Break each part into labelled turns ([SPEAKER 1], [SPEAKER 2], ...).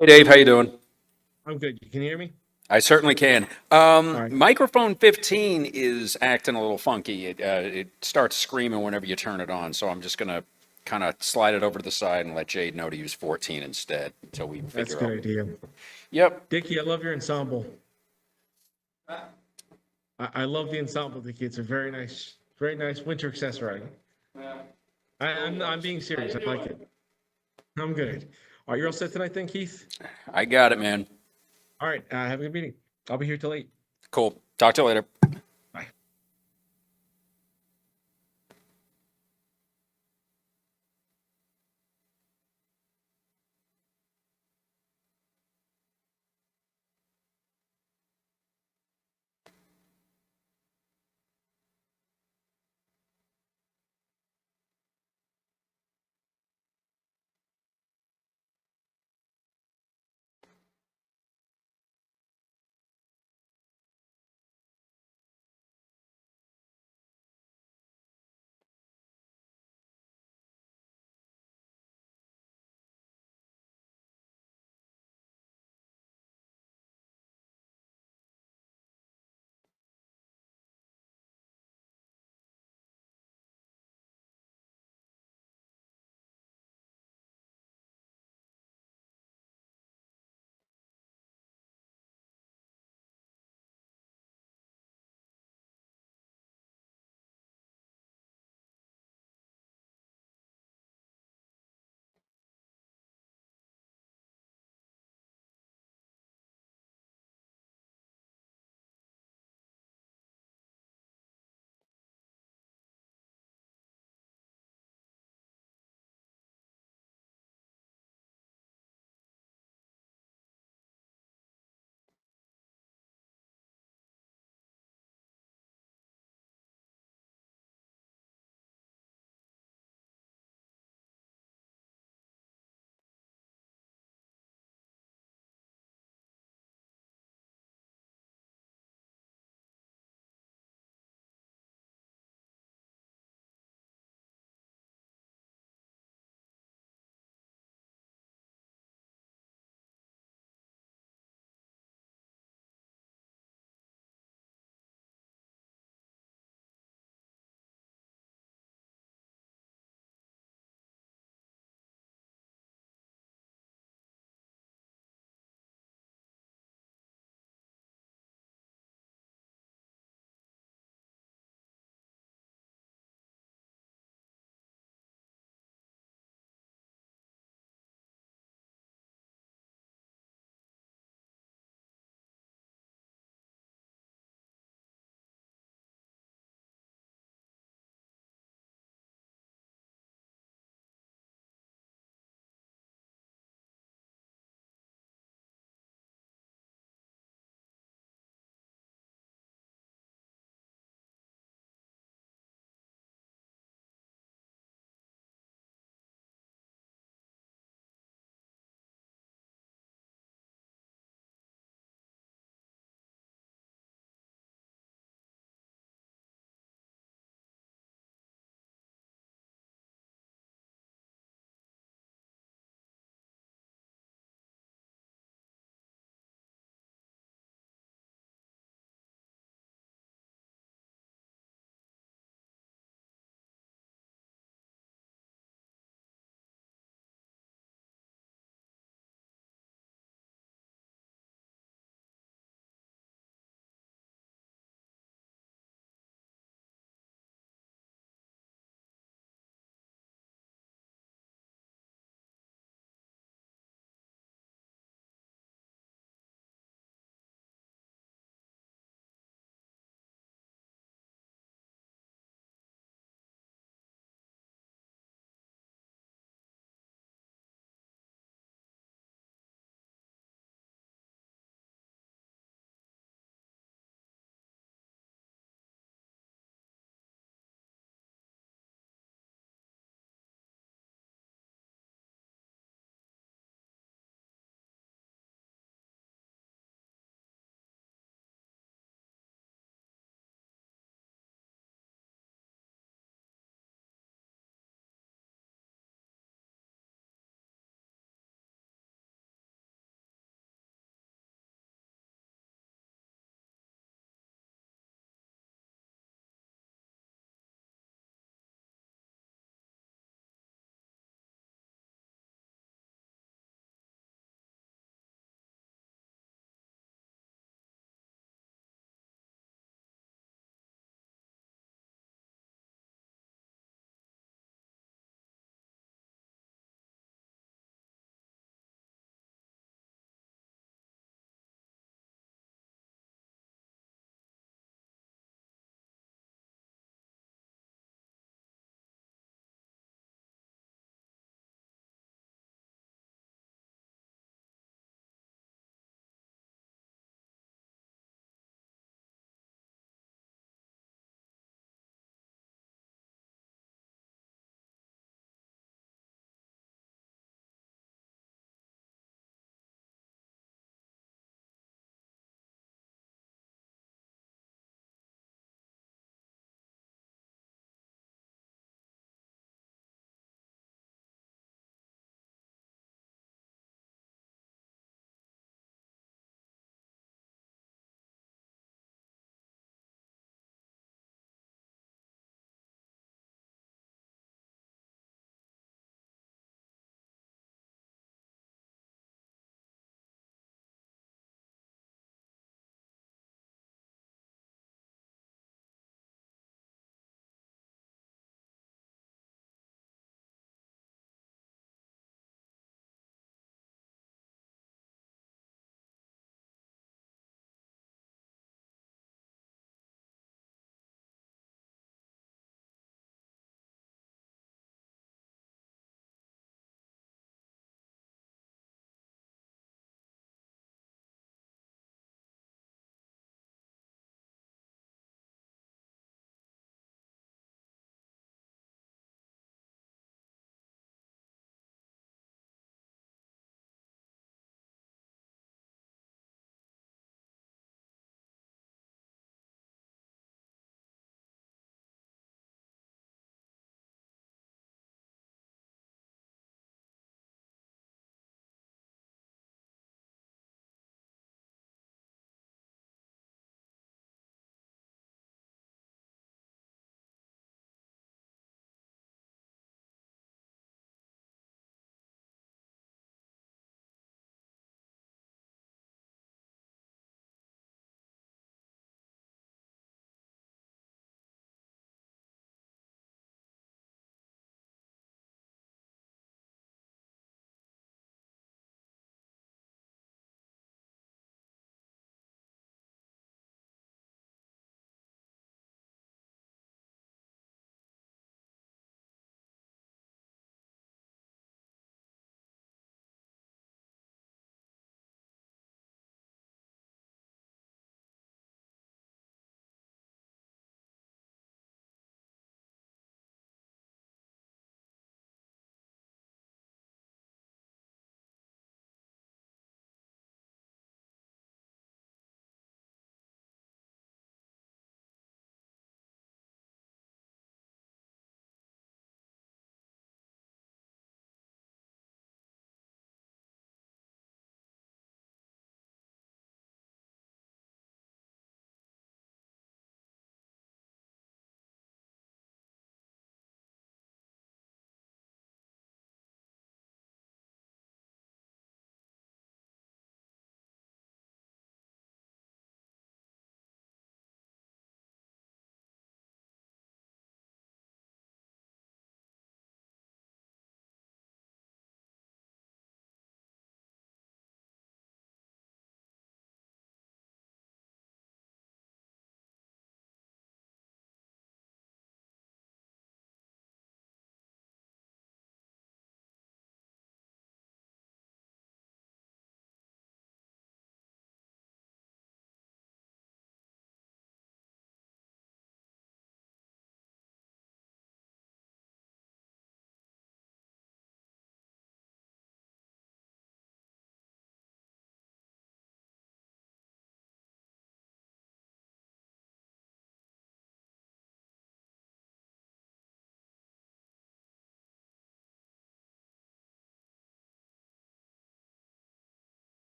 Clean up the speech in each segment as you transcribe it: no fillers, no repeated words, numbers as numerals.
[SPEAKER 1] Hey Dave, how you doing?
[SPEAKER 2] I'm good. You can hear me?
[SPEAKER 1] I certainly can.
[SPEAKER 2] All right.
[SPEAKER 1] Microphone 15 is acting a little funky. It starts screaming whenever you turn it on, so I'm just gonna kind of slide it over to the side and let Jade know to use 14 instead until we
[SPEAKER 2] That's a
[SPEAKER 1] figure
[SPEAKER 2] good
[SPEAKER 1] out.
[SPEAKER 2] idea.
[SPEAKER 1] Yep.
[SPEAKER 2] Dickie, I love your ensemble. I love the ensemble, Dickie. It's a very nice winter accessory. I'm being serious. I like it. I'm good. All right, you're all set tonight then, Keith?
[SPEAKER 1] I got it, man.
[SPEAKER 2] All right, have a good meeting. I'll be here till 8.
[SPEAKER 1] Cool. Talk to you later.
[SPEAKER 2] Bye.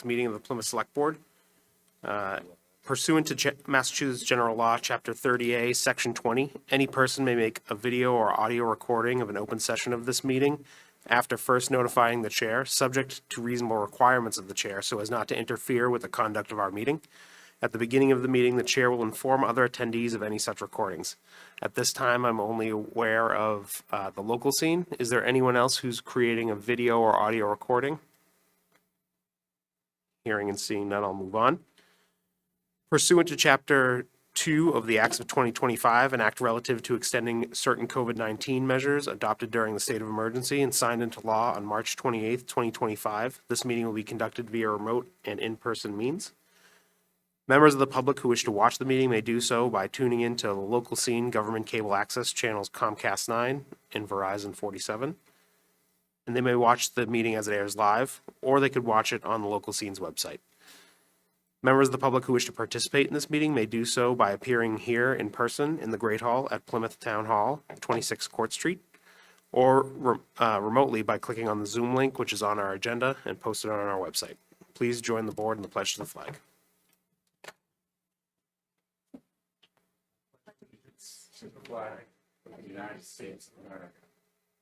[SPEAKER 3] next meeting of the Plymouth Select Board. Pursuant to Massachusetts General Law, Chapter 30A, Section 20, any person may make a video or audio recording of an open session of this meeting after first notifying the chair, subject to reasonable requirements of the chair so as not to interfere with the conduct of our meeting. At the beginning of the meeting, the chair will inform other attendees of any such recordings. At this time, I'm only aware of the local scene. Is there anyone else who's creating a video or audio recording? Hearing and seeing none, I'll move on. Pursuant to Chapter 2 of the Acts of 2025, an act relative to extending certain COVID-19 measures adopted during the state of emergency and signed into law on March 28th, 2025, this meeting will be conducted via remote and in-person means. Members of the public who wish to watch the meeting may do so by tuning into the local scene government cable access channels Comcast 9 and Verizon 47. And they may watch the meeting as it airs live, or they could watch it on the local scene's website. Members of the public who wish to participate in this meeting may do so by appearing here in person in the Great Hall at Plymouth Town Hall, 26 Court Street, or remotely by clicking on the Zoom link, which is on our agenda and posted on our website. Please join the board in the pledge to the flag.
[SPEAKER 4] To the flag of the United States of America,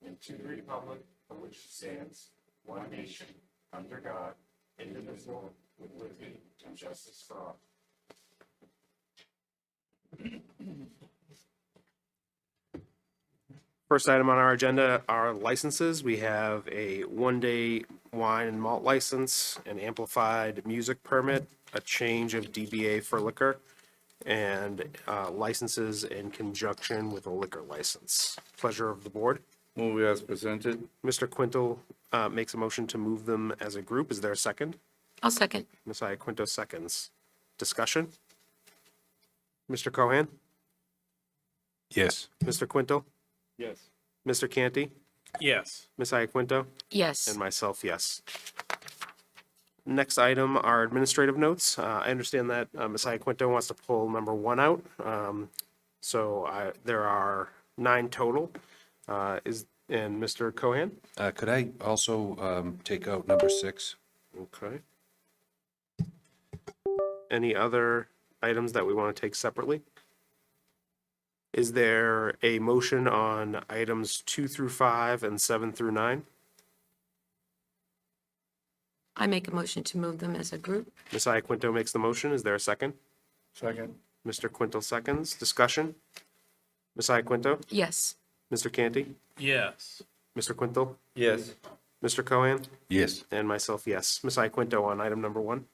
[SPEAKER 4] and to the republic for which it stands, one nation, under God, indivisible, with liberty and justice for all.
[SPEAKER 3] First item on our agenda are licenses. We have a one-day wine and malt license, an amplified music permit, a change of DBA for liquor, and licenses in conjunction with a liquor license. Pleasure of the board.
[SPEAKER 4] Move as presented.
[SPEAKER 3] Mr. Quintal makes a motion to move them as a group. Is there a second?
[SPEAKER 5] I'll second.
[SPEAKER 3] Ms. Iaquinto seconds. Discussion? Mr. Cohan?
[SPEAKER 4] Yes.
[SPEAKER 3] Mr. Quintal?
[SPEAKER 4] Yes.
[SPEAKER 3] Mr. Canty?
[SPEAKER 4] Yes.
[SPEAKER 3] Ms. Iaquinto?
[SPEAKER 5] Yes.
[SPEAKER 3] And myself, yes. Next item are administrative notes. I understand that Ms. Iaquinto wants to pull number 1 out. There are 9 total. And Mr. Cohan?
[SPEAKER 6] Could I also take out number 6?
[SPEAKER 3] Okay. Any other items that we want to take separately? Is there a motion on items 2 through 5 and 7 through 9?
[SPEAKER 5] I make a motion to move them as a group.
[SPEAKER 3] Ms. Iaquinto makes the motion. Is there a second?
[SPEAKER 4] Second.
[SPEAKER 3] Mr. Quintal seconds. Discussion? Ms. Iaquinto?
[SPEAKER 5] Yes.
[SPEAKER 3] Mr. Canty?
[SPEAKER 4] Yes.
[SPEAKER 3] Mr. Quintal?
[SPEAKER 4] Yes.
[SPEAKER 3] Mr. Cohan?
[SPEAKER 6] Yes.
[SPEAKER 3] And myself, yes. Ms. Iaquinto on item number 1.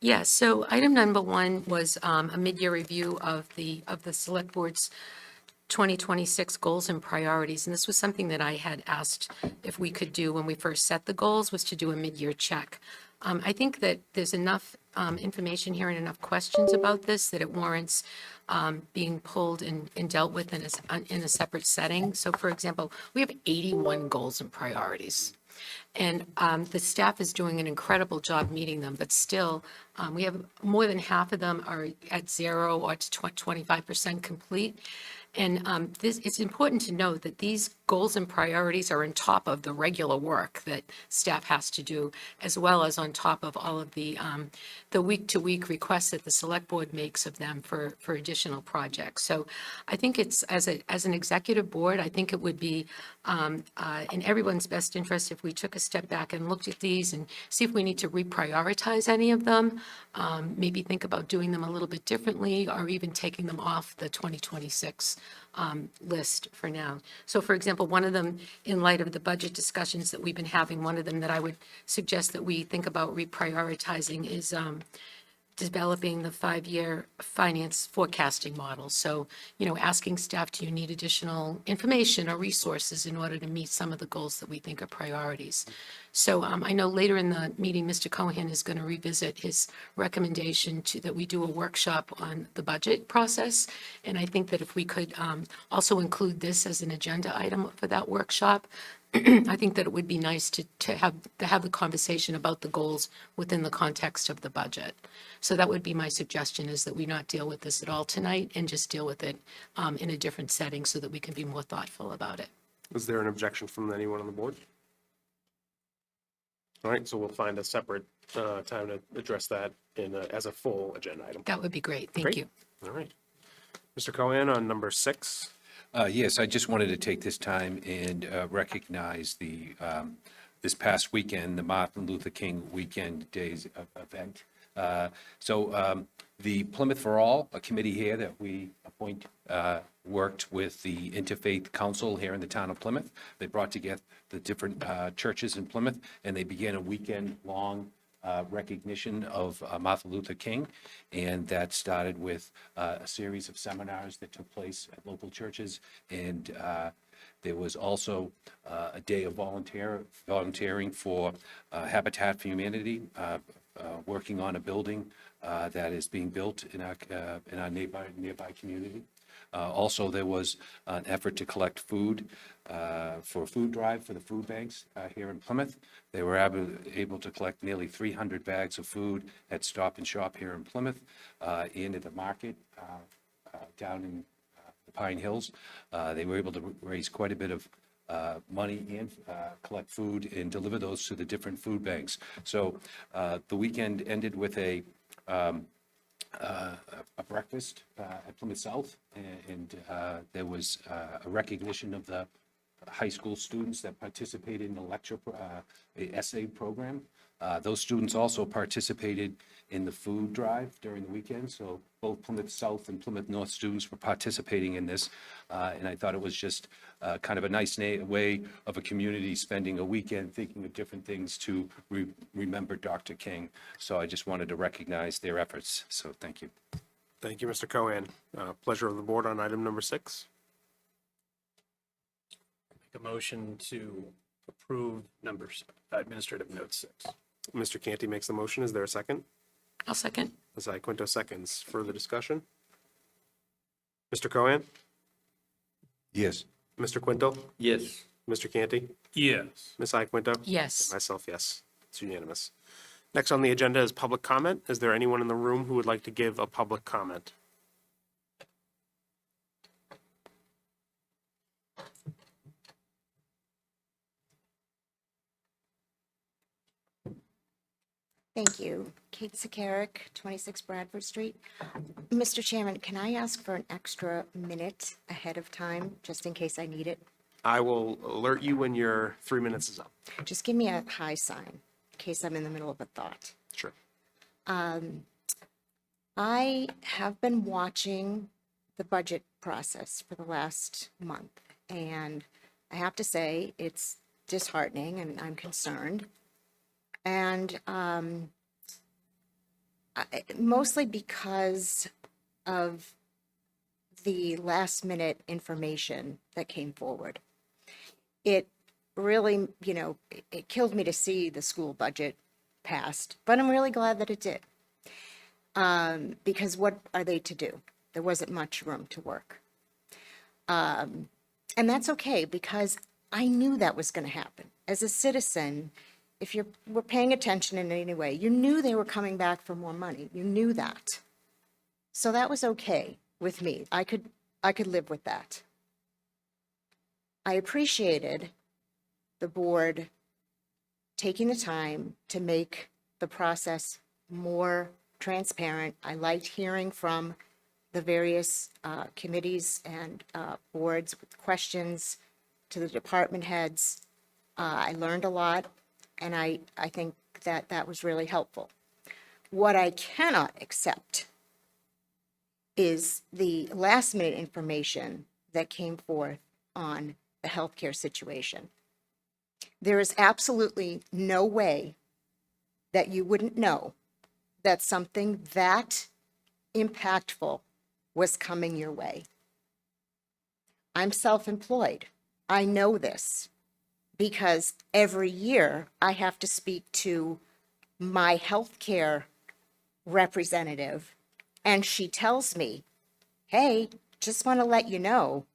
[SPEAKER 5] Yes. So item number 1 was a mid-year review of the Select Board's 2026 goals and priorities. And this was something that I had asked if we could do when we first set the goals, was to do a mid-year check. I think that there's enough information here and enough questions about this that it warrants being pulled and dealt with in a separate setting. So for example, we have 81 goals and priorities. And the staff is doing an incredible job meeting them, but still, we have more than half of them are at 0 or to 25% complete. And it's important to note that these goals and priorities are on top of the regular work that staff has to do, as well as on top of all of the week-to-week requests that the select board makes of them for additional projects. So I think it's, as an executive board, I think it would be in everyone's best interest if we took a step back and looked at these and see if we need to reprioritize any of them, maybe think about doing them a little bit differently, or even taking them off the 2026 list for now. So for example, one of them, in light of the budget discussions that we've been having, one of them that I would suggest that we think about reprioritizing is developing the 5-year finance forecasting model. So, asking staff, do you need additional information or resources in order to meet some of the goals that we think are priorities? So I know later in the meeting, Mr. Cohan is going to revisit his recommendation that we do a workshop on the budget process. And I think that if we could also include this as an agenda item for that workshop, I think that it would be nice to have the conversation about the goals within the context of the budget. So that would be my suggestion, is that we not deal with this at all tonight and just deal with it in a different setting so that we can be more thoughtful about it.
[SPEAKER 3] Is there an objection from anyone on the board? All right, so we'll find a separate time to address that as a full agenda item.
[SPEAKER 5] That would be great. Thank
[SPEAKER 3] Great.
[SPEAKER 5] you.
[SPEAKER 3] All right. Mr. Cohen on number 6.
[SPEAKER 6] Yes, I just wanted to take this time and recognize this past weekend, the Martin Luther King Weekend Days event. The Plymouth for All, a committee here that we appoint, worked with the Interfaith Council here in the town of Plymouth. They brought together the different churches in Plymouth, and they began a weekend-long recognition of Martin Luther King, and that started with a series of seminars that took place at local churches, and there was also a day of volunteering for Habitat for Humanity, working on a building that is being built in our nearby community. Also, there was an effort to collect food for a food drive for the food banks here in Plymouth. They were able to collect nearly 300 bags of food at Stop and Shop here in Plymouth and at the market down in the Pine Hills. They were able to raise quite a bit of money and collect food and deliver those to the different food banks. So the weekend ended with a breakfast at Plymouth South, and there was a recognition of the high school students that participated in the essay program. Those students also participated in the food drive during the weekend, so both Plymouth South and Plymouth North students were participating in this, and I thought it was just kind of a nice way of a community spending a weekend thinking of different things to remember Dr. King. So I just wanted to recognize their efforts, so thank you.
[SPEAKER 3] Thank you, Mr. Cohen. Pleasure of the board on item number 6.
[SPEAKER 7] Make a motion to approve administrative note 6.
[SPEAKER 3] Mr. Canty makes the motion. Is there a second?
[SPEAKER 5] I'll second.
[SPEAKER 3] Ms. Iaquinto seconds. Further discussion? Mr. Cohen?
[SPEAKER 6] Yes.
[SPEAKER 3] Mr. Quinto?
[SPEAKER 7] Yes.
[SPEAKER 3] Mr. Canty?
[SPEAKER 7] Yes.
[SPEAKER 3] Ms. Iaquinto?
[SPEAKER 5] Yes.
[SPEAKER 3] And myself, yes. It's unanimous. Next on the agenda is public comment. Is there anyone in the room who would like to give a public comment?
[SPEAKER 8] Thank you. Kate Sakarik, 26 Bradford Street. Mr. Chairman, can I ask for an extra minute ahead of time, just in case I need it?
[SPEAKER 3] I will alert you when your 3 minutes is up.
[SPEAKER 8] Just give me a high sign, in case I'm in the middle of a thought.
[SPEAKER 3] Sure.
[SPEAKER 8] I have been watching the budget process for the last month, and I have to say, it's disheartening, and I'm concerned. And mostly because of the last minute information that came forward. It really, it killed me to see the school budget passed, but I'm really glad that it did. Because what are they to do? There wasn't much room to work. And that's okay, because I knew that was going to happen. As a citizen, if you were paying attention in any way, you knew they were coming back for more money. You knew that. So that was okay with me. I could live with that. I appreciated the board taking the time to make the process more transparent. I liked hearing from the various committees and boards with questions to the department heads. I learned a lot. And I think that was really helpful. What I cannot accept is the last minute information that came forth on the healthcare situation. There is absolutely no way that you wouldn't know that something that impactful was coming your way. I'm self-employed. I know this, because every year I have to speak to my healthcare representative, and she tells me, hey, just want to let you know,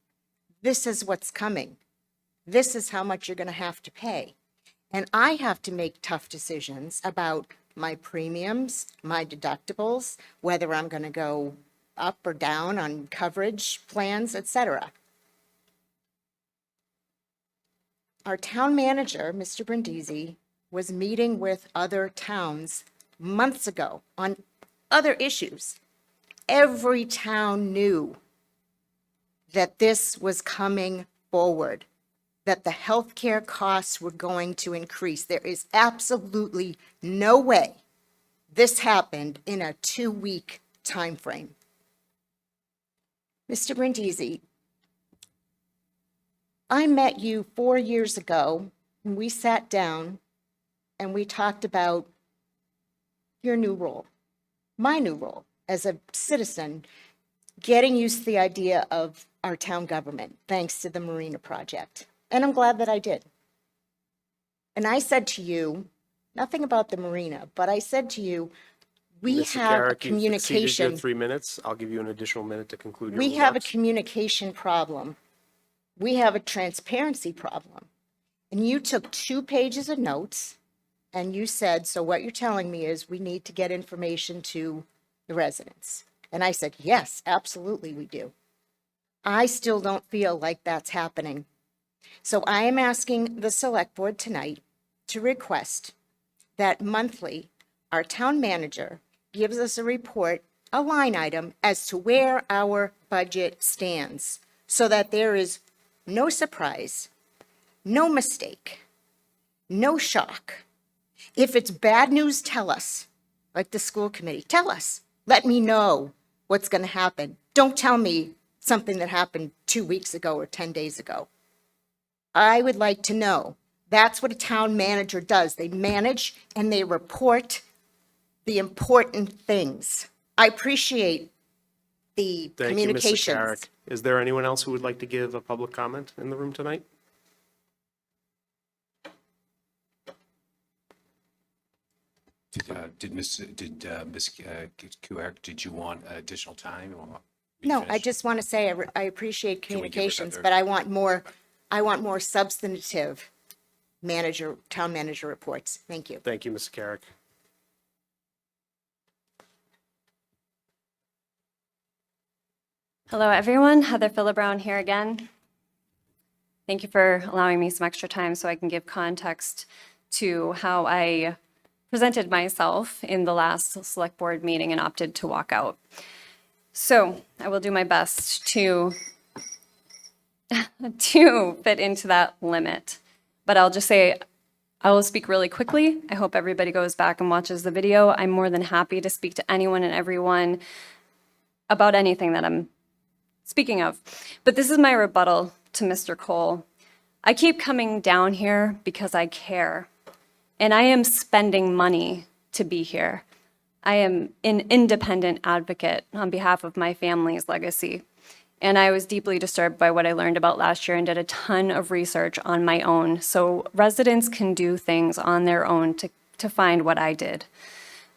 [SPEAKER 8] this is what's coming. This is how much you're going to have to pay. And I have to make tough decisions about my premiums, my deductibles, whether I'm going to go up or down on coverage plans, etc. Our town manager, Mr. Brindisi, was meeting with other towns months ago on other issues. Every town knew that this was coming forward, that the healthcare costs were going to increase. There is absolutely no way this happened in a 2-week time frame. Mr. Brindisi, I met you 4 years ago, and we sat down and we talked about your new role, my new role as a citizen, getting used to the idea of our town government, thanks to the Marina project. And I'm glad that I did. And I said to you, nothing about the Marina, but I said to you, we
[SPEAKER 3] Mr.
[SPEAKER 8] have a
[SPEAKER 3] Carrick, you've exceeded
[SPEAKER 8] communication.
[SPEAKER 3] your 3 minutes. I'll give you an additional minute to conclude your
[SPEAKER 8] We have a
[SPEAKER 3] remarks.
[SPEAKER 8] communication problem. We have a transparency problem. And you took 2 pages of notes and you said, so what you're telling me is we need to get information to the residents. And I said, yes, absolutely we do. I still don't feel like that's happening. So I am asking the select board tonight to request that monthly, our town manager gives us a report, a line item as to where our budget stands, so that there is no surprise, no mistake, no shock. If it's bad news, tell us, like the school committee, tell us. Let me know what's going to happen. Don't tell me something that happened 2 weeks ago or 10 days ago. I would like to know. That's what a town manager does. They manage and they report the important things. I appreciate the
[SPEAKER 3] Thank you, Mr.
[SPEAKER 8] communications.
[SPEAKER 3] Carrick. Is there anyone else who would like to give a public comment in the room tonight?
[SPEAKER 6] Did Ms. Kuhar, did you want additional time? or be
[SPEAKER 8] No, I
[SPEAKER 6] finished?
[SPEAKER 8] just want to say I appreciate
[SPEAKER 6] Can we give her
[SPEAKER 8] communications,
[SPEAKER 6] another-
[SPEAKER 8] but I want more substantive town manager reports. Thank you.
[SPEAKER 3] Thank you, Mr. Carrick.
[SPEAKER 9] Hello, everyone. Heather Philibrown here again. Thank you for allowing me some extra time so I can give context to how I presented myself in the last select board meeting and opted to walk out. So I will do my best to fit into that limit. But I'll just say, I will speak really quickly. I hope everybody goes back and watches the video. I'm more than happy to speak to anyone and everyone about anything that I'm speaking of. But this is my rebuttal to Mr. Cole. I keep coming down here because I care. And I am spending money to be here. I am an independent advocate on behalf of my family's legacy. And I was deeply disturbed by what I learned about last year and did a ton of research on my own. So residents can do things on their own to find what I did.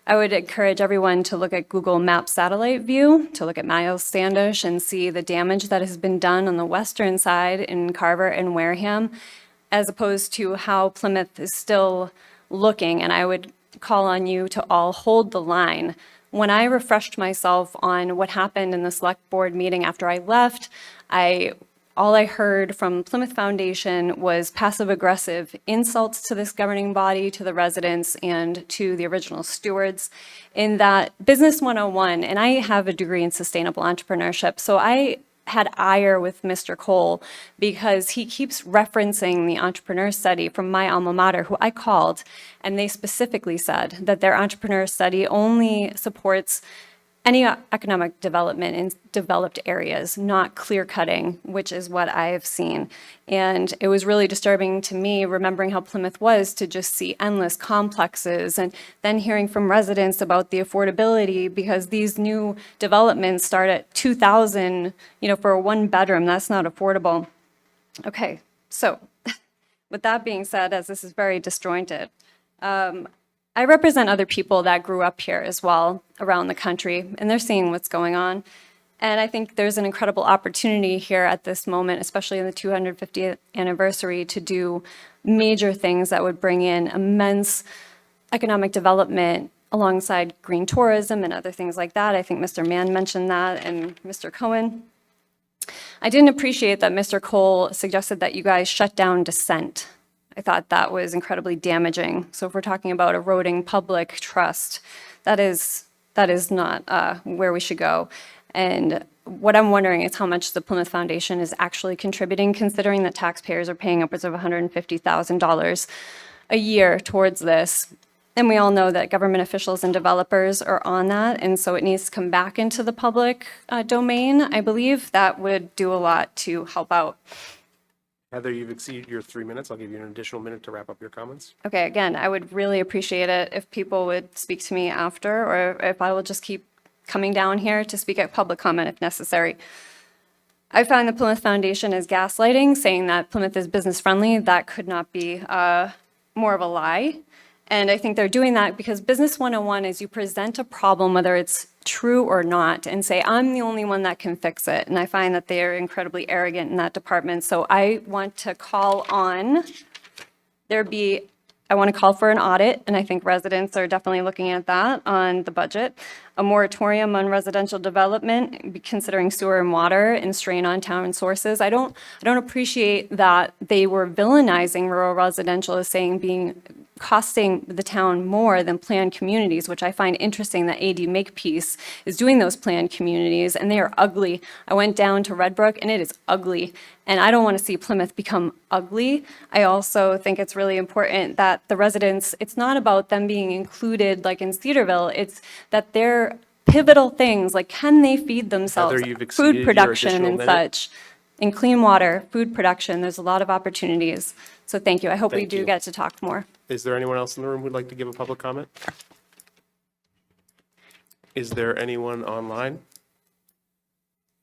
[SPEAKER 9] I would encourage everyone to look at Google Maps satellite view, to look at Miles Standish and see the damage that has been done on the western side in Carver and Wareham, as opposed to how Plymouth is still looking. And I would call on you to all hold the line. When I refreshed myself on what happened in the select board meeting after I left, all I heard from Plymouth Foundation was passive-aggressive insults to this governing body, to the residents, and to the original stewards. In that Business 101, and I have a degree in sustainable entrepreneurship, so I had ire with Mr. Cole because he keeps referencing the entrepreneur study from my alma mater, who I called, and they specifically said that their entrepreneur study only supports any economic development in developed areas, not clear cutting, which is what I have seen. And it was really disturbing to me, remembering how Plymouth was, to just see endless complexes and then hearing from residents about the affordability, because these new developments start at $2,000, for a 1-bedroom. That's not affordable. Okay, so with that being said, as this is very disjointed, I represent other people that grew up here as well around the country, and they're seeing what's going on. And I think there's an incredible opportunity here at this moment, especially in the 250th anniversary, to do major things that would bring in immense economic development alongside green tourism and other things like that. I think Mr. Mann mentioned that, and Mr. Cohen. I didn't appreciate that Mr. Cole suggested that you guys shut down dissent. I thought that was incredibly damaging. So if we're talking about eroding public trust, that is not where we should go. And what I'm wondering is how much the Plymouth Foundation is actually contributing, considering that taxpayers are paying upwards of $150,000 a year towards this. And we all know that government officials and developers are on that, and so it needs to come back into the public domain. I believe that would do a lot to help out.
[SPEAKER 3] Heather, you've exceeded your 3 minutes. I'll give you an additional minute to wrap up your comments.
[SPEAKER 9] Okay, again, I would really appreciate it if people would speak to me after, or if I will just keep coming down here to speak at public comment if necessary. I find the Plymouth Foundation is gaslighting, saying that Plymouth is business friendly. That could not be more of a lie. And I think they're doing that because Business 101 is you present a problem, whether it's true or not, and say, I'm the only one that can fix it. And I find that they are incredibly arrogant in that department. So I want to call on, I want to call for an audit, and I think residents are definitely looking at that on the budget. A moratorium on residential development, considering sewer and water and strain on town sources. I don't appreciate that they were villainizing rural residential as saying costing the town more than planned communities, which I find interesting that AD Makepeace is doing those planned communities, and they are ugly. I went down to Red Brook, and it is ugly, and I don't want to see Plymouth become ugly. I also think it's really important that the residents, it's not about them being included like in Cedarville, it's that they're pivotal things, like can they feed themselves,
[SPEAKER 3] Heather, you've exceeded
[SPEAKER 9] food
[SPEAKER 3] your
[SPEAKER 9] production
[SPEAKER 3] additional
[SPEAKER 9] and
[SPEAKER 3] minute.
[SPEAKER 9] such. In clean water, food production, there's a lot of opportunities. So thank you. I hope we
[SPEAKER 3] Thank
[SPEAKER 9] do
[SPEAKER 3] you.
[SPEAKER 9] get to talk more.
[SPEAKER 3] Is there anyone else in the room who'd like to give a public comment? Is there anyone online?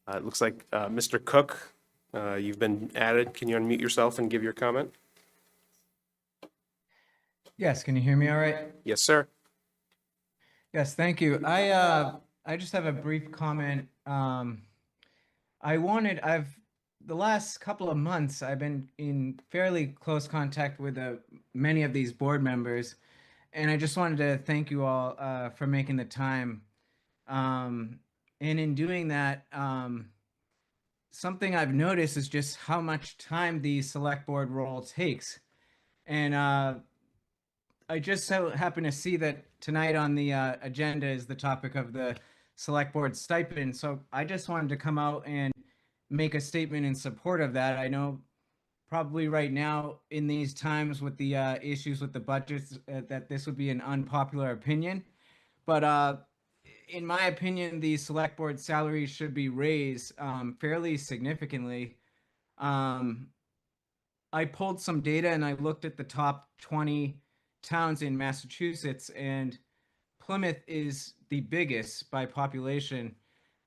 [SPEAKER 3] It looks like Mr. Cook, you've been added. Can you unmute yourself and give your comment?
[SPEAKER 10] Yes, can you hear me all right?
[SPEAKER 3] Yes, sir.
[SPEAKER 10] Yes, thank you. I just have a brief comment. The last couple of months, I've been in fairly close contact with many of these board members, and I just wanted to thank you all for making the time. And in doing that, something I've noticed is just how much time the select board role takes. And I just so happen to see that tonight on the agenda is the topic of the select board stipend. So I just wanted to come out and make a statement in support of that. I know probably right now in these times with the issues with the budgets that this would be an unpopular opinion. But in my opinion, the select board salary should be raised fairly significantly. I pulled some data and I looked at the top 20 towns in Massachusetts, and Plymouth is the biggest by population.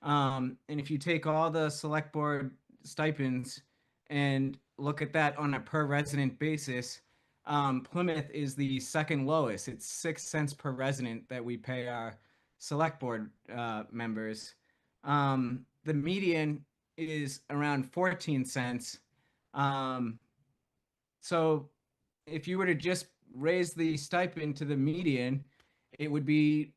[SPEAKER 10] And if you take all the select board stipends and look at that on a per resident basis, Plymouth is the second lowest. It's 6 cents per resident that we pay our select board members. The median is around 14 cents. So if you were to just raise the stipend to the median, it would be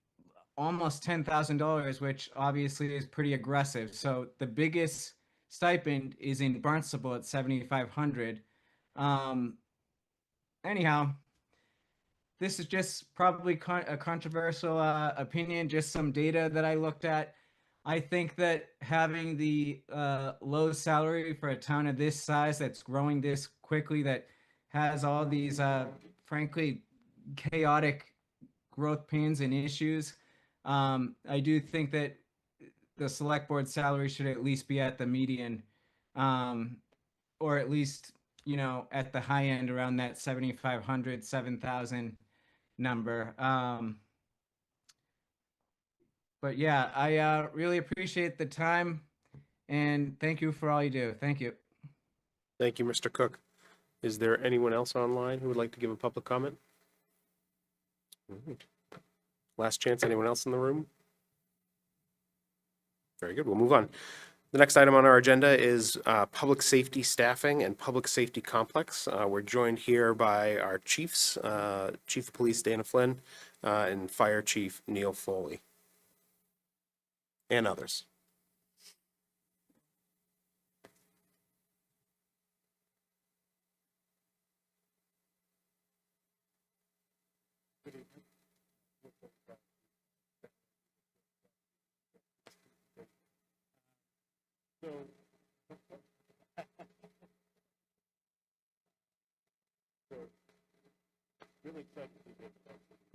[SPEAKER 10] almost $10,000, which obviously is pretty aggressive. So the biggest stipend is in Barnstable at $7,500. Anyhow, this is just probably a controversial opinion, just some data that I looked at. I think that having the low salary for a town of this size that's growing this quickly, that has all these frankly chaotic growth pains and issues, I do think that the select board salary should at least be at the median, or at least, at the high end around that 7,500, 7,000 number. But yeah, I really appreciate the time, and thank you for all you do. Thank you.
[SPEAKER 3] Thank you, Mr. Cook. Is there anyone else online who would like to give a public comment? All right. Last chance, anyone else in the room? Very good, we'll move on. The next item on our agenda is public safety staffing and public safety complex. We're joined here by our chiefs, Chief of Police Dana Flynn, and Fire Chief Neil Foley, and others.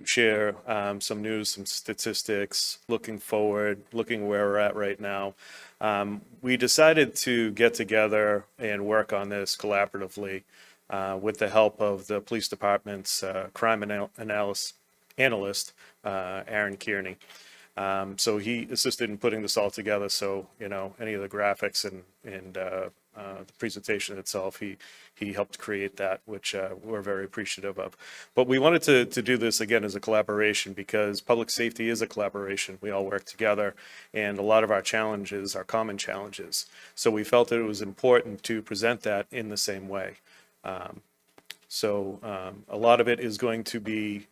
[SPEAKER 11] Share some news, some statistics, looking forward, looking where we're at right now. We decided to get together and work on this collaboratively with the help of the police department's crime analyst, Aaron Kearney. So he assisted in putting this all together. So, you know, any of the graphics and the presentation itself, he helped create that, which we're very appreciative of. But we wanted to do this again as a collaboration because public safety is a collaboration. We all work together, and a lot of our challenges are common challenges. So we felt that it was important to present that in the same way. So a lot of it is going to be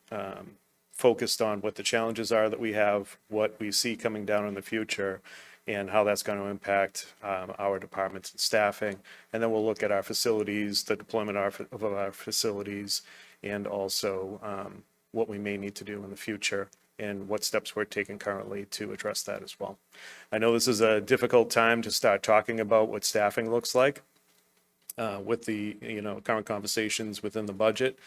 [SPEAKER 11] focused on what the challenges are that we have, what we see coming down in the future, and how that's going to impact our departments and staffing. And then we'll look at our facilities, the deployment of our facilities, and also what we may need to do in the future and what steps we're taking currently to address that as well. I know this is a difficult time to start talking about what staffing looks like with the, you know, current conversations within the budget.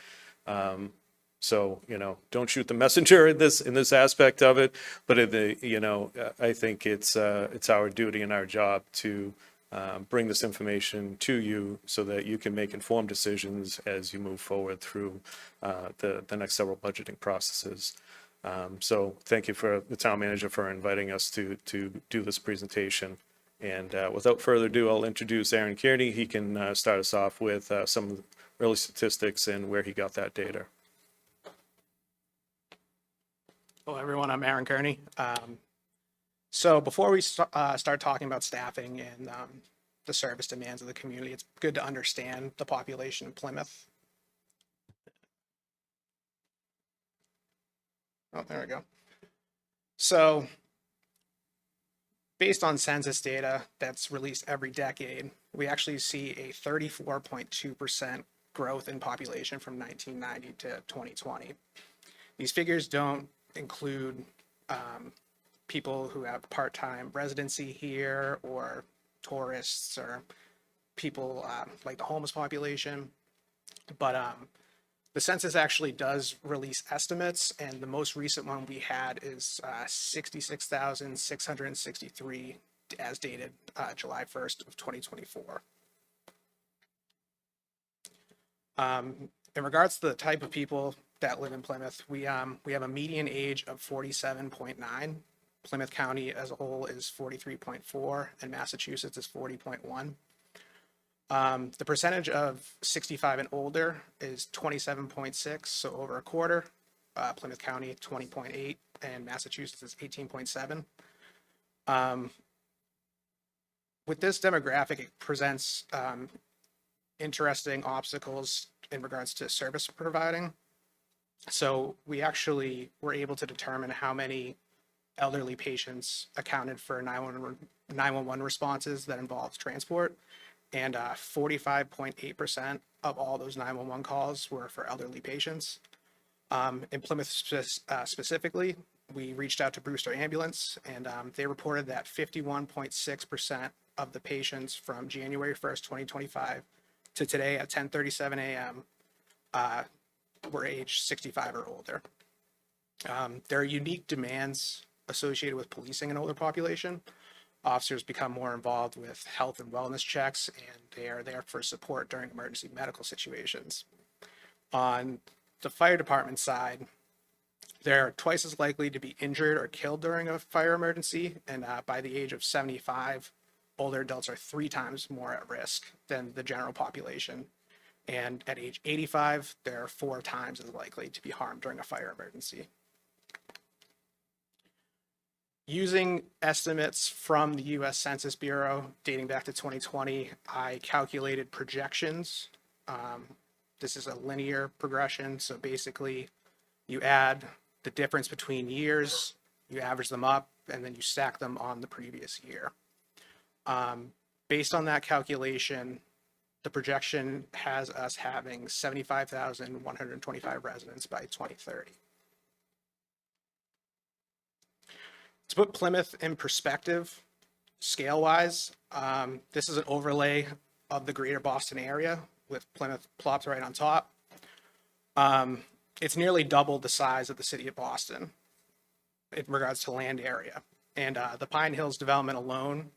[SPEAKER 11] So, you know, don't shoot the messenger in this aspect of it, but you know, I think it's our duty and our job to bring this information to you so that you can make informed decisions as you move forward through the next several budgeting processes. So thank you for the town manager for inviting us to do this presentation. And without further ado, I'll introduce Aaron Kearney. He can start us off with some of the early statistics and where he got that data.
[SPEAKER 12] Hello, everyone. I'm Aaron Kearney. So before we start talking about staffing and the service demands of the community, it's good to understand the population in Plymouth. Oh, there we go. So based on census data that's released every decade, we actually see a 34.2% growth in population from 1990 to 2020. These figures don't include people who have part-time residency here or tourists or people like the homeless population. But the census actually does release estimates, and the most recent one we had is 66,663 as dated July 1st of 2024. In regards to the type of people that live in Plymouth, we have a median age of 47.9. Plymouth County as a whole is 43.4, and Massachusetts is 40.1. The percentage of 65 and older is 27.6, so over a quarter. Plymouth County 20.8, and Massachusetts is 18.7. With this demographic, it presents interesting obstacles in regards to service providing. So we actually were able to determine how many elderly patients accounted for 911 responses that involved transport, and 45.8% of all those 911 calls were for elderly patients. In Plymouth specifically, we reached out to Brewster Ambulance, and they reported that 51.6% of the patients from January 1st, 2025 to today at 10:37 a.m. Were aged 65 or older. There are unique demands associated with policing an older population. Officers become more involved with health and wellness checks, and they are there for support during emergency medical situations. On the fire department side, they're twice as likely to be injured or killed during a fire emergency, and by the age of 75, older adults are 3 times more at risk than the general population. And at age 85, they're 4 times as likely to be harmed during a fire emergency. Using estimates from the US Census Bureau dating back to 2020, I calculated projections. This is a linear progression. So basically, you add the difference between years, you average them up, and then you stack them on the previous year. Based on that calculation, the projection has us having 75,125 residents by 2030. To put Plymouth in perspective, scale-wise, this is an overlay of the greater Boston area with Plymouth plopped right on top. It's nearly double the size of the city of Boston in regards to land area. And the Pine Hills development alone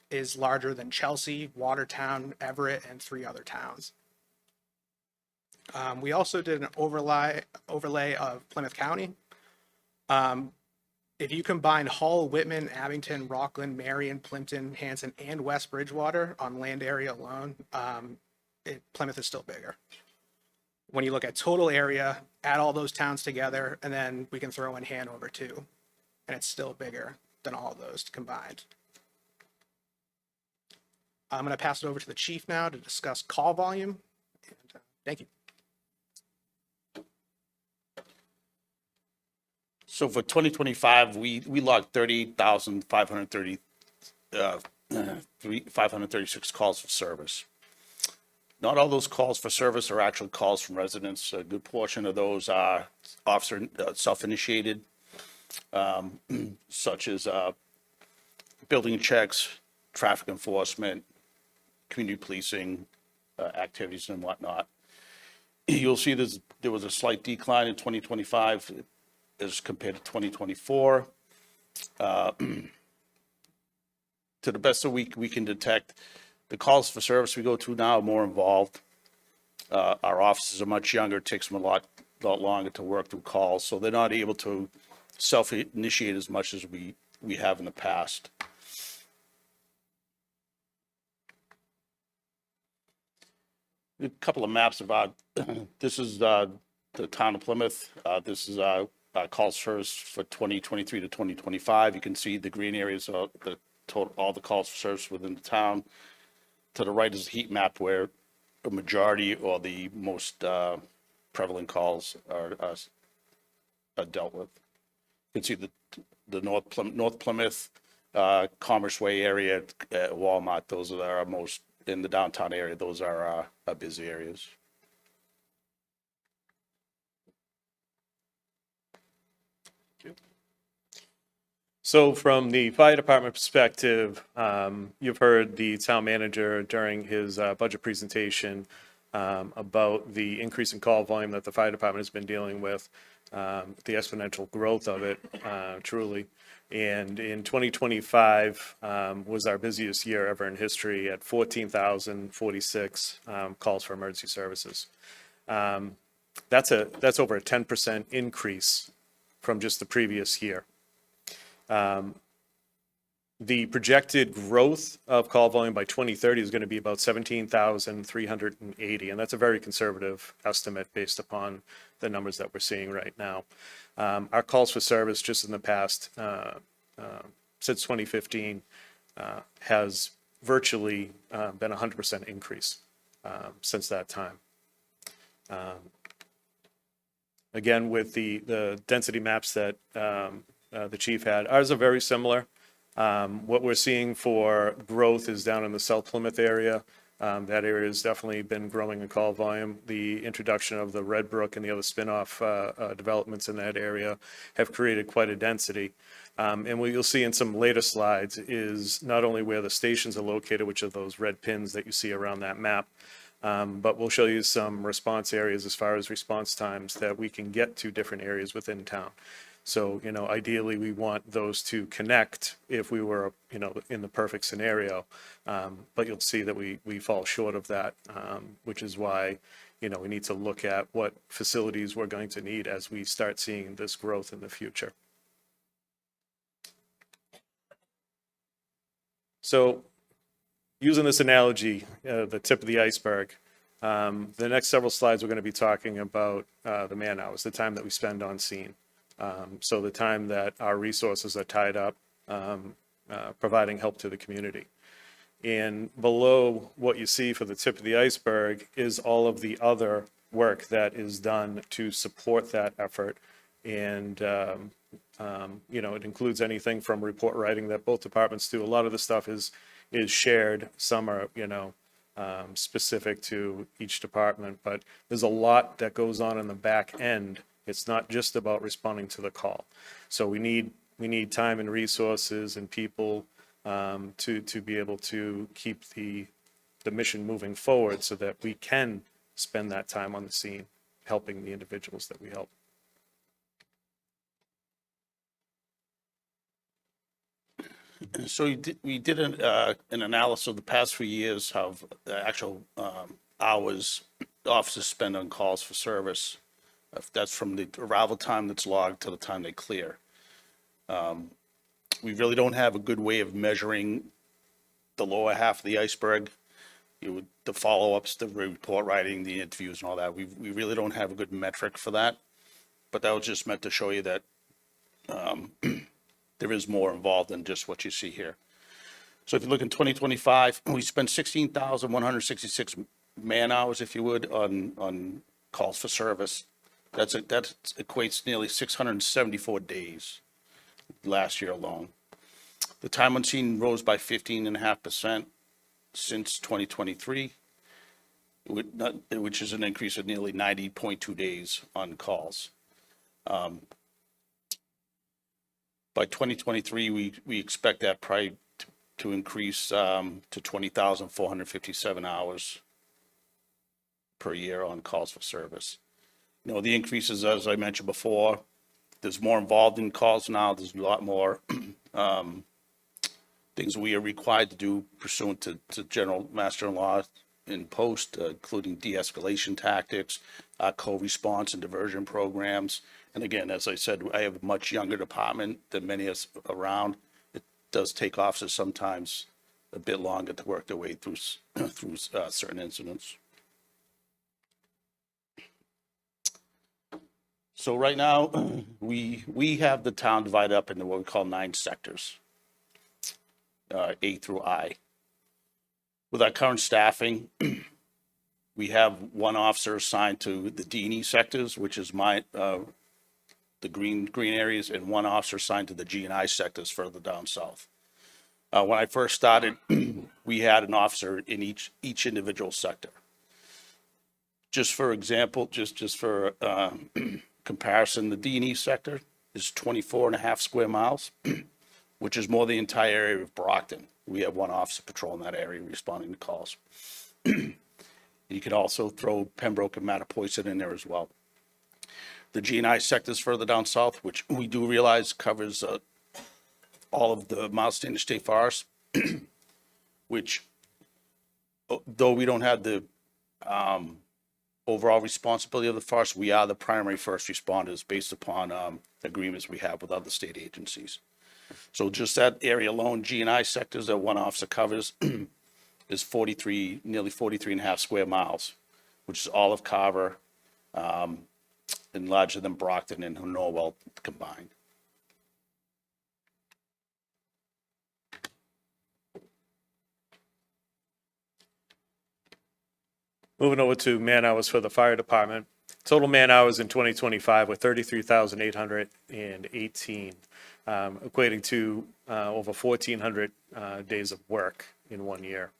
[SPEAKER 12] is larger than Chelsea, Watertown, Everett, and 3 other towns. We also did an overlay of Plymouth County. If you combine Hull, Whitman, Abington, Rockland, Marion, Plimpton, Hanson, and West Bridgewater on land area alone, Plymouth is still bigger. When you look at total area, add all those towns together, and then we can throw in Hanover too, and it's still bigger than all of those combined. I'm going to pass it over to the chief now to discuss call volume. And, thank you.
[SPEAKER 13] So for 2025, we logged 38,530, 536 calls for service. Not all those calls for service are actual calls from residents. A good portion of those are officer self-initiated, such as building checks, traffic enforcement, community policing activities and whatnot. You'll see there was a slight decline in 2025 as compared to 2024. To the best of we can detect, the calls for service we go to now are more involved. Our officers are much younger. It takes them a lot longer to work through calls, so they're not able to self-initiate as much as we have in the past. A couple of maps about this is the town of Plymouth. This is calls first for 2023 to 2025. You can see the green areas are the total, all the calls for service within the town. To the right is a heat map where a majority or the most prevalent calls are dealt with. You can see the North Plymouth, Commerce Way area, Walmart. Those are our most in the downtown area. Those are our busy areas.
[SPEAKER 11] So from the fire department perspective, you've heard the town manager during his budget presentation about the increase in call volume that the fire department has been dealing with, the exponential growth of it, truly. And in 2025 was our busiest year ever in history at 14,046 calls for emergency services. That's over a 10% increase from just the previous year. The projected growth of call volume by 2030 is going to be about 17,380, and that's a very conservative estimate based upon the numbers that we're seeing right now. Our calls for service just in the past, since 2015, has virtually been a 100% increase since that time. Again, with the density maps that the chief had, ours are very similar. What we're seeing for growth is down in the South Plymouth area. That area has definitely been growing in call volume. The introduction of the Red Brook and the other spin-off developments in that area have created quite a density. And what you'll see in some later slides is not only where the stations are located, which are those red pins that you see around that map, but we'll show you some response areas as far as response times that we can get to different areas within town. So, ideally, we want those to connect if we were, in the perfect scenario. But you'll see that we fall short of that, which is why, we need to look at what facilities we're going to need as we start seeing this growth in the future. So, using this analogy, the tip of the iceberg, the next several slides we're going to be talking about the man hours, the time that we spend on scene. So the time that our resources are tied up providing help to the community. And below what you see for the tip of the iceberg is all of the other work that is done to support that effort. And, it includes anything from report writing that both departments do. A lot of the stuff is shared. Some are, specific to each department, but there's a lot that goes on in the back end. It's not just about responding to the call. So we need we need time and resources and people to be able to keep the mission moving forward so that we can spend that time on the scene helping the individuals that we help.
[SPEAKER 13] So we did an analysis of the past few years of the actual hours officers spend on calls for service. That's from the arrival time that's logged to the time they clear. We really don't have a good way of measuring the lower half of the iceberg. The follow-ups, the report writing, the interviews and all that. We really don't have a good metric for that. But that was just meant to show you that there is more involved than just what you see here. So if you look in 2025, we spent 16,166 man hours, if you would, on calls for service. That equates nearly 674 days last year alone. The time on scene rose by 15.5% since 2023, which is an increase of nearly 90.2 days on calls. By 2023, we expect that probably to increase to 20,457 hours per year on calls for service. You know, the increases, as I mentioned before, there's more involved in calls now. There's a lot more things we are required to do pursuant to General Master Law in post, including de-escalation tactics, co-response and diversion programs. And again, as I said, I have a much younger department than many of us around. It does take officers sometimes a bit longer to work their way through certain incidents. So right now, we have the town divided up into what we call 9 sectors, A through I. With our current staffing, we have 1 officer assigned to the D&E sectors, which is the green areas, and 1 officer assigned to the G&I sectors further down south. When I first started, we had an officer in each individual sector. Just for example, just for comparison, the D&E sector is 24.5 square miles, which is more than the entire area of Brockton. We have 1 officer patrolling that area responding to calls. You can also throw Pembroke and Mattapoisett in there as well. The G&I sectors further down south, which we do realize covers all of the Miles Standard State Forest, which, though we don't have the overall responsibility of the forest, we are the primary first responders based upon agreements we have with other state agencies. So just that area alone, G&I sectors that 1 officer covers is nearly 43.5 square miles, which is all of Carver, and larger than Brockton and Norwell combined.
[SPEAKER 11] Moving over to man hours for the fire department. Total man hours in 2025 were 33,818, equating to over 1,400 days of work in 1 year.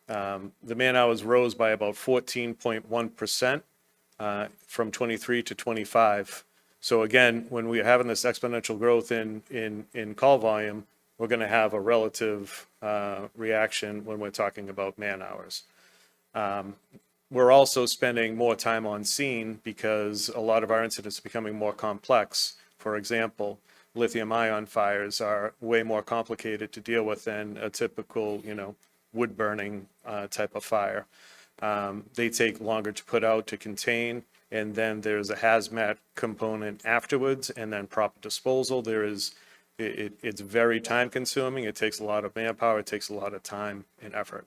[SPEAKER 11] The man hours rose by about 14.1%. From 23 to 25. So again, when we're having this exponential growth in call volume, we're going to have a relative reaction when we're talking about man hours. We're also spending more time on scene because a lot of our incidents are becoming more complex. For example, lithium-ion fires are way more complicated to deal with than a typical, wood burning type of fire. They take longer to put out, to contain, and then there's a hazmat component afterwards, and then proper disposal. It's very time consuming. It takes a lot of manpower. It takes a lot of time and effort.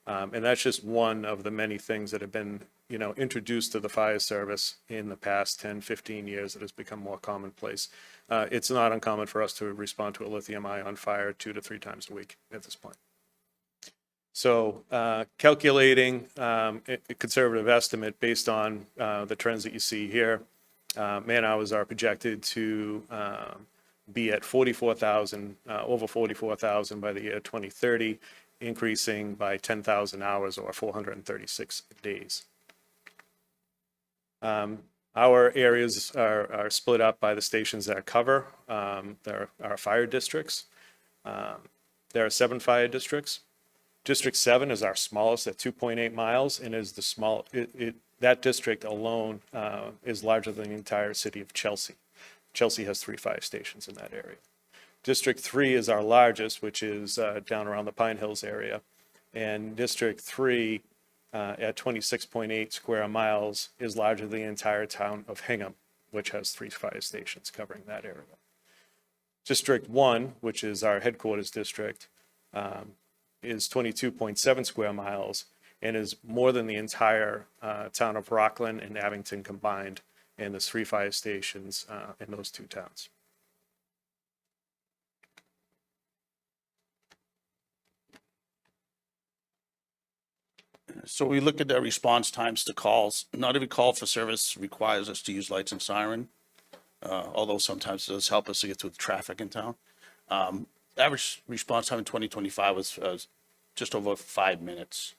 [SPEAKER 11] And that's just one of the many things that have been, introduced to the fire service in the past 10, 15 years that has become more commonplace. It's not uncommon for us to respond to a lithium-ion fire 2 to 3 times a week at this point. So calculating a conservative estimate based on the trends that you see here, man hours are projected to be at 44,000, over 44,000 by the year 2030, increasing by 10,000 hours or 436 days. Our areas are split up by the stations that cover. There are fire districts. There are 7 fire districts. District 7 is our smallest at 2.8 miles and is the small, that district alone is larger than the entire city of Chelsea. Chelsea has 3 fire stations in that area. District 3 is our largest, which is down around the Pine Hills area. And District 3 at 26.8 square miles is larger than the entire town of Hingham, which has 3 fire stations covering that area. District 1, which is our headquarters district, is 22.7 square miles and is more than the entire town of Rockland and Abington combined. And there's 3 fire stations in those 2 towns.
[SPEAKER 13] So we look at the response times to calls. Not every call for service requires us to use lights and siren, although sometimes it does help us to get through the traffic in town. Average response time in 2025 was just over 5 minutes.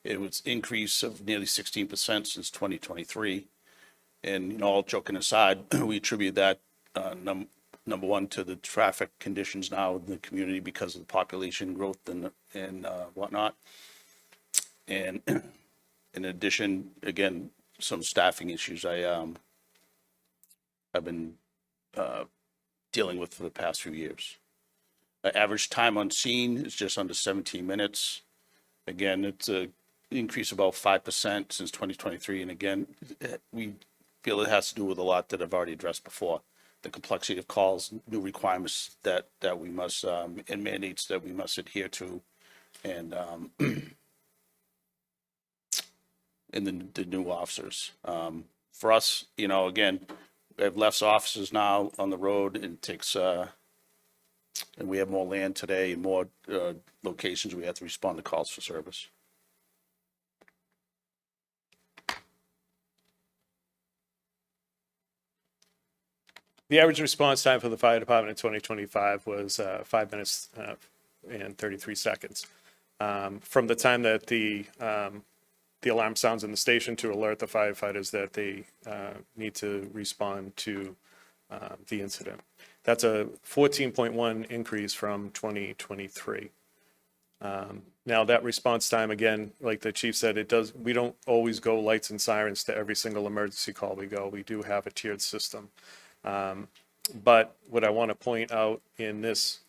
[SPEAKER 13] It was increase of nearly 16% since 2023. And, you know, all joking aside, we attribute that number one to the traffic conditions now in the community because of the population growth and whatnot. And in addition, again, some staffing issues I've been dealing with for the past few years. Average time on scene is just under 17 minutes. Again, it's an increase of about 5% since 2023. And again, we feel it has to do with a lot that I've already addressed before. The complexity of calls, new requirements that we must, and mandates that we must adhere to. And and the new officers. For us, you know, again, we have less officers now on the road and it takes, and we have more land today and more locations we have to respond to calls for service.
[SPEAKER 11] The average response time for the fire department in 2025 was 5 minutes and 33 seconds. From the time that the alarm sounds in the station to alert the firefighters that they need to respond to the incident. That's a 14.1 increase from 2023. Now that response time, again, like the chief said, we don't always go lights and sirens to every single emergency call we go. We do have a tiered system. But what I want to point out in this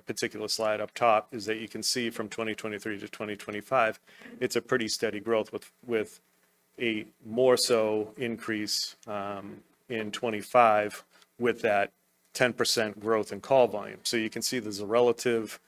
[SPEAKER 11] particular slide up top is that you can see from 2023 to 2025, it's a pretty steady growth with a more so increase in 25 with that 10% growth in call volume. So you can see there's a relative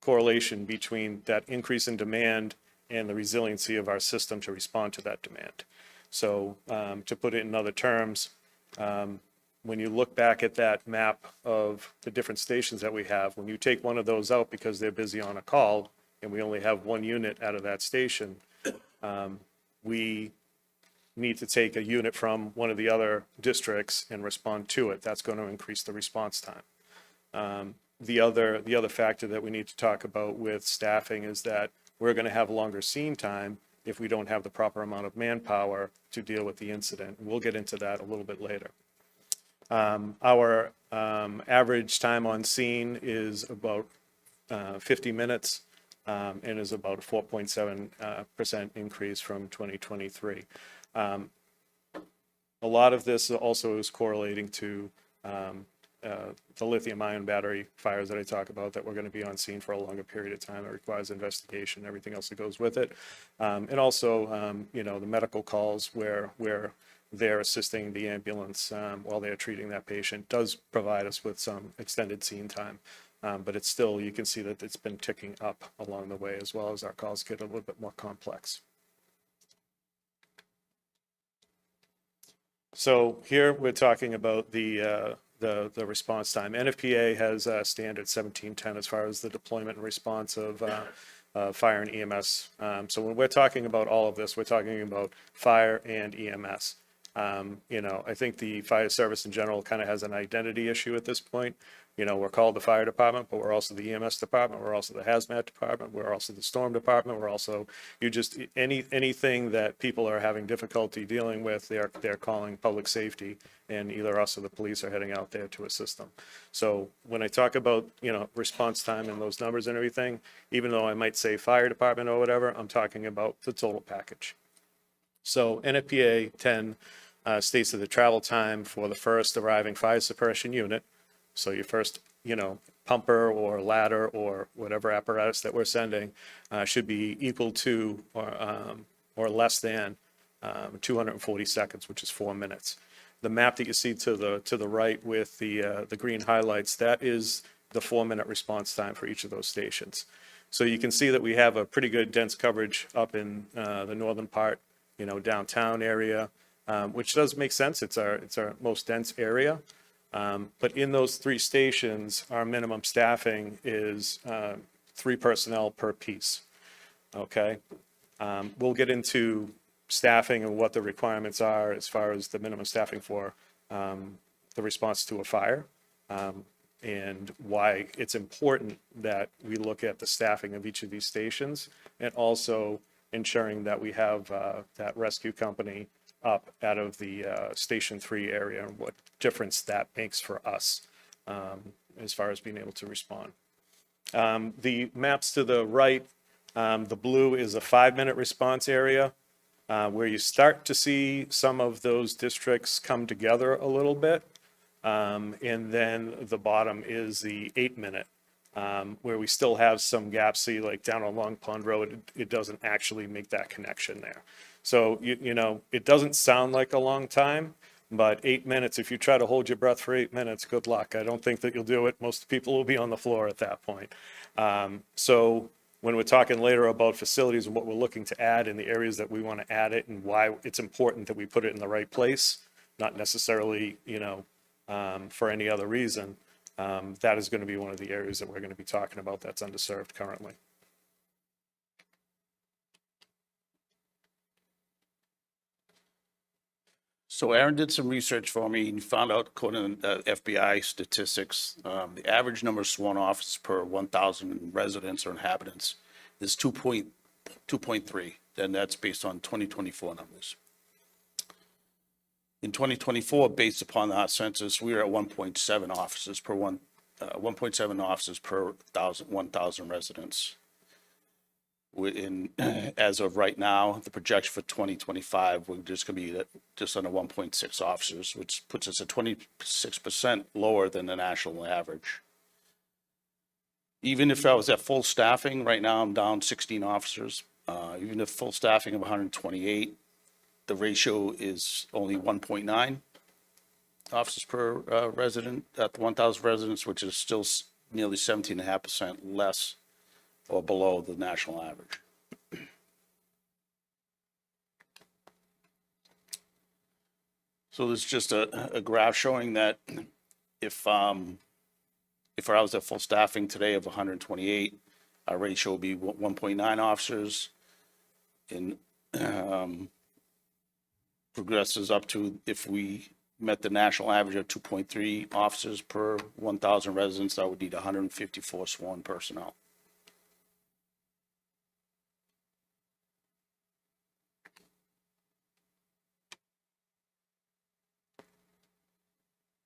[SPEAKER 11] correlation between that increase in demand and the resiliency of our system to respond to that demand. So to put it in other terms, when you look back at that map of the different stations that we have, when you take one of those out because they're busy on a call and we only have 1 unit out of that station, we need to take a unit from one of the other districts and respond to it. That's going to increase the response time. The other factor that we need to talk about with staffing is that we're going to have longer scene time if we don't have the proper amount of manpower to deal with the incident. We'll get into that a little bit later. Our average time on scene is about 50 minutes and is about a 4.7% increase from 2023. A lot of this also is correlating to the lithium-ion battery fires that I talk about that we're going to be on scene for a longer period of time. It requires investigation, everything else that goes with it. And also, you know, the medical calls where they're assisting the ambulance while they're treating that patient does provide us with some extended scene time. But it's still, you can see that it's been ticking up along the way as well as our calls get a little bit more complex. So here we're talking about the response time. NFPA has a standard 1710 as far as the deployment and response of fire and EMS. So when we're talking about all of this, we're talking about fire and EMS. You know, I think the fire service in general kind of has an identity issue at this point. You know, we're called the fire department, but we're also the EMS department. We're also the hazmat department. We're also the storm department. We're also, anything that people are having difficulty dealing with, they're calling public safety, and either us or the police are heading out there to assist them. So when I talk about, you know, response time and those numbers and everything, even though I might say fire department or whatever, I'm talking about the total package. So NFPA 10 states that the travel time for the first arriving fire suppression unit, so your first, you know, pumper or ladder or whatever apparatus that we're sending, should be equal to or less than 240 seconds, which is 4 minutes. The map that you see to the right with the green highlights, that is the 4-minute response time for each of those stations. So you can see that we have a pretty good dense coverage up in the northern part, you know, downtown area, which does make sense. It's our most dense area. But in those 3 stations, our minimum staffing is 3 personnel per piece. Okay. We'll get into staffing and what the requirements are as far as the minimum staffing for the response to a fire, and why it's important that we look at the staffing of each of these stations, and also ensuring that we have that rescue company up out of the Station 3 area, and what difference that makes for us as far as being able to respond. The maps to the right, the blue is a 5-minute response area, where you start to see some of those districts come together a little bit. And then the bottom is the 8-minute, where we still have some gaps. See, like down on Long Pond Road, it doesn't actually make that connection there. So, you know, it doesn't sound like a long time, but 8 minutes, if you try to hold your breath for 8 minutes, good luck. I don't think that you'll do it. Most people will be on the floor at that point. So when we're talking later about facilities and what we're looking to add in the areas that we want to add it and why it's important that we put it in the right place, not necessarily, you know, for any other reason, that is going to be one of the areas that we're going to be talking about that's underserved currently.
[SPEAKER 13] So Aaron did some research for me and found out, according to FBI statistics, the average number of sworn officers per 1,000 residents or inhabitants is 2.3, and that's based on 2024 numbers. In 2024, based upon that census, we were at 1.7 officers per 1,000 residents. As of right now, the projection for 2025, we're just going to be at just under 1.6 officers, which puts us at 26% lower than the national average. Even if I was at full staffing, right now I'm down 16 officers. Even if full staffing of 128, the ratio is only 1.9 officers per resident at 1,000 residents, which is still nearly 17.5% less or below the national average. So there's just a graph showing that if I was at full staffing today of 128, our ratio would be 1.9 officers, and progresses up to, if we met the national average of 2.3 officers per 1,000 residents, that would need 154 sworn personnel.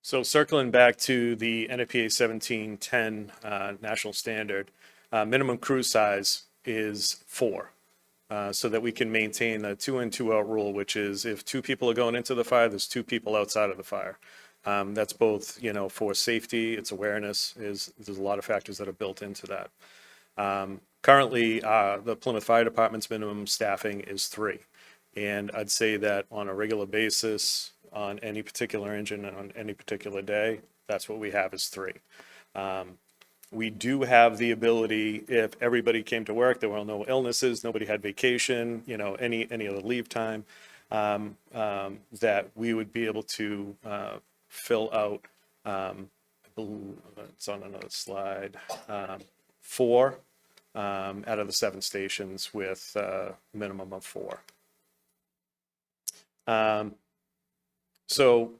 [SPEAKER 11] So circling back to the NFPA 1710 national standard, minimum crew size is 4, so that we can maintain a 2 in, 2 out rule, which is if 2 people are going into the fire, there's 2 people outside of the fire. That's both, you know, for safety, it's awareness, there's a lot of factors that are built into that. Currently, the Plymouth Fire Department's minimum staffing is 3. And I'd say that on a regular basis, on any particular engine and on any particular day, that's what we have is 3. We do have the ability, if everybody came to work, there were no illnesses, nobody had vacation, you know, any other leave time, that we would be able to fill out, it's on another slide, 4 out of the 7 stations with a minimum of 4. So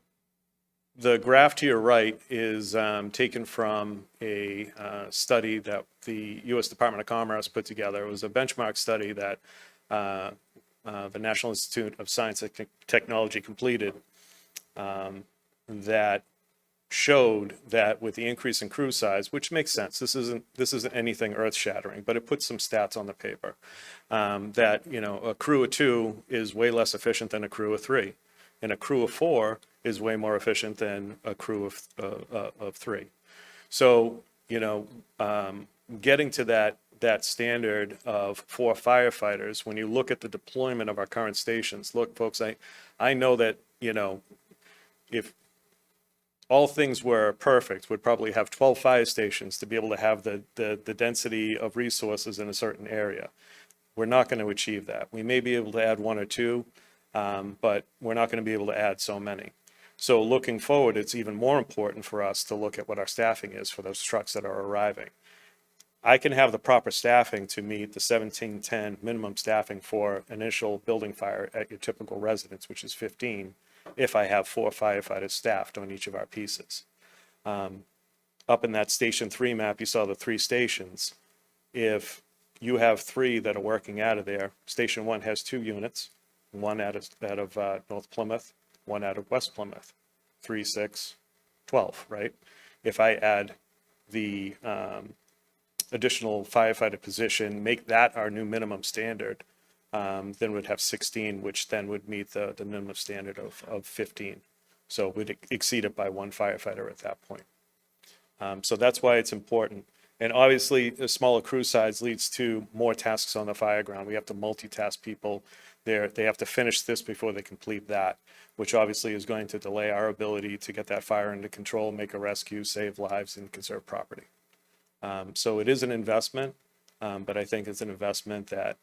[SPEAKER 11] the graph to your right is taken from a study that the U.S. Department of Commerce put together. It was a benchmark study that the National Institute of Science and Technology completed that showed that with the increase in crew size, which makes sense, this isn't anything earth-shattering, but it puts some stats on the paper, that, you know, a crew of 2 is way less efficient than a crew of 3, and a crew of 4 is way more efficient than a crew of 3. So, you know, getting to that standard of 4 firefighters, when you look at the deployment of our current stations, look, folks, I know that, you know, if all things were perfect, would probably have 12 fire stations to be able to have the density of resources in a certain area. We're not going to achieve that. We may be able to add 1 or 2, but we're not going to be able to add so many. So looking forward, it's even more important for us to look at what our staffing is for those trucks that are arriving. I can have the proper staffing to meet the 1710 minimum staffing for initial building fire at your typical residence, which is 15, if I have 4 firefighters staffed on each of our pieces. Up in that Station 3 map, you saw the 3 stations. If you have 3 that are working out of there, Station 1 has 2 units, 1 out of North Plymouth, 1 out of West Plymouth, 3, 6, 12, right? If I add the additional firefighter position, make that our new minimum standard, then we'd have 16, which then would meet the minimum standard of 15. So we'd exceed it by 1 firefighter at that point. So that's why it's important. And obviously, a smaller crew size leads to more tasks on the fire ground. We have to multitask people. They have to finish this before they complete that, which obviously is going to delay our ability to get that fire under control, make a rescue, save lives, and conserve property. So it is an investment, but I think it's an investment that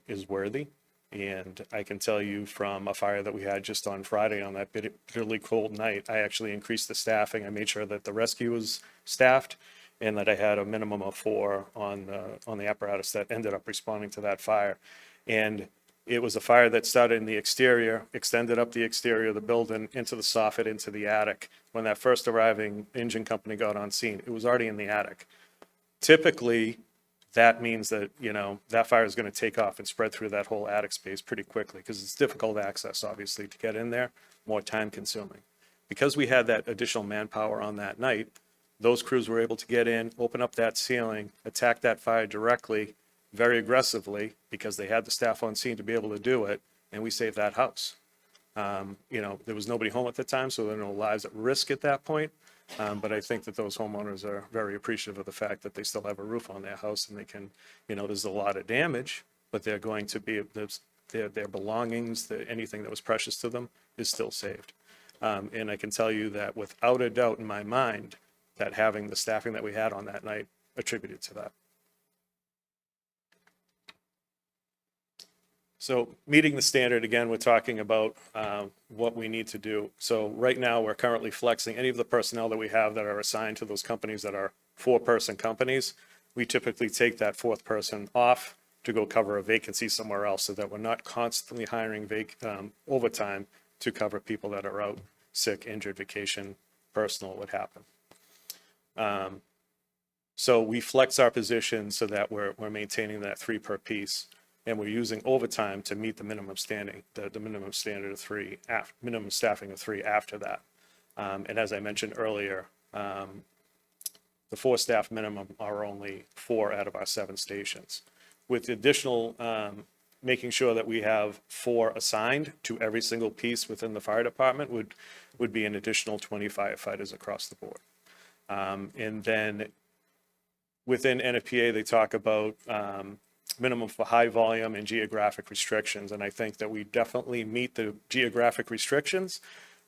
[SPEAKER 11] is worthy. And I can tell you from a fire that we had just on Friday on that bitterly cold night, I actually increased the staffing. I made sure that the rescue was staffed and that I had a minimum of 4 on the apparatus that ended up responding to that fire. And it was a fire that started in the exterior, extended up the exterior of the building, into the soffit, into the attic. When that first arriving engine company got on scene, it was already in the attic. Typically, that means that, you know, that fire is going to take off and spread through that whole attic space pretty quickly because it's difficult access, obviously, to get in there, more time consuming. Because we had that additional manpower on that night, those crews were able to get in, open up that ceiling, attack that fire directly, very aggressively, because they had the staff on scene to be able to do it, and we saved that house. You know, there was nobody home at the time, so there were no lives at risk at that point. But I think that those homeowners are very appreciative of the fact that they still have a roof on their house and they can, you know, there's a lot of damage, but they're going to be, their belongings, anything that was precious to them is still saved. And I can tell you that without a doubt in my mind, that having the staffing that we had on that night attributed to that. So meeting the standard, again, we're talking about what we need to do. So right now, we're currently flexing any of the personnel that we have that are assigned to those companies that are 4-person companies. We typically take that 4th person off to go cover a vacancy somewhere else so that we're not constantly hiring overtime to cover people that are out, sick, injured, vacation, personal, what happened. So we flex our position so that we're maintaining that 3 per piece. And we're using overtime to meet the minimum standing, the minimum standard of 3, minimum staffing of 3 after that. And as I mentioned earlier, the 4 staff minimum are only 4 out of our 7 stations. With additional, making sure that we have 4 assigned to every single piece within the fire department would be an additional 20 firefighters across the board. And then within NFPA, they talk about minimum for high volume and geographic restrictions. And I think that we definitely meet the geographic restrictions.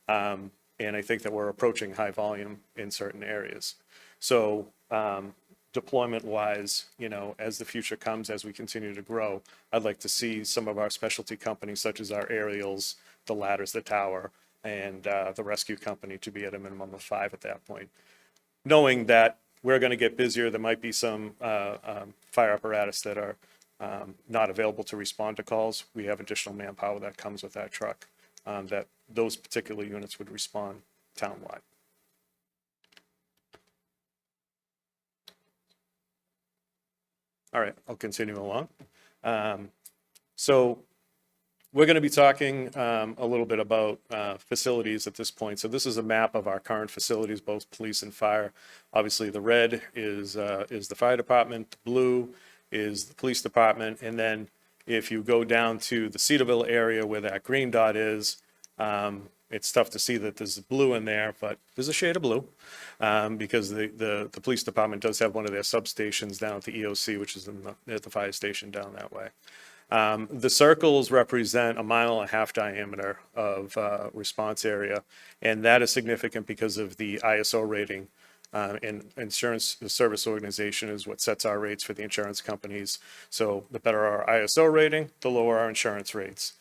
[SPEAKER 11] And I think that we're approaching high volume in certain areas. So deployment wise, you know, as the future comes, as we continue to grow, I'd like to see some of our specialty companies, such as our aerials, the ladders, the tower, and the rescue company to be at a minimum of 5 at that point. Knowing that we're going to get busier, there might be some fire apparatus that are not available to respond to calls. We have additional manpower that comes with that truck. that those particular units would respond townwide. All right, I'll continue along. So we're going to be talking a little bit about facilities at this point. So this is a map of our current facilities, both police and fire. Obviously, the red is the fire department, the blue is the police department, and then if you go down to the Cedarville area where that green dot is, it's tough to see that there's blue in there, but there's a shade of blue because the police department does have one of their substations down at the EOC, which is at the fire station down that way. The circles represent 1.5 miles diameter of response area, and that is significant because of the ISO rating. And insurance service organization is what sets our rates for the insurance companies. So the better our ISO rating, the lower our insurance rates.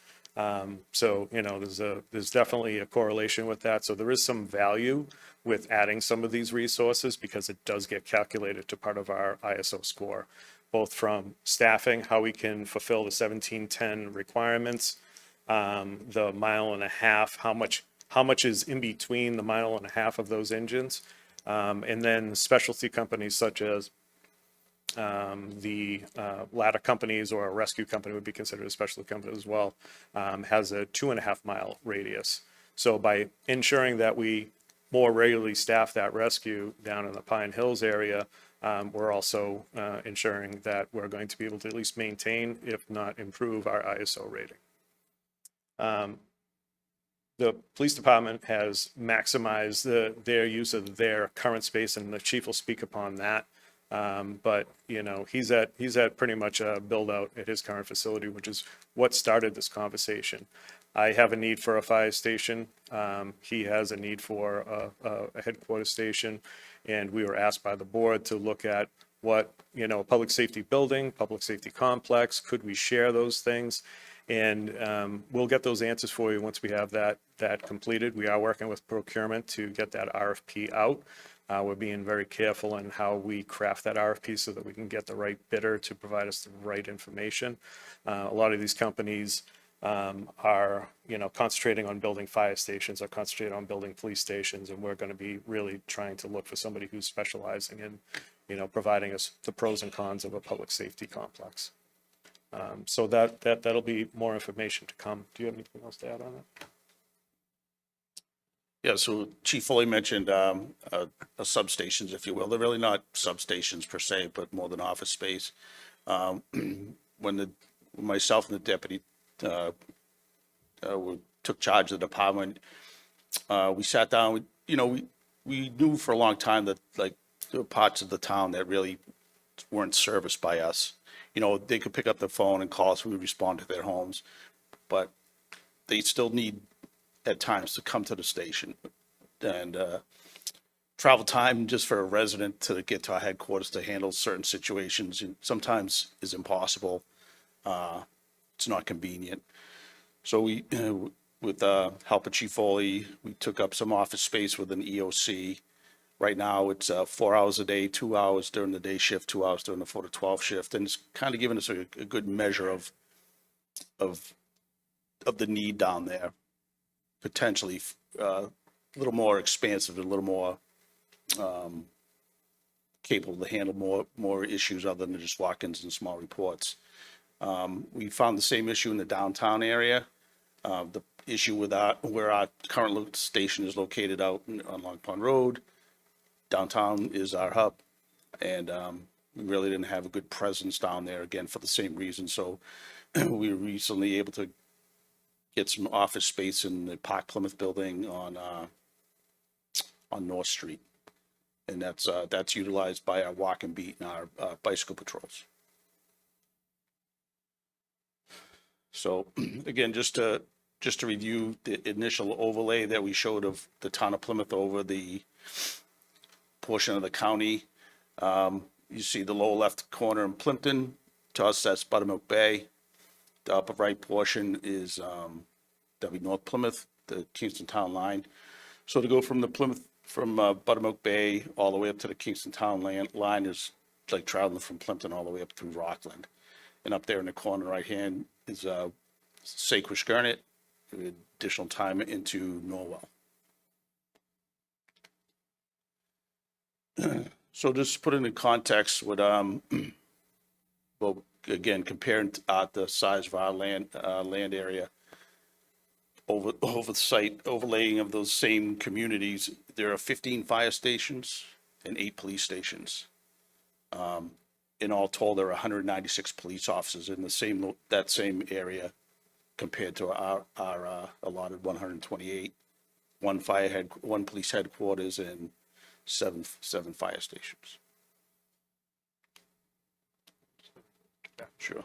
[SPEAKER 11] So, you know, there's definitely a correlation with that. So there is some value with adding some of these resources because it does get calculated to part of our ISO score, both from staffing, how we can fulfill the 1710 requirements, the 1.5 miles, how much is in between the 1.5 miles of those engines, and then specialty companies such as the ladder companies or a rescue company would be considered a specialty company as well, has a 2.5 mile radius. So by ensuring that we more regularly staff that rescue down in the Pine Hills area, we're also ensuring that we're going to be able to at least maintain, if not improve, our ISO rating. The police department has maximized their use of their current space, and the chief will speak upon that. But you know, he's at pretty much a build out at his current facility, which is what started this conversation. I have a need for a fire station. He has a need for a headquarters station, and we were asked by the board to look at what, you know, a public safety building, public safety complex, could we share those things? And we'll get those answers for you once we have that completed. We are working with procurement to get that RFP out. We're being very careful in how we craft that RFP so that we can get the right bidder to provide us the right information. A lot of these companies are, you know, concentrating on building fire stations or concentrating on building police stations, and we're going to be really trying to look for somebody who's specializing in, you know, providing us the pros and cons of a public safety complex. So that'll be more information to come. Do you have anything else to add on that?
[SPEAKER 13] Yeah, so Chief Foley mentioned substations, if you will. They're really not substations per se, but more than office space. When myself and the deputy took charge of the department, we sat down. We knew for a long time that like there were parts of the town that really weren't serviced by us. You know, they could pick up the phone and call us. We would respond to their homes, but they still need at times to come to the station, and travel time just for a resident to get to our headquarters to handle certain situations sometimes is impossible. It's not convenient. So we, with help of Chief Foley, we took up some office space with an EOC. Right now, it's 4 hours a day, 2 hours during the day shift, 2 hours during the 4 to 12 shift, and it's kind of given us a good measure of the need down there. Potentially a little more expansive, a little more capable to handle more issues other than just walk-ins and small reports. We found the same issue in the downtown area. The issue with where our current station is located out on Long Pond Road. Downtown is our hub, and we really didn't have a good presence down there, again, for the same reason. So we were recently able to get some office space in the Park Plymouth building on North Street. And that's utilized by our walk and beat and our bicycle patrols. So again, just to review the initial overlay that we showed of the town of Plymouth over the portion of the county. You see the lower left corner in Plimpton. To us, that's Buttermilk Bay. The upper right portion is that'll be North Plymouth, the Kingston Town line. So to go from Buttermilk Bay all the way up to the Kingston Town line is like traveling from Plimpton all the way up through Rockland. And up there in the corner right hand is Saquishgurnett. additional time into Norwell. So just to put it in context with, well, again, comparing the size of our land area over the site, overlaying of those same communities, there are 15 fire stations and 8 police stations. In all told, there are 196 police officers in that same area compared to our allotted 128, one police headquarters and seven fire stations. Sure.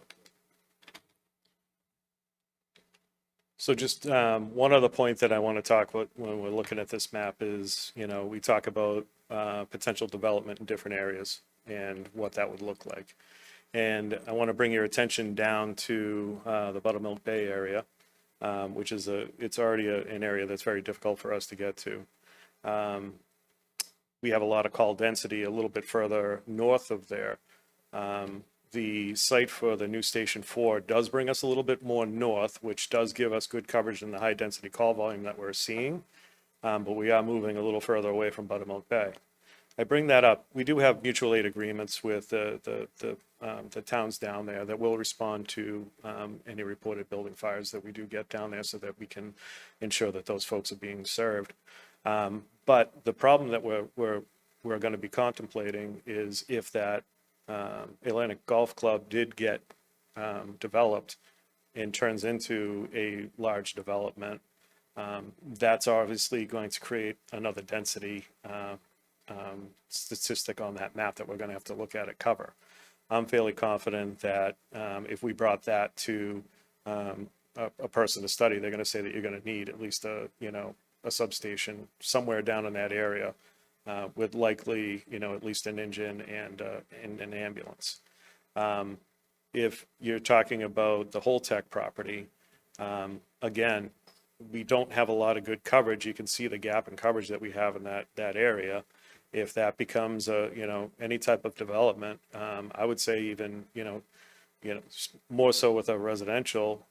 [SPEAKER 11] So just one other point that I want to talk about when we're looking at this map is, we talk about potential development in different areas and what that would look like. And I want to bring your attention down to the Buttermilk Bay area, which is it's already an area that's very difficult for us to get to. We have a lot of call density a little bit further north of there. The site for the new Station 4 does bring us a little bit more north, which does give us good coverage in the high density call volume that we're seeing. But we are moving a little further away from Buttermilk Bay. I bring that up. We do have mutual aid agreements with the towns down there that will respond to any reported building fires that we do get down there, so that we can ensure that those folks are being served. But the problem that we're going to be contemplating is if that Atlantic Golf Club did get developed and turns into a large development, that's obviously going to create another density statistic on that map that we're going to have to look at cover. I'm fairly confident that if we brought that to a person to study, they're going to say that you're going to need at least a substation somewhere down in that area, with likely, at least an engine and an ambulance. If you're talking about the Holtec property, again, we don't have a lot of good coverage. You can see the gap in coverage that we have in that area. If that becomes any type of development, I would say even, more so with a residential,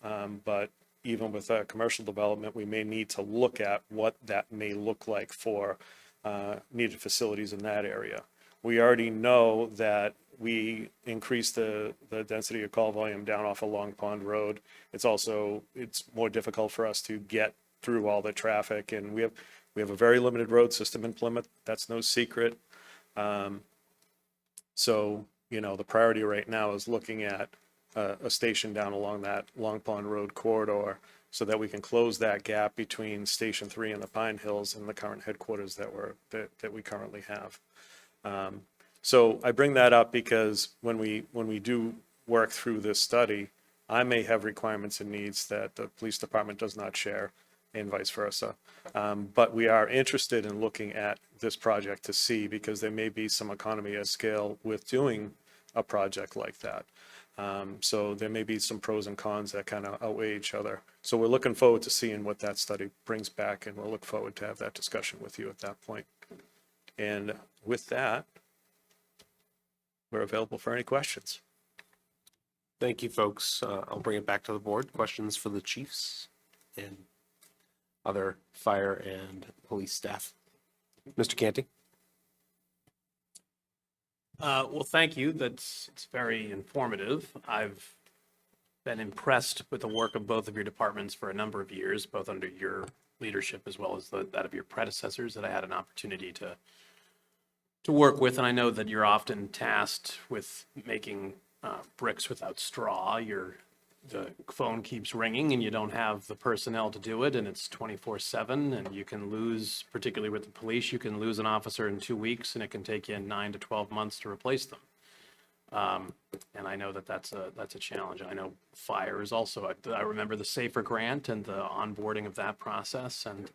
[SPEAKER 11] but even with a commercial development, we may need to look at what that may look like for needed facilities in that area. We already know that we increase the density of call volume down off of Long Pond Road. It's more difficult for us to get through all the traffic, and we have a very limited road system in Plymouth. That's no secret. So, the priority right now is looking at a station down along that Long Pond Road corridor, so that we can close that gap between Station 3 and the Pine Hills and the current headquarters that we currently have. So I bring that up because when we do work through this study, I may have requirements and needs that the police department does not share, and vice versa. But we are interested in looking at this project to see, because there may be some economy of scale with doing a project like that. So there may be some pros and cons that kind of outweigh each other. So we're looking forward to seeing what that study brings back, and we'll look forward to have that discussion with you at that point. And with that, we're available for any questions.
[SPEAKER 3] Thank you, folks. I'll bring it back to the board. Questions for the chiefs and other fire and police staff. Mr. Canty?
[SPEAKER 7] Well, thank you. It's very informative. I've been impressed with the work of both of your departments for a number of years, both under your leadership as well as that of your predecessors that I had an opportunity to work with. And I know that you're often tasked with making bricks without straw. The phone keeps ringing and you don't have the personnel to do it, and it's 24/7, and you can lose, particularly with the police, you can lose an officer in 2 weeks, and it can take you 9 to 12 months to replace them. And I know that's a challenge. I know fire is also, I remember the SAFER grant and the onboarding of that process. And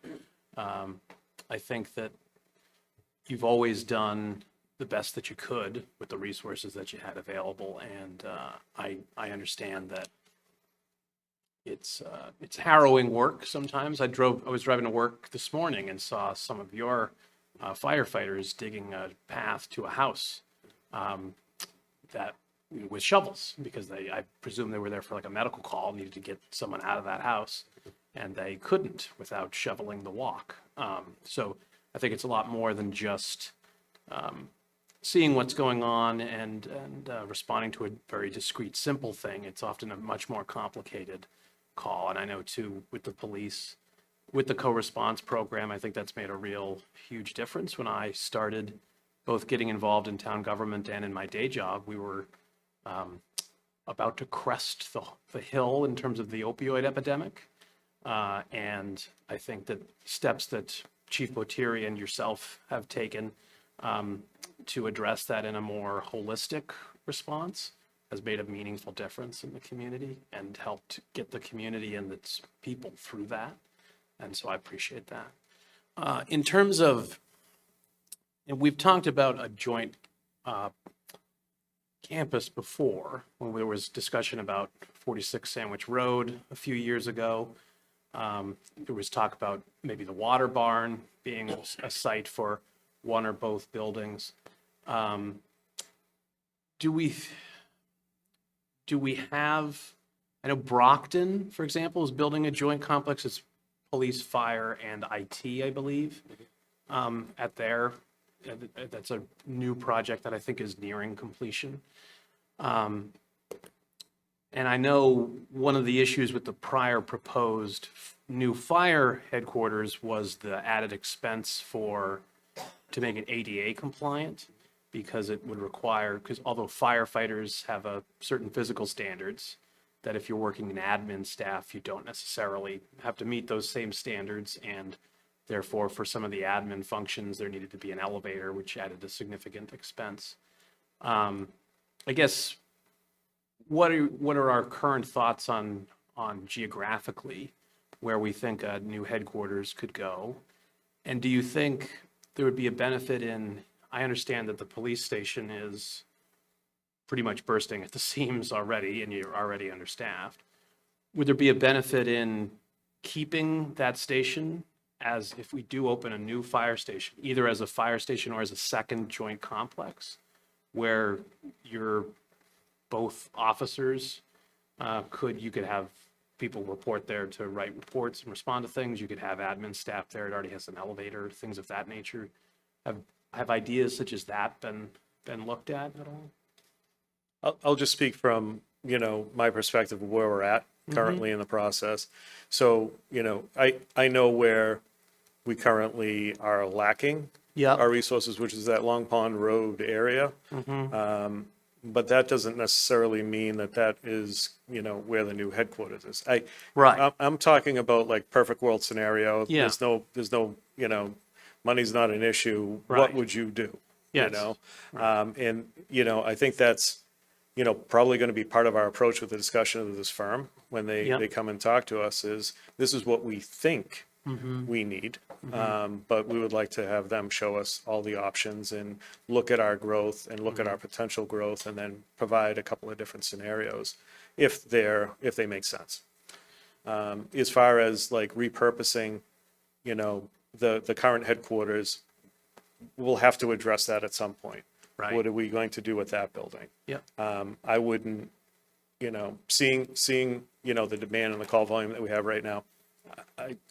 [SPEAKER 7] I think that you've always done the best that you could with the resources that you had available. And I understand that it's harrowing work sometimes. I was driving to work this morning and saw some of your firefighters digging a path to a house that with shovels, because I presume they were there for like a medical call, needed to get someone out of that house. and they couldn't without shoveling the walk. So I think it's a lot more than just seeing what's going on and responding to a very discrete, simple thing. It's often a much more complicated call. And I know too, with the police, with the co-response program, I think that's made a real huge difference. When I started both getting involved in town government and in my day job, we were about to crest the hill in terms of the opioid epidemic. And I think that steps that Chief Botieri and yourself have taken to address that in a more holistic response has made a meaningful difference in the community and helped get the community and its people through that. And so I appreciate that. In terms of, and we've talked about a joint campus before, when there was discussion about 46 Sandwich Road a few years ago. There was talk about maybe the Water Barn being a site for one or both buildings. Do we have, I know Brockton, for example, is building a joint complex. It's police, fire, and IT, I believe, at their, that's a new project that I think is nearing completion. And I know one of the issues with the prior proposed new fire headquarters was the added expense to make it ADA compliant, because it would require, because although firefighters have a certain physical standards, that if you're working in admin staff, you don't necessarily have to meet those same standards. And therefore, for some of the admin functions, there needed to be an elevator, which added a significant expense. I guess, what are our current thoughts on geographically where we think a new headquarters could go? And do you think there would be a benefit in, I understand that the police station is pretty much bursting at the seams already and you're already understaffed. Would there be a benefit in keeping that station as if we do open a new fire station, either as a fire station or as a second joint complex, where you're both officers you could have people report there to write reports and respond to things. You could have admin staff there. It already has an elevator, things of that nature. Have ideas such as that been looked at all?
[SPEAKER 11] I'll just speak from, my perspective of where we're at currently in the process. So, I know where we currently are lacking our resources, which is that Long Pond Road area. But that doesn't necessarily mean that is, where the new headquarters is. I'm talking about like perfect world scenario.
[SPEAKER 7] Yeah.
[SPEAKER 11] There's no, money's not an issue.
[SPEAKER 7] Right.
[SPEAKER 11] What would you do?
[SPEAKER 7] Yes.
[SPEAKER 11] And, I think that's, probably going to be part of our approach with the discussion of this firm when they come and talk to us is this is what we think we need. But we would like to have them show us all the options and look at our growth and look at our potential growth and then provide a couple of different scenarios if they make sense. As far as like repurposing, the current headquarters, we'll have to address that at some point.
[SPEAKER 7] Right.
[SPEAKER 11] What are we going to do with that building?
[SPEAKER 7] Yep.
[SPEAKER 11] I wouldn't, seeing, the demand and the call volume that we have right now,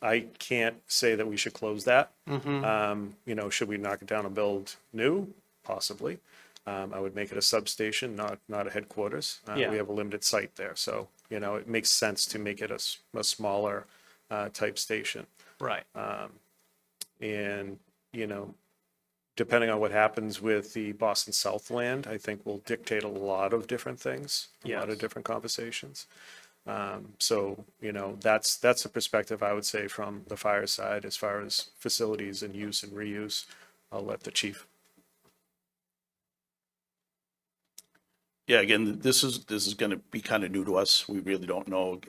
[SPEAKER 11] I can't say that we should close that. Should we knock it down and build new? Possibly. I would make it a substation, not a headquarters.
[SPEAKER 7] Yeah.
[SPEAKER 11] We have a limited site there. So, it makes sense to make it a smaller type station.
[SPEAKER 7] Right.
[SPEAKER 11] And, depending on what happens with the Boston Southland, I think will dictate a lot of different things, a lot of
[SPEAKER 7] Yes.
[SPEAKER 11] different conversations. So, that's a perspective I would say from the fire side as far as facilities and use and reuse. I'll let the chief.
[SPEAKER 13] Yeah, again, this is going to be kind of new to us. We really don't know,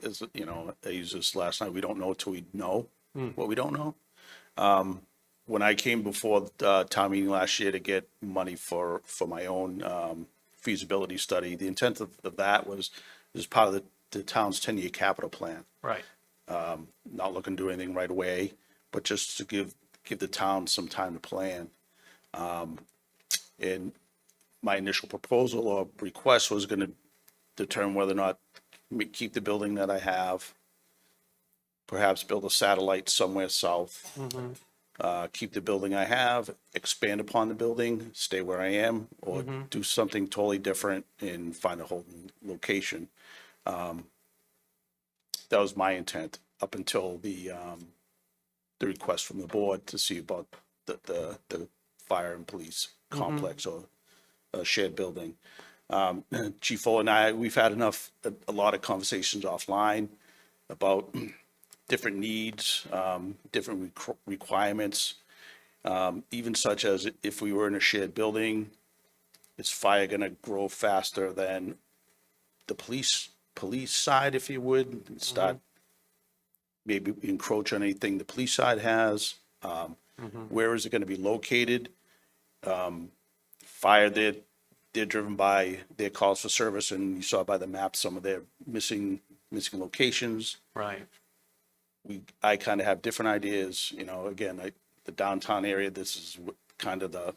[SPEAKER 13] I used this last night, we don't know till we know what we don't know. When I came before the town meeting last year to get money for my own feasibility study, the intent of that was part of the town's 10-year capital plan.
[SPEAKER 7] Right.
[SPEAKER 13] Not looking to do anything right away, but just to give the town some time to plan. And my initial proposal or request was going to determine whether or not keep the building that I have, perhaps build a satellite somewhere south. Keep the building I have, expand upon the building, stay where I am, or do something totally different and find a whole new location. That was my intent up until the request from the board to see about the fire and police complex or a shared building. Chief O and I, we've had a lot of conversations offline about different needs, different requirements, even such as if we were in a shared building, is fire going to grow faster than the police side, if you would, and start maybe encroach on anything the police side has? Where is it going to be located? Fire, they're driven by their calls for service, and you saw by the map some of their missing locations.
[SPEAKER 7] Right.
[SPEAKER 13] I kind of have different ideas, again, the downtown area, this is kind of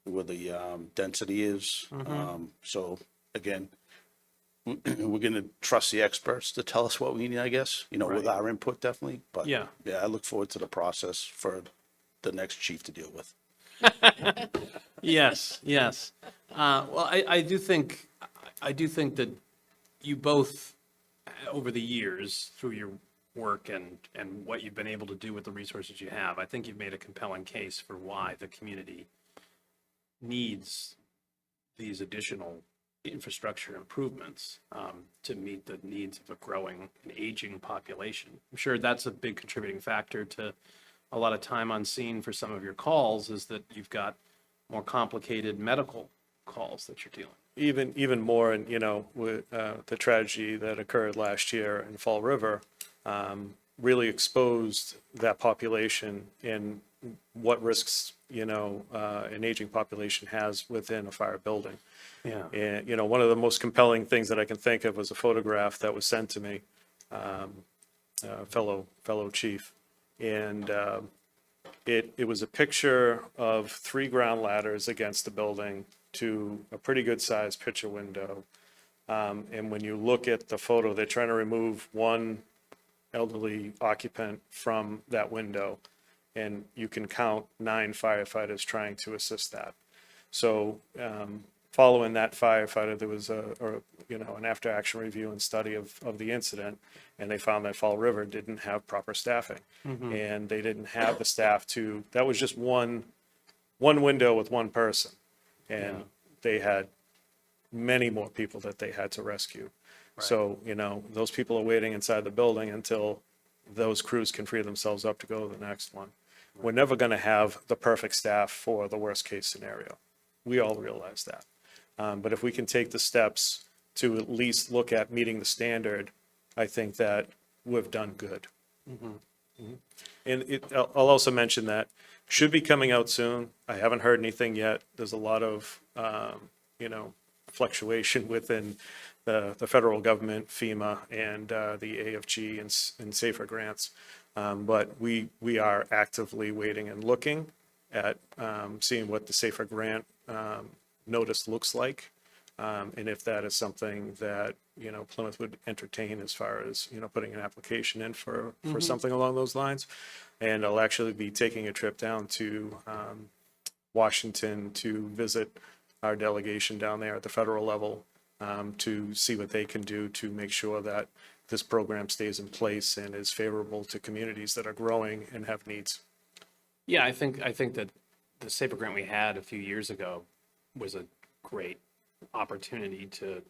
[SPEAKER 13] where the density is. So again, we're going to trust the experts to tell us what we need, I guess, with our input definitely. But
[SPEAKER 7] Yeah.
[SPEAKER 13] I look forward to the process for the next chief to deal with.
[SPEAKER 7] Yes, yes. Well, I do think that you both, over the years, through your work and what you've been able to do with the resources you have, I think you've made a compelling case for why the community needs these additional infrastructure improvements to meet the needs of a growing and aging population. I'm sure that's a big contributing factor to a lot of time on scene for some of your calls, is that you've got more complicated medical calls that you're dealing.
[SPEAKER 11] Even more, and with the tragedy that occurred last year in Fall River, really exposed that population and what risks an aging population has within a fire building.
[SPEAKER 7] Yeah.
[SPEAKER 11] And one of the most compelling things that I can think of was a photograph that was sent to me, fellow chief, and it was a picture of 3 ground ladders against the building to a pretty good sized picture window. And when you look at the photo, they're trying to remove one elderly occupant from that window, and you can count 9 firefighters trying to assist that. So following that firefighter, there was an after action review and study of the incident, and they found that Fall River didn't have proper staffing, and they didn't have the staff that was just one window with one person, and they had many more people that they had to rescue. Right. So, those people are waiting inside the building until those crews can free themselves up to go to the next one. Right. We're never going to have the perfect staff for the worst case scenario. We all realize that. But if we can take the steps to at least look at meeting the standard, I think that we've done good. And I'll also mention that should be coming out soon. I haven't heard anything yet. There's a lot of, fluctuation within the federal government, FEMA, and the AFG and SAFER grants. But we are actively waiting and looking at seeing what the SAFER grant notice looks like. And if that is something that, Plymouth would entertain as far as, putting an application in for something along those lines. And I'll actually be taking a trip down to Washington to visit our delegation down there at the federal level to see what they can do to make sure that this program stays in place and is favorable to communities that are growing and have needs.
[SPEAKER 7] Yeah, I think that the SAFER grant we had a few years ago was a great opportunity to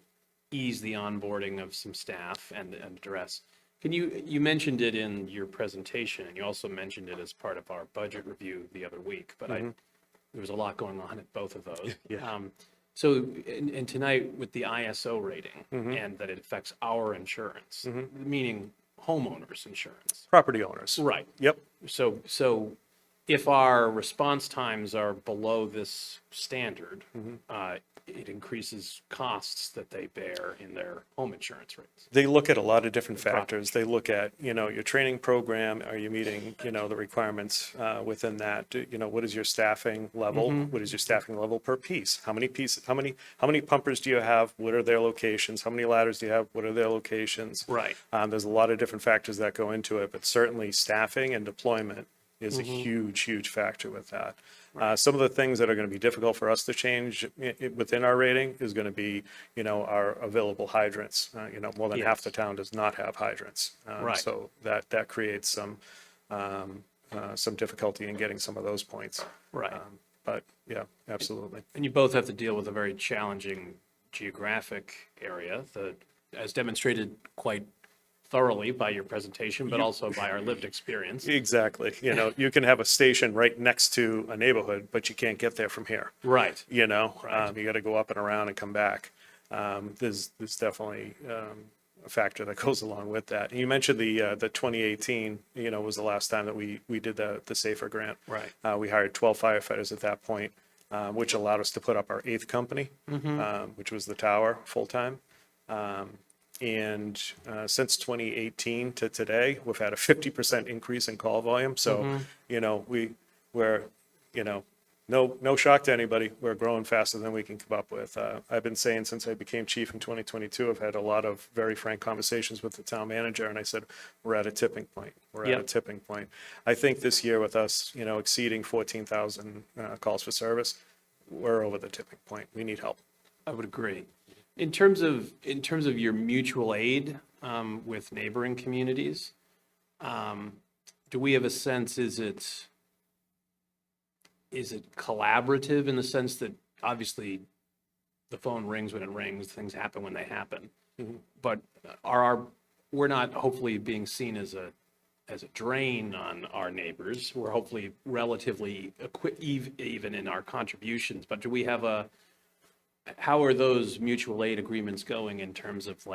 [SPEAKER 7] ease the onboarding of some staff and address. You mentioned it in your presentation, and you also mentioned it as part of our budget review the other week, but there was a lot going on at both of those.
[SPEAKER 11] Yeah.
[SPEAKER 7] So, and tonight with the ISO rating and that it affects our insurance, meaning homeowners insurance.
[SPEAKER 11] Property owners.
[SPEAKER 7] Right.
[SPEAKER 11] Yep.
[SPEAKER 7] So if our response times are below this standard, it increases costs that they bear in their home insurance rates.
[SPEAKER 11] They look at a lot of different factors. They look at, your training program. Are you meeting, the requirements within that? What is your staffing level? What is your staffing level per piece? How many pumpers do you have? What are their locations? How many ladders do you have? What are their locations?
[SPEAKER 7] Right.
[SPEAKER 11] There's a lot of different factors that go into it, but certainly staffing and deployment is a huge factor with that. Some of the things that are going to be difficult for us to change within our rating is going to be, our available hydrants. More than half the town does not have hydrants.
[SPEAKER 7] Right.
[SPEAKER 11] So that creates some difficulty in getting some of those points.
[SPEAKER 7] Right.
[SPEAKER 11] But yeah, absolutely.
[SPEAKER 7] And you both have to deal with a very challenging geographic area that, as demonstrated quite thoroughly by your presentation, but also by our lived experience.
[SPEAKER 11] Exactly. You can have a station right next to a neighborhood, but you can't get there from here.
[SPEAKER 7] Right.
[SPEAKER 11] You got to go up and around and come back. There's definitely a factor that goes along with that. And you mentioned the 2018, was the last time that we did the SAFER grant.
[SPEAKER 7] Right.
[SPEAKER 11] We hired 12 firefighters at that point, which allowed us to put up our 8th company, which was the tower full-time. And since 2018 to today, we've had a 50% increase in call volume. So, we're, no shock to anybody. We're growing faster than we can come up with. I've been saying since I became chief in 2022, I've had a lot of very frank conversations with the town manager, and I said, we're at a tipping point. We're at a tipping point. I think this year with us, exceeding 14,000 calls for service, we're over the tipping point. We need help.
[SPEAKER 7] I would agree. In terms of your mutual aid with neighboring communities, do we have a sense, is it collaborative in the sense that obviously the phone rings when it rings, things happen when they happen, but we're not hopefully being seen as a drain on our neighbors. We're hopefully relatively even in our contributions, but do we have how are those mutual aid agreements going in terms of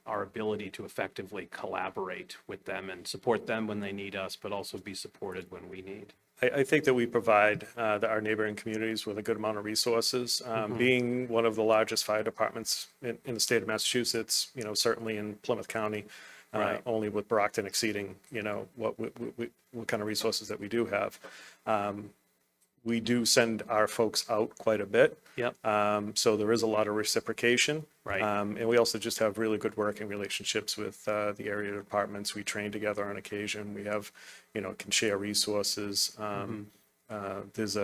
[SPEAKER 7] our ability to effectively collaborate with them and support them when they need us, but also be supported when we need?
[SPEAKER 11] I think that we provide our neighboring communities with a good amount of resources. Being one of the largest fire departments in the state of Massachusetts, certainly in Plymouth County, only with Brockton exceeding, what kind of resources that we do have. We do send our folks out quite a bit.
[SPEAKER 7] Yep.
[SPEAKER 11] So there is a lot of reciprocation.
[SPEAKER 7] Right.
[SPEAKER 11] And we also just have really good working relationships with the area departments. We train together on occasion. We have, can share resources. There's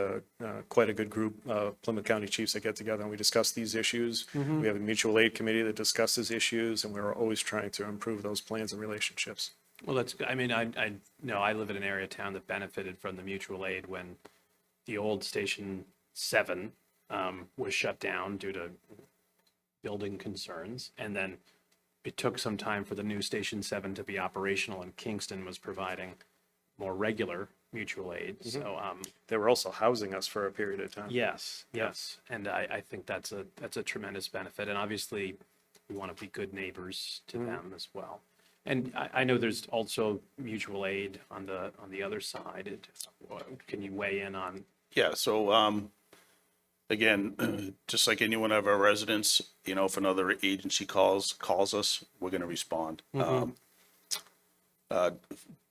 [SPEAKER 11] quite a good group of Plymouth County chiefs that get together and we discuss these issues. We have a mutual aid committee that discusses issues, and we're always trying to improve those plans and relationships.
[SPEAKER 7] Well, that's good. I mean, I know I live in an area of town that benefited from the mutual aid when the old Station 7 was shut down due to building concerns. And then it took some time for the new Station 7 to be operational, and Kingston was providing more regular mutual aid. So
[SPEAKER 11] they were also housing us for a period of time.
[SPEAKER 7] yes. And I think that's a tremendous benefit. And obviously we want to be good neighbors to them as well. And I know there's also mutual aid on the other side. Can you weigh in on?
[SPEAKER 13] Yeah, so, again, just like any one of our residents, if another agency calls us, we're gonna respond.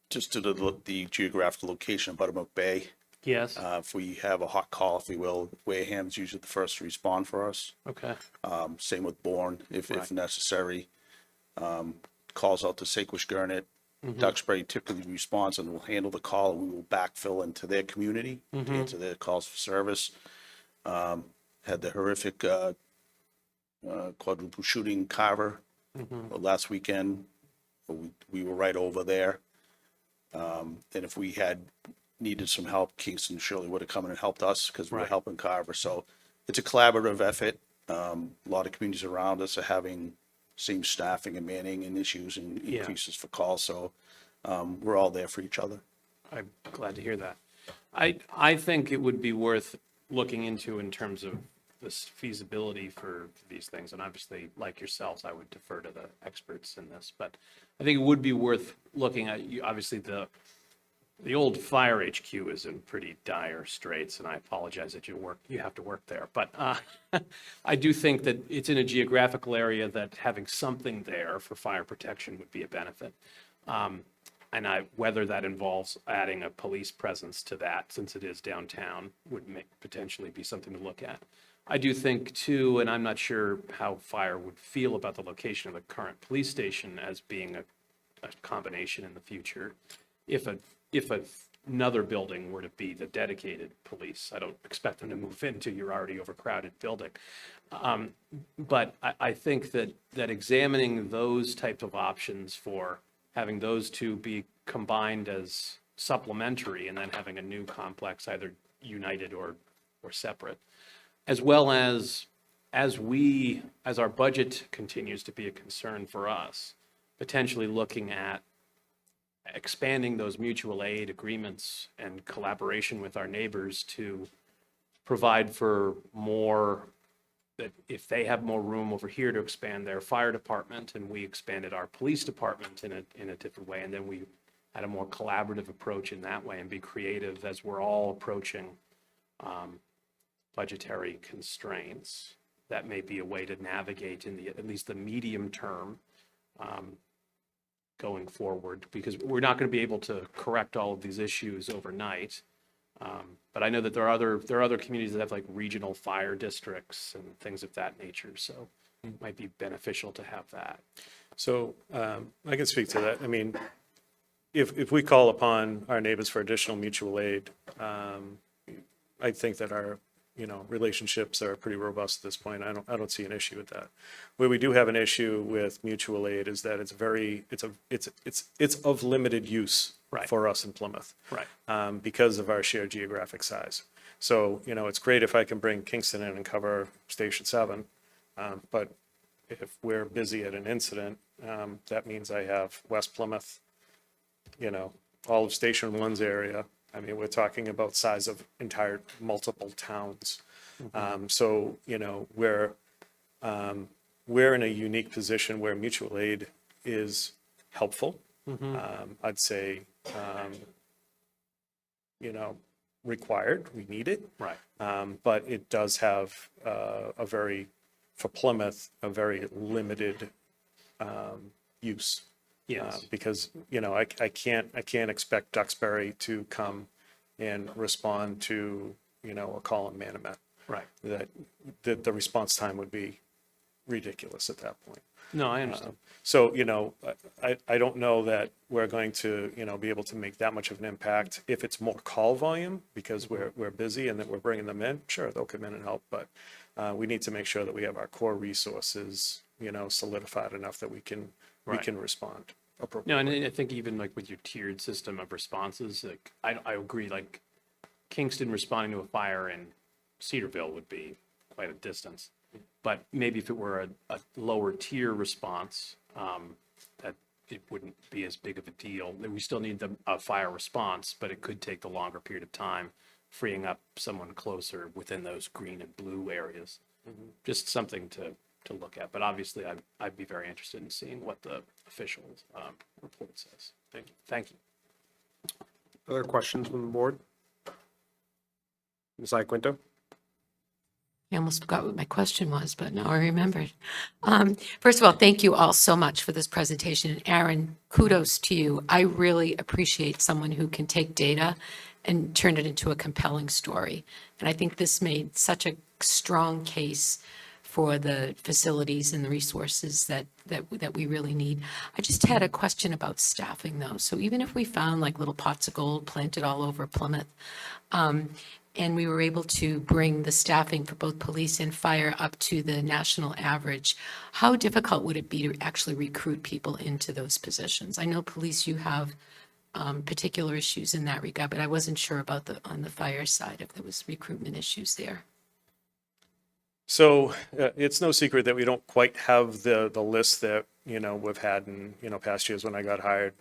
[SPEAKER 13] Just to the geographical location of Buttermilk Bay,
[SPEAKER 7] Yes.
[SPEAKER 13] if we have a hot call, if we will, Wareham's usually the first to respond for us.
[SPEAKER 7] Okay.
[SPEAKER 13] Same with Bourne, if
[SPEAKER 7] Right.
[SPEAKER 13] necessary. Calls out to Saquosh Gurnett, Duxbury typically responds and will handle the call, and we will backfill into their community to answer their calls for service. Had the horrific quadruple shooting in Carver last weekend. We were right over there. And if we had needed some help, Kingston surely would have come in and helped us because we were
[SPEAKER 7] Right.
[SPEAKER 13] helping Carver. So it's a collaborative effort. A lot of communities around us are having same staffing and manning and issues and
[SPEAKER 7] Yeah.
[SPEAKER 13] increases for calls. So we're all there for each other.
[SPEAKER 7] I'm glad to hear that. I think it would be worth looking into in terms of this feasibility for these things. And obviously, like yourselves, I would defer to the experts in this. But I think it would be worth looking at, obviously, the The old fire HQ is in pretty dire straits, and I apologize that you have to work there. But I do think that it's in a geographical area that having something there for fire protection would be a benefit. Whether that involves adding a police presence to that, since it is downtown, would potentially be something to look at. I do think too, and I'm not sure how fire would feel about the location of the current police station as being a combination in the future. If another building were to be the dedicated police, I don't expect them to move into your already overcrowded building. But I think that examining those types of options for having those two be combined as supplementary and then having a new complex either united or separate, as well as our budget continues to be a concern for us, potentially looking at expanding those mutual aid agreements and collaboration with our neighbors to provide for more, that if they have more room over here to expand their fire department and we expanded our police department in a different way, and then we had a more collaborative approach in that way and be creative as we're all approaching budgetary constraints. That may be a way to navigate in at least the medium term going forward, because we're not going to be able to correct all of these issues overnight. But I know that there are other communities that have like regional fire districts and things of that nature. So it might be beneficial to have that.
[SPEAKER 11] So I can speak to that. I mean, if we call upon our neighbors for additional mutual aid, I think that our relationships are pretty robust at this point. I don't see an issue with that. Where we do have an issue with mutual aid is that it's of limited use
[SPEAKER 7] Right.
[SPEAKER 11] for us in Plymouth.
[SPEAKER 7] Right.
[SPEAKER 11] Because of our shared geographic size. So, it's great if I can bring Kingston in and cover Station 7. But if we're busy at an incident, that means I have West Plymouth, all of Station 1's area. I mean, we're talking about size of entire multiple towns. So, we're in a unique position where mutual aid is helpful. I'd say, required, we need it.
[SPEAKER 7] Right.
[SPEAKER 11] But it does have for Plymouth, a very limited use.
[SPEAKER 7] Yes.
[SPEAKER 11] Because, I can't expect Duxbury to come and respond to, a call in Manomet.
[SPEAKER 7] Right.
[SPEAKER 11] That the response time would be ridiculous at that point.
[SPEAKER 7] No, I understand.
[SPEAKER 11] So, I don't know that we're going to, be able to make that much of an impact. If it's more call volume, because we're busy and that we're bringing them in, sure, they'll come in and help. But we need to make sure that we have our core resources, solidified enough that we can respond appropriately.
[SPEAKER 7] No, and I think even like with your tiered system of responses, like I agree, like Kingston responding to a fire in Cedarville would be quite a distance. But maybe if it were a lower tier response, that it wouldn't be as big of a deal. We still need a fire response, but it could take the longer period of time, freeing up someone closer within those green and blue areas. Just something to look at. But obviously, I'd be very interested in seeing what the official report says. Thank you. Thank you.
[SPEAKER 3] Other questions from the board? Ms. Iaquinto?
[SPEAKER 5] I almost forgot what my question was, but now I remembered. First of all, thank you all so much for this presentation. And Aaron, kudos to you. I really appreciate someone who can take data and turn it into a compelling story. And I think this made such a strong case for the facilities and the resources that we really need. I just had a question about staffing though. So even if we found like little pots of gold planted all over Plymouth, and we were able to bring the staffing for both police and fire up to the national average, how difficult would it be to actually recruit people into those positions? I know police, you have particular issues in that regard, but I wasn't sure about on the fire side if there was recruitment issues there.
[SPEAKER 11] So it's no secret that we don't quite have the list that, we've had in, past years when I got hired,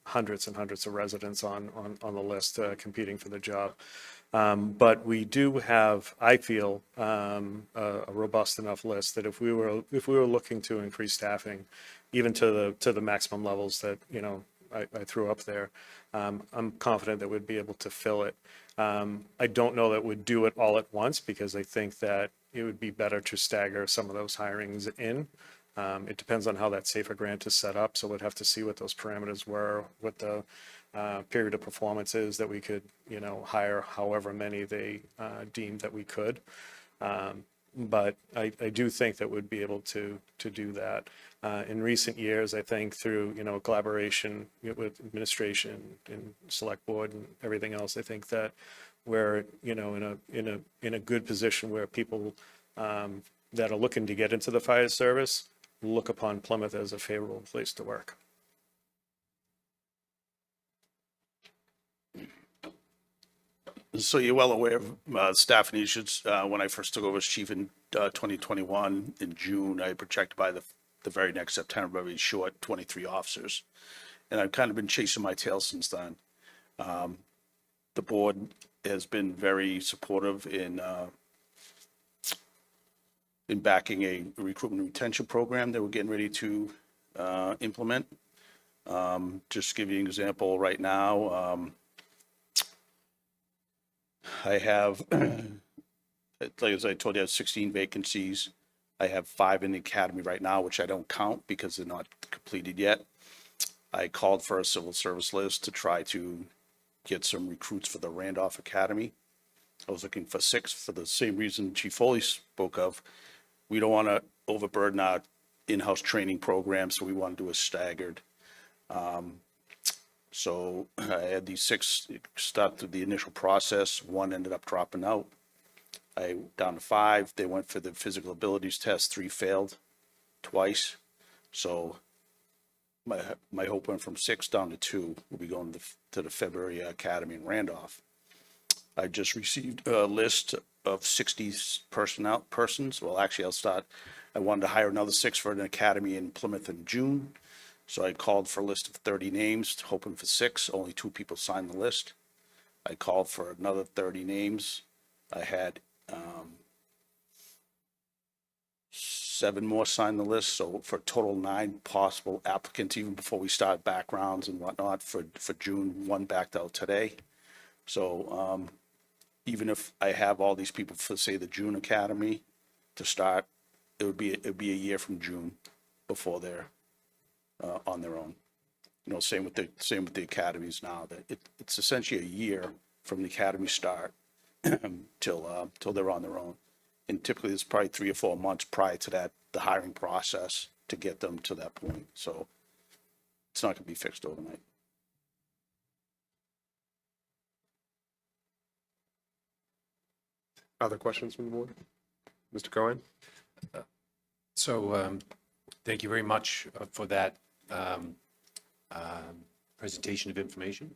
[SPEAKER 11] hundreds and hundreds of residents on the list competing for the job. But we do have, I feel, a robust enough list that if we were looking to increase staffing, even to the maximum levels that I threw up there. I'm confident that we'd be able to fill it. I don't know that we'd do it all at once because I think that it would be better to stagger some of those hirings in. It depends on how that SAFER grant is set up, so we'd have to see what those parameters were, what the period of performance is that we could, hire however many they deemed that we could. But I do think that we'd be able to do that. In recent years, I think through, collaboration with administration and select board and everything else, I think that we're, in a good position where people that are looking to get into the fire service look upon Plymouth as a favorable place to work.
[SPEAKER 13] So you're well aware of staffing issues. When I first took over as chief in 2021, in June, I projected by the very next September, I'd be short 23 officers. And I've kind of been chasing my tail since then. The board has been very supportive in backing a recruitment retention program that we're getting ready to implement. Just to give you an example, right now, I have, like as I told you, I have 16 vacancies. I have 5 in the academy right now, which I don't count because they're not completed yet. I called for a civil service list to try to get some recruits for the Randolph Academy. I was looking for 6 for the same reason Chief Foley spoke of. We don't want to overburden our in-house training program, so we want to do a staggered. So I had these 6 start through the initial process. 1 ended up dropping out. I down to 5. They went for the physical abilities test. 3 failed twice. So my hope went from 6 down to 2. We'll be going to the February Academy in Randolph. I just received a list of 60 persons. Well, actually, I wanted to hire another 6 for an academy in Plymouth in June. So I called for a list of 30 names, hoping for 6. Only 2 people signed the list. I called for another 30 names. I had 7 more sign the list, so for a total 9 possible applicants, even before we start backgrounds and whatnot for June. 1 backed out today. So even if I have all these people for, say, the June Academy to start, it would be a year from June before they're on their own. Same with the academies now. That it's essentially a year from the academy start till they're on their own. And typically it's probably 3 or 4 months prior to that, the hiring process to get them to that point. So it's not going to be fixed overnight.
[SPEAKER 3] Other questions from the board? Mr. Cohen?
[SPEAKER 6] So thank you very much for that presentation of information.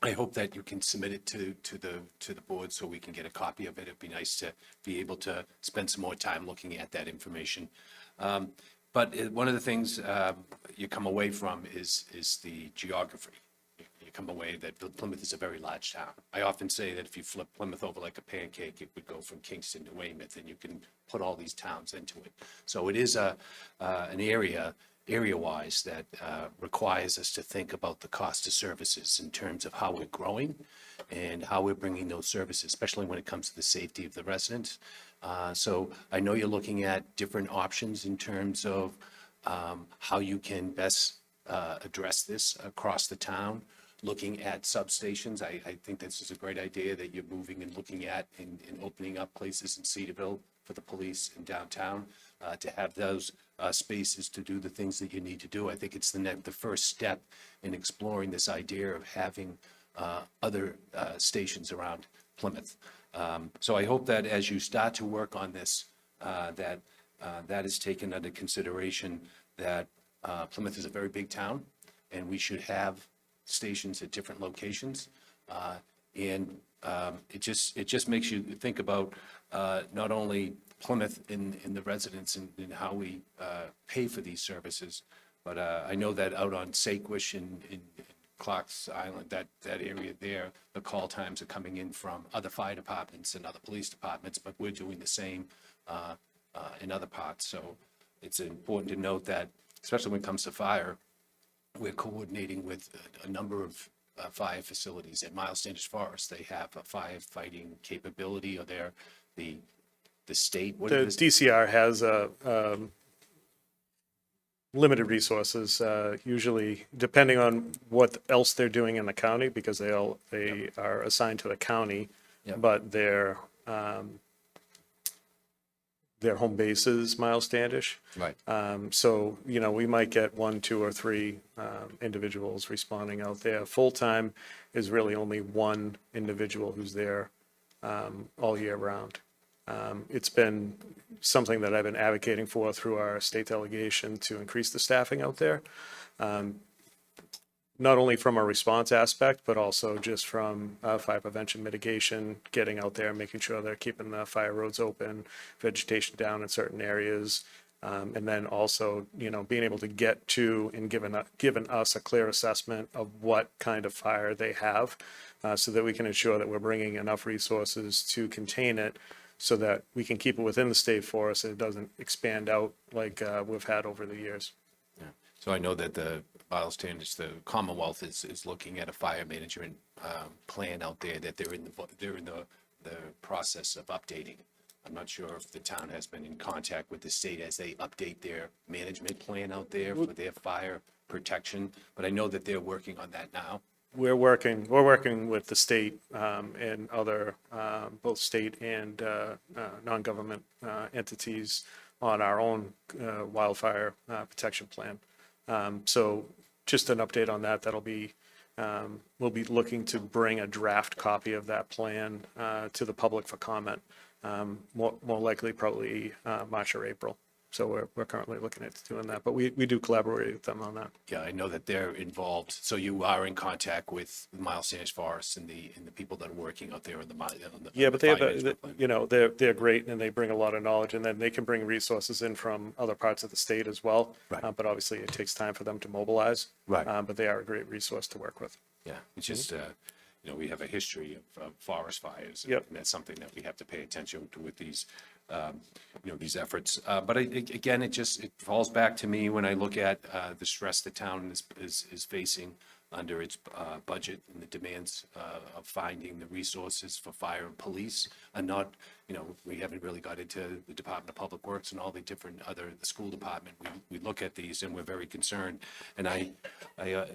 [SPEAKER 6] I hope that you can submit it to the board so we can get a copy of it. It'd be nice to be able to spend some more time looking at that information. But one of the things you come away from is the geography. You come away that Plymouth is a very large town. I often say that if you flip Plymouth over like a pancake, it would go from Kingston to Weymouth, and you can put all these towns into it. So it is an area-wise that requires us to think about the cost of services in terms of how we're growing and how we're bringing those services, especially when it comes to the safety of the residents. So I know you're looking at different options in terms of how you can best address this across the town. Looking at substations, I think this is a great idea that you're moving and looking at and opening up places in Cedarville for the police in downtown to have those spaces to do the things that you need to do. I think it's the first step in exploring this idea of having other stations around Plymouth. So I hope that as you start to work on this, that is taken under consideration, that Plymouth is a very big town and we should have stations at different locations. And it just makes you think about not only Plymouth in the residents and how we pay for these services, but I know that out on Saquish and in Clark's Island, that area there, the call times are coming in from other fire departments and other police departments, but we're doing the same in other parts. So it's important to note that, especially when it comes to fire, we're coordinating with a number of fire facilities. At Miles Standish Forest, they have a firefighting capability, or they're the state. What
[SPEAKER 11] The
[SPEAKER 6] is
[SPEAKER 11] DCR has limited resources, usually depending on what else they're doing in the county, because they are assigned to the county,
[SPEAKER 6] Yep.
[SPEAKER 11] but their home base is Miles Standish.
[SPEAKER 6] Right.
[SPEAKER 11] So, we might get 1, 2, or 3 individuals responding out there. Full-time is really only one individual who's there all year round. It's been something that I've been advocating for through our state delegation to increase the staffing out there. Not only from a response aspect, but also just from fire prevention mitigation, getting out there, making sure they're keeping the fire roads open, vegetation down in certain areas. And then also, being able to get to and given us a clear assessment of what kind of fire they have, so that we can ensure that we're bringing enough resources to contain it, so that we can keep it within the state forest and it doesn't expand out like we've had over the years.
[SPEAKER 6] Yeah. So I know that the Miles Standish, the Commonwealth is looking at a fire management plan out there that they're in the process of updating. I'm not sure if the town has been in contact with the state as they update their management plan out there for their fire protection, but I know that they're working on that now.
[SPEAKER 11] We're working with the state and other, both state and non-government entities on our own wildfire protection plan. So just an update on that, we'll be looking to bring a draft copy of that plan to the public for comment, more likely probably March or April. So we're currently looking at doing that, but we do collaborate with them on that.
[SPEAKER 6] Yeah, I know that they're involved. So you are in contact with Miles Standish Forest and the people that are working out there on the
[SPEAKER 11] Yeah, but they
[SPEAKER 6] fire
[SPEAKER 11] have,
[SPEAKER 6] management plan.
[SPEAKER 11] they're great and they bring a lot of knowledge, and then they can bring resources in from other parts of the state as well.
[SPEAKER 6] Right.
[SPEAKER 11] But obviously it takes time for them to mobilize.
[SPEAKER 6] Right.
[SPEAKER 11] But they are a great resource to work with.
[SPEAKER 6] Yeah, it's just, we have a history of forest fires.
[SPEAKER 11] Yep.
[SPEAKER 6] And that's something that we have to pay attention to with these, these efforts. But again, it falls back to me when I look at the stress the town is facing under its budget and the demands of finding the resources for fire and police, and not, we haven't really got into the Department of Public Works and all the different the school department. We look at these and we're very concerned. And a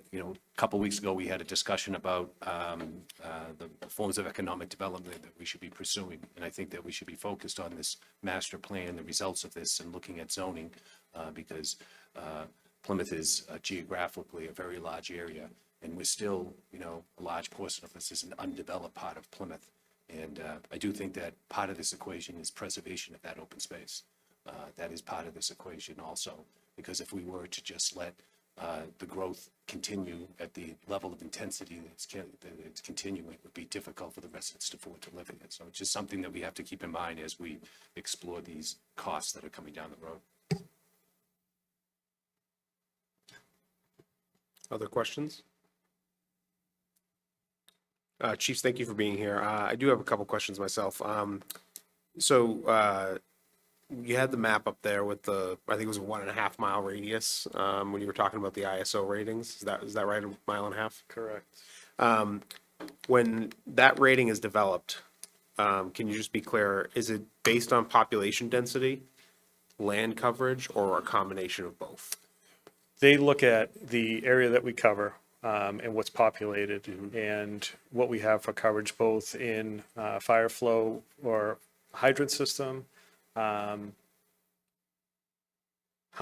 [SPEAKER 6] couple weeks ago, we had a discussion about the forms of economic development that we should be pursuing. And I think that we should be focused on this master plan, the results of this, and looking at zoning, because Plymouth is geographically a very large area, and we're still, a large portion of this is an undeveloped part of Plymouth. And I do think that part of this equation is preservation of that open space. That is part of this equation also, because if we were to just let the growth continue at the level of intensity that it's continuing, it would be difficult for the residents to afford to live in it. So it's just something that we have to keep in mind as we explore these costs that are coming down the road.
[SPEAKER 3] Other questions? Chiefs, thank you for being here. I do have a couple questions myself. So you had the map up there with I think it was a 1.5 mile radius when you were talking about the ISO ratings. Is that right? 1.5 miles?
[SPEAKER 11] Correct.
[SPEAKER 3] When that rating is developed, can you just be clear, is it based on population density, land coverage, or a combination of both?
[SPEAKER 11] They look at the area that we cover and what's populated and what we have for coverage, both in fire flow or hydrant system, how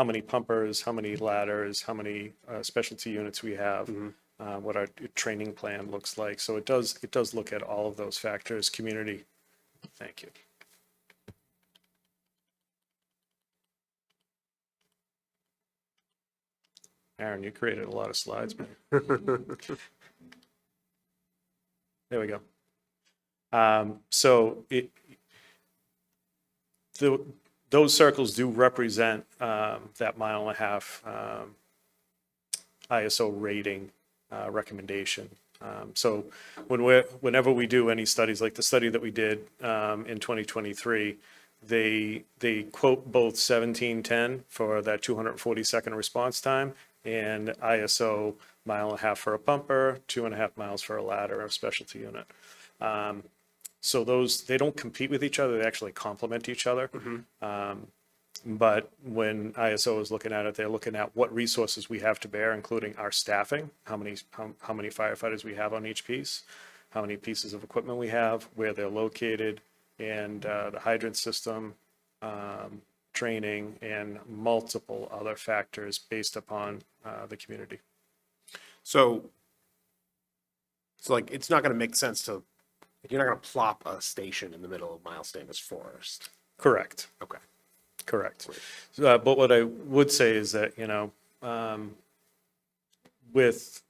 [SPEAKER 11] many pumpers, how many ladders, how many specialty units we have, what our training plan looks like. So it does look at all of those factors. Community. Thank you. Aaron, you created a lot of slides, man. There we go. Those circles do represent that 1.5 mile ISO rating recommendation. So whenever we do any studies, like the study that we did in 2023, they quote both 1710 for that 240-second response time and ISO 1.5 miles for a pumper, 2.5 miles for a ladder or a specialty unit. So those, they don't compete with each other, they actually complement each other. But when ISO is looking at it, they're looking at what resources we have to bear, including our staffing, how many firefighters we have on each piece, how many pieces of equipment we have, where they're located, and the hydrant system, training, and multiple other factors based upon the community.
[SPEAKER 3] So it's like, it's not gonna make sense to, like, you're not gonna plop a station in the middle of Miles Davis Forest.
[SPEAKER 11] Correct.
[SPEAKER 3] Okay.
[SPEAKER 11] Correct. But what I would say is that, with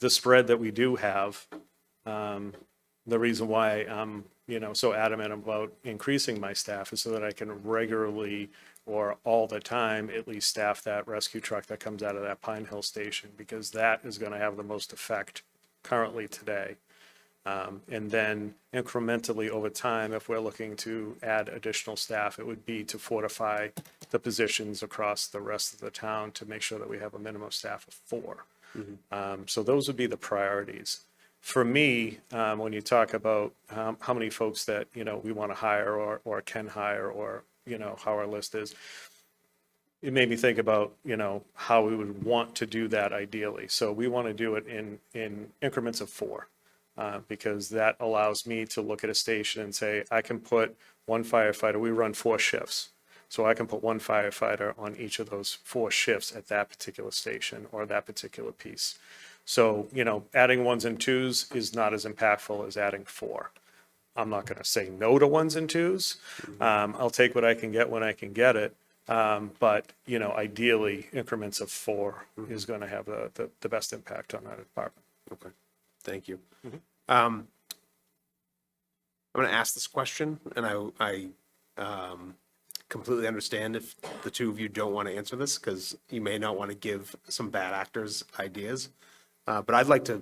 [SPEAKER 11] the spread that we do have, the reason why I'm, so adamant about increasing my staff is so that I can regularly or all the time at least staff that rescue truck that comes out of that Pine Hill station, because that is going to have the most effect currently today. And then incrementally over time, if we're looking to add additional staff, it would be to fortify the positions across the rest of the town to make sure that we have a minimum staff of 4. So those would be the priorities. For me, when you talk about how many folks that, we want to hire or can hire, or, how our list is, it made me think about, how we would want to do that ideally. So we want to do it in increments of 4. Because that allows me to look at a station and say, I can put one firefighter, we run 4 shifts. So I can put one firefighter on each of those 4 shifts at that particular station or that particular piece. So, adding 1s and 2s is not as impactful as adding 4. I'm not going to say no to 1s and 2s. I'll take what I can get when I can get it. But, ideally, increments of 4 is going to have the best impact on that department.
[SPEAKER 3] Okay, thank you. I'm going to ask this question, and I completely understand if the two of you don't want to answer this, because you may not want to give some bad actors ideas. But I'd like to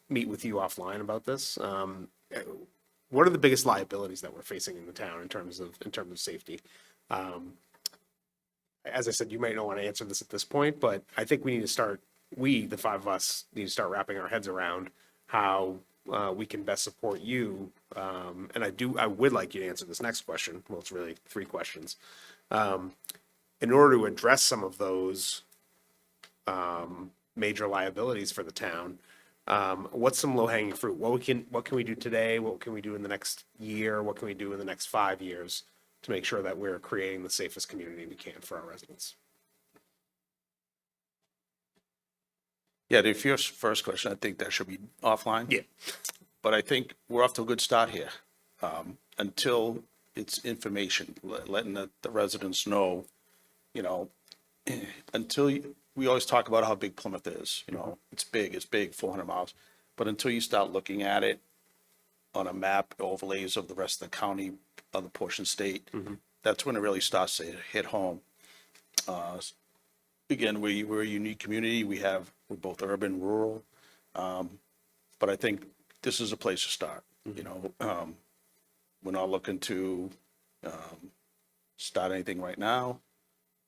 [SPEAKER 3] meet with you offline about this. What are the biggest liabilities that we're facing in the town in terms of safety? As I said, you might not want to answer this at this point, but I think we need to start. We, the 5 of us, need to start wrapping our heads around how we can best support you. And I would like you to answer this next question. Well, it's really 3 questions. In order to address some of those major liabilities for the town, what's some low-hanging fruit? What can we do today? What can we do in the next year? What can we do in the next 5 years to make sure that we're creating the safest community we can for our residents?
[SPEAKER 13] Yeah, the first question, I think that should be offline.
[SPEAKER 3] Yeah.
[SPEAKER 13] But I think we're off to a good start here. Until it's information, letting the residents know, we always talk about how big Plymouth is, it's big, 400 miles. But until you start looking at it on a map, overlays of the rest of the county, other portion state, that's when it really starts to hit home. Again, we're a unique community. We're both urban, rural. But I think this is a place to start. We're not looking to start anything right now,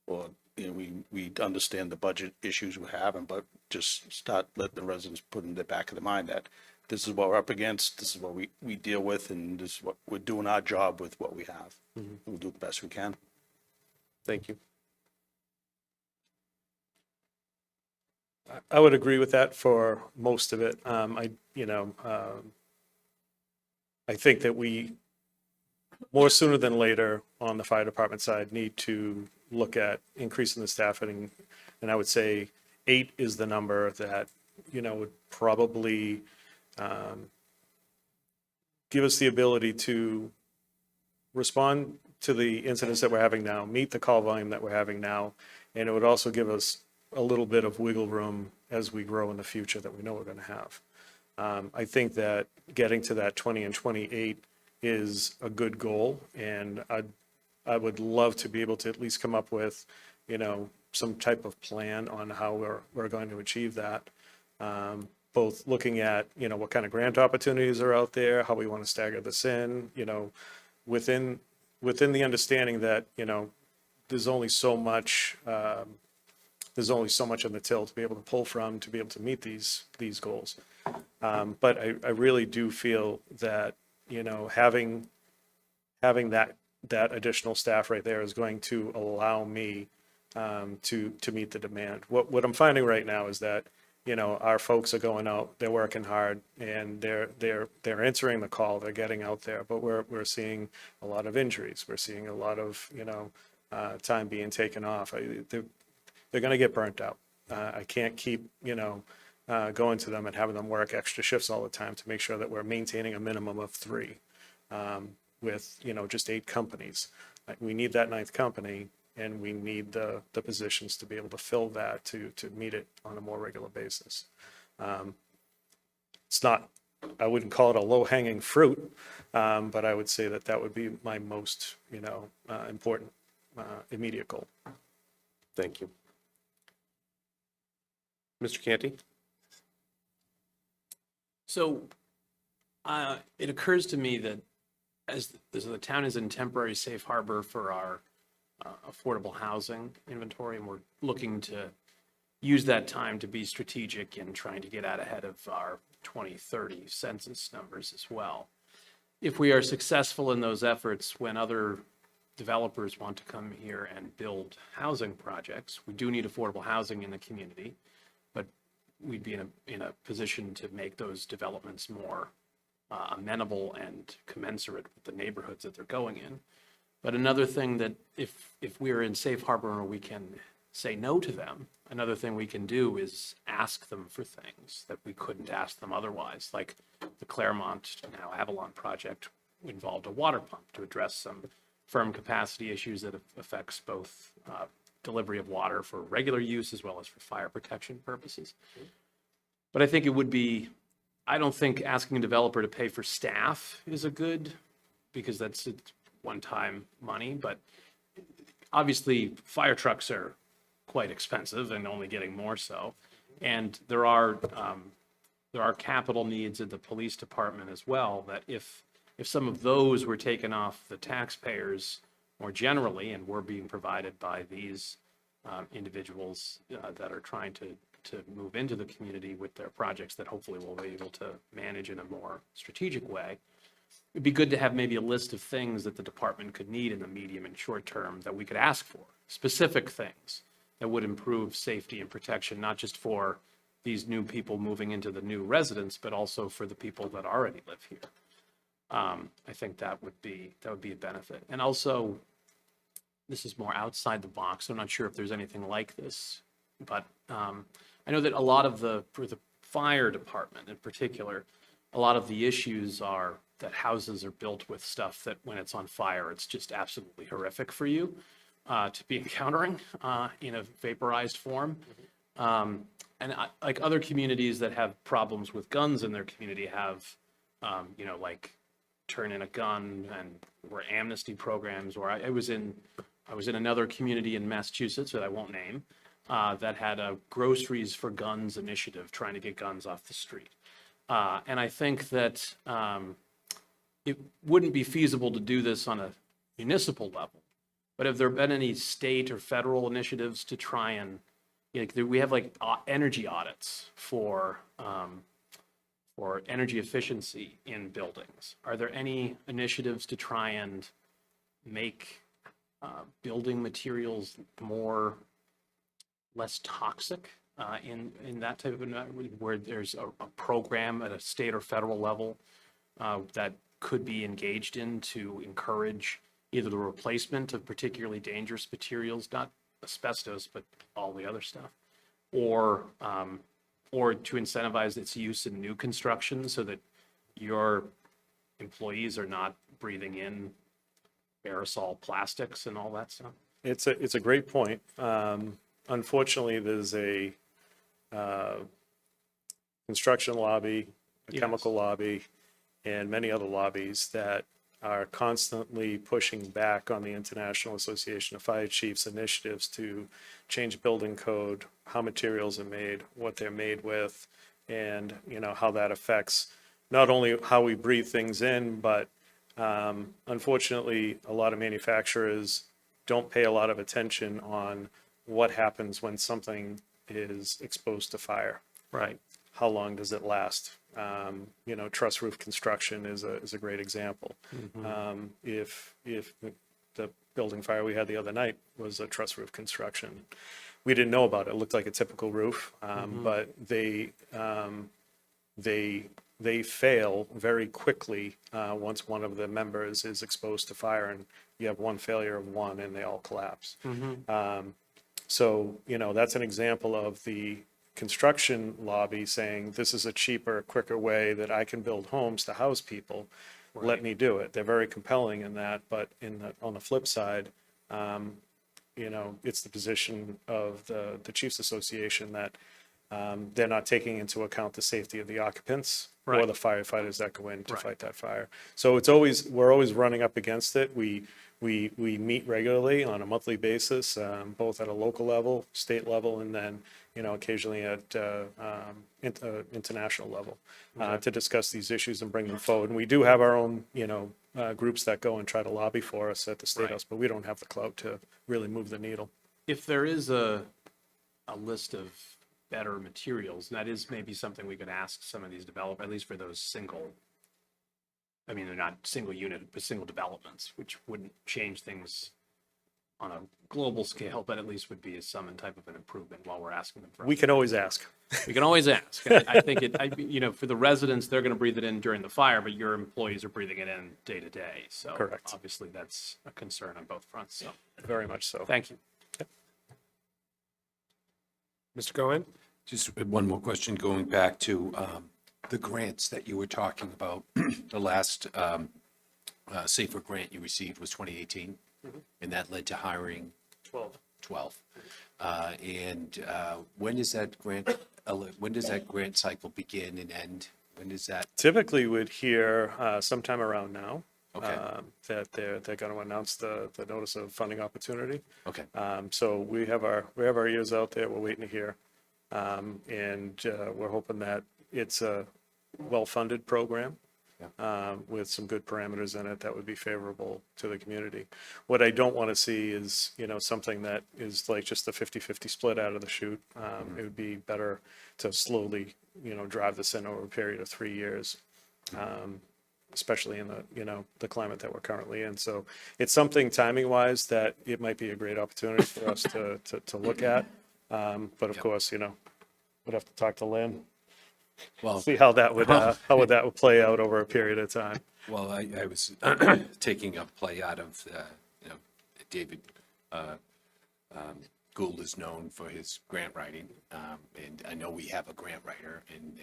[SPEAKER 13] or we understand the budget issues we're having, but just start letting the residents put in the back of the mind that this is what we're up against, this is what we deal with, and this is what we're doing our job with what we have. We'll do the best we can.
[SPEAKER 3] Thank you.
[SPEAKER 11] I would agree with that for most of it. I think that we, more sooner than later, on the fire department side, need to look at increasing the staffing. And I would say 8 is the number that, would probably give us the ability to respond to the incidents that we're having now, meet the call volume that we're having now, and it would also give us a little bit of wiggle room as we grow in the future that we know we're going to have. I think that getting to that 20 and 28 is a good goal, and I would love to be able to at least come up with, some type of plan on how we're going to achieve that. Both looking at, what kind of grant opportunities are out there, how we want to stagger this in, within the understanding that, there's only so much there's only so much on the till to be able to pull from to be able to meet these goals. But I really do feel that, you know, having that additional staff right there is going to allow me to meet the demand. What I'm finding right now is that, you know, our folks are going out, they're working hard, and they're answering the call, they're getting out there, but we're seeing a lot of injuries. We're seeing a lot of, you know, time being taken off. They're going to get burnt out. I can't keep, you know, going to them and having them work extra shifts all the time to make sure that we're maintaining a minimum of 3 with, you know, just 8 companies. We need that 9th company, and we need the positions to be able to fill that to meet it on a more regular basis. It's not, I wouldn't call it a low-hanging fruit, but I would say that would be my most, you know, important immediate goal.
[SPEAKER 3] Thank you. Mr. Canty?
[SPEAKER 7] So it occurs to me that as the town is in temporary safe harbor for our affordable housing inventory, and we're looking to use that time to be strategic in trying to get out ahead of our 2030 census numbers as well. If we are successful in those efforts, when other developers want to come here and build housing projects, we do need affordable housing in the community, but we'd be in a position to make those developments more amenable and commensurate with the neighborhoods that they're going in. But another thing that if we're in safe harbor and we can say no to them, another thing we can do is ask them for things that we couldn't ask them otherwise, like the Claremont, now Avalon project involved a water pump to address some firm capacity issues that affects both delivery of water for regular use as well as for fire protection purposes. But I think it would be, I don't think asking a developer to pay for staff is a good, because that's one-time money, but obviously fire trucks are quite expensive and only getting more so. And there are capital needs at the police department as well, that if some of those were taken off the taxpayers more generally and were being provided by these individuals that are trying to move into the community with their projects that hopefully we'll be able to manage in a more strategic way, it'd be good to have maybe a list of things that the department could need in the medium and short term that we could ask for, specific things that would improve safety and protection, not just for these new people moving into the new residents, but also for the people that already live here. I think that would be a benefit. And also, this is more outside the box. I'm not sure if there's anything like this, but I know that a lot of for the fire department in particular, a lot of the issues are that houses are built with stuff that when it's on fire, it's just absolutely horrific for you to be encountering in a vaporized form. And like other communities that have problems with guns in their community have, you know, like turn in a gun and or amnesty programs, or I was in another community in Massachusetts that I won't name that had a groceries for guns initiative trying to get guns off the street. And I think that it wouldn't be feasible to do this on a municipal level, but have there been any state or federal initiatives to try and, like, we have like energy audits for energy efficiency in buildings. Are there any initiatives to try and make building materials less toxic in that type of environment, where there's a program at a state or federal level that could be engaged in to encourage either the replacement of particularly dangerous materials, not asbestos, but all the other stuff, or to incentivize its use in new construction so that your employees are not breathing in aerosol plastics and all that stuff?
[SPEAKER 11] It's a great point. Unfortunately, there's a construction lobby, a chemical lobby, and many other lobbies that are constantly pushing back on the International Association of Fire Chiefs initiatives to change building code, how materials are made, what they're made with, and, you know, how that affects not only how we breathe things in, but unfortunately, a lot of manufacturers don't pay a lot of attention on what happens when something is exposed to fire?
[SPEAKER 3] Right.
[SPEAKER 11] How long does it last? You know, truss roof construction is a great example. If the building fire we had the other night was a truss roof construction, we didn't know about it. It looked like a typical roof, but they fail very quickly once one of the members is exposed to fire, and you have one failure of one, and they all collapse. So, you know, that's an example of the construction lobby saying, this is a cheaper, quicker way that I can build homes to house people. Let me do it. They're very compelling in that, but on the flip side, you know, it's the position of the Chiefs Association that they're not taking into account the safety of the occupants or
[SPEAKER 7] Right.
[SPEAKER 11] the firefighters that go in to
[SPEAKER 7] Right.
[SPEAKER 11] fight that fire. So we're always running up against it. We meet regularly on a monthly basis, both at a local level, state level, and then, you know, occasionally at international level to discuss these issues and bring them forward. And we do have our own, you know, groups that go and try to lobby for us at the State
[SPEAKER 7] Right.
[SPEAKER 11] House, but we don't have the clout to really move the needle.
[SPEAKER 7] If there is a list of better materials, and that is maybe something we could ask some of these developers, at least for those single, I mean, they're not single unit, but single developments, which wouldn't change things on a global scale, but at least would be some type of an improvement while we're asking them for.
[SPEAKER 11] We can always ask.
[SPEAKER 7] We can always ask. I think you know, for the residents, they're going to breathe it in during the fire, but your employees are breathing it in day to day. So
[SPEAKER 11] Correct.
[SPEAKER 7] obviously that's a concern on both fronts. So
[SPEAKER 11] Very much so.
[SPEAKER 7] thank you.
[SPEAKER 3] Mr. Cohen?
[SPEAKER 6] Just one more question, going back to the grants that you were talking about. The last SAFER grant you received was 2018, and that led to hiring 12. And when does that grant cycle begin and end? When does that?
[SPEAKER 11] Typically, we'd hear sometime around now
[SPEAKER 6] Okay.
[SPEAKER 11] that they're going to announce the notice of funding opportunity.
[SPEAKER 6] Okay.
[SPEAKER 11] So we have our ears out there. We're waiting to hear, and we're hoping that it's a well-funded program with some good parameters in it that would be favorable to the community. What I don't want to see is, you know, something that is like just a 50-50 split out of the chute. It would be better to slowly, you know, drive this in over a period of 3 years. Especially in the, you know, the climate that we're currently in. So it's something timing wise that it might be a great opportunity for us to look at. But of course, you know, we'd have to talk to Lynn,
[SPEAKER 6] Well,
[SPEAKER 11] see how that would play out over a period of time.
[SPEAKER 6] well, I was taking a play out of, you know, David Gould is known for his grant writing, and I know we have a grant writer, and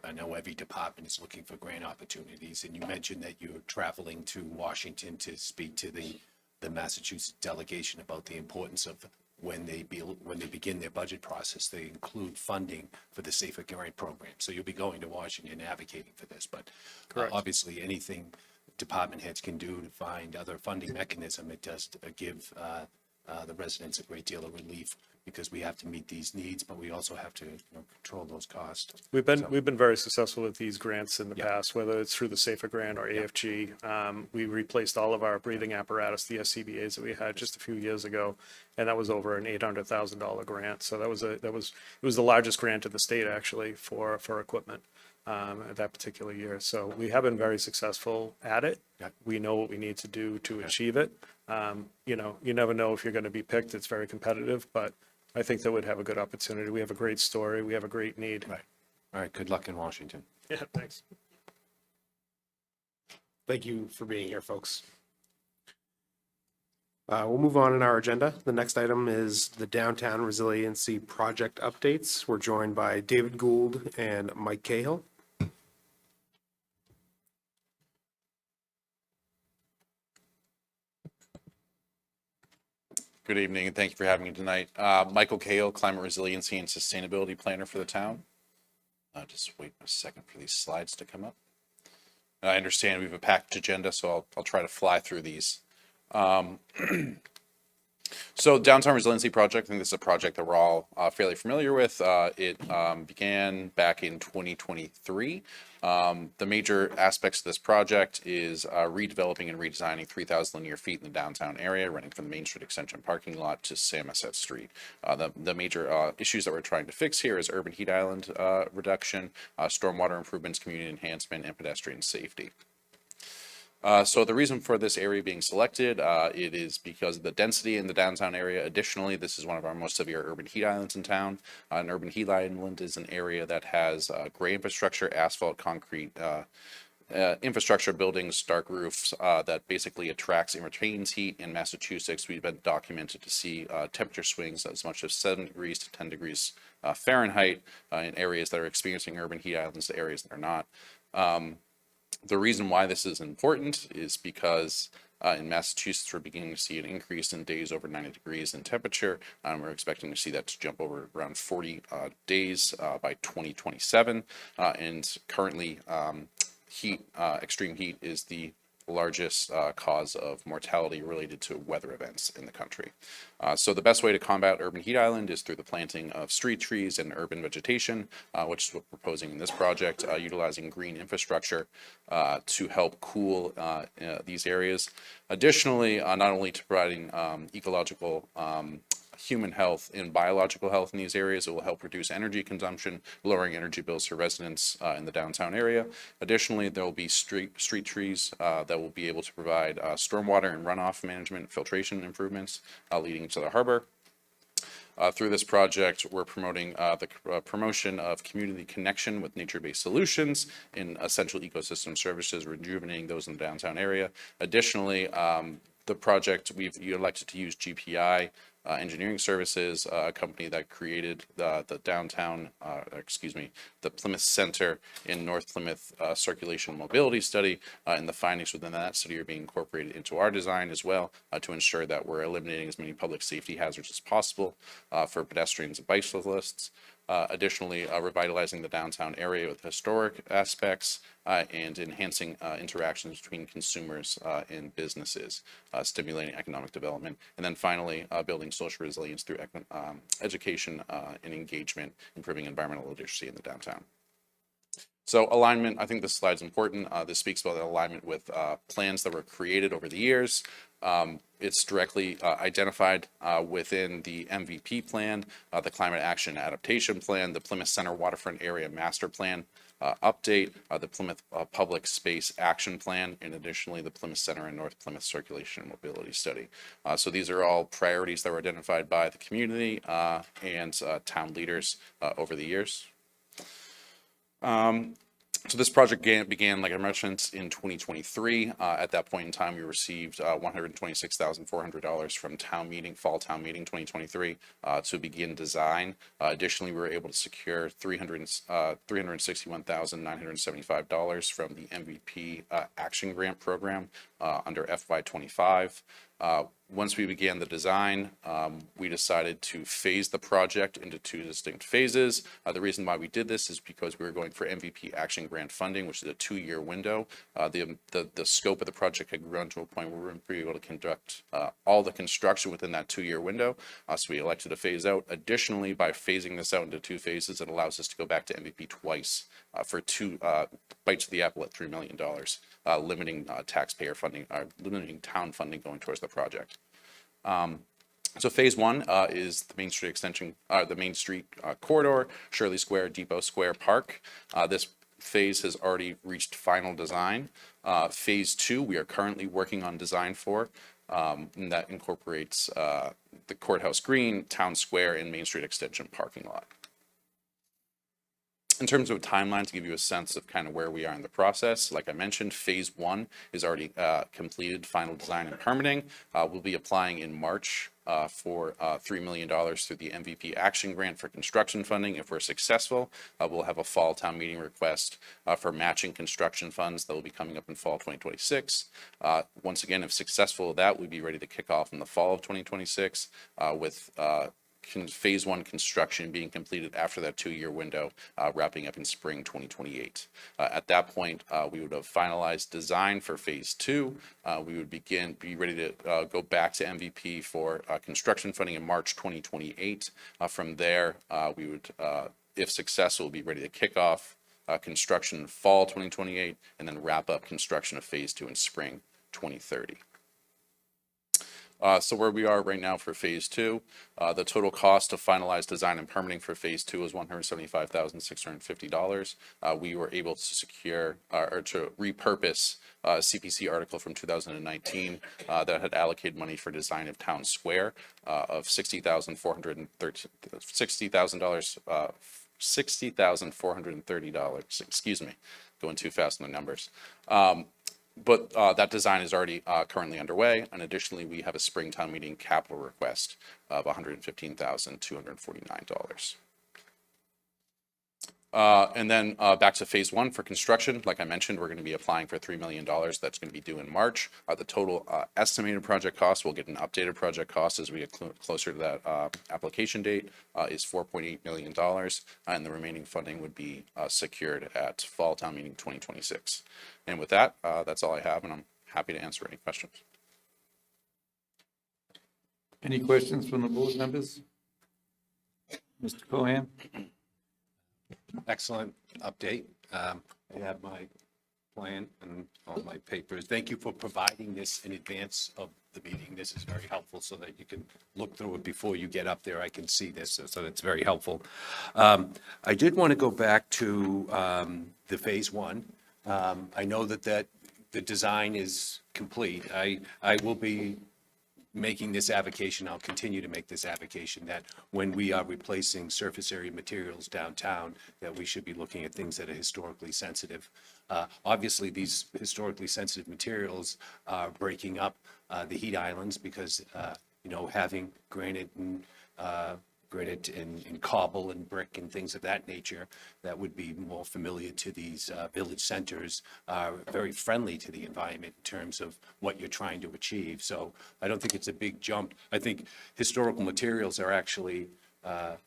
[SPEAKER 6] I know every department is looking for grant opportunities. And you mentioned that you're traveling to Washington to speak to the Massachusetts delegation about the importance of when they begin their budget process, they include funding for the Safer Grant Program. So you'll be going to Washington advocating for this, but obviously anything department heads can do to find other funding mechanism, it does give the residents a great deal of relief, because we have to meet these needs, but we also have to, you know, control those costs.
[SPEAKER 11] We've been very successful with these grants in the past, whether it's through the Safer Grant or AFG. We replaced all of our breathing apparatus, the SCBA's that we had just a few years ago, and that was over an $800,000 grant. So it was the largest grant in the state actually for equipment at that particular year. So we have been very successful at it. We know what we need to do to achieve it. You know, you never know if you're going to be picked. It's very competitive, but I think that would have a good opportunity. We have a great story. We have a great need.
[SPEAKER 6] Right. All right. Good luck in Washington.
[SPEAKER 11] Yeah, thanks.
[SPEAKER 3] Thank you for being here, folks. We'll move on in our agenda. The next item is the Downtown Resiliency Project updates. We're joined by David Gould and Mike Cahill.
[SPEAKER 1] Good evening, and thank you for having me tonight. Michael Cahill, Climate Resiliency and Sustainability Planner for the town. Just wait a second for these slides to come up. I understand we have a packed agenda, so I'll try to fly through these.
[SPEAKER 14] So Downtown Resiliency Project, I think this is a project that we're all fairly familiar with. It began back in 2023. The major aspects of this project is redeveloping and redesigning 3,000 linear feet in the downtown area, running from the Main Street Extension parking lot to Samoset Street. The major issues that we're trying to fix here is urban heat island reduction, stormwater improvements, community enhancement, and pedestrian safety. So the reason for this area being selected, it is because of the density in the downtown area. Additionally, this is one of our most severe urban heat islands in town. An urban heat island is an area that has gray infrastructure, asphalt, concrete, infrastructure, buildings, dark roofs that basically attracts and retains heat. In Massachusetts, we've been documented to see temperature swings as much as 7 degrees to 10 degrees Fahrenheit in areas that are experiencing urban heat islands to areas that are not. The reason why this is important is because in Massachusetts, we're beginning to see an increase in days over 90 degrees in temperature. We're expecting to see that to jump over around 40 days by 2027. And currently, extreme heat is the largest cause of mortality related to weather events in the country. So the best way to combat urban heat island is through the planting of street trees and urban vegetation, which is what we're proposing in this project, utilizing green infrastructure to help cool these areas. Additionally, not only to providing ecological human health and biological health in these areas, it will help reduce energy consumption, lowering energy bills for residents in the downtown area. Additionally, there will be street trees that will be able to provide stormwater and runoff management, filtration improvements leading to the harbor. Through this project, we're promoting the promotion of community connection with nature-based solutions in essential ecosystem services, rejuvenating those in the downtown area. Additionally, the project, we've elected to use GPI Engineering Services, a company that created the Plymouth Center in North Plymouth Circulation and Mobility Study, and the findings within that study are being incorporated into our design as well to ensure that we're eliminating as many public safety hazards as possible for pedestrians and bicyclists. Additionally, revitalizing the downtown area with historic aspects and enhancing interactions between consumers and businesses, stimulating economic development. And then finally, building social resilience through education and engagement, improving environmental literacy in the downtown. So alignment, I think this slide's important. This speaks about the alignment with plans that were created over the years. It's directly identified within the MVP plan, the Climate Action Adaptation Plan, the Plymouth Center Waterfront Area Master Plan update, the Plymouth Public Space Action Plan, and additionally the Plymouth Center and North Plymouth Circulation and Mobility Study. So these are all priorities that were identified by the community and town leaders over the years. So this project began, like I mentioned, in 2023. At that point in time, we received $126,400 from fall town meeting 2023 to begin design. Additionally, we were able to secure $361,975 from the MVP Action Grant Program under FY25. Once we began the design, we decided to phase the project into 2 distinct phases. The reason why we did this is because we were going for MVP Action Grant funding, which is a 2-year window. The scope of the project had grown to a point where we were able to conduct all the construction within that 2-year window. So we elected to phase out. Additionally, by phasing this out into 2 phases, it allows us to go back to MVP twice for 2 bites of the apple at $3 million, limiting taxpayer funding, limiting town funding going towards the project. So phase 1 is the Main Street extension, the Main Street corridor, Shirley Square, Depot Square, Park. This phase has already reached final design. Phase 2, we are currently working on design for, and that incorporates the Courthouse Green, Town Square, and Main Street extension parking lot. In terms of a timeline, to give you a sense of kind of where we are in the process, like I mentioned, phase 1 is already completed, final design and permitting. We'll be applying in March for $3 million through the MVP Action Grant for construction funding. If we're successful, we'll have a fall town meeting request for matching construction funds that will be coming up in fall 2026. Once again, if successful with that, we'd be ready to kick off in the fall of 2026 with phase one construction being completed after that 2-year window, wrapping up in spring 2028. At that point, we would have finalized design for phase two. We would be ready to go back to MVP for construction funding in March 2028. From there, we would, if successful, be ready to kick off construction in fall 2028 and then wrap up construction of phase two in spring 2030. So where we are right now for phase two, the total cost to finalize design and permitting for phase two is $175,650. We were able to secure or to repurpose a CPC article from 2019 that had allocated money for design of Town Square of $60,430. Excuse me, going too fast on the numbers. But that design is already currently underway, and additionally, we have a spring town meeting capital request of $115,249. And then back to phase one for construction. Like I mentioned, we're going to be applying for $3 million. That's going to be due in March. The total estimated project cost, we'll get an updated project cost as we get closer to that application date, is $4.8 million. And the remaining funding would be secured at fall town meeting 2026. And with that, that's all I have, and I'm happy to answer any questions.
[SPEAKER 15] Any questions from the board members? Mr. Cohen?
[SPEAKER 6] Excellent update. I have my plan and all my papers. Thank you for providing this in advance of the meeting. This is very helpful so that you can look through it before you get up there. I can see this, so that's very helpful. I did want to go back to the phase one. I know that the design is complete. I will be making this avocation, I'll continue to make this avocation, that when we are replacing surface area materials downtown, that we should be looking at things that are historically sensitive. Obviously, these historically sensitive materials are breaking up the heat islands because, having granite and cobble and brick and things of that nature that would be more familiar to these village centers are very friendly to the environment in terms of what you're trying to achieve. So I don't think it's a big jump. I think historical materials are actually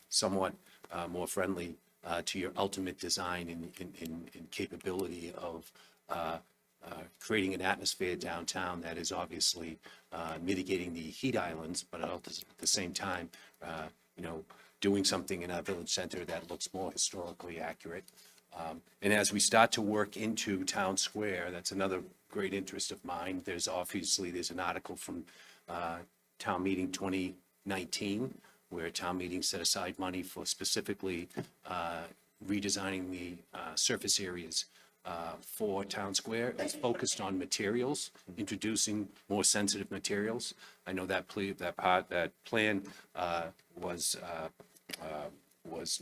[SPEAKER 6] somewhat more friendly to your ultimate design and capability of creating an atmosphere downtown that is obviously mitigating the heat islands, but at the same time, doing something in our village center that looks more historically accurate. And as we start to work into Town Square, that's another great interest of mine. There's an article from Town Meeting 2019, where Town Meeting set aside money for specifically redesigning the surface areas for Town Square. It's focused on materials, introducing more sensitive materials. I know that plan was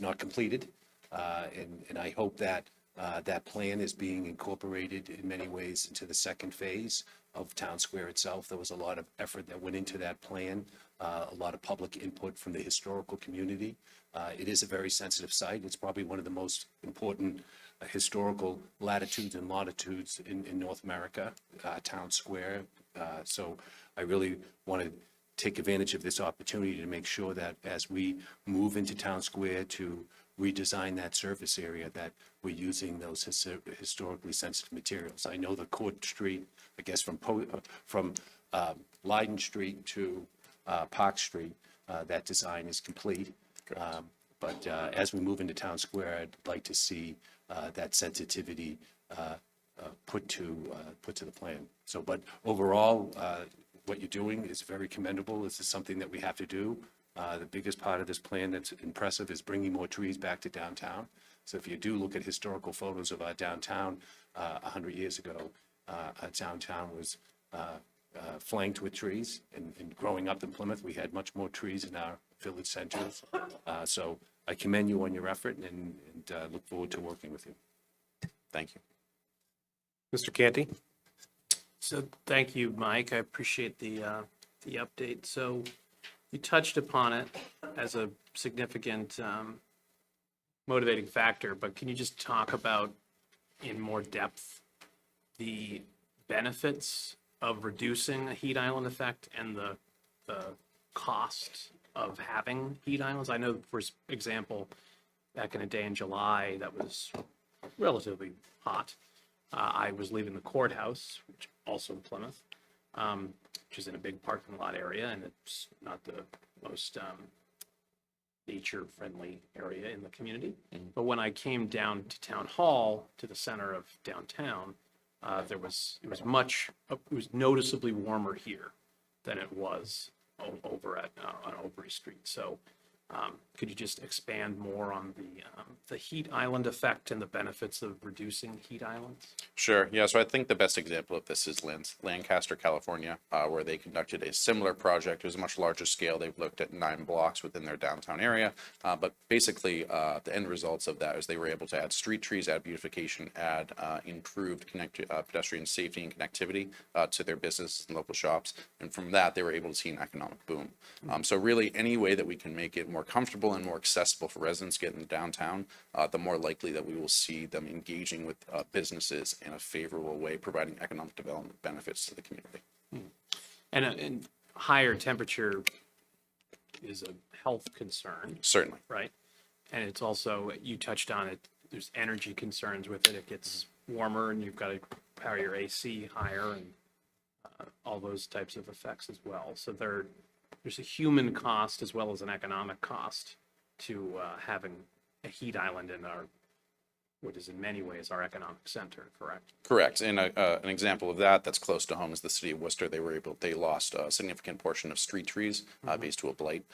[SPEAKER 6] not completed, and I hope that that plan is being incorporated in many ways into the second phase of Town Square itself. There was a lot of effort that went into that plan, a lot of public input from the historical community. It is a very sensitive site. It's probably one of the most important historical latitudes and longitudes in North America, Town Square. So I really want to take advantage of this opportunity to make sure that as we move into Town Square to redesign that surface area, that we're using those historically sensitive materials. I know the Court Street, I guess from Leiden Street to Park Street, that design is complete. But as we move into Town Square, I'd like to see that sensitivity put to the plan. So, but overall, what you're doing is very commendable. This is something that we have to do. The biggest part of this plan that's impressive is bringing more trees back to downtown. So if you do look at historical photos of our downtown 100 years ago, our downtown was flanked with trees. And growing up in Plymouth, we had much more trees in our village centers. So I commend you on your effort and look forward to working with you.
[SPEAKER 14] Thank you.
[SPEAKER 3] Mr. Canty?
[SPEAKER 7] So thank you, Mike. I appreciate the update. So you touched upon it as a significant motivating factor, but can you just talk about in more depth the benefits of reducing the heat island effect and the cost of having heat islands? I know, for example, back in a day in July that was relatively hot. I was leaving the courthouse, which also in Plymouth, which is in a big parking lot area, and it's not the most nature-friendly area in the community. But when I came down to Town Hall, to the center of downtown, it was noticeably warmer here than it was over at on Obrey Street. So could you just expand more on the heat island effect and the benefits of reducing heat islands?
[SPEAKER 14] Sure. Yeah. So I think the best example of this is Lancaster, California, where they conducted a similar project. It was a much larger scale. They've looked at 9 blocks within their downtown area. But basically, the end results of that is they were able to add street trees, add beautification, add improved pedestrian safety and connectivity to their businesses and local shops. And from that, they were able to see an economic boom. So really, any way that we can make it more comfortable and more accessible for residents getting to downtown, the more likely that we will see them engaging with businesses in a favorable way, providing economic development benefits to the community.
[SPEAKER 7] And higher temperature is a health concern,
[SPEAKER 14] Certainly.
[SPEAKER 7] right? And it's also, you touched on it, there's energy concerns with it. It gets warmer and you've got to power your AC higher and all those types of effects as well. So there's a human cost as well as an economic cost to having a heat island in what is in many ways our economic center, correct?
[SPEAKER 14] Correct. And an example of that's close to home is the city of Worcester. They lost a significant portion of street trees based to a blight.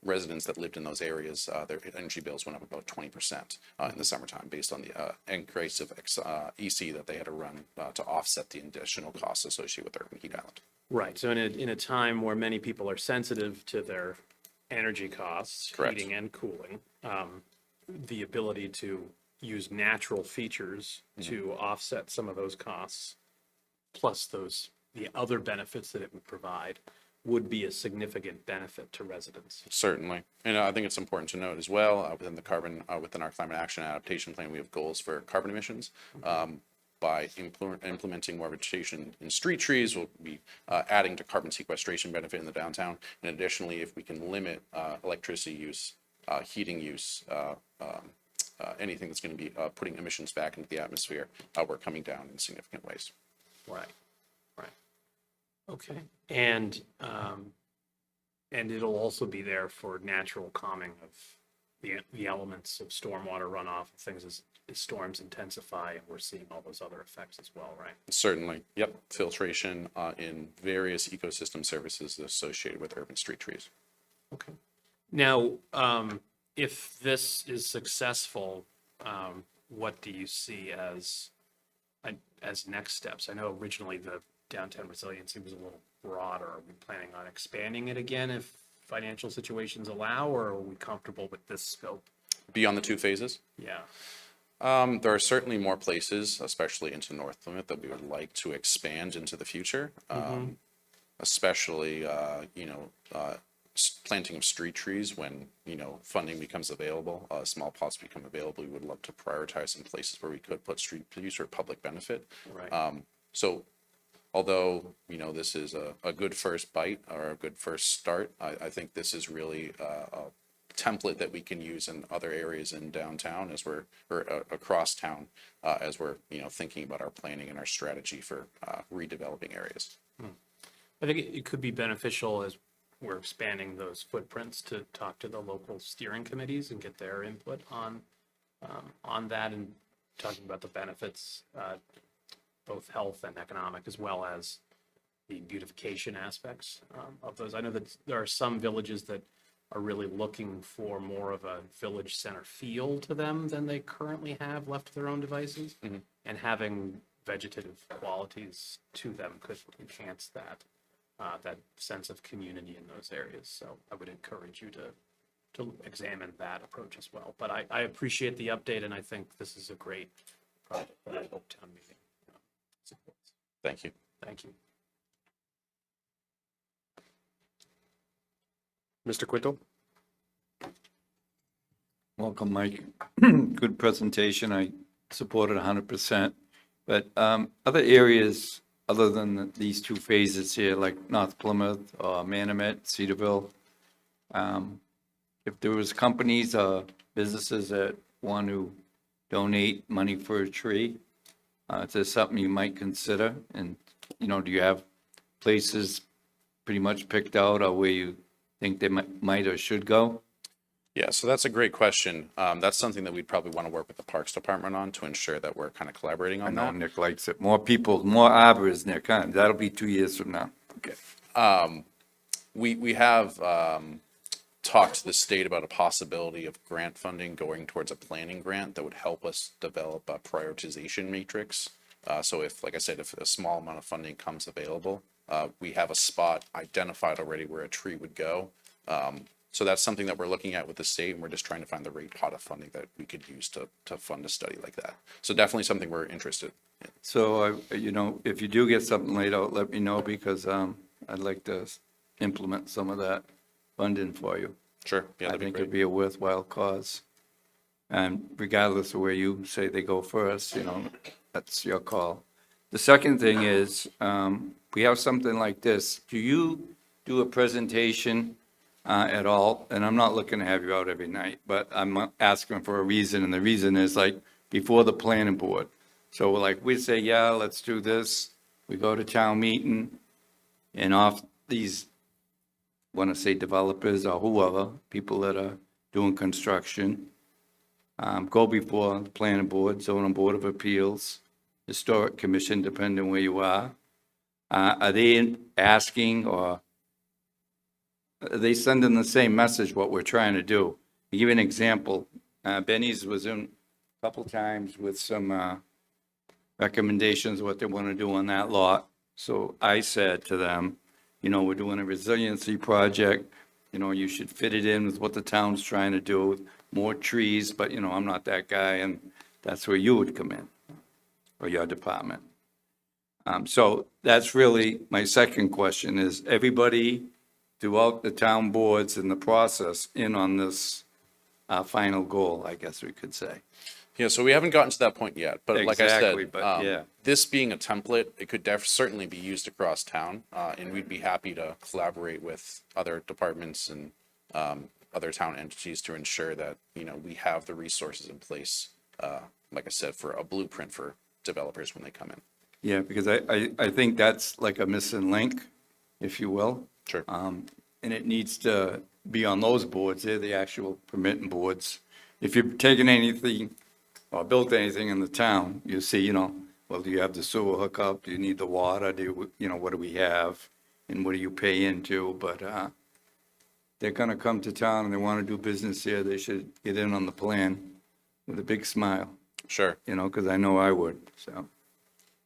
[SPEAKER 14] Residents that lived in those areas, their energy bills went up about 20% in the summertime based on the increase of EC that they had to run to offset the additional costs associated with urban heat island.
[SPEAKER 7] Right. So in a time where many people are sensitive to their energy costs,
[SPEAKER 14] Correct.
[SPEAKER 7] heating and cooling, the ability to use natural features to offset some of those costs, plus the other benefits that it would provide, would be a significant benefit to residents.
[SPEAKER 14] Certainly. And I think it's important to note as well, within our climate action adaptation plan, we have goals for carbon emissions. By implementing more vegetation in street trees, we'll be adding to carbon sequestration benefit in the downtown. And additionally, if we can limit electricity use, heating use, anything that's going to be putting emissions back into the atmosphere, we're coming down in significant ways.
[SPEAKER 7] Right. Okay. And it'll also be there for natural calming of the elements of stormwater runoff and things as storms intensify, and we're seeing all those other effects as well, right?
[SPEAKER 14] Certainly. Yep. Filtration in various ecosystem services associated with urban street trees.
[SPEAKER 7] Okay. Now, if this is successful, what do you see as next steps? I know originally the downtown resiliency was a little broader. Are we planning on expanding it again if financial situations allow, or are we comfortable with this scope?
[SPEAKER 14] Beyond the 2 phases?
[SPEAKER 7] Yeah.
[SPEAKER 14] There are certainly more places, especially into North Plymouth, that we would like to expand into the future, especially, planting of street trees when, funding becomes available, small pots become available. We would love to prioritize some places where we could put street trees for public benefit.
[SPEAKER 7] Right.
[SPEAKER 14] So although, this is a good first bite or a good first start, I think this is really a template that we can use in other areas in downtown across town as we're thinking about our planning and our strategy for redeveloping areas.
[SPEAKER 7] I think it could be beneficial as we're expanding those footprints to talk to the local steering committees and get their input on that and talking about the benefits, both health and economic, as well as the beautification aspects of those. I know that there are some villages that are really looking for more of a village center feel to them than they currently have left to their own devices. And having vegetative qualities to them could enhance that sense of community in those areas. So I would encourage you to examine that approach as well. But I appreciate the update, and I think this is a great project that I hope town meeting supports.
[SPEAKER 14] Thank you.
[SPEAKER 7] Thank you.
[SPEAKER 3] Mr. Quintel?
[SPEAKER 15] Welcome, Mike. Good presentation. I support it 100%. But other areas, other than these 2 phases here, like North Plymouth or Manamet, Cedarville, If there was companies or businesses that want to donate money for a tree, is there something you might consider? And, do you have places pretty much picked out or where you think they might or should go?
[SPEAKER 14] Yeah, so that's a great question. That's something that we'd probably want to work with the Parks Department on to ensure that we're kind of collaborating
[SPEAKER 15] I
[SPEAKER 14] on
[SPEAKER 15] know
[SPEAKER 14] that.
[SPEAKER 15] Nick likes it. More people, more arborists, Nick, huh? That'll be 2 years from now. Okay.
[SPEAKER 14] We have talked to the state about a possibility of grant funding going towards a planning grant that would help us develop a prioritization matrix. So if, like I said, if a small amount of funding comes available, we have a spot identified already where a tree would go. So that's something that we're looking at with the state, and we're just trying to find the right pot of funding that we could use to fund a study like that. So definitely something we're interested in.
[SPEAKER 15] So, if you do get something laid out, let me know because I'd like to implement some of that funding for you.
[SPEAKER 14] Sure, yeah,
[SPEAKER 15] I
[SPEAKER 14] that'd be
[SPEAKER 15] think
[SPEAKER 14] great.
[SPEAKER 15] it'd be a worthwhile cause. And regardless of where you say they go first, that's your call. The second thing is, we have something like this. Do you do a presentation at all? And I'm not looking to have you out every night, but I'm asking for a reason, and the reason is like before the planning board. So like we say, yeah, let's do this. We go to town meeting, and off these, want to say developers or whoever, people that are doing construction, go before the planning board, zoning board of appeals, historic commission, depending where you are. Are they asking or are they sending the same message, what we're trying to do? To give you an example, Benny's was in a couple times with some recommendations, what they want to do on that lot. So I said to them, we're doing a resiliency project, you should fit it in with what the town's trying to do, more trees, but, I'm not that guy, and that's where you would come in, or your department. So that's really my second question is everybody throughout the town boards in the process in on this final goal, I guess we could say.
[SPEAKER 14] Yeah, so we haven't gotten to that point yet, but like I
[SPEAKER 15] Exactly,
[SPEAKER 14] said,
[SPEAKER 15] but yeah.
[SPEAKER 14] this being a template, it could certainly be used across town, and we'd be happy to collaborate with other departments and other town entities to ensure that, we have the resources in place, like I said, for a blueprint for developers when they come in.
[SPEAKER 15] Yeah, because I think that's like a missing link, if you will.
[SPEAKER 14] Sure.
[SPEAKER 15] And it needs to be on those boards. They're the actual permitting boards. If you're taking anything or built anything in the town, you see, well, do you have the sewer hookup? Do you need the water? What do we have? And what do you pay into? But they're gonna come to town and they want to do business here. They should get in on the plan with a big smile,
[SPEAKER 14] Sure.
[SPEAKER 15] because I know I would, so.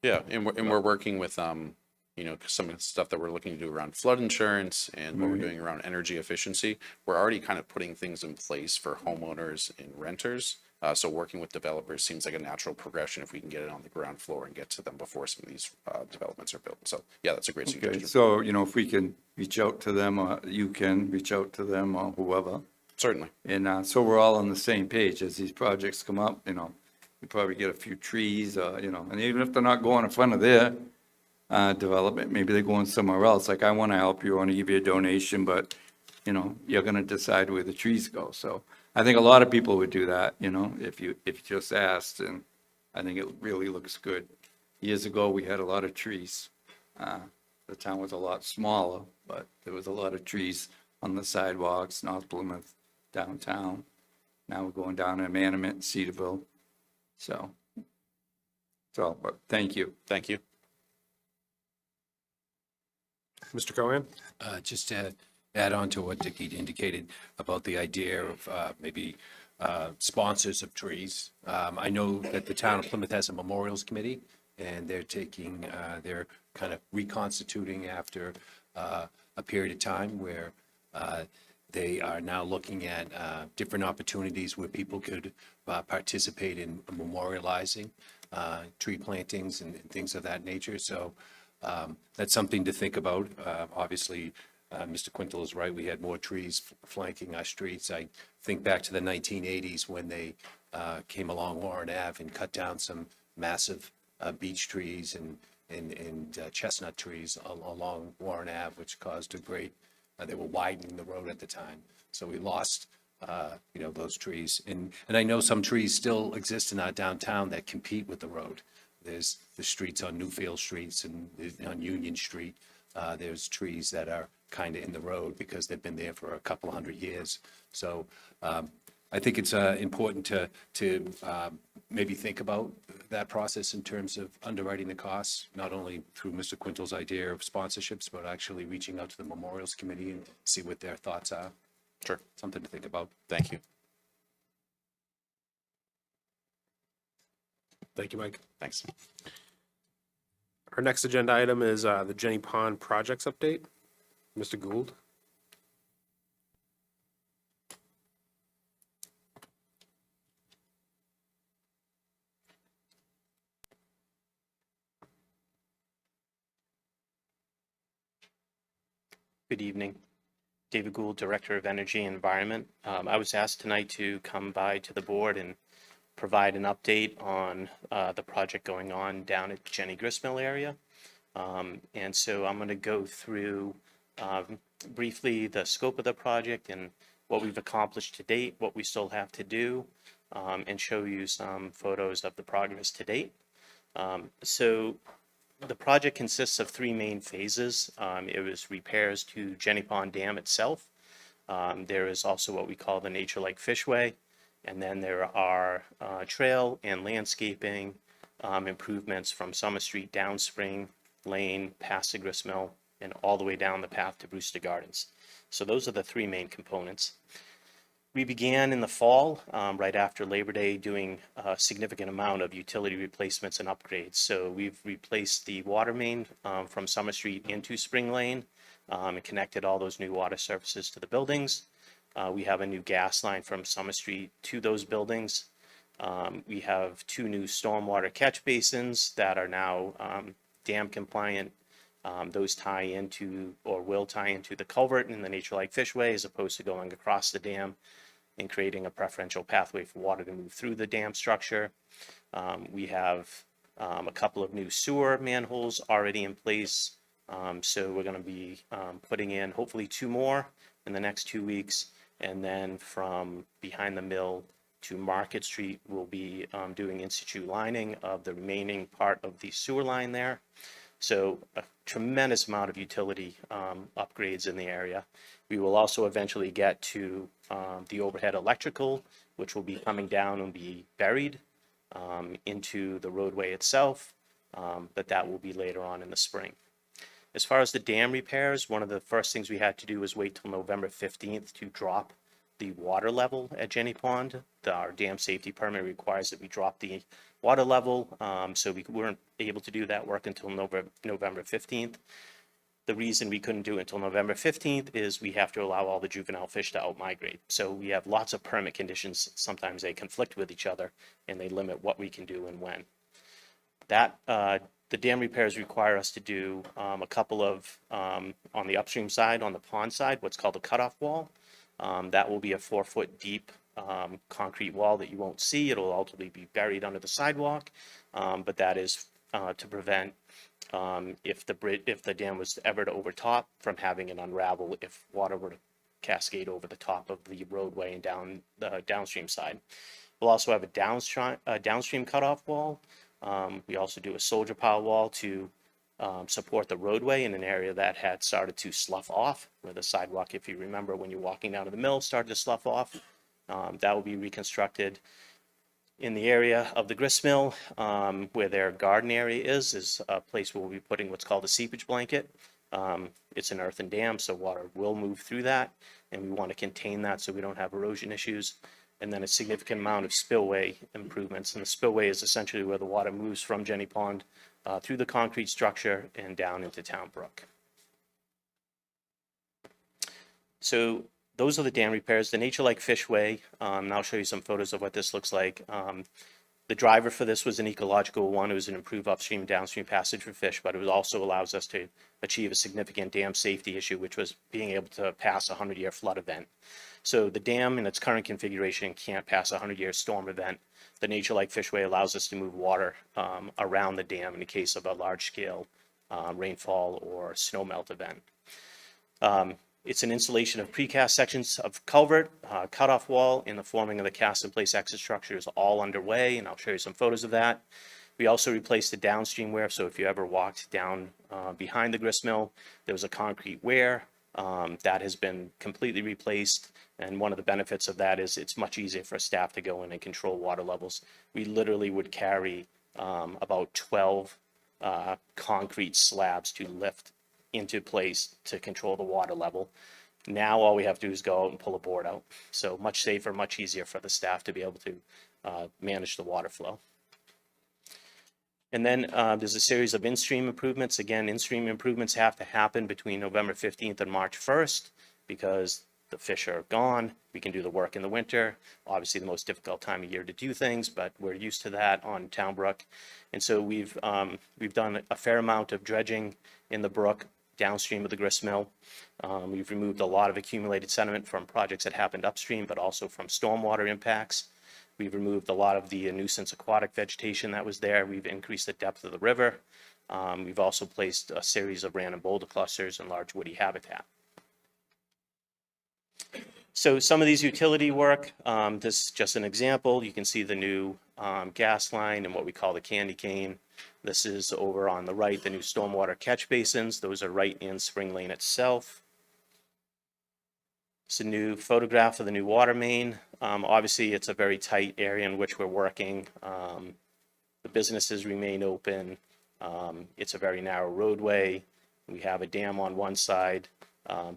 [SPEAKER 14] Yeah, and we're working with, some of the stuff that we're looking to do around flood insurance and what we're doing around energy efficiency. We're already kind of putting things in place for homeowners and renters. So working with developers seems like a natural progression if we can get it on the ground floor and get to them before some of these developments are built. So yeah, that's a great
[SPEAKER 15] Okay,
[SPEAKER 14] suggestion.
[SPEAKER 15] so, if we can reach out to them, or you can reach out to them, or whoever.
[SPEAKER 14] Certainly.
[SPEAKER 15] And so we're all on the same page as these projects come up, we probably get a few trees, and even if they're not going in front of their development, maybe they're going somewhere else. Like, I want to help you, I want to give you a donation, but, you're going to decide where the trees go. So I think a lot of people would do that, if you just asked, and I think it really looks good. Years ago, we had a lot of trees. The town was a lot smaller, but there was a lot of trees on the sidewalks, North Plymouth, downtown. Now we're going down to Manament, Cedarville. So, but thank you.
[SPEAKER 14] Thank you.
[SPEAKER 3] Mr. Cohen?
[SPEAKER 6] Just to add on to what Dick indicated about the idea of maybe sponsors of trees. I know that the town of Plymouth has a memorials committee, and they're they're kind of reconstituting after a period of time where they are now looking at different opportunities where people could participate in memorializing tree plantings and things of that nature. So that's something to think about. Obviously, Mr. Quintal is right. We had more trees flanking our streets. I think back to the 1980s when they came along Warren Ave and cut down some massive beech trees and chestnut trees along Warren Ave, which caused a great, they were widening the road at the time. So we lost, those trees. And I know some trees still exist in our downtown that compete with the road. There's the streets on Newfield Streets and on Union Street. There's trees that are kind of in the road because they've been there for a couple hundred years. So I think it's important to maybe think about that process in terms of underwriting the costs, not only through Mr. Quintel's idea of sponsorships, but actually reaching out to the Memorials Committee and see what their thoughts are.
[SPEAKER 14] Sure.
[SPEAKER 6] Something to think about.
[SPEAKER 14] Thank you.
[SPEAKER 3] Thank you, Mike.
[SPEAKER 14] Thanks.
[SPEAKER 3] Our next agenda item is the Jenny Pond projects update. Mr. Gould.
[SPEAKER 16] Good evening. David Gould, Director of Energy and Environment. I was asked tonight to come by to the board and provide an update on the project going on down at Jenny Gristmill area. And so I'm going to go through briefly the scope of the project and what we've accomplished to date, what we still have to do, and show you some photos of the progress to date. So the project consists of three main phases. It was repairs to Jenny Pond Dam itself. There is also what we call the Nature Lake Fishway. And then there are trail and landscaping improvements from Summer Street down Spring Lane, past the Gristmill, and all the way down the path to Brewster Gardens. So those are the three main components. We began in the fall, right after Labor Day, doing a significant amount of utility replacements and upgrades. So we've replaced the water main from Summer Street into Spring Lane and connected all those new water services to the buildings. We have a new gas line from Summer Street to those buildings. We have two new stormwater catch basins that are now dam compliant. Those tie into or will tie into the culvert in the Nature Lake Fishway as opposed to going across the dam and creating a preferential pathway for water to move through the dam structure. We have a couple of new sewer manholes already in place. So we're going to be putting in hopefully two more in the next 2 weeks. And then from behind the mill to Market Street, we'll be doing in-situ lining of the remaining part of the sewer line there. So a tremendous amount of utility upgrades in the area. We will also eventually get to the overhead electrical, which will be coming down and be buried into the roadway itself, but that will be later on in the spring. As far as the dam repairs, one of the first things we had to do was wait till November 15th to drop the water level at Jenny Pond. Our dam safety permit requires that we drop the water level, so we weren't able to do that work until November 15th. The reason we couldn't do it until November 15th is we have to allow all the juvenile fish to out-migrate. So we have lots of permit conditions. Sometimes they conflict with each other and they limit what we can do and when. The dam repairs require us to do a couple of, on the upstream side, on the pond side, what's called a cutoff wall. That will be a 4-foot deep concrete wall that you won't see. It'll ultimately be buried under the sidewalk, but that is to prevent if the dam was ever to overtop from having it unravel if water were to cascade over the top of the roadway and down the downstream side. We'll also have a downstream cutoff wall. We also do a soldier pile wall to support the roadway in an area that had started to slough off, where the sidewalk, if you remember when you're walking down to the mill, started to slough off. That will be reconstructed. In the area of the gristmill, where their garden area is a place where we'll be putting what's called a seepage blanket. It's an earthen dam, so water will move through that, and we want to contain that so we don't have erosion issues. And then a significant amount of spillway improvements. And the spillway is essentially where the water moves from Jenny Pond through the concrete structure and down into Town Brook. So those are the dam repairs. The Nature Lake Fishway, and I'll show you some photos of what this looks like. The driver for this was an ecological one. It was an improved upstream and downstream passage for fish, but it also allows us to achieve a significant dam safety issue, which was being able to pass a 100-year flood event. So the dam in its current configuration can't pass a 100-year storm event. The Nature Lake Fishway allows us to move water around the dam in the case of a large-scale rainfall or snowmelt event. It's an installation of precast sections of culvert, cutoff wall, and the forming of the cast-in-place exit structure is all underway, and I'll show you some photos of that. We also replaced the downstream wear, so if you ever walked down behind the grist mill, there was a concrete wear. That has been completely replaced, and one of the benefits of that is it's much easier for staff to go in and control water levels. We literally would carry about 12 concrete slabs to lift into place to control the water level. Now all we have to do is go out and pull a board out. So much safer, much easier for the staff to be able to manage the water flow. And then there's a series of in-stream improvements. Again, in-stream improvements have to happen between November 15th and March 1st because the fish are gone. We can do the work in the winter. Obviously the most difficult time of year to do things, but we're used to that on Town Brook. And so we've done a fair amount of dredging in the brook downstream of the grist mill. We've removed a lot of accumulated sediment from projects that happened upstream, but also from stormwater impacts. We've removed a lot of the nuisance aquatic vegetation that was there. We've increased the depth of the river. We've also placed a series of random boulder clusters and large woody habitat. So some of these utility work, this is just an example. You can see the new gas line and what we call the candy cane. This is over on the right, the new stormwater catch basins. Those are right in Spring Lane itself. It's a new photograph of the new water main. Obviously, it's a very tight area in which we're working. The businesses remain open. It's a very narrow roadway. We have a dam on one side,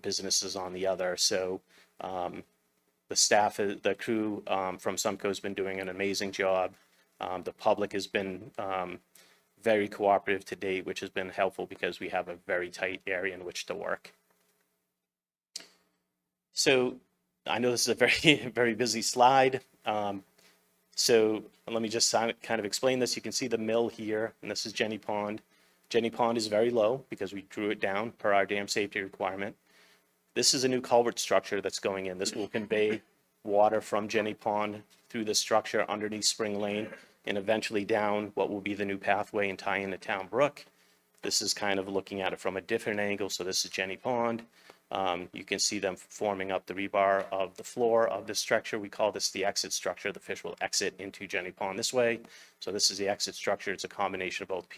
[SPEAKER 16] businesses on the other. So the staff, the crew from Sumco has been doing an amazing job. The public has been very cooperative to date, which has been helpful because we have a very tight area in which to work. So I know this is a very, very busy slide. So let me just kind of explain this. You can see the mill here, and this is Jenny Pond. Jenny Pond is very low because we drew it down per our dam safety requirement. This is a new culvert structure that's going in. This will convey water from Jenny Pond through the structure underneath Spring Lane and eventually down what will be the new pathway and tie into Town Brook. This is kind of looking at it from a different angle. So this is Jenny Pond. You can see them forming up the rebar of the floor of this structure. We call this the exit structure. The fish will exit into Jenny Pond this way. So this is the exit structure. It's a combination of both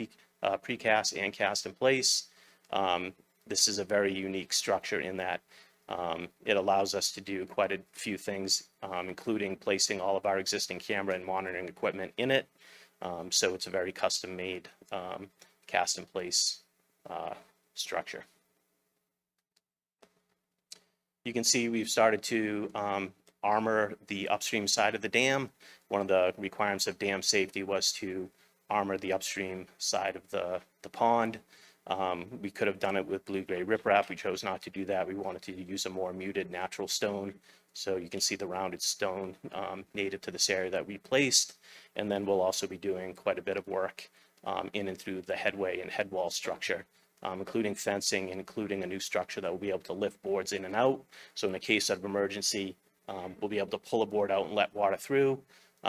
[SPEAKER 16] precast and cast in place. This is a very unique structure in that it allows us to do quite a few things, including placing all of our existing camera and monitoring equipment in it. So it's a very custom-made cast in place structure. You can see we've started to armor the upstream side of the dam. One of the requirements of dam safety was to armor the upstream side of the pond. We could have done it with blue-gray riprap. We chose not to do that. We wanted to use a more muted natural stone. So you can see the rounded stone native to this area that we placed. And then we'll also be doing quite a bit of work in and through the headway and head wall structure, including fencing and including a new structure that will be able to lift boards in and out. So in the case of emergency, we'll be able to pull a board out and let water through.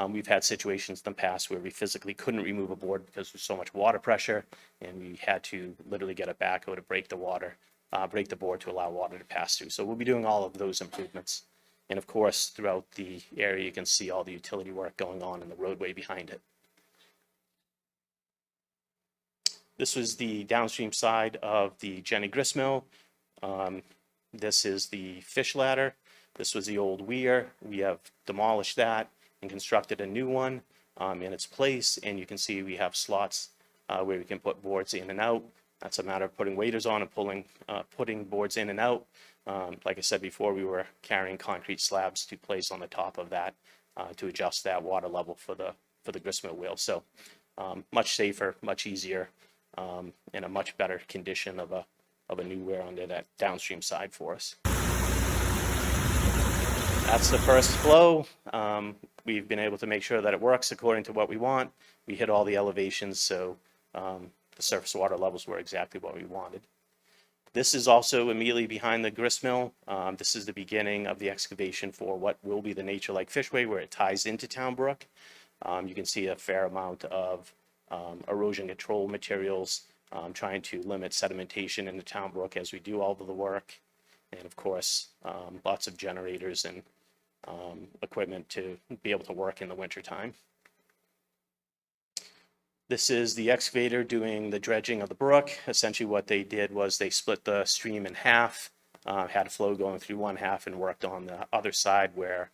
[SPEAKER 16] We've had situations in the past where we physically couldn't remove a board because there's so much water pressure, and we had to literally get a backhoe to break the board to allow water to pass through. So we'll be doing all of those improvements. And of course, throughout the area, you can see all the utility work going on in the roadway behind it. This was the downstream side of the Jenny grist mill. This is the fish ladder. This was the old weir. We have demolished that and constructed a new one in its place. And you can see we have slots where we can put boards in and out. That's a matter of putting waders on and putting boards in and out. Like I said before, we were carrying concrete slabs to place on the top of that to adjust that water level for the gristmill wheel. So much safer, much easier, in a much better condition of a new weir under that downstream side for us. That's the first flow. We've been able to make sure that it works according to what we want. We hit all the elevations, so the surface water levels were exactly what we wanted. This is also immediately behind the grist mill. This is the beginning of the excavation for what will be the Nature Lake Fishway, where it ties into Town Brook. You can see a fair amount of erosion control materials, trying to limit sedimentation in the Town Brook as we do all of the work. and of course, lots of generators and equipment to be able to work in the wintertime. This is the excavator doing the dredging of the brook. Essentially what they did was they split the stream in half, had flow going through one half and worked on the other side where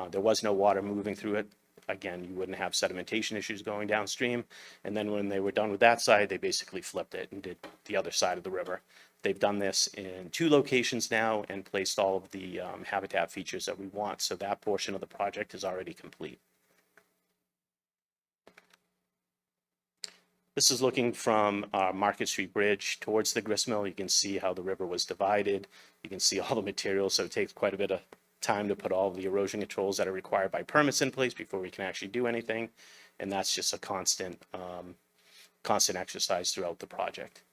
[SPEAKER 16] there was no water moving through it. Again, you wouldn't have sedimentation issues going downstream. And then when they were done with that side, they basically flipped it and did the other side of the river. They've done this in 2 locations now and placed all of the habitat features that we want. So that portion of the project is already complete. This is looking from Market Street Bridge towards the gristmill. You can see how the river was divided. You can see all the materials, so it takes quite a bit of time to put all of the erosion controls that are required by permits in place before we can actually do anything. And that's just a constant exercise throughout the project.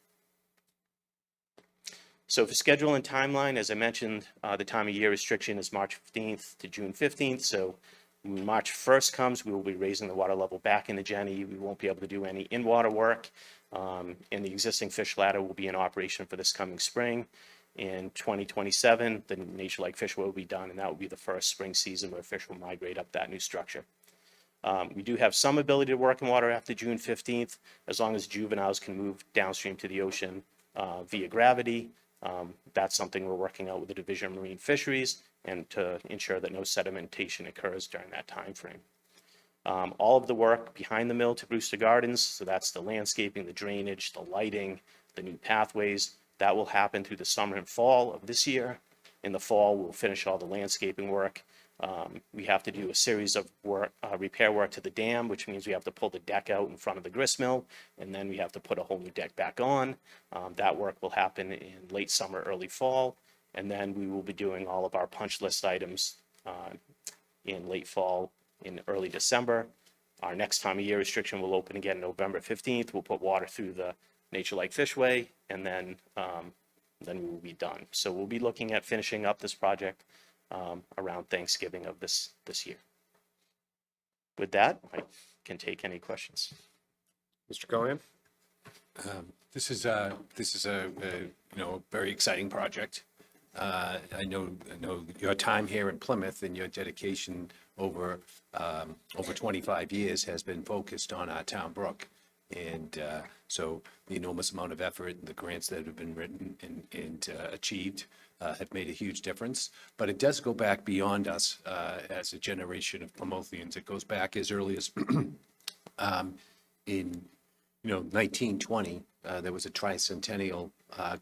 [SPEAKER 16] So for schedule and timeline, as I mentioned, the time of year restriction is March 15th to June 15th. So when March 1st comes, we will be raising the water level back in the Jenny. We won't be able to do any in-water work. And the existing fish ladder will be in operation for this coming spring. In 2027, the Nature Lake Fishway will be done, and that will be the first spring season where fish will migrate up that new structure. We do have some ability to work in water after June 15th, as long as juveniles can move downstream to the ocean via gravity. That's something we're working out with the Division of Marine Fisheries and to ensure that no sedimentation occurs during that time frame. All of the work behind the mill to Brewster Gardens, so that's the landscaping, the drainage, the lighting, the new pathways, that will happen through the summer and fall of this year. In the fall, we'll finish all the landscaping work. We have to do a series of work, repair work to the dam, which means we have to pull the deck out in front of the grist mill, and then we have to put a whole new deck back on. That work will happen in late summer, early fall, and then we will be doing all of our punch list items in late fall, in early December. Our next time of year restriction will open again November 15th. We'll put water through the Nature Lake Fishway, and then we will be done. So we'll be looking at finishing up this project around Thanksgiving of this year. With that, I can take any questions.
[SPEAKER 3] Mr. Cohen?
[SPEAKER 6] This is a very exciting project. I know your time here in Plymouth and your dedication over 25 years has been focused on our town brook. And so the enormous amount of effort and the grants that have been written and achieved have made a huge difference. But it does go back beyond us as a generation of Plymouthians. It goes back as early as in 1920. There was a tricentennial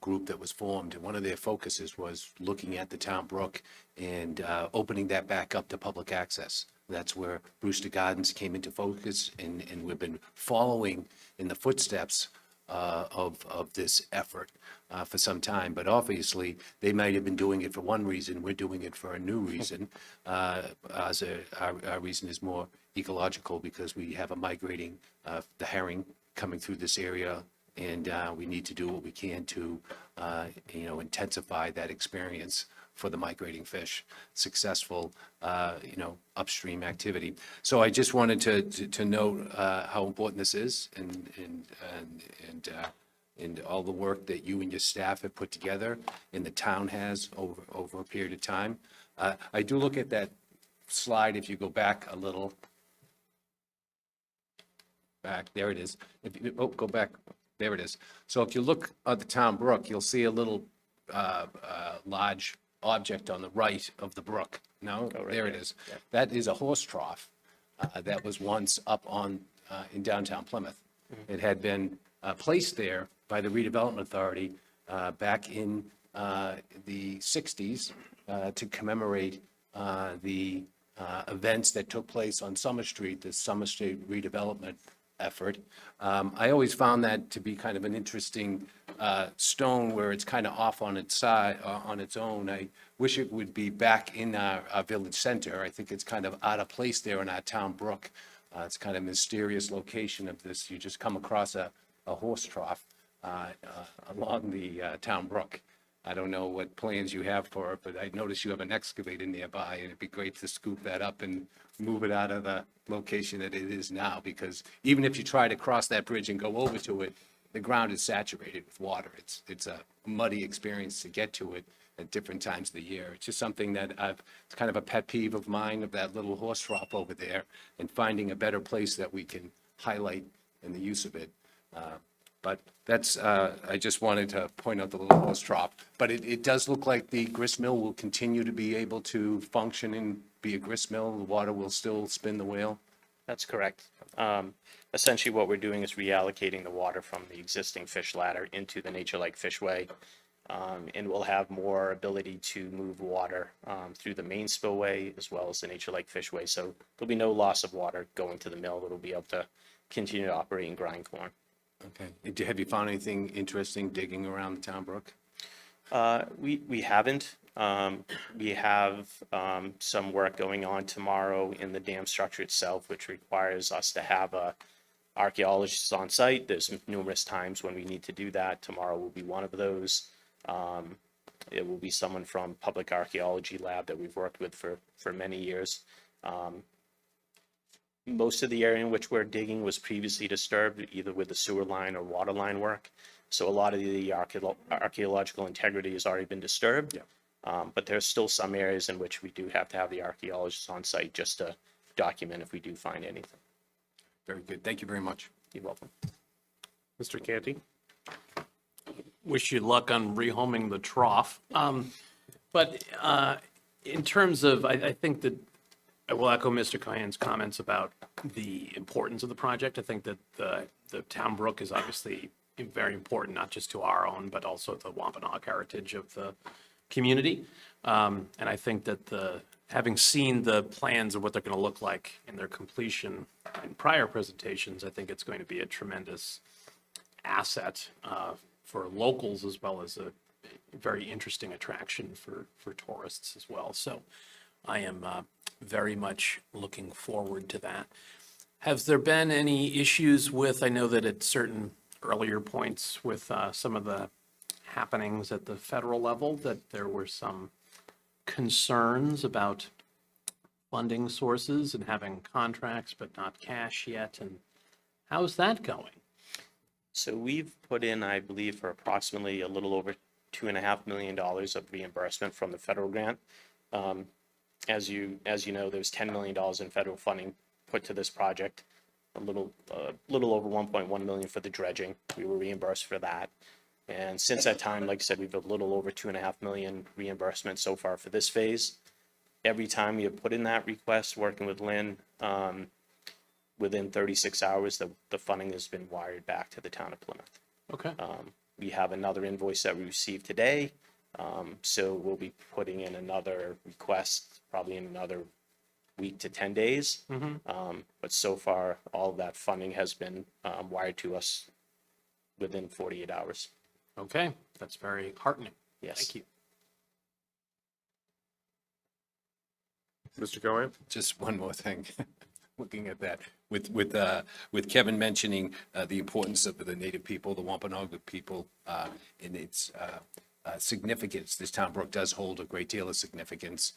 [SPEAKER 6] group that was formed, and one of their focuses was looking at the town brook and opening that back up to public access. That's where Brewster Gardens came into focus, and we've been following in the footsteps of this effort for some time. But obviously, they might have been doing it for one reason. We're doing it for a new reason. Our reason is more ecological because we have a migrating, the herring coming through this area, and we need to do what we can to, intensify that experience for the migrating fish, successful, upstream activity. So I just wanted to note how important this is and all the work that you and your staff have put together and the town has over a period of time. I do look at that slide, if you go back a little. Back, there it is. Go back, there it is. So if you look at the town brook, you'll see a little large object on the right of the brook. No, there it is. Yeah. That is a horse trough that was once up on in downtown Plymouth. Mm-hmm. It had been placed there by the redevelopment authority back in the 60s to commemorate the events that took place on Summer Street, the Summer Street redevelopment effort. I always found that to be kind of an interesting stone where it's kind of off on its side, on its own. I wish it would be back in our village center. I think it's kind of out of place there in our town brook. It's kind of a mysterious location of this. You just come across a horse trough along the town brook. I don't know what plans you have for it, but I noticed you have an excavator nearby, and it'd be great to scoop that up and move it out of the location that it is now, because even if you try to cross that bridge and go over to it, the ground is saturated with water. It's a muddy experience to get to it, at different times of the year. It's just something that it's kind of a pet peeve of mine, of that little horse trough over there, and finding a better place that we can highlight in the use of it. But that's, I just wanted to point out the little horse trough. But it does look like the grist mill will continue to be able to function and be a grist mill. The water will still spin the wheel.
[SPEAKER 16] That's correct. Essentially, what we're doing is reallocating the water from the existing fish ladder into the Nature Lake Fishway. And we'll have more ability to move water through the main spillway as well as the Nature Lake Fishway. So there'll be no loss of water going to the mill. It'll be able to continue to operate and grind corn.
[SPEAKER 6] Okay. Have you found anything interesting digging around the town brook?
[SPEAKER 16] We haven't. We have some work going on tomorrow in the dam structure itself, which requires us to have archaeologists on site. There's numerous times when we need to do that. Tomorrow will be one of those. It will be someone from Public Archaeology Lab that we've worked with for many years. Most of the area in which we're digging was previously disturbed, either with the sewer line or water line work. So a lot of the archaeological integrity has already been disturbed.
[SPEAKER 6] Yeah.
[SPEAKER 16] But there's still some areas in which we do have to have the archaeologists on site just to document if we do find anything.
[SPEAKER 6] Very good. Thank you very much.
[SPEAKER 16] You're welcome.
[SPEAKER 3] Mr. Canty?
[SPEAKER 7] Wish you luck on rehoming the trough. But in terms of, I think that I will echo Mr. Cahen's comments about the importance of the project. I think that the town brook is obviously very important, not just to our own, but also the Wampanoag heritage of the community. And I think that having seen the plans of what they're going to look like in their completion in prior presentations, I think it's going to be a tremendous asset for locals as well as a very interesting attraction for tourists as well. So I am very much looking forward to that. Has there been any issues with, I know that at certain earlier points with some of the happenings at the federal level, that there were some concerns about funding sources and having contracts but not cash yet, and how's that going?
[SPEAKER 16] So we've put in, I believe, for approximately a little over $2.5 million of reimbursement from the federal grant. As you know, there's $10 million in federal funding put to this project, a little over 1.1 million for the dredging. We were reimbursed for that. And since that time, like I said, we've a little over $2.5 million reimbursement so far for this phase. Every time we have put in that request, working with Lynn, within 36 hours, the funding has been wired back to the town of Plymouth.
[SPEAKER 7] Okay.
[SPEAKER 16] We have another invoice that we received today. So we'll be putting in another request probably in another week to 10 days. But so far, all of that funding has been wired to us within 48 hours.
[SPEAKER 7] Okay, that's very heartening.
[SPEAKER 16] Yes.
[SPEAKER 7] Thank you.
[SPEAKER 3] Mr. Cohen?
[SPEAKER 6] Just one more thing, looking at that, with Kevin mentioning the importance of the native people, the Wampanoag people, and its significance. This town brook does hold a great deal of significance.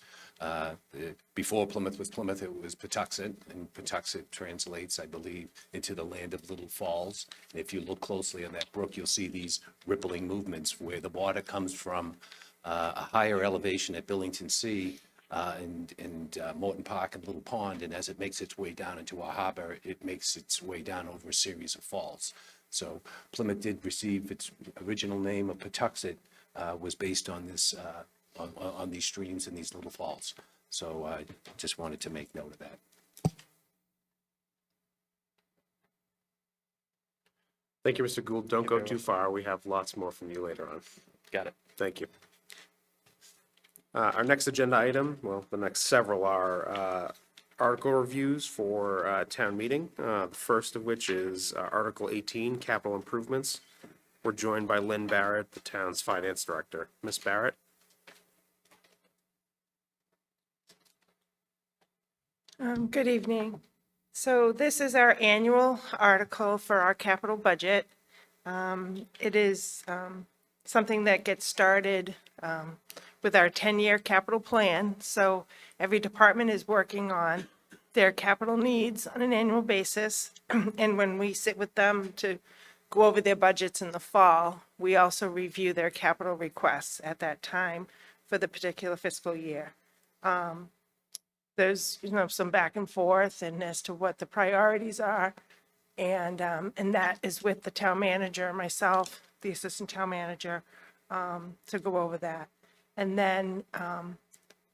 [SPEAKER 6] Before Plymouth was Plymouth, it was Patuxent, and Patuxent translates, I believe, into the land of little falls. And if you look closely on that brook, you'll see these rippling movements where the water comes from a higher elevation at Billington Sea and Morton Park and Little Pond, and as it makes its way down into our harbor, it makes its way down over a series of falls. So Plymouth did receive its original name of Patuxent, was based on this, on these streams and these little falls. So I just wanted to make note of that.
[SPEAKER 3] Thank you, Mr. Gould. Don't go too far. We have lots more from you later on.
[SPEAKER 16] Got it.
[SPEAKER 3] Thank you. Our next agenda item, well, the next several are article reviews for town meeting. The first of which is Article 18, Capital Improvements. We're joined by Lynn Barrett, the town's finance director. Ms. Barrett?
[SPEAKER 17] Good evening. So this is our annual article for our capital budget. It is something that gets started with our 10-year capital plan. So every department is working on their capital needs on an annual basis. And when we sit with them to go over their budgets in the fall, we also review their capital requests at that time for the particular fiscal year. There's, some back and forth and as to what the priorities are. And that is with the town manager, myself, the assistant town manager, to go over that. And then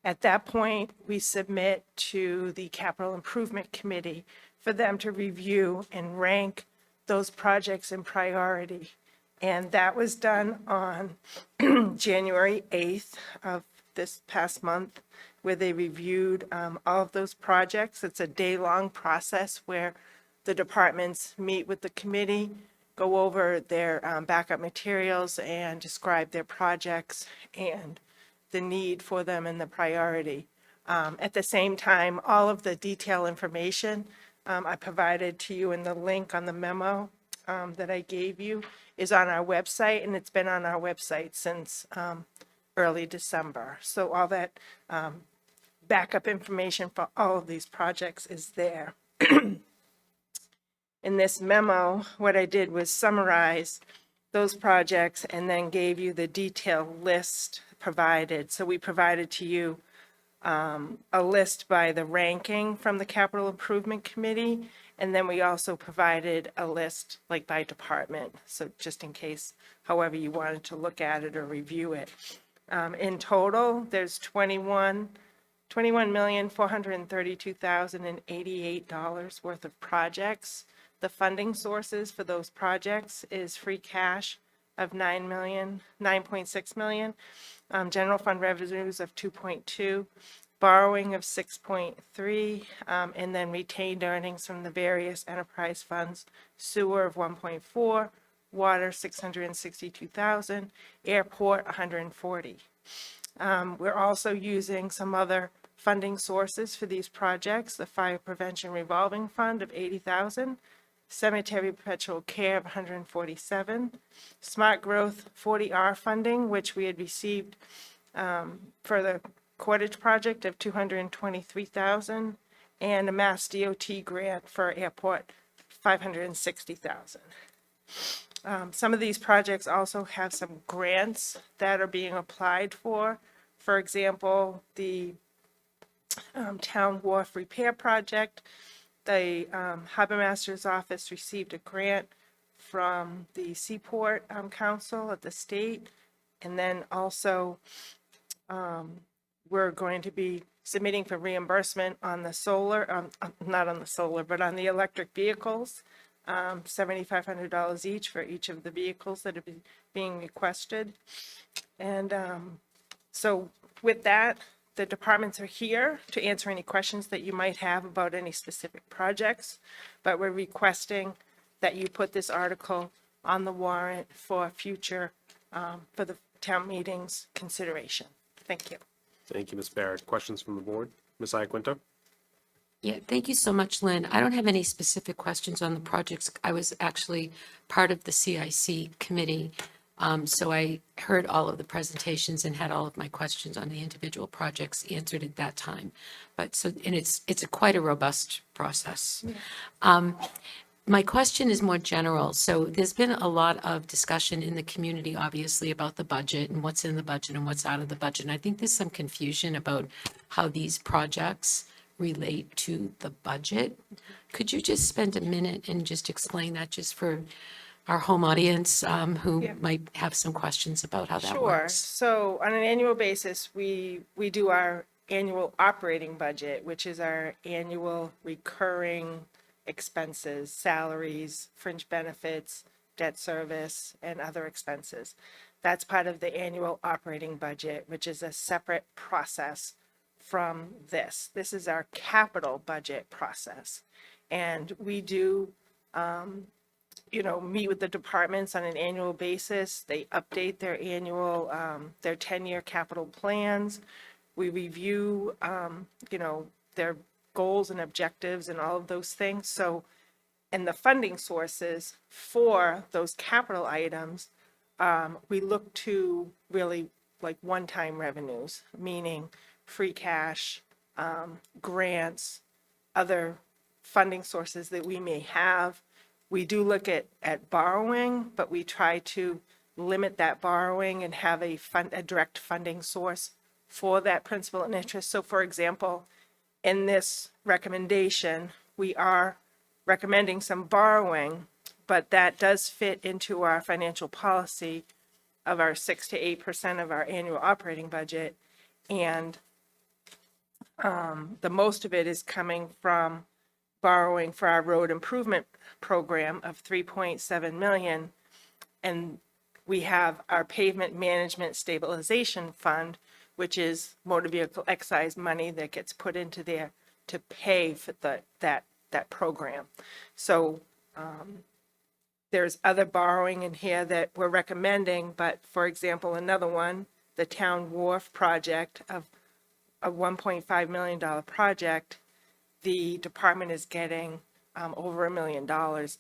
[SPEAKER 17] at that point, we submit to the Capital Improvement Committee for them to review and rank those projects in priority. And that was done on January 8th of this past month, where they reviewed all of those projects. It's a day-long process where the departments meet with the committee, go over their backup materials and describe their projects and the need for them and the priority. At the same time, all of the detailed information I provided to you in the link on the memo that I gave you is on our website, and it's been on our website since early December. So all that backup information for all of these projects is there. In this memo, what I did was summarize those projects and then gave you the detailed list provided. So we provided to you a list by the ranking from the Capital Improvement Committee, and then we also provided a list like by department. So just in case, however you wanted to look at it or review it. In total, there's $21,432,088 worth of projects. The funding sources for those projects is free cash of $9.6 million, general fund revenues of 2.2, borrowing of 6.3, and then retained earnings from the various enterprise funds, sewer of 1.4, water 662,000, airport 140. We're also using some other funding sources for these projects, the fire prevention revolving fund of 80,000, cemetery perpetual care of 147, smart growth 40R funding, which we had received for the Cottage project of 223,000, and a Mass DOT grant for airport 560,000. Some of these projects also have some grants that are being applied for. For example, the Town Wharf Repair Project, the Harbor Master's Office received a grant from the Seaport Council at the state. And then also we're going to be submitting for reimbursement on the solar, not on the solar, but on the electric vehicles, $7,500 each for each of the vehicles that are being requested. And so with that, the departments are here to answer any questions that you might have about any specific projects, but we're requesting that you put this article on the warrant for future, for the town meeting's consideration. Thank you.
[SPEAKER 3] Thank you, Ms. Barrett. Questions from the board? Ms. Iaquinta?
[SPEAKER 5] Yeah, thank you so much, Lynn. I don't have any specific questions on the projects. I was actually part of the CIC committee, so I heard all of the presentations and had all of my questions on the individual projects answered at that time. But so, and it's quite a robust process. My question is more general. So there's been a lot of discussion in the community, obviously, about the budget and what's in the budget and what's out of the budget. And I think there's some confusion about how these projects relate to the budget. Could you just spend a minute and just explain that just for our home audience who might have some questions about how that
[SPEAKER 17] Sure.
[SPEAKER 5] works?
[SPEAKER 17] So on an annual basis, we do our annual operating budget, which is our annual recurring expenses, salaries, fringe benefits, debt service, and other expenses. That's part of the annual operating budget, which is a separate process from this. This is our capital budget process. And we do, meet with the departments on an annual basis. They update their annual, their 10-year capital plans. We review, their goals and objectives and all of those things. So, and the funding sources for those capital items, we look to really like one-time revenues, meaning free cash, grants, other funding sources that we may have. We do look at borrowing, but we try to limit that borrowing and have a direct funding source for that principal and interest. So for example, in this recommendation, we are recommending some borrowing, but that does fit into our financial policy of our 6 to 8% of our annual operating budget. And the most of it is coming from borrowing for our road improvement program of 3.7 million. And we have our pavement management stabilization fund, which is motor vehicle excise money that gets put into there to pay for that program. So there's other borrowing in here that we're recommending, but for example, another one, the Town Wharf project of a $1.5 million project, the department is getting over $1 million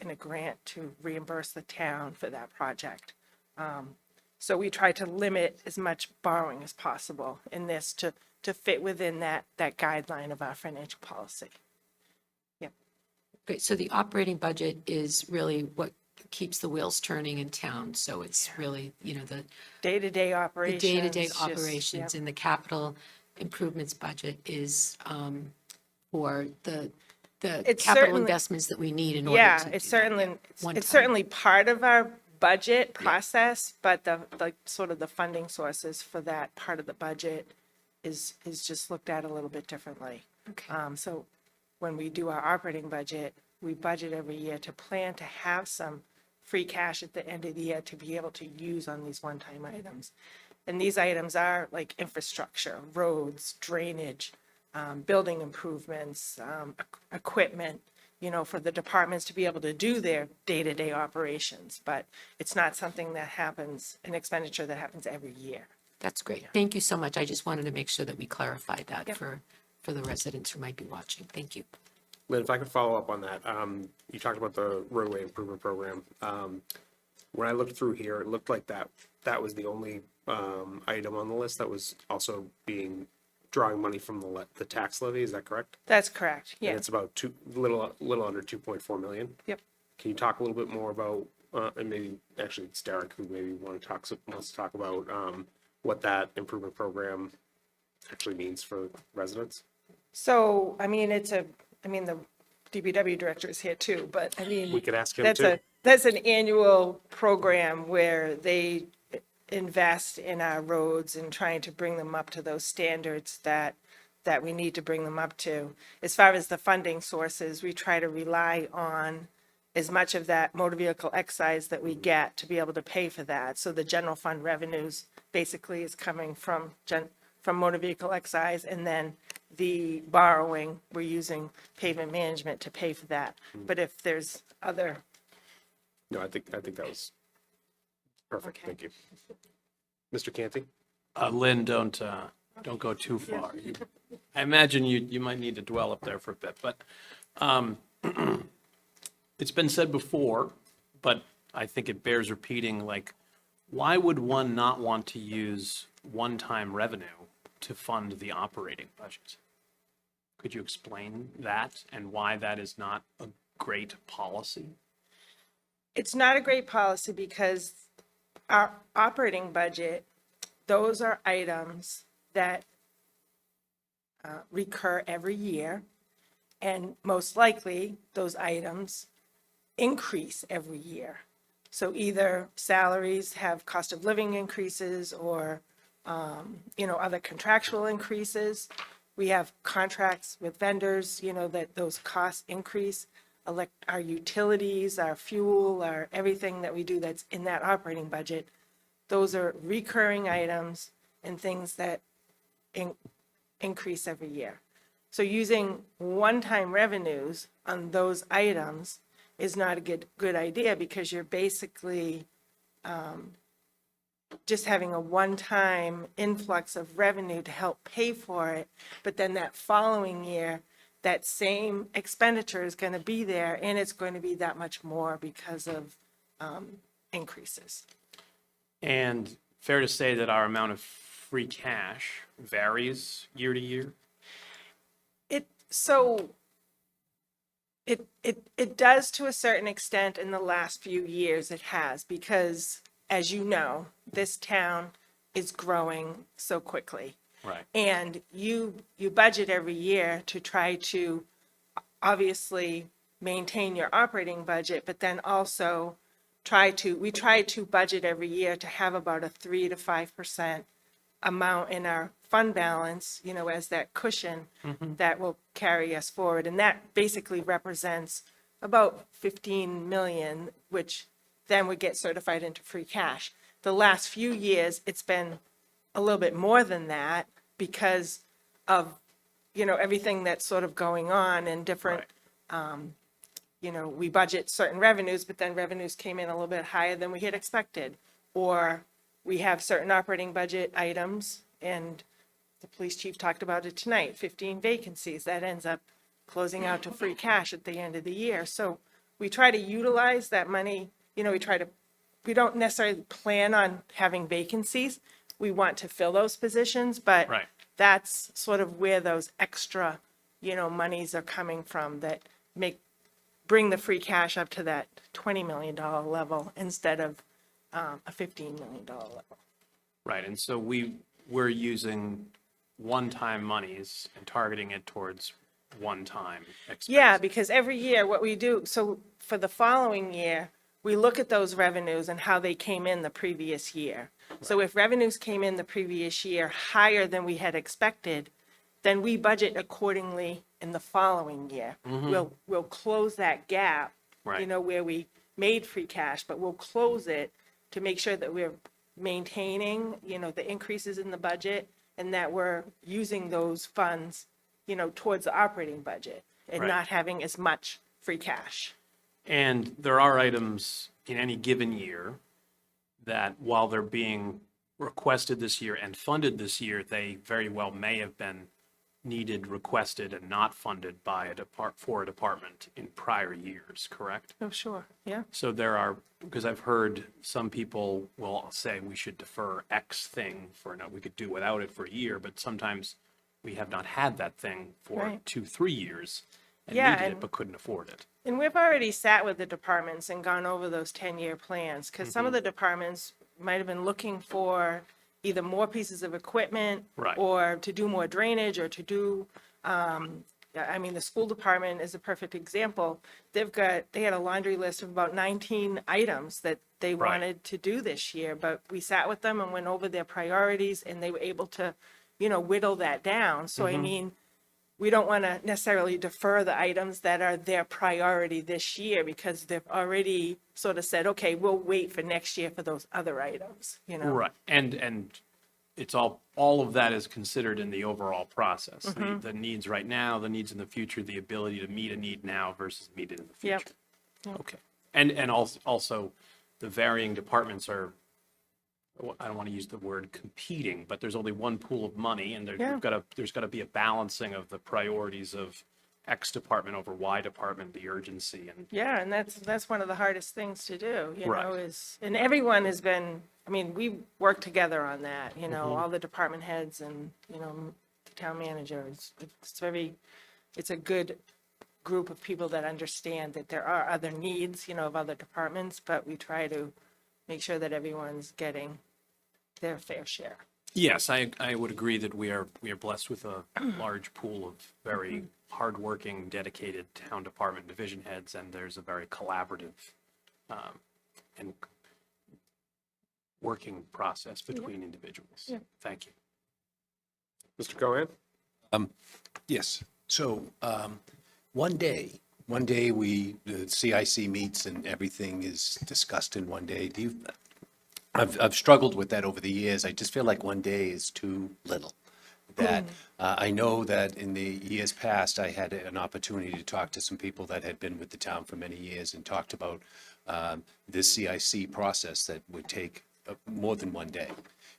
[SPEAKER 17] in a grant to reimburse the town for that project. So we try to limit as much borrowing as possible in this to fit within that guideline of our financial policy.
[SPEAKER 5] Great, so the operating budget is really what keeps the wheels turning in town, so it's really, the
[SPEAKER 17] Day-to-day
[SPEAKER 5] the
[SPEAKER 17] operations.
[SPEAKER 5] day-to-day
[SPEAKER 17] just-
[SPEAKER 5] operations,
[SPEAKER 17] yep.
[SPEAKER 5] and the capital improvements budget is for the
[SPEAKER 17] It's
[SPEAKER 5] capital
[SPEAKER 17] certainly-
[SPEAKER 5] investments that we need in order
[SPEAKER 17] Yeah,
[SPEAKER 5] to.
[SPEAKER 17] it's
[SPEAKER 5] do that.
[SPEAKER 17] certainly,
[SPEAKER 5] One
[SPEAKER 17] it's
[SPEAKER 5] time.
[SPEAKER 17] certainly part of our budget process, but the sort of the funding sources for that part of the budget is just looked at a little bit differently.
[SPEAKER 5] Okay.
[SPEAKER 17] So when we do our operating budget, we budget every year to plan to have some free cash at the end of the year to be able to use on these one-time items. And these items are like infrastructure, roads, drainage, building improvements, equipment, for the departments to be able to do their day-to-day operations. But it's not something that happens, an expenditure that happens every year.
[SPEAKER 5] That's great. Thank you so much. I just wanted to make sure that we clarified that
[SPEAKER 17] Yep.
[SPEAKER 5] for the residents who might be watching. Thank you.
[SPEAKER 3] Lynn, if I could follow up on that, you talked about the roadway improvement program. When I looked through here, it looked like that was the only item on the list that was also drawing money from the tax levy. Is that correct?
[SPEAKER 17] That's correct,
[SPEAKER 3] And
[SPEAKER 17] yeah.
[SPEAKER 3] it's about little under 2.4 million.
[SPEAKER 17] Yep.
[SPEAKER 3] Can you talk a little bit more about, and maybe actually it's Derek who maybe wants to talk about what that improvement program actually means for residents?
[SPEAKER 17] So, the DPW director is here too, but
[SPEAKER 3] We could ask him
[SPEAKER 17] that's
[SPEAKER 3] too.
[SPEAKER 17] that's an annual program where they invest in our roads and trying to bring them up to those standards that we need to bring them up to. As far as the funding sources, we try to rely on as much of that motor vehicle excise that we get to be able to pay for that. So the general fund revenues basically is coming from motor vehicle excise, and then the borrowing, we're using pavement management to pay for that. But if there's other,
[SPEAKER 3] No, I think that was perfect.
[SPEAKER 17] Okay.
[SPEAKER 3] Thank you. Mr. Canty?
[SPEAKER 7] Lynn, don't go too far. I imagine you might need to dwell up there for a bit, but it's been said before, but I think it bears repeating, why would one not want to use one-time revenue to fund the operating budget? Could you explain that and why that is not a great policy?
[SPEAKER 17] it's not a great policy because our operating budget, those are items that recur every year. And most likely, those items increase every year. So either salaries have cost of living increases or, other contractual increases. We have contracts with vendors, that those costs increase. Our utilities, our fuel, our everything that we do that's in that operating budget, those are recurring items and things that increase every year. So using one-time revenues on those items is not a good idea because you're basically just having a one-time influx of revenue to help pay for it. But then that following year, that same expenditure is going to be there and it's going to be that much more because of increases.
[SPEAKER 7] And fair to say that our amount of free cash varies year to year?
[SPEAKER 17] It does to a certain extent in the last few years it has, because as you know, this town is growing so quickly.
[SPEAKER 7] Right.
[SPEAKER 17] And you budget every year to try to obviously maintain your operating budget, but then also we try to budget every year to have about a 3 to 5% amount in our fund balance, as that cushion that will carry us forward. And that basically represents about 15 million, which then would get certified into free cash. The last few years, it's been a little bit more than that because of, everything that's sort of going on and different, we budget certain revenues, but then revenues came in a little bit higher than we had expected. Or we have certain operating budget items, and the police chief talked about it tonight, 15 vacancies. That ends up closing out to free cash at the end of the year. So we try to utilize that money, we don't necessarily plan on having vacancies. We want to fill those positions, but
[SPEAKER 7] Right.
[SPEAKER 17] that's sort of where those extra, monies are coming from that bring the free cash up to that $20 million level instead of a $15 million level.
[SPEAKER 7] Right, and so we're using one-time monies and targeting it towards one-time expenses.
[SPEAKER 17] Yeah, because every year what we do, so for the following year, we look at those revenues and how they came in the previous year. So if revenues came in the previous year higher than we had expected, then we budget accordingly in the following year. We'll close that gap,
[SPEAKER 7] Right.
[SPEAKER 17] where we made free cash, but we'll close it to make sure that we're maintaining, the increases in the budget and that we're using those funds, towards the operating budget and
[SPEAKER 7] Right.
[SPEAKER 17] not having as much free cash.
[SPEAKER 7] And there are items in any given year that while they're being requested this year and funded this year, they very well may have been needed, requested, and not funded by for a department in prior years, correct?
[SPEAKER 17] Oh, sure, yeah.
[SPEAKER 7] So there are, because I've heard some people will say we should defer X thing we could do without it for a year, but sometimes we have not had that thing for
[SPEAKER 17] Right.
[SPEAKER 7] 2-3 years and
[SPEAKER 17] Yeah,
[SPEAKER 7] needed it
[SPEAKER 17] and-
[SPEAKER 7] but couldn't afford it.
[SPEAKER 17] And we've already sat with the departments and gone over those 10-year plans, because some of the departments might have been looking for either more pieces of equipment
[SPEAKER 7] Right.
[SPEAKER 17] or to do more drainage or to do, the school department is a perfect example. They had a laundry list of about 19 items that they
[SPEAKER 7] Right.
[SPEAKER 17] wanted to do this year, but we sat with them and went over their priorities and they were able to, whittle that down. So I mean, we don't want to necessarily defer the items that are their priority this year because they've already sort of said, okay, we'll wait for next year for those other items,
[SPEAKER 7] Right, and it's all of that is considered in the overall process. The needs right now, the needs in the future, the ability to meet a need now versus meet it in the
[SPEAKER 17] Yep.
[SPEAKER 7] future. Okay, and also the varying departments are, I don't want to use the word competing, but there's only one pool of money and
[SPEAKER 17] Yeah.
[SPEAKER 7] there's got to be a balancing of the priorities of X department over Y department, the urgency and.
[SPEAKER 17] Yeah, and that's one of the hardest things to do,
[SPEAKER 7] Right.
[SPEAKER 17] and everyone has been, we work together on that, all the department heads and, the town manager. It's a good group of people that understand that there are other needs, of other departments, but we try to make sure that everyone's getting their fair share.
[SPEAKER 7] Yes, I would agree that we are blessed with a large pool of very hardworking, dedicated town department division heads, and there's a very collaborative and working process between individuals.
[SPEAKER 17] Yeah.
[SPEAKER 7] Thank you.
[SPEAKER 3] Mr. Cohen?
[SPEAKER 6] Yes. So one day the CIC meets and everything is discussed in one day. I've struggled with that over the years. I just feel like one day is too little. That I know that in the years past, I had an opportunity to talk to some people that had been with the town for many years and talked about this CIC process that would take more than one day.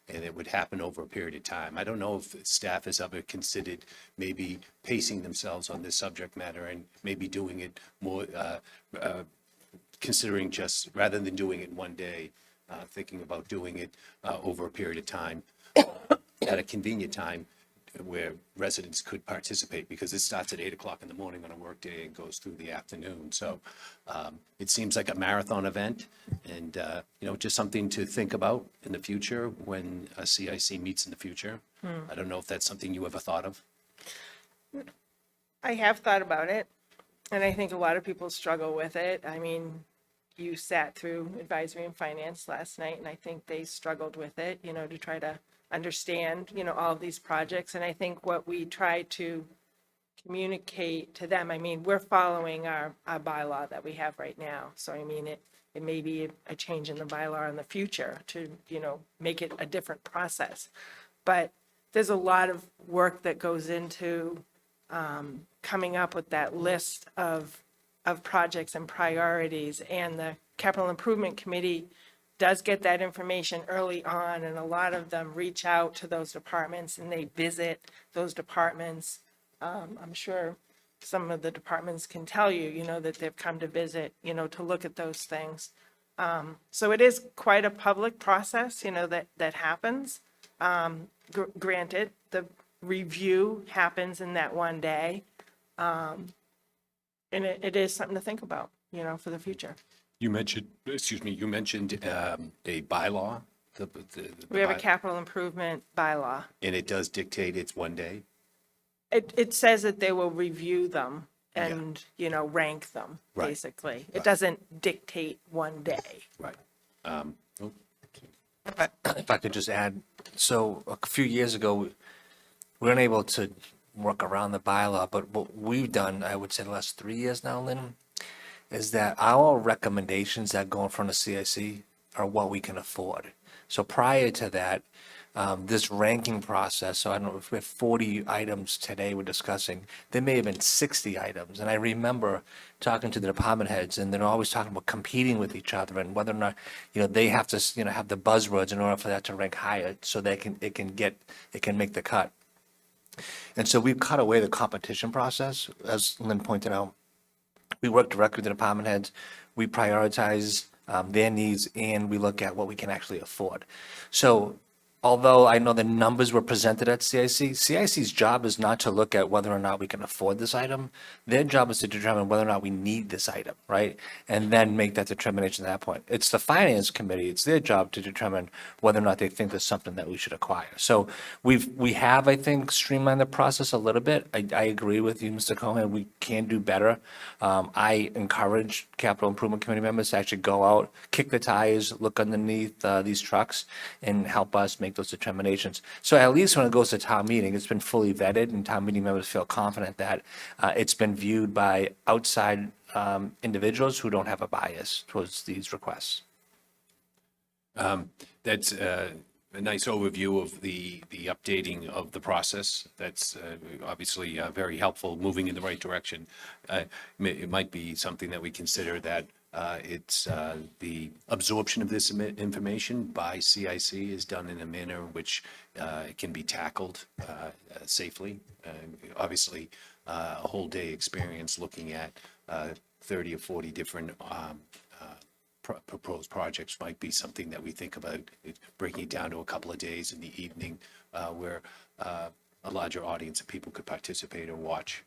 [SPEAKER 6] And it would happen over a period of time. I don't know if staff has ever considered maybe pacing themselves on this subject matter and maybe doing it more, considering just, rather than doing it one day, thinking about doing it over a period of time at a convenient time, where residents could participate, because it starts at 8 o'clock in the morning on a workday and goes through the afternoon. So it seems like a marathon event, and, just something to think about in the future when a CIC meets in the future. I don't know if that's something you ever thought of.
[SPEAKER 17] I have thought about it, and I think a lot of people struggle with it. I mean, you sat through advisory and finance last night, and I think they struggled with it, to try to understand, all of these projects. And I think what we try to communicate to them, I mean, we're following our bylaw that we have right now. So, I mean, it may be a change in the bylaw in the future to, make it a different process. But there's a lot of work that goes into coming up with that list of projects and priorities, and the Capital Improvement Committee does get that information early on, and a lot of them reach out to those departments and they visit those departments. I'm sure some of the departments can tell you, that they've come to visit, to look at those things. So it is quite a public process, that happens. Granted, the review happens in that one day. And it is something to think about, for the future.
[SPEAKER 6] You mentioned a bylaw.
[SPEAKER 17] We have a capital improvement bylaw.
[SPEAKER 6] And it does dictate it's one day?
[SPEAKER 17] It says that they will review them and, rank them,
[SPEAKER 6] Right.
[SPEAKER 17] basically. It doesn't dictate one day.
[SPEAKER 6] Right.
[SPEAKER 18] If I could just add, so a few years ago, we weren't able to work around the bylaw, but what we've done, I would say the last 3 years now, Lynn, is that our recommendations that go in front of CIC are what we can afford. So prior to that, this ranking process, so I don't know if we have 40 items today we're discussing, there may have been 60 items. And I remember talking to the department heads, and they're always talking about competing with each other and whether or not, they have to, have the buzzwords in order for that to rank higher so it can make the cut. And so we've cut away the competition process, as Lynn pointed out. We work directly with the department heads. We prioritize their needs, and we look at what we can actually afford. So although I know the numbers were presented at CIC's job is not to look at whether or not we can afford this item. Their job is to determine whether or not we need this item, right? And then make that determination at that point. It's the finance committee, it's their job to determine whether or not they think there's something that we should acquire. So we have, I think, streamlined the process a little bit. I agree with you, Mr. Cohen, we can do better. I encourage capital improvement committee members to actually go out, kick the tires, look underneath these trucks, and help us make those determinations. So at least when it goes to town meeting, it's been fully vetted, and town meeting members feel confident that it's been viewed by outside individuals who don't have a bias towards these requests.
[SPEAKER 6] That's a nice overview of the updating of the process. That's obviously very helpful, moving in the right direction. It might be something that we consider that it's the absorption of this information by CIC is done in a manner which can be tackled safely. Obviously, a whole day experience looking at 30 or 40 different proposed projects might be something that we think about breaking it down to a couple of days in the evening where a larger audience of people could participate or watch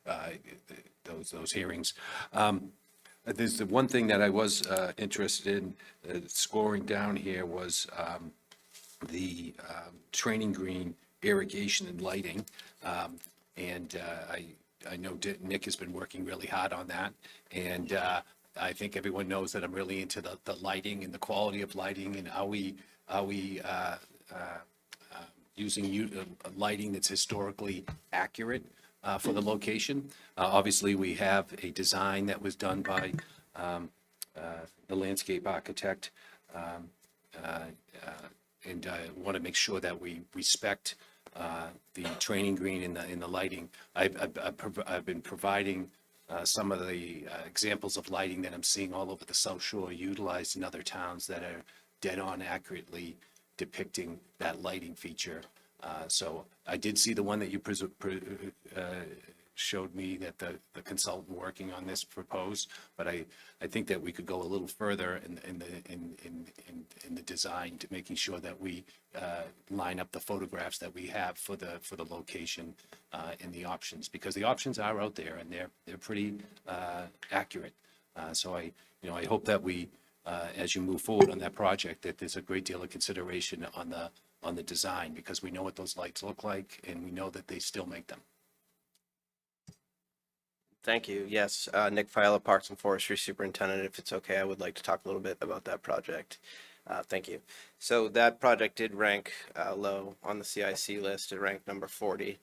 [SPEAKER 6] those hearings. There's the one thing that I was interested in scoring down here was the training green irrigation and lighting. And I know Nick has been working really hard on that. And I think everyone knows that I'm really into the lighting and the quality of lighting, and are we using lighting that's historically accurate for the location. Obviously, we have a design that was done by the landscape architect, and I want to make sure that we respect the training green in the lighting. I've been providing some of the examples of lighting that I'm seeing all over the South Shore utilized in other towns that are dead on accurately depicting that lighting feature. So I did see the one that you showed me that the consultant working on this proposed, but I think that we could go a little further in the design, to making sure that we line up the photographs that we have for the location and the options, because the options are out there and they're pretty accurate. So I hope that we, as you move forward on that project, that there's a great deal of consideration on the design, because we know what those lights look like and we know that they still make them.
[SPEAKER 19] Thank you. Yes, Nick Fiala, Parks and Forestry Superintendent. If it's okay, I would like to talk a little bit about that project. Thank you. So that project did rank low on the CIC list. It ranked number 40,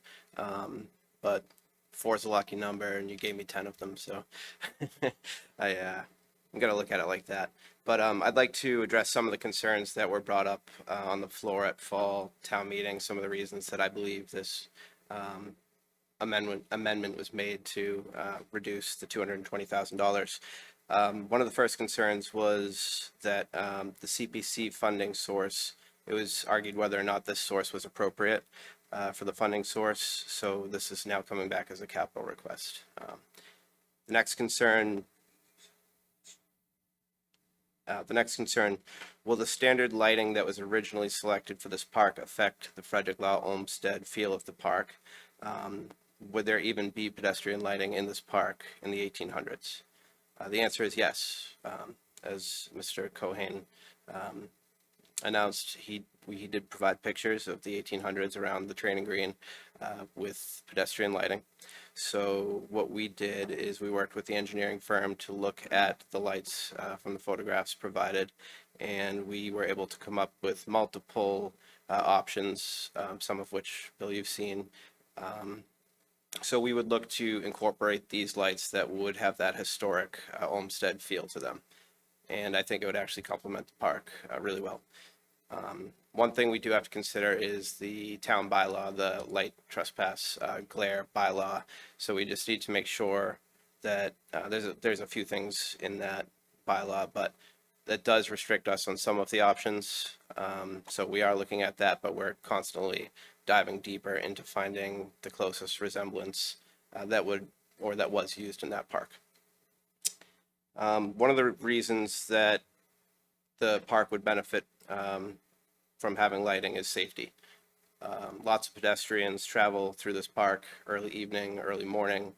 [SPEAKER 19] but 4 is a lucky number, and you gave me 10 of them, so I'm going to look at it like that. But I'd like to address some of the concerns that were brought up on the floor at fall town meeting, some of the reasons that I believe this amendment was made to reduce the $220,000. One of the first concerns was that the CPC funding source, it was argued whether or not this source was appropriate for the funding source, so this is now coming back as a capital request. The next concern, will the standard lighting that was originally selected for this park affect the Frederick Law Olmsted feel of the park? Would there even be pedestrian lighting in this park in the 1800s? The answer is yes. As Mr. Cohen announced, he did provide pictures of the 1800s around the training green with pedestrian lighting. So what we did is we worked with the engineering firm to look at the lights from the photographs provided, and we were able to come up with multiple options, some of which, Bill, you've seen. So we would look to incorporate these lights that would have that historic Olmsted feel to them. And I think it would actually complement the park really well. One thing we do have to consider is the town bylaw, the light trespass glare bylaw. So we just need to make sure that there's a few things in that bylaw, but that does restrict us on some of the options. So we are looking at that, but we're constantly diving deeper into finding the closest resemblance that was used in that park. One of the reasons that the park would benefit from having lighting is safety. Lots of pedestrians travel through this park early evening, early morning.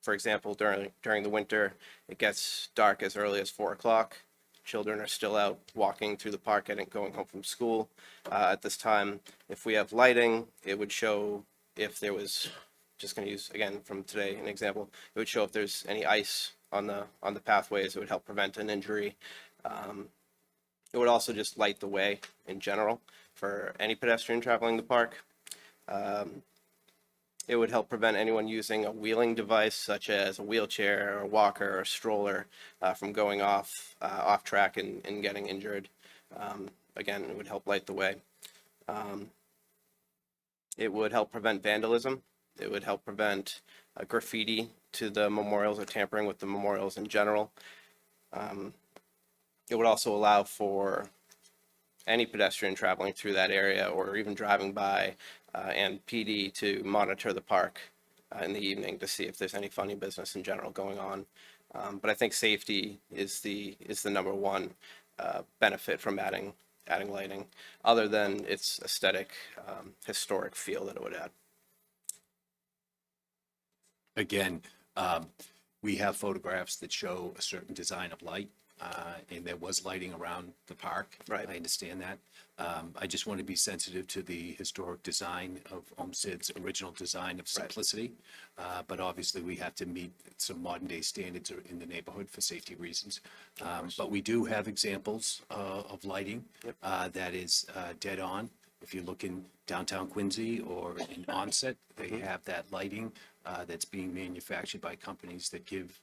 [SPEAKER 19] For example, during the winter, it gets dark as early as 4 o'clock. Children are still out walking through the park and going home from school at this time. If we have lighting, it would show if there was, just going to use again from today an example, it would show if there's any ice on the pathways. It would help prevent an injury. It would also just light the way in general for any pedestrian traveling the park. It would help prevent anyone using a wheeling device such as a wheelchair or a walker or a stroller from going off track and getting injured. Again, it would help light the way. It would help prevent vandalism. It would help prevent graffiti to the memorials or tampering with the memorials in general. It would also allow for any pedestrian traveling through that area or even driving by and PD to monitor the park in the evening to see if there's any funny business in general going on. But I think safety is the number one benefit from adding lighting, other than its aesthetic, historic feel that it would add.
[SPEAKER 6] Again, we have photographs that show a certain design of light, and there was lighting around the park.
[SPEAKER 19] Right.
[SPEAKER 6] I understand that. I just want to be sensitive to the historic design of Olmsted's original design of simplicity. But obviously we have to meet some modern day standards in the neighborhood for safety reasons. But we do have examples of lighting that is dead on. If you look in downtown Quincy or in Onset, they have that lighting that's being manufactured by companies that give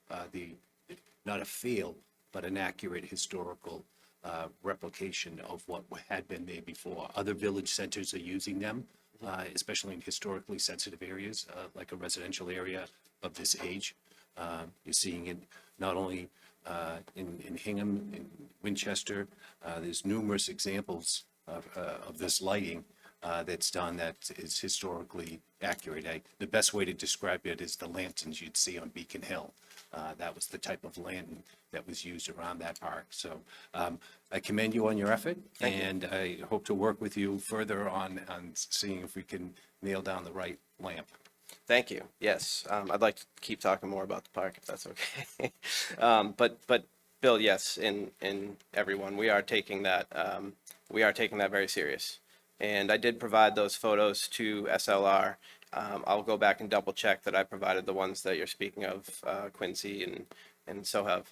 [SPEAKER 6] not a feel, but an accurate historical replication of what had been there before. Other village centers are using them, especially in historically sensitive areas, like a residential area of this age. You're seeing it not only in Hingham, in Winchester. There's numerous examples of this lighting that's done that is historically accurate. The best way to describe it is the lanterns you'd see on Beacon Hill. That was the type of lantern that was used around that park. So I commend you on your effort, and I hope to work with you further on seeing if we can nail down the right lamp.
[SPEAKER 19] Thank you. Yes, I'd like to keep talking more about the park if that's okay. But Bill, yes, and everyone, we are taking that very serious. And I did provide those photos to SLR. I'll go back and double check that I provided the ones that you're speaking of, Quincy and Sohav,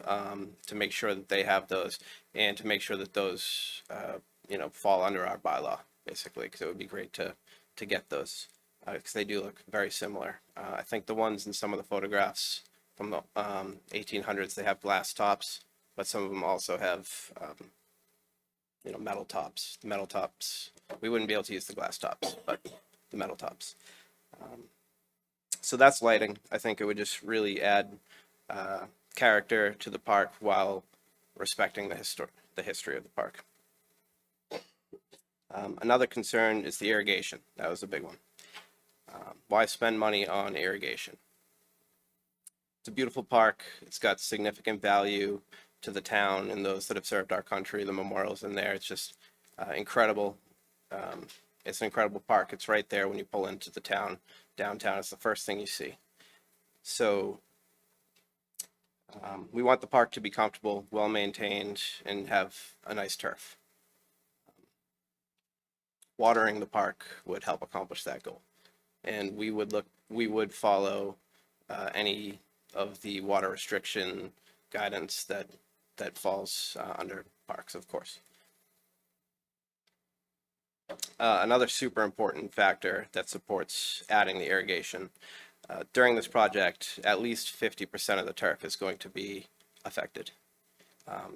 [SPEAKER 19] to make sure that they have those, and to make sure that those fall under our bylaw, basically, because it would be great to get those, because they do look very similar. I think the ones in some of the photographs from the 1800s, they have glass tops, but some of them also have metal tops. The metal tops, we wouldn't be able to use the glass tops, but the metal tops. So that's lighting. I think it would just really add character to the park while respecting the history of the park. Another concern is the irrigation. That was a big one. Why spend money on irrigation? It's a beautiful park. It's got significant value to the town and those that have served our country. The memorials in there. It's just incredible. It's an incredible park. It's right there when you pull into the town. Downtown, it's the first thing you see. So we want the park to be comfortable, well-maintained, and have a nice turf. Watering the park would help accomplish that goal. And we would follow any of the water restriction guidance that falls under parks, of course. Another super important factor that supports adding the irrigation. During this project, at least 50% of the turf is going to be affected.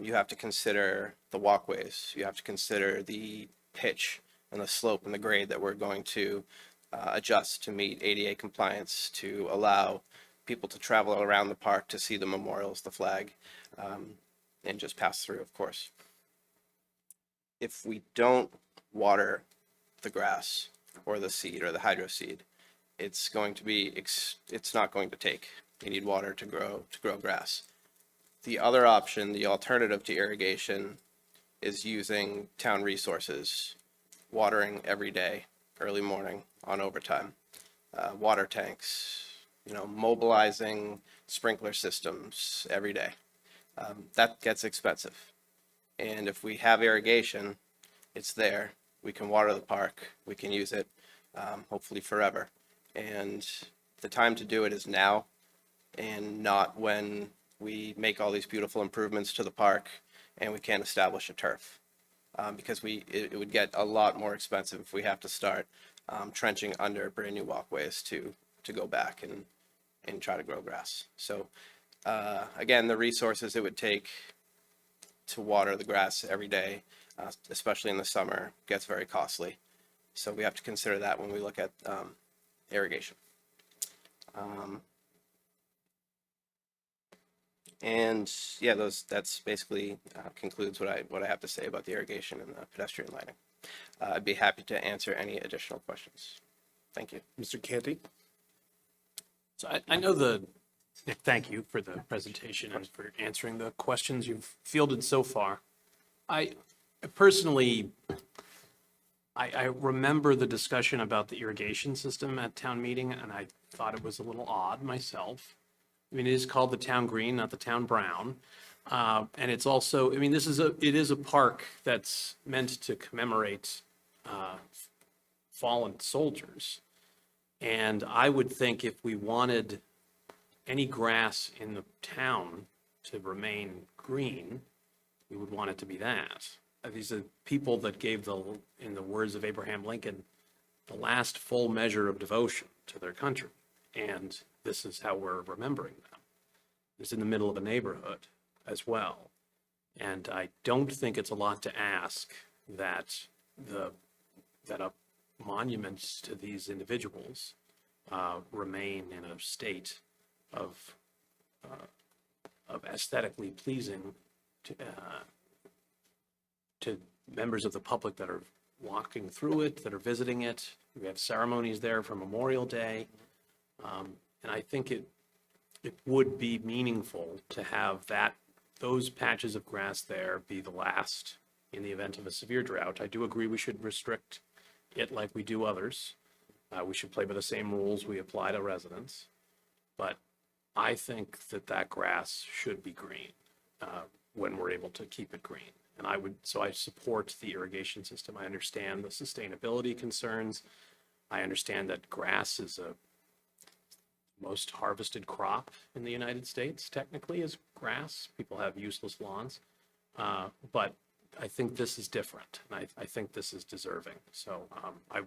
[SPEAKER 19] You have to consider the walkways. You have to consider the pitch and the slope and the grade that we're going to adjust to meet ADA compliance, to allow people to travel around the park to see the memorials, the flag, and just pass through, of course. If we don't water the grass or the seed or the hydro seed, it's not going to take. You need water to grow grass. The other option, the alternative to irrigation, is using town resources, watering every day, early morning, on overtime, water tanks, mobilizing sprinkler systems every day. That gets expensive. And if we have irrigation, it's there. We can water the park. We can use it, hopefully forever. And the time to do it is now, and not when we make all these beautiful improvements to the park and we can't establish a turf. Because it would get a lot more expensive if we have to start trenching under brand new walkways to go back and try to grow grass. So again, the resources it would take to water the grass every day, especially in the summer, gets very costly. So we have to consider that when we look at irrigation. And yeah, that's basically concludes what I have to say about the irrigation and the pedestrian lighting. I'd be happy to answer any additional questions. Thank you.
[SPEAKER 11] Mr. Canty?
[SPEAKER 7] So I know Nick, thank you for the presentation and for answering the questions you've fielded so far. I personally, I remember the discussion about the irrigation system at town meeting, and I thought it was a little odd myself. I mean, it is called the town green, not the town brown. And it's also, I mean, it is a park that's meant to commemorate fallen soldiers. And I would think if we wanted any grass in the town to remain green, we would want it to be that. These are people that gave in the words of Abraham Lincoln, the last full measure of devotion to their country. And this is how we're remembering them. It's in the middle of a neighborhood as well. And I don't think it's a lot to ask that a monuments to these individuals remain in a state of aesthetically pleasing to members of the public that are walking through it, that are visiting it. We have ceremonies there for Memorial Day. And I think it would be meaningful to have those patches of grass there be the last in the event of a severe drought. I do agree we should restrict it like we do others. We should play by the same rules we apply to residents. But I think that grass should be green when we're able to keep it green. And I support the irrigation system. I understand the sustainability concerns. I understand that grass is a most harvested crop in the United States, technically, is grass. People have useless lawns. But I think this is different, and I think this is deserving. So I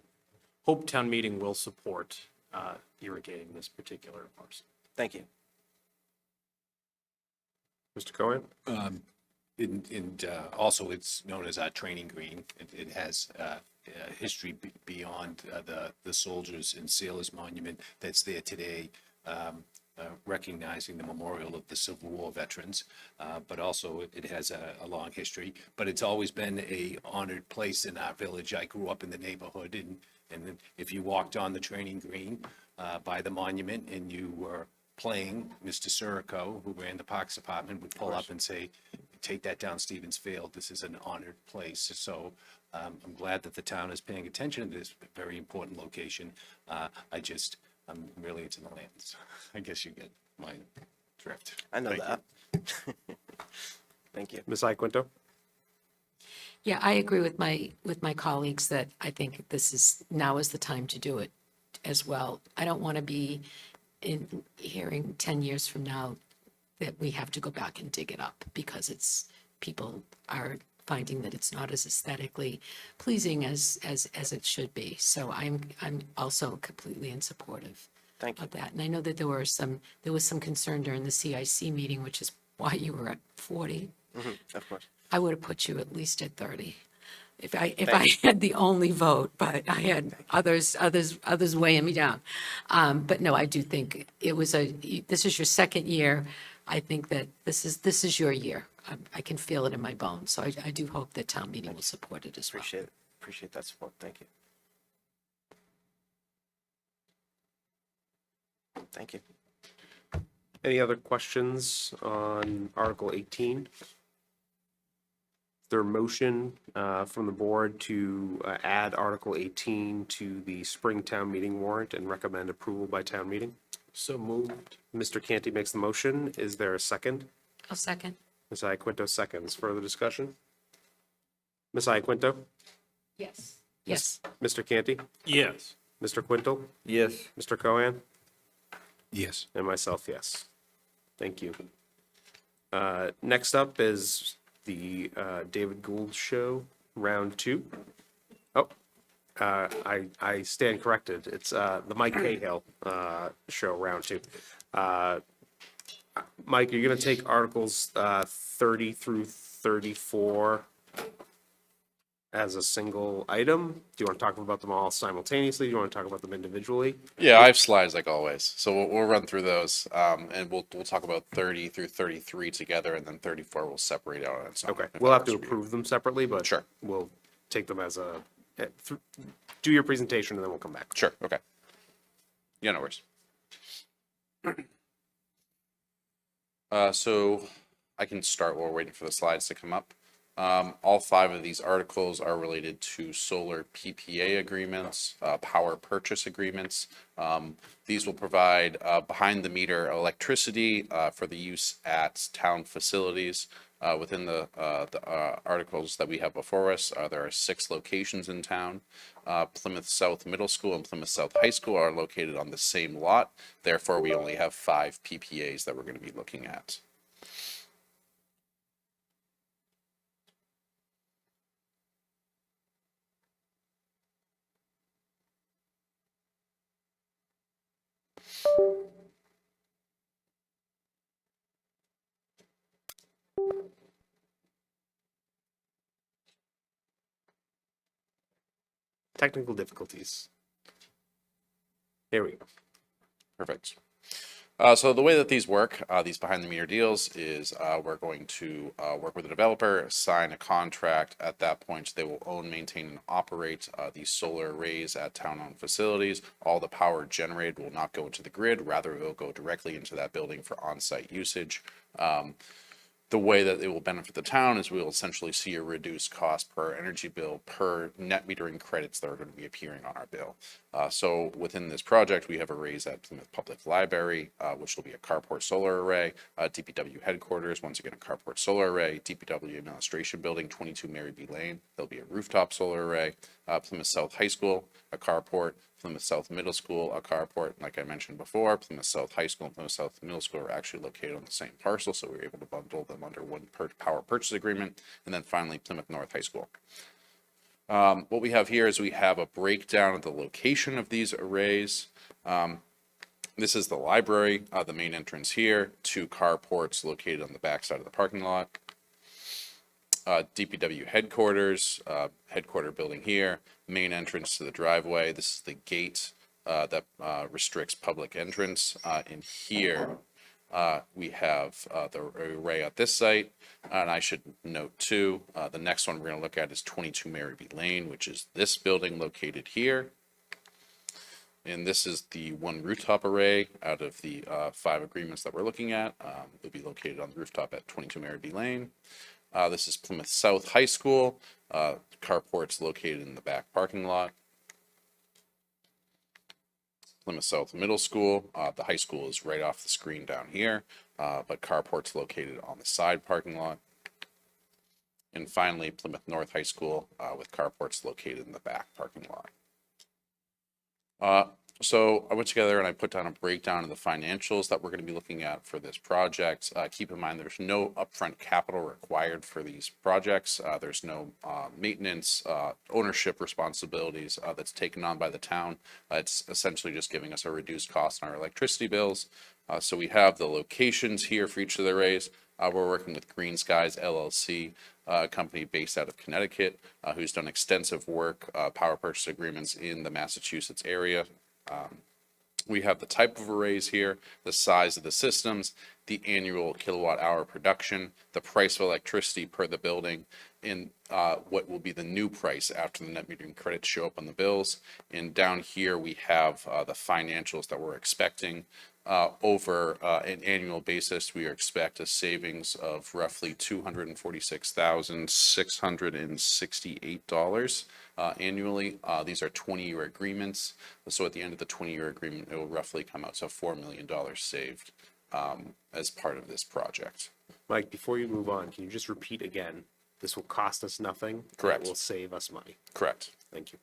[SPEAKER 7] hope town meeting will support irrigating this particular parcel.
[SPEAKER 19] Thank you.
[SPEAKER 3] Mr. Cohen?
[SPEAKER 6] Also, it's known as our training green. It has history beyond the soldiers and sailors monument that's there today, recognizing the memorial of the Civil War veterans. But also it has a long history. But it's always been a honored place in our village. I grew up in the neighborhood, and if you walked on the training green by the monument and you were playing, Mr. Surico, who ran the Parks Department, would pull up and say, take that down Stevens Field. This is an honored place. So I'm glad that the town is paying attention to this very important location. I'm really into the lands. I guess you get my drift.
[SPEAKER 19] I know
[SPEAKER 3] Thank
[SPEAKER 19] that. Thank you.
[SPEAKER 3] Ms. Iaquinto?
[SPEAKER 5] Yeah, I agree with my colleagues that I think now is the time to do it as well. I don't want to be hearing 10 years from now that we have to go back and dig it up because people are finding that it's not as aesthetically pleasing as it should be. So I'm also completely in support of that. And I know that there was some concern during the CIC meeting, which is why you were at 40.
[SPEAKER 19] Of course.
[SPEAKER 5] I would have put you at least at 30 if I had the only vote, but I had others weighing me down. But no, I do think this is your second year. I think that this is your year. I can feel it in my bones. So I do hope that town meeting will support it as well.
[SPEAKER 19] Appreciate it. Appreciate that support. Thank you. Thank you.
[SPEAKER 3] Any other questions on Article 18? Is there a motion from the board to add Article 18 to the spring town meeting warrant and recommend approval by town meeting?
[SPEAKER 7] So moved.
[SPEAKER 3] Mr. Canty makes the motion. Is there a second?
[SPEAKER 5] I'll second.
[SPEAKER 3] Ms. Iaquinto seconds. Further discussion? Ms. Iaquinto?
[SPEAKER 5] Yes. Yes.
[SPEAKER 3] Mr. Canty?
[SPEAKER 7] Yes.
[SPEAKER 3] Mr. Quintel?
[SPEAKER 15] Yes.
[SPEAKER 3] Mr. Cohen?
[SPEAKER 6] Yes.
[SPEAKER 3] And myself, yes. Thank you. Next up is the David Gould Show, round 2. Oh, I stand corrected. It's the Mike Cahill show, round 2. Mike, you're going to take Articles 30 through 34 as a single item? Do you want to talk about them all simultaneously? Do you want to talk about them individually?
[SPEAKER 14] Yeah, I have slides like always, so we'll run through those, and we'll talk about 30 through 33 together, and then 34 we'll separate out on its own.
[SPEAKER 3] Okay,
[SPEAKER 14] if
[SPEAKER 3] we'll
[SPEAKER 14] that
[SPEAKER 3] have to
[SPEAKER 14] works for you.
[SPEAKER 3] approve them separately, but
[SPEAKER 14] Sure.
[SPEAKER 3] we'll take them as do your presentation and then we'll come back.
[SPEAKER 14] Sure, okay. Yeah, no worries. So I can start while we're waiting for the slides to come up. All 5 of these articles are related to solar PPA agreements, power purchase agreements. These will provide behind the meter electricity for the use at town facilities. Within the articles that we have before us, there are 6 locations in town. Plymouth South Middle School and Plymouth South High School are located on the same lot. Therefore, we only have 5 PPAs that we're going to be looking at.
[SPEAKER 3] Technical difficulties. Here we go.
[SPEAKER 14] Perfect. So the way that these work, these behind the meter deals, is we're going to work with the developer, sign a contract. At that point, they will own, maintain, and operate these solar arrays at town-owned facilities. All the power generated will not go into the grid, rather it will go directly into that building for on-site usage. The way that it will benefit the town is we will essentially see a reduced cost per energy bill per net metering credits that are going to be appearing on our bill. So within this project, we have arrays at Plymouth Public Library, which will be a carport solar array, DPW headquarters, once again a carport solar array, DPW administration building, 22 Mary B. Lane, there'll be a rooftop solar array, Plymouth South High School, a carport, Plymouth South Middle School, a carport. Like I mentioned before, Plymouth South High School and Plymouth South Middle School are actually located on the same parcel, so we were able to bundle them under one power purchase agreement. And then finally, Plymouth North High School. What we have here is we have a breakdown of the location of these arrays. This is the library, the main entrance here, 2 carports located on the backside of the parking lot. DPW headquarters, headquarter building here, main entrance to the driveway. This is the gate that restricts public entrance. In here, we have the array at this site. And I should note too, the next one we're going to look at is 22 Mary B. Lane, which is this building located here. And this is the one rooftop array out of the 5 agreements that we're looking at. It'll be located on the rooftop at 22 Mary B. Lane. This is Plymouth South High School. Carport's located in the back parking lot. Plymouth South Middle School. The high school is right off the screen down here, but carport's located on the side parking lot. And finally, Plymouth North High School with carports located in the back parking lot. So I went together and I put down a breakdown of the financials that we're going to be looking at for this project. Keep in mind, there's no upfront capital required for these projects. There's no maintenance, ownership responsibilities that's taken on by the town. It's essentially just giving us a reduced cost on our electricity bills. So we have the locations here for each of the arrays. We're working with Green Skies LLC, a company based out of Connecticut, who's done extensive work, power purchase agreements in the Massachusetts area. We have the type of arrays here, the size of the systems, the annual kilowatt hour production, the price of electricity per the building, and what will be the new price after the net metering credits show up on the bills. And down here we have the financials that we're expecting. Over an annual basis, we expect a savings of roughly $246,668 annually. These are 20-year agreements. So at the end of the 20-year agreement, it will roughly come out to $4 million saved as part of this project.
[SPEAKER 3] Mike, before you move on, can you just repeat again? This will cost us nothing.
[SPEAKER 14] Correct.
[SPEAKER 3] It will save us money.
[SPEAKER 14] Correct.
[SPEAKER 3] Thank you.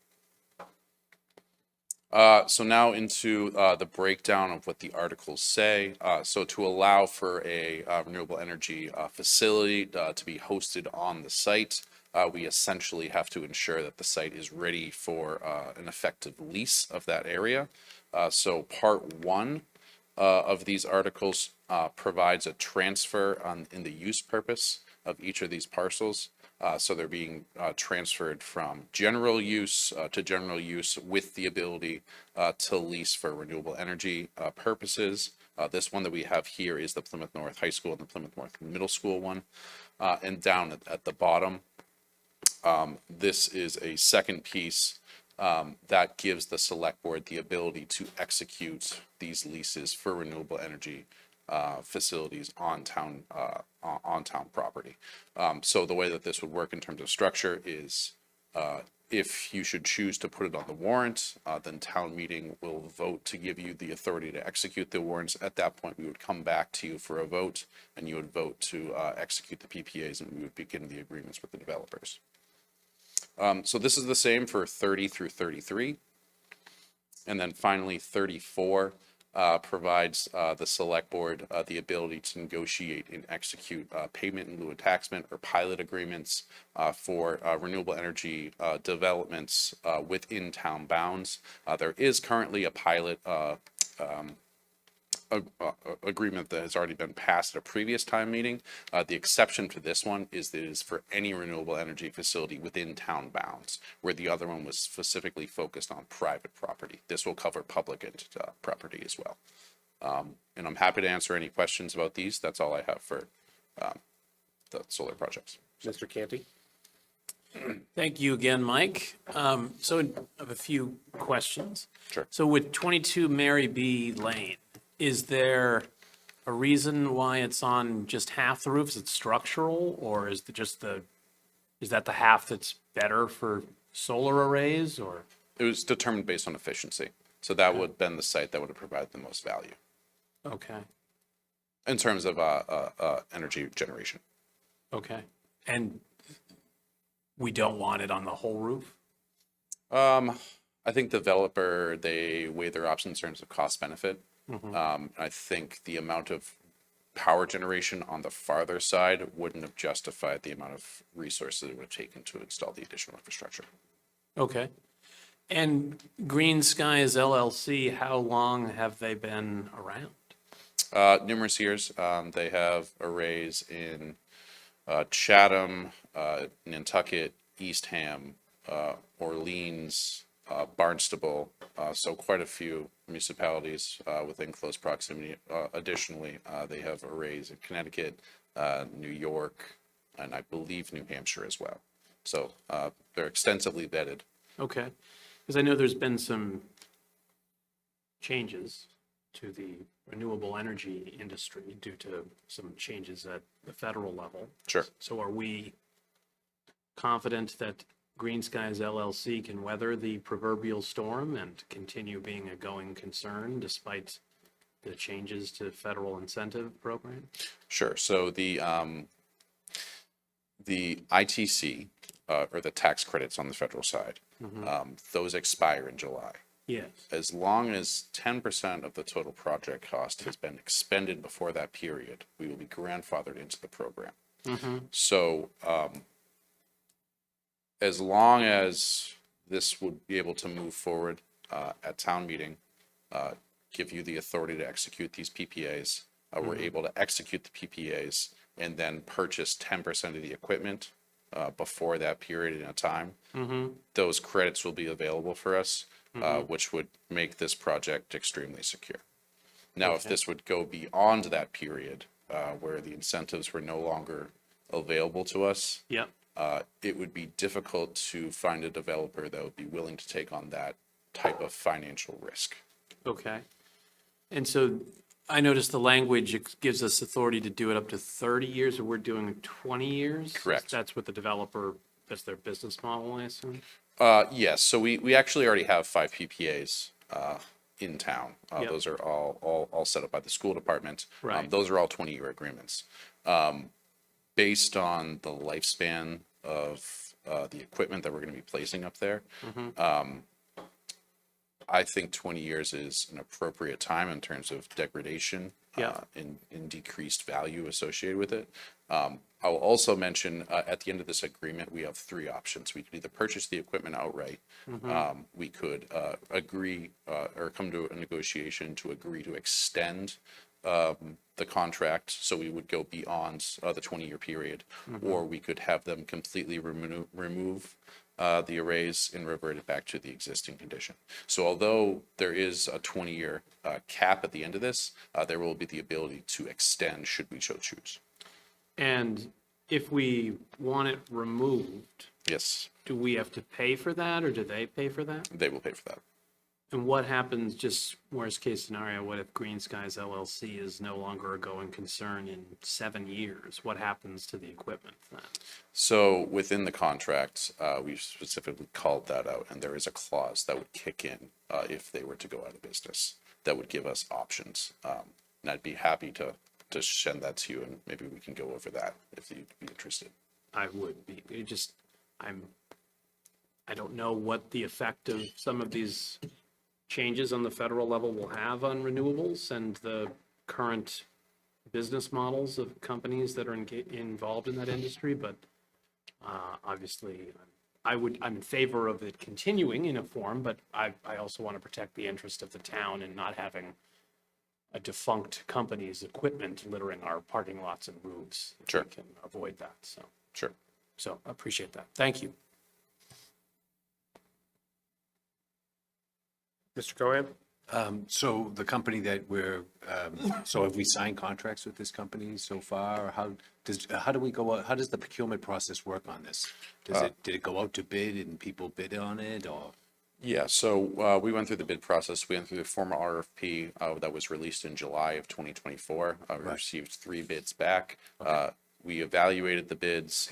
[SPEAKER 14] So now into the breakdown of what the articles say. So to allow for a renewable energy facility to be hosted on the site, we essentially have to ensure that the site is ready for an effective lease of that area. So part 1 of these articles provides a transfer in the use purpose of each of these parcels. So they're being transferred from general use to general use with the ability to lease for renewable energy purposes. This one that we have here is the Plymouth North High School and the Plymouth North Middle School one. And down at the bottom, this is a second piece that gives the select board the ability to execute these leases for renewable energy facilities on town property. So the way that this would work in terms of structure is if you should choose to put it on the warrant, then town meeting will vote to give you the authority to execute the warrants. At that point, we would come back to you for a vote, and you would vote to execute the PPAs, and we would begin the agreements with the developers. So this is the same for 30 through 33. And then finally, 34 provides the select board the ability to negotiate and execute payment in lieu of taxment or pilot agreements for renewable energy developments within town bounds. There is currently a pilot agreement that has already been passed at a previous time meeting. The exception to this one is that it is for any renewable energy facility within town bounds, where the other one was specifically focused on private property. This will cover public property as well. And I'm happy to answer any questions about these. That's all I have for the solar projects.
[SPEAKER 3] Mr. Canty?
[SPEAKER 7] Thank you again, Mike. So I have a few questions.
[SPEAKER 14] Sure.
[SPEAKER 7] So with 22 Mary B. Lane, is there a reason why it's on just half the roof? Is it structural, or is it just is that the half that's better for solar arrays, or?
[SPEAKER 14] It was determined based on efficiency. So that would have been the site that would have provided the most value
[SPEAKER 7] Okay,
[SPEAKER 14] in terms of energy generation.
[SPEAKER 7] okay. And we don't want it on the whole roof?
[SPEAKER 14] I think developer, they weigh their options in terms of cost benefit. I think the amount of power generation on the farther side wouldn't have justified the amount of resources it would have taken to install the additional infrastructure.
[SPEAKER 7] Okay. And Green Skies LLC, how long have they been around?
[SPEAKER 14] Numerous years. They have arrays in Chatham, Nantucket, Eastham, Orleans, Barnstable, so quite a few municipalities within close proximity. Additionally, they have arrays in Connecticut, New York, and I believe New Hampshire as well. So they're extensively vetted.
[SPEAKER 7] Okay, because I know there's been some changes to the renewable energy industry due to some changes at the federal level.
[SPEAKER 14] Sure.
[SPEAKER 7] So are we confident that Green Skies LLC can weather the proverbial storm and continue being a going concern despite the changes to federal incentive program?
[SPEAKER 14] Sure. So the ITC, or the tax credits on the federal side, those expire in July.
[SPEAKER 7] Yes.
[SPEAKER 14] As long as 10% of the total project cost has been expended before that period, we will be grandfathered into the program. So as long as this would be able to move forward at town meeting, give you the authority to execute these PPAs, we're able to execute the PPAs and then purchase 10% of the equipment before that period in a time. Those credits will be available for us, which would make this project extremely secure. Now, if this would go beyond that period, where the incentives were no longer available to us,
[SPEAKER 7] Yep.
[SPEAKER 14] it would be difficult to find a developer that would be willing to take on that type of financial risk.
[SPEAKER 7] Okay. And so I noticed the language gives us authority to do it up to 30 years, or we're doing 20 years?
[SPEAKER 14] Correct.
[SPEAKER 7] That's what the developer, that's their business model, I assume?
[SPEAKER 14] Yes, so we actually already have 5 PPAs in town.
[SPEAKER 7] Yep.
[SPEAKER 14] Those are all set up by the school department.
[SPEAKER 7] Right.
[SPEAKER 14] Those are all 20-year agreements. Based on the lifespan of the equipment that we're going to be placing up there, I think 20 years is an appropriate time in terms of degradation and decreased value associated with it. I will also mention at the end of this agreement, we have 3 options. We could either purchase the equipment outright. We could agree or come to a negotiation to agree to extend the contract, so we would go beyond the 20-year period, or we could have them completely remove the arrays and revert it back to the existing condition. So although there is a 20-year cap at the end of this, there will be the ability to extend should we so choose.
[SPEAKER 7] And if we want it removed,
[SPEAKER 14] Yes,
[SPEAKER 7] do we have to pay for that, or do they pay for that?
[SPEAKER 14] they will pay for that.
[SPEAKER 7] And what happens, just worst case scenario, what if Green Skies LLC is no longer a going concern in 7 years? What happens to the equipment then?
[SPEAKER 14] So within the contract, we specifically called that out, and there is a clause that would kick in if they were to go out of business that would give us options. And I'd be happy to send that to you, and maybe we can go over that if you'd be interested.
[SPEAKER 7] I would be, I don't know what the effect of some of these changes on the federal level will have on renewables and the current business models of companies that are involved in that industry, but obviously I'm in favor of it continuing in a form, but I also want to protect the interest of the town and not having a defunct company's equipment littering our parking lots and roofs. If
[SPEAKER 14] Sure.
[SPEAKER 7] we can avoid that, so.
[SPEAKER 14] Sure.
[SPEAKER 7] So I appreciate that. Thank you.
[SPEAKER 3] Mr. Cohen?
[SPEAKER 6] So the company that so have we signed contracts with this company so far? Or how do we go out, how does the procurement process work on this? Did it go out to bid and people bid on it, or?
[SPEAKER 14] Yeah, so we went through the bid process. We went through the formal RFP that was released in July of 2024. We received 3 bids back. We evaluated the bids.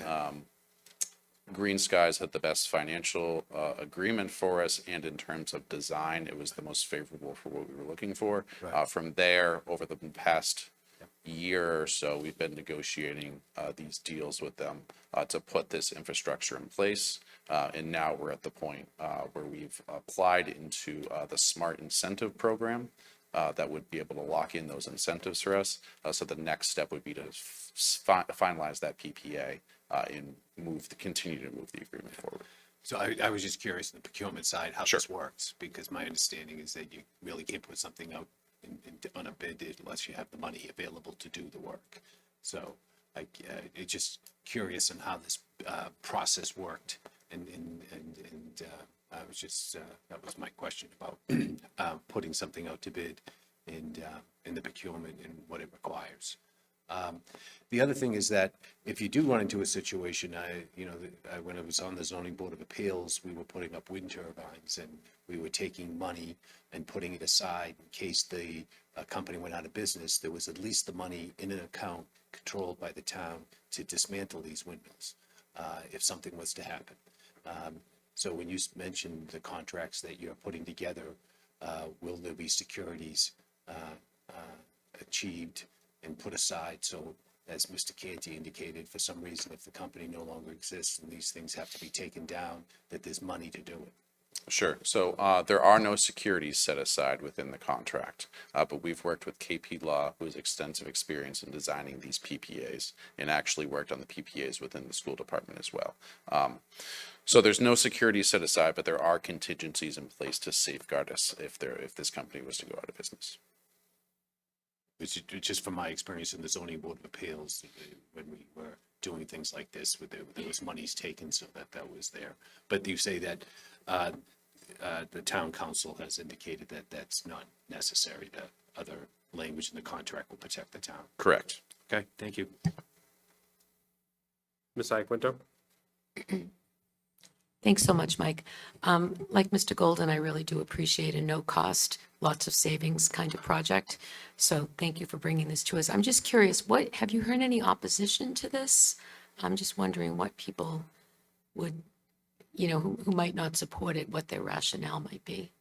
[SPEAKER 14] Green Skies had the best financial agreement for us, and in terms of design, it was the most favorable for what we were looking for. From there, over the past year or so, we've been negotiating these deals with them to put this infrastructure in place. And now we're at the point where we've applied into the Smart Incentive Program that would be able to lock in those incentives for us. So the next step would be to finalize that PPA and continue to move the agreement forward.
[SPEAKER 6] So I was just curious on the procurement side, how this works, because my understanding is that you really can't put something out on a bid unless you have the money available to do the work. So it's just curious on how this process worked. And I was just, that was my question about putting something out to bid and the procurement and what it requires. The other thing is that if you do run into a situation, when I was on the zoning board of appeals, we were putting up wind turbines and we were taking money and putting it aside in case the company went out of business. There was at least the money in an account controlled by the town to dismantle these windmills if something was to happen. So when you mentioned the contracts that you're putting together, will there be securities achieved and put aside? So as Mr. Canty indicated, for some reason, if the company no longer exists and these things have to be taken down, that there's money to do it.
[SPEAKER 14] Sure. So there are no securities set aside within the contract, but we've worked with KP Law, who has extensive experience in designing these PPAs and actually worked on the PPAs within the school department as well. So there's no security set aside, but there are contingencies in place to safeguard us if this company was to go out of business.
[SPEAKER 6] It's just from my experience in the zoning board of appeals, when we were doing things like this, there was monies taken so that was there. But you say that the town council has indicated that that's not necessary, that other language in the contract will protect the town.
[SPEAKER 14] Correct.
[SPEAKER 6] Okay, thank you.
[SPEAKER 3] Ms. Iaquinto?
[SPEAKER 5] Thanks so much, Mike. Like Mr. Golden, I really do appreciate a no-cost, lots of savings kind of project. So thank you for bringing this to us. I'm just curious, have you heard any opposition to this? I'm just wondering what people would, who might not support it, what their rationale might be.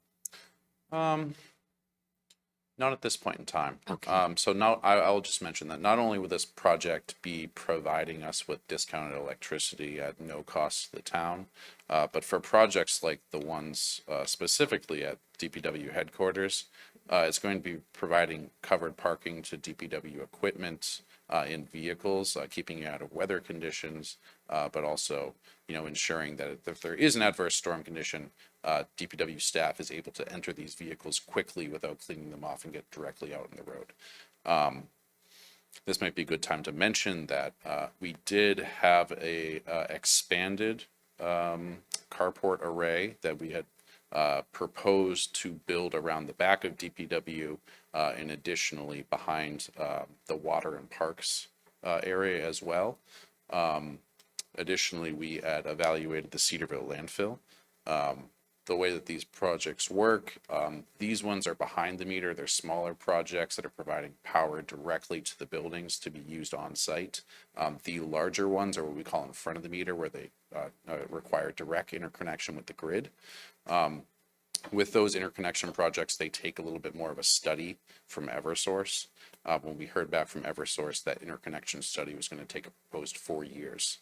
[SPEAKER 14] Not at this point in time.
[SPEAKER 5] Okay.
[SPEAKER 14] So now I'll just mention that not only will this project be providing us with discounted electricity at no cost to the town, but for projects like the ones specifically at DPW headquarters, it's going to be providing covered parking to DPW equipment in vehicles, keeping you out of weather conditions, but also, ensuring that if there is an adverse storm condition, DPW staff is able to enter these vehicles quickly without cleaning them off and get directly out on the road. This might be a good time to mention that we did have a expanded carport array that we had proposed to build around the back of DPW and additionally behind the water and parks area as well. Additionally, we had evaluated the Cedarville landfill. The way that these projects work, these ones are behind the meter. They're smaller projects that are providing power directly to the buildings to be used on site. The larger ones are what we call in front of the meter, where they require direct interconnection with the grid. With those interconnection projects, they take a little bit more of a study from Eversource. When we heard back from Eversource, that interconnection study was going to take a proposed 4 years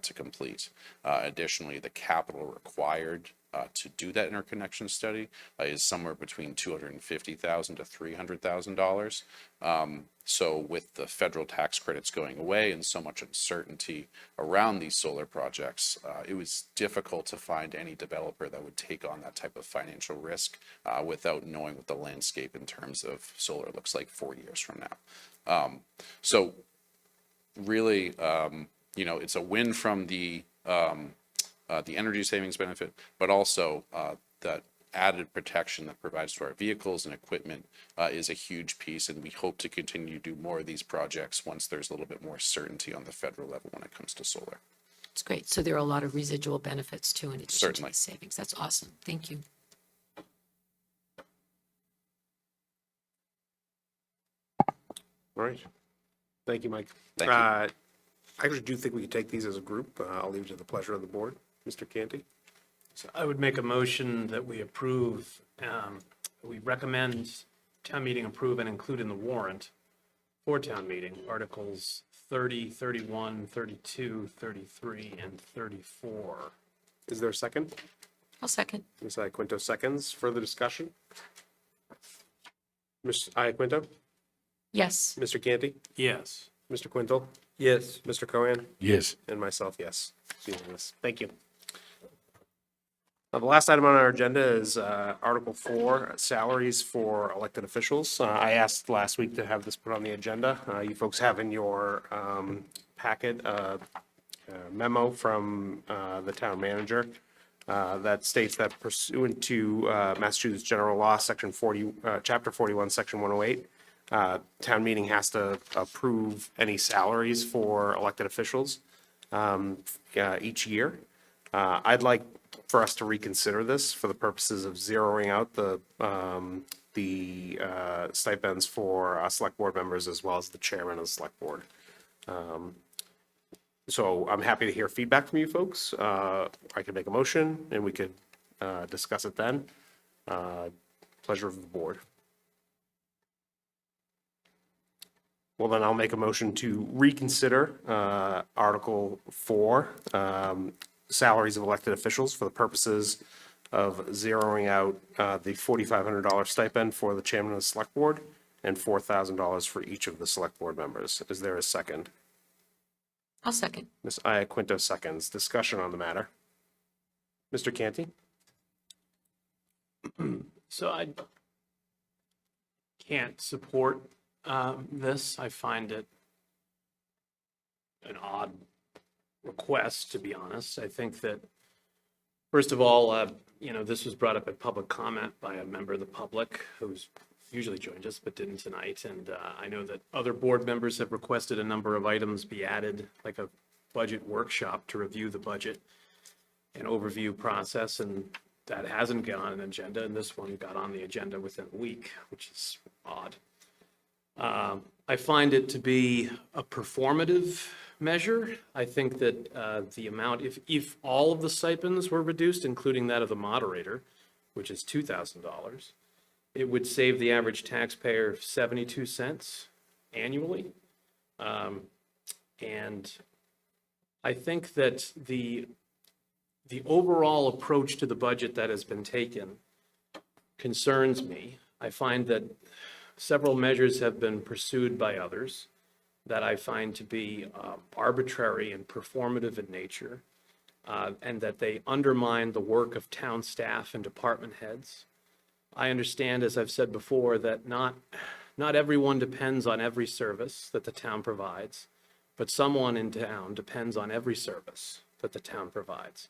[SPEAKER 14] to complete. Additionally, the capital required to do that interconnection study is somewhere between $250,000 to $300,000. So with the federal tax credits going away and so much uncertainty around these solar projects, it was difficult to find any developer that would take on that type of financial risk without knowing what the landscape in terms of solar looks like 4 years from now. So really, it's a win from the energy savings benefit, but also that added protection that provides to our vehicles and equipment is a huge piece, and we hope to continue to do more of these projects once there's a little bit more certainty on the federal level when it comes to solar.
[SPEAKER 5] It's great. So there are a lot of residual benefits too, in addition to
[SPEAKER 14] Certainly.
[SPEAKER 5] the savings. That's awesome. Thank you.
[SPEAKER 3] All right. Thank you, Mike.
[SPEAKER 14] Thank you.
[SPEAKER 3] I actually do think we could take these as a group. I'll leave it to the pleasure of the board. Mr. Canty?
[SPEAKER 7] So I would make a motion that we approve, we recommend town meeting approve and include in the warrant for town meeting, Articles 30, 31, 32, 33, and 34.
[SPEAKER 3] Is there a second?
[SPEAKER 5] I'll second.
[SPEAKER 3] Ms. Iaquinto seconds. Further discussion? Ms. Iaquinto?
[SPEAKER 5] Yes.
[SPEAKER 3] Mr. Canty?
[SPEAKER 7] Yes.
[SPEAKER 3] Mr. Quintel?
[SPEAKER 15] Yes.
[SPEAKER 3] Mr. Cohen?
[SPEAKER 6] Yes.
[SPEAKER 3] And myself, yes. It's unanimous. Thank you. The last item on our agenda is Article 4, salaries for elected officials. I asked last week to have this put on the agenda. You folks have in your packet a memo from the town manager that states that pursuant to Massachusetts General Law, Section 40, Chapter 41, Section 108, town meeting has to approve any salaries for elected officials each year. I'd like for us to reconsider this for the purposes of zeroing out the stipends for select board members as well as the chairman of the select board. So I'm happy to hear feedback from you folks. I could make a motion and we could discuss it then. Pleasure of the board. Well, then I'll make a motion to reconsider Article 4, salaries of elected officials for the purposes of zeroing out the $4,500 stipend for the chairman of the select board and $4,000 for each of the select board members. Is there a second?
[SPEAKER 5] I'll second.
[SPEAKER 3] Ms. Iaquinto seconds. Discussion on the matter. Mr. Canty?
[SPEAKER 7] So I can't support this. I find it an odd request, to be honest. I think that, first of all, this was brought up at public comment by a member of the public who's usually joined us but didn't tonight. And I know that other board members have requested a number of items be added, like a budget workshop to review the budget and overview process. And that hasn't got on an agenda. And this one got on the agenda within a week, which is odd. I find it to be a performative measure. I think that the amount, if all of the stipends were reduced, including that of the moderator, which is $2,000, it would save the average taxpayer 72 cents annually. And I think that the overall approach to the budget that has been taken concerns me. I find that several measures have been pursued by others that I find to be arbitrary and performative in nature, and that they undermine the work of town staff and department heads. I understand, as I've said before, that not everyone depends on every service that the town provides, but someone in town depends on every service that the town provides.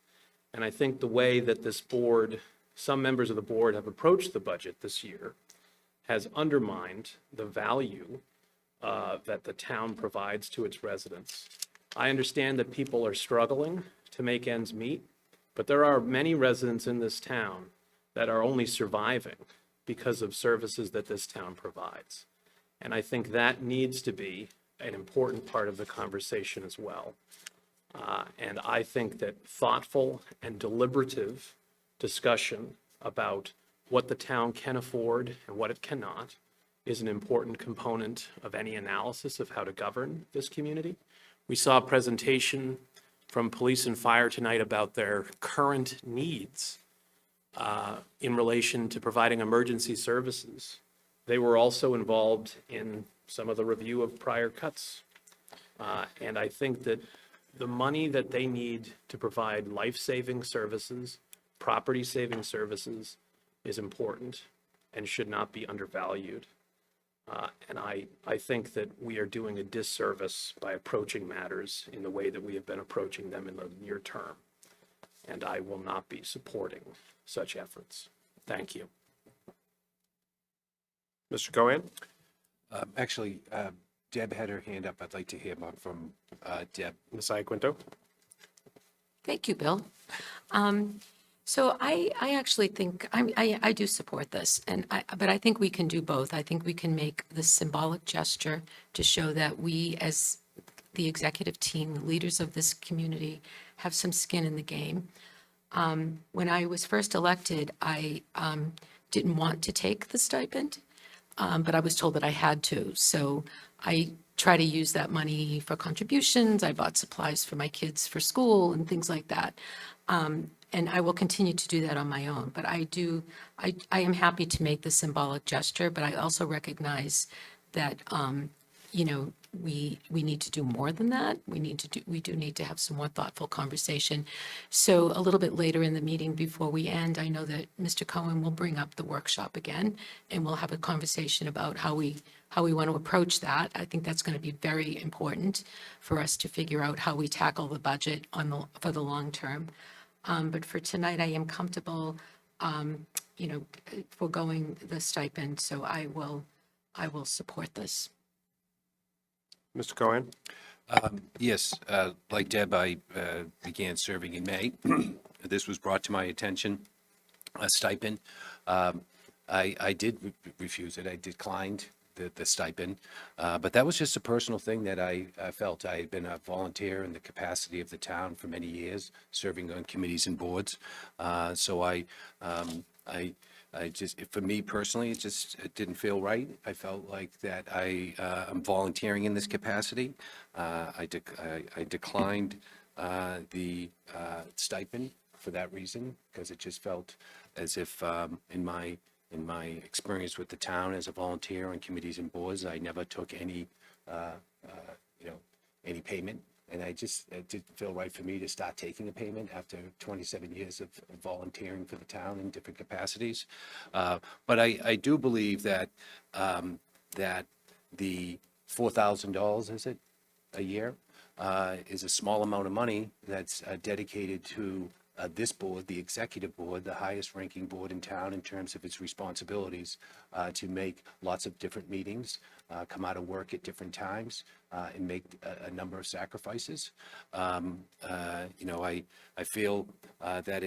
[SPEAKER 7] And I think the way that this board, some members of the board have approached the budget this year has undermined the value that the town provides to its residents. I understand that people are struggling to make ends meet, but there are many residents in this town that are only surviving because of services that this town provides. And I think that needs to be an important part of the conversation as well. And I think that thoughtful and deliberative discussion about what the town can afford and what it cannot is an important component of any analysis of how to govern this community. We saw a presentation from police and fire tonight about their current needs in relation to providing emergency services. They were also involved in some of the review of prior cuts. And I think that the money that they need to provide life-saving services, property-saving services, is important and should not be undervalued. And I think that we are doing a disservice by approaching matters in the way that we have been approaching them in the near term. And I will not be supporting such efforts. Thank you.
[SPEAKER 3] Mr. Cohen?
[SPEAKER 6] Actually, Deb had her hand up. I'd like to hear more from Deb.
[SPEAKER 3] Ms. Iaquinto?
[SPEAKER 5] Thank you, Bill. So I actually think, I do support this, but I think we can do both. I think we can make the symbolic gesture to show that we, as the executive team, the leaders of this community, have some skin in the game. When I was first elected, I didn't want to take the stipend, but I was told that I had to. So I try to use that money for contributions. I bought supplies for my kids for school and things like that. And I will continue to do that on my own. But I am happy to make the symbolic gesture, but I also recognize that, we need to do more than that. We do need to have some more thoughtful conversation. So a little bit later in the meeting before we end, I know that Mr. Cohen will bring up the workshop again, and we'll have a conversation about how we want to approach that. I think that's going to be very important for us to figure out how we tackle the budget for the long term. But for tonight, I am comfortable, foregoing the stipend, so I will support this.
[SPEAKER 3] Mr. Cohen?
[SPEAKER 6] Yes, like Deb, I began serving in May. This was brought to my attention, a stipend. I did refuse it. I declined the stipend, but that was just a personal thing that I felt. I had been a volunteer in the capacity of the town for many years, serving on committees and boards. So I just, for me personally, it didn't feel right. I felt like that I'm volunteering in this capacity. I declined the stipend for that reason, because it just felt as if in my experience with the town as a volunteer on committees and boards, I never took any payment. And it didn't feel right for me to start taking a payment after 27 years of volunteering for the town in different capacities. But I do believe that that the $4,000, is it, a year, is a small amount of money that's dedicated to this board, the executive board, the highest ranking board in town in terms of its responsibilities, to make lots of different meetings, come out of work at different times, and make a number of sacrifices. I feel that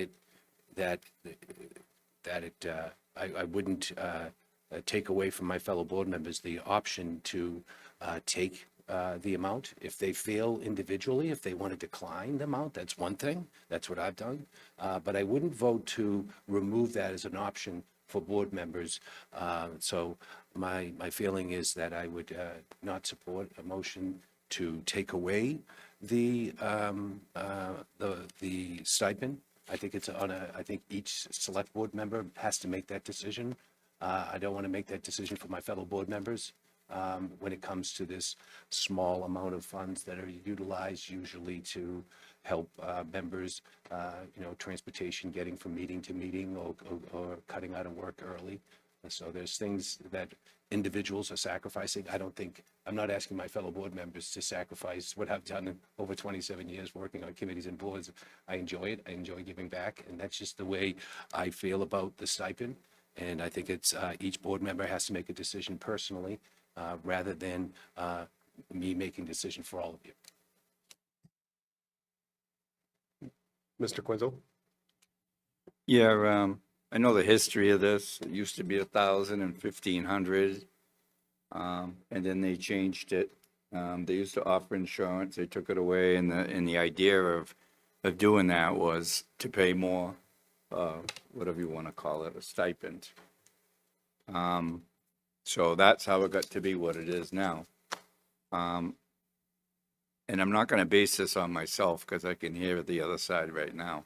[SPEAKER 6] I wouldn't take away from my fellow board members the option to take the amount. If they feel individually, if they want to decline the amount, that's one thing. That's what I've done. But I wouldn't vote to remove that as an option for board members. So my feeling is that I would not support a motion to take away the stipend. I think I think each select board member has to make that decision. I don't want to make that decision for my fellow board members. When it comes to this small amount of funds that are utilized usually to help members, transportation, getting from meeting to meeting, or cutting out of work early. And so there's things that individuals are sacrificing. I'm not asking my fellow board members to sacrifice what I've done in over 27 years working on committees and boards. I enjoy it. I enjoy giving back. And that's just the way I feel about the stipend. And I think it's each board member has to make a decision personally, rather than me making a decision for all of you.
[SPEAKER 3] Mr. Quinzel?
[SPEAKER 15] Yeah, I know the history of this. It used to be 1,000 and 1,500, and then they changed it. They used to offer insurance. They took it away, and the idea of doing that was to pay more, whatever you want to call it, a stipend. So that's how it got to be what it is now. And I'm not going to base this on myself because I can hear the other side right now.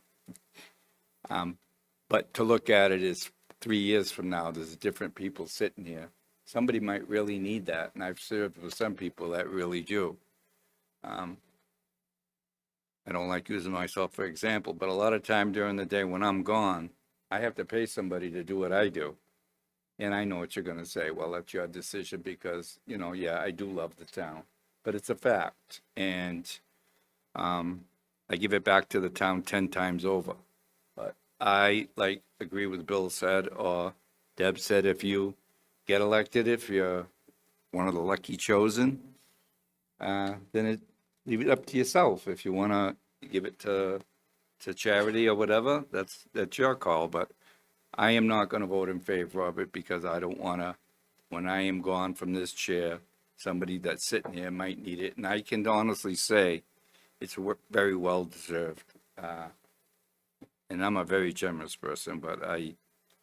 [SPEAKER 15] But to look at it is 3 years from now, there's different people sitting here. Somebody might really need that, and I've served with some people that really do. I don't like using myself for example, but a lot of time during the day when I'm gone, I have to pay somebody to do what I do. And I know what you're going to say. Well, that's your decision because, yeah, I do love the town. But it's a fact. And I give it back to the town 10 times over. But I like agree with Bill said, or Deb said, if you get elected, if you're one of the lucky chosen, leave it up to yourself. If you want to give it to charity or whatever, that's your call. But I am not going to vote in favor of it because I don't want to, when I am gone from this chair, somebody that's sitting here might need it. And I can honestly say it's very well deserved. And I'm a very generous person, but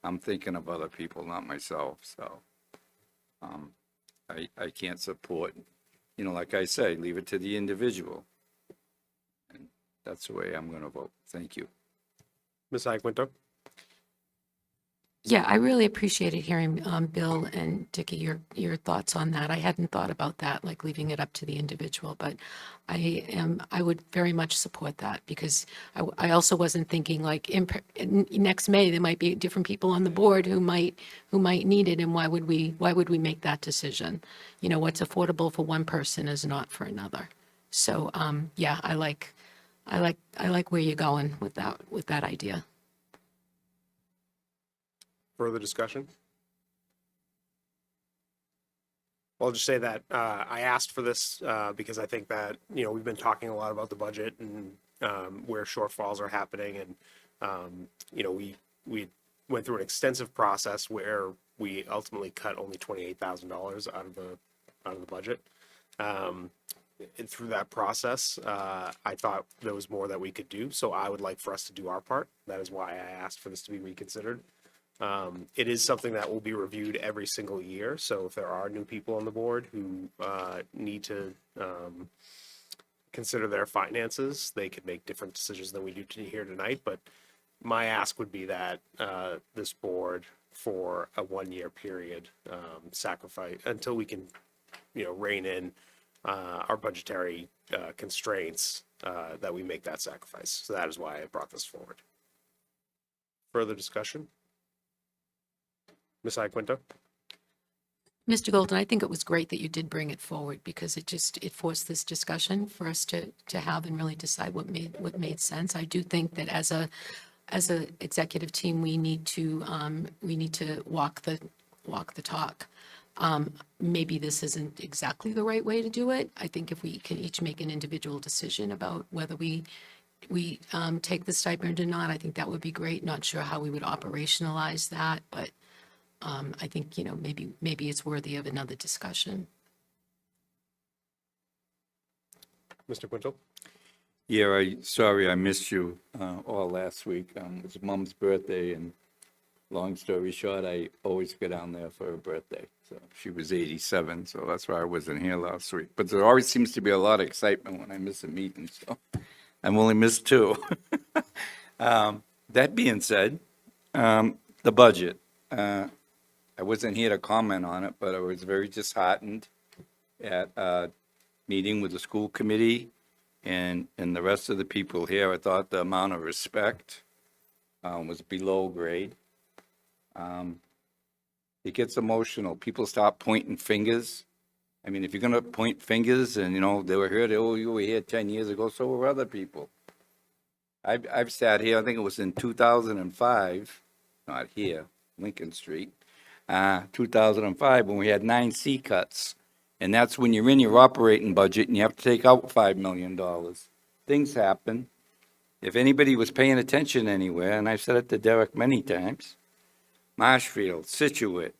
[SPEAKER 15] I'm thinking of other people, not myself. So I can't support, like I say, leave it to the individual. And that's the way I'm going to vote. Thank you.
[SPEAKER 3] Ms. Iaquinto?
[SPEAKER 5] Yeah, I really appreciated hearing Bill and Dickie, your thoughts on that. I hadn't thought about that, like leaving it up to the individual, but I would very much support that because I also wasn't thinking like next May, there might be different people on the board who might need it. And why would we make that decision? What's affordable for one person is not for another. So, yeah, I like where you're going with that idea.
[SPEAKER 3] Further discussion? I'll just say that I asked for this because I think that, we've been talking a lot about the budget and where shortfalls are happening. And, we went through an extensive process where we ultimately cut only $28,000 out of the budget. And through that process, I thought there was more that we could do. So I would like for us to do our part. That is why I asked for this to be reconsidered. It is something that will be reviewed every single year. So if there are new people on the board who need to consider their finances, they could make different decisions than we do here tonight. But my ask would be that this board, for a 1-year period, sacrifice until we can, rein in our budgetary constraints, that we make that sacrifice. So that is why I brought this forward. Further discussion? Ms. Iaquinto?
[SPEAKER 5] Mr. Golden, I think it was great that you did bring it forward because it forced this discussion for us to have and really decide what made sense. I do think that as a executive team, we need to walk the talk. Maybe this isn't exactly the right way to do it. I think if we can each make an individual decision about whether we take the stipend or not, I think that would be great. Not sure how we would operationalize that, but I think, maybe it's worthy of another discussion.
[SPEAKER 3] Mr. Quintel?
[SPEAKER 15] Yeah, sorry I missed you all last week. It was Mom's birthday, and long story short, I always go down there for her birthday. So she was 87, so that's why I wasn't here last week. But there always seems to be a lot of excitement when I miss a meeting, so I've only missed 2. That being said, the budget. I wasn't here to comment on it, but I was very disheartened at a meeting with the school committee and the rest of the people here. I thought the amount of respect was below grade. It gets emotional. People start pointing fingers. I mean, if you're going to point fingers and, they were here, you were here 10 years ago, so were other people. I've sat here, I think it was in 2005, not here, Lincoln Street, 2005, when we had 9 C cuts. And that's when you're in your operating budget and you have to take out $5 million. Things happen. If anybody was paying attention anywhere, and I've said it to Derek many times, Marshfield, Situate,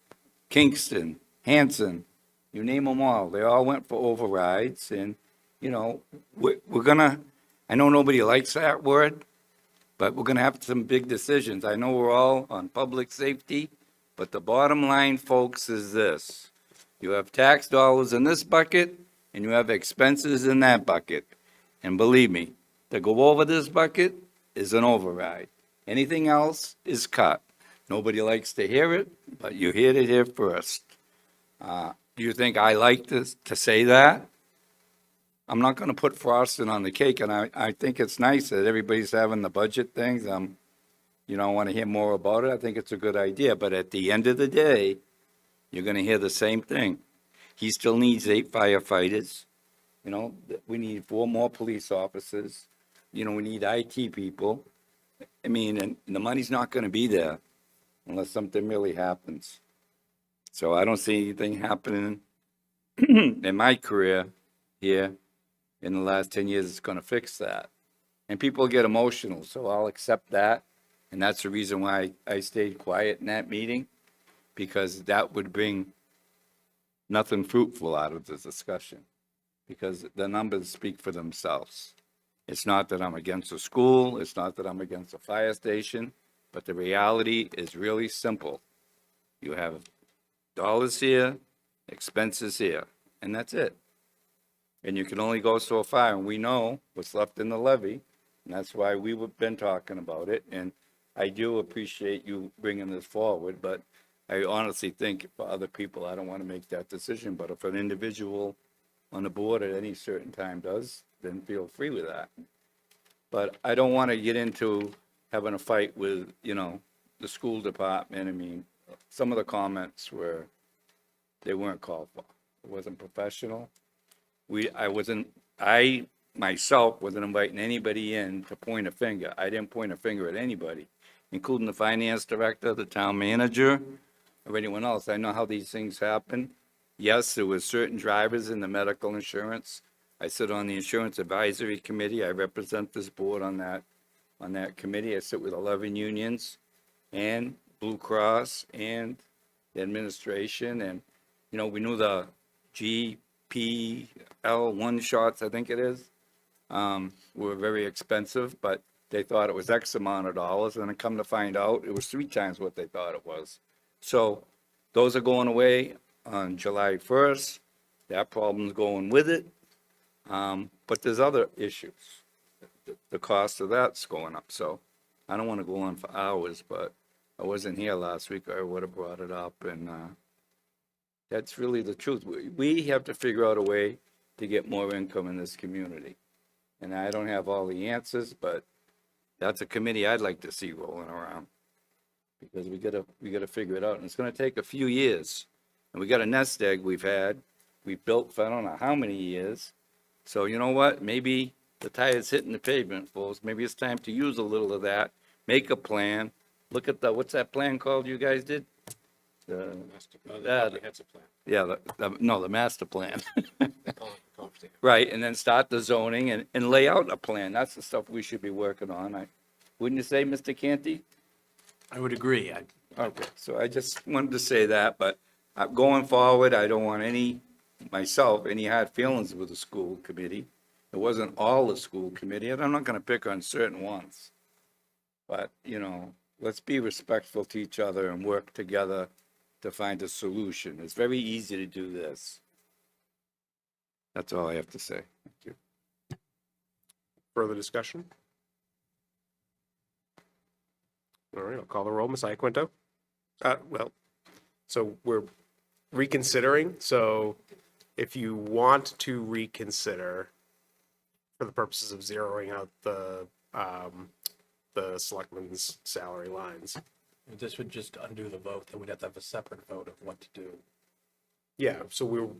[SPEAKER 15] Kingston, Hanson, you name them all. They all went for overrides. And, we're going to, I know nobody likes that word, but we're going to have some big decisions. I know we're all on public safety, but the bottom line, folks, is this. You have tax dollars in this bucket, and you have expenses in that bucket. And believe me, to go over this bucket is an override. Anything else is cut. Nobody likes to hear it, but you heard it here first. Do you think I like to say that? I'm not going to put frosting on the cake, and I think it's nice that everybody's having the budget things. I want to hear more about it. I think it's a good idea, but at the end of the day, you're going to hear the same thing. He still needs 8 firefighters. We need 4 more police officers. We need IT people. I mean, and the money's not gonna be there unless something really happens. So I don't see anything happening in my career here in the last 10 years that's gonna fix that. And people get emotional, so I'll accept that. And that's the reason why I stayed quiet in that meeting, because that would bring nothing fruitful out of this discussion, because the numbers speak for themselves. It's not that I'm against the school, it's not that I'm against the fire station, but the reality is really simple. You have dollars here, expenses here, and that's it. And you can only go so far, and we know what's left in the levy, and that's why we've been talking about it, and I do appreciate you bringing this forward, but I honestly think for other people, I don't want to make that decision, but if an individual on the board at any certain time does, then feel free with that. But I don't want to get into having a fight with, the school department. I mean, some of the comments they weren't called for. It wasn't professional. I myself wasn't inviting anybody in to point a finger. I didn't point a finger at anybody, including the finance director, the town manager, or anyone else. I know how these things happen. Yes, there was certain drivers in the medical insurance. I sit on the insurance advisory committee. I represent this board on that committee. I sit with 11 unions and Blue Cross and the administration. And, we knew the GPL one shots, I think it is, were very expensive, but they thought it was X amount of dollars. And then come to find out, it was 3 times what they thought it was. So those are going away on July 1st. That problem's going with it. But there's other issues. The cost of that's going up. So I don't want to go on for hours, but I wasn't here last week. I would have brought it up. And that's really the truth. We have to figure out a way to get more income in this community. And I don't have all the answers, but that's a committee I'd like to see rolling around. Because we gotta figure it out. And it's gonna take a few years. And we got a nest egg we've built for I don't know how many years. So you know what? Maybe the tire's hitting the pavement, folks. Maybe it's time to use a little of that, make a plan. Look at what's that plan called you guys did? The master plan. Right, and then start the zoning and lay out a plan. That's the stuff we should be working on. Wouldn't you say, Mr. Canty?
[SPEAKER 7] I would agree.
[SPEAKER 15] Okay, so I just wanted to say that, but going forward, I don't want any hard feelings with the school committee. It wasn't all the school committee, and I'm not gonna pick on certain ones. But, let's be respectful to each other and work together to find a solution. It's very easy to do this. That's all I have to say. Thank you.
[SPEAKER 3] Further discussion? All right, I'll call the roll. Ms. Iaquinto? So we're reconsidering. So if you want to reconsider for the purposes of zeroing out the selectmen's salary lines.
[SPEAKER 7] This would just undo the vote, then we'd have to have a separate vote of what to do.
[SPEAKER 3] Yeah, so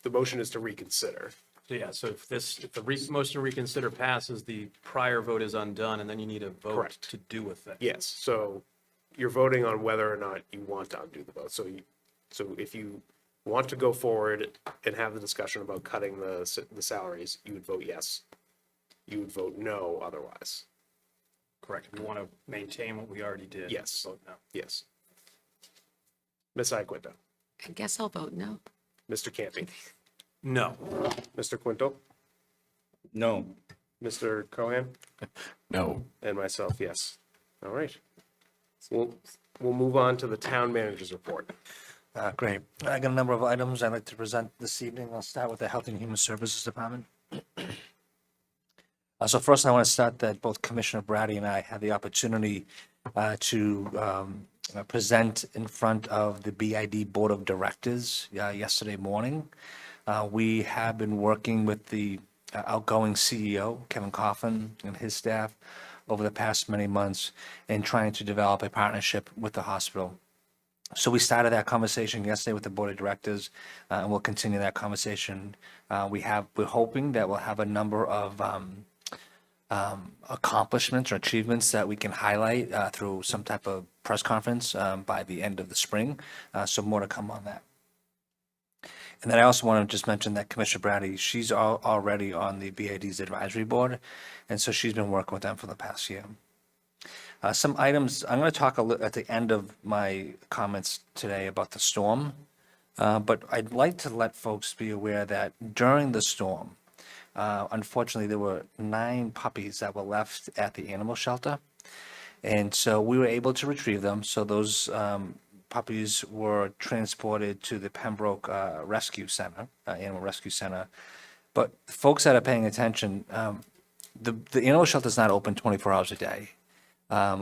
[SPEAKER 3] the motion is to reconsider.
[SPEAKER 7] So yeah, so if the motion to reconsider passes, the prior vote is undone, and then you need a vote
[SPEAKER 3] Correct.
[SPEAKER 7] to do with it.
[SPEAKER 3] Yes, so you're voting on whether or not you want to undo the vote. So if you want to go forward and have the discussion about cutting the salaries, you would vote yes. You would vote no otherwise.
[SPEAKER 7] Correct. If you want to maintain what we already did.
[SPEAKER 3] Yes.
[SPEAKER 7] Vote no.
[SPEAKER 3] Yes. Ms. Iaquinto?
[SPEAKER 5] I guess I'll vote no.
[SPEAKER 3] Mr. Campy?
[SPEAKER 7] No.
[SPEAKER 3] Mr. Quinto?
[SPEAKER 15] No.
[SPEAKER 3] Mr. Cohen?
[SPEAKER 6] No.
[SPEAKER 3] And myself, yes. All right. We'll move on to the town manager's report.
[SPEAKER 18] Great. I got a number of items I'd like to present this evening. I'll start with the Health and Human Services Department. So first, I want to start that both Commissioner Brady and I had the opportunity to present in front of the BID Board of Directors yesterday morning. We have been working with the outgoing CEO, Kevin Coffin, and his staff over the past many months in trying to develop a partnership with the hospital. So we started that conversation yesterday with the Board of Directors, and we'll continue that conversation. We're hoping that we'll have a number of accomplishments or achievements that we can highlight through some type of press conference by the end of the spring. So more to come on that. And then I also want to just mention that Commissioner Brady, she's already on the BAD's advisory board, and so she's been working with them for the past year. Some items, I'm going to talk at the end of my comments today about the storm, but I'd like to let folks be aware that during the storm, unfortunately, there were 9 puppies that were left at the animal shelter, and so we were able to retrieve them. So those puppies were transported to the Pembroke Rescue Center, Animal Rescue Center. But folks that are paying attention, the animal shelter is not open 24 hours a day. A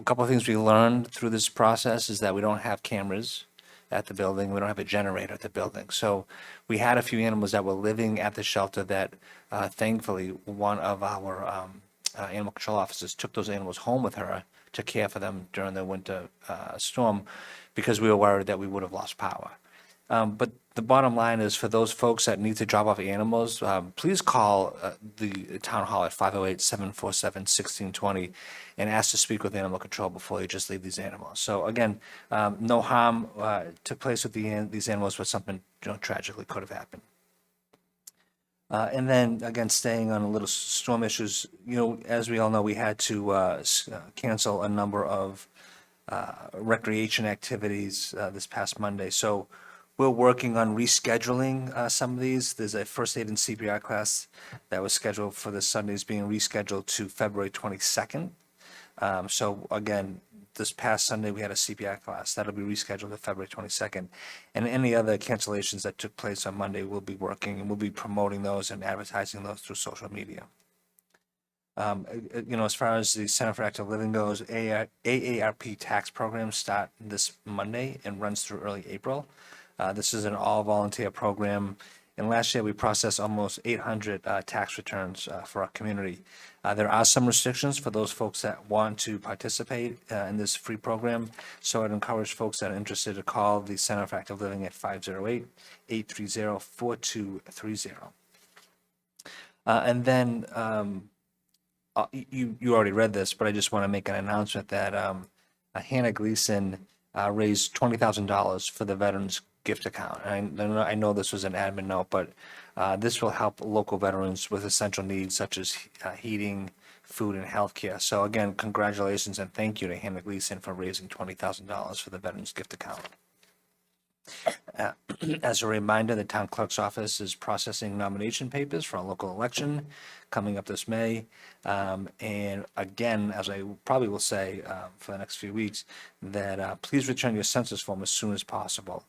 [SPEAKER 18] couple of things we learned through this process is that we don't have cameras at the building. We don't have a generator at the building. So we had a few animals that were living at the shelter that thankfully one of our animal control officers took those animals home with her to care for them during the winter storm because we were worried that we would have lost power. But the bottom line is for those folks that need to drop off animals, please call the town hall at 508-747-1620 and ask to speak with animal control before you just leave these animals. So again, no harm took place with these animals, but something tragically could have happened. And then again, staying on a little storm issues, as we all know, we had to cancel a number of recreation activities this past Monday. So we're working on rescheduling some of these. There's a first aid and CPR class that was scheduled for this Sunday is being rescheduled to February 22nd. So again, this past Sunday, we had a CPR class. That'll be rescheduled to February 22nd. And any other cancellations that took place on Monday, we'll be working and we'll be promoting those and advertising those through social media. As far as the Center for Active Living goes, AARP tax programs start this Monday and runs through early April. This is an all-volunteer program, and last year we processed almost 800 tax returns for our community. There are some restrictions for those folks that want to participate in this free program, so I'd encourage folks that are interested to call the Center for Active Living at 508-830-4230. And then you already read this, but I just want to make an announcement that Hannah Gleason raised $20,000 for the Veterans Gift Account. And I know this was an admin note, but this will help local veterans with essential needs such as heating, food, and healthcare. So again, congratulations and thank you to Hannah Gleason for raising $20,000 for the Veterans Gift Account. As a reminder, the town clerk's office is processing nomination papers for a local election coming up this May. And again, as I probably will say for the next few weeks, that please return your census form as soon as possible.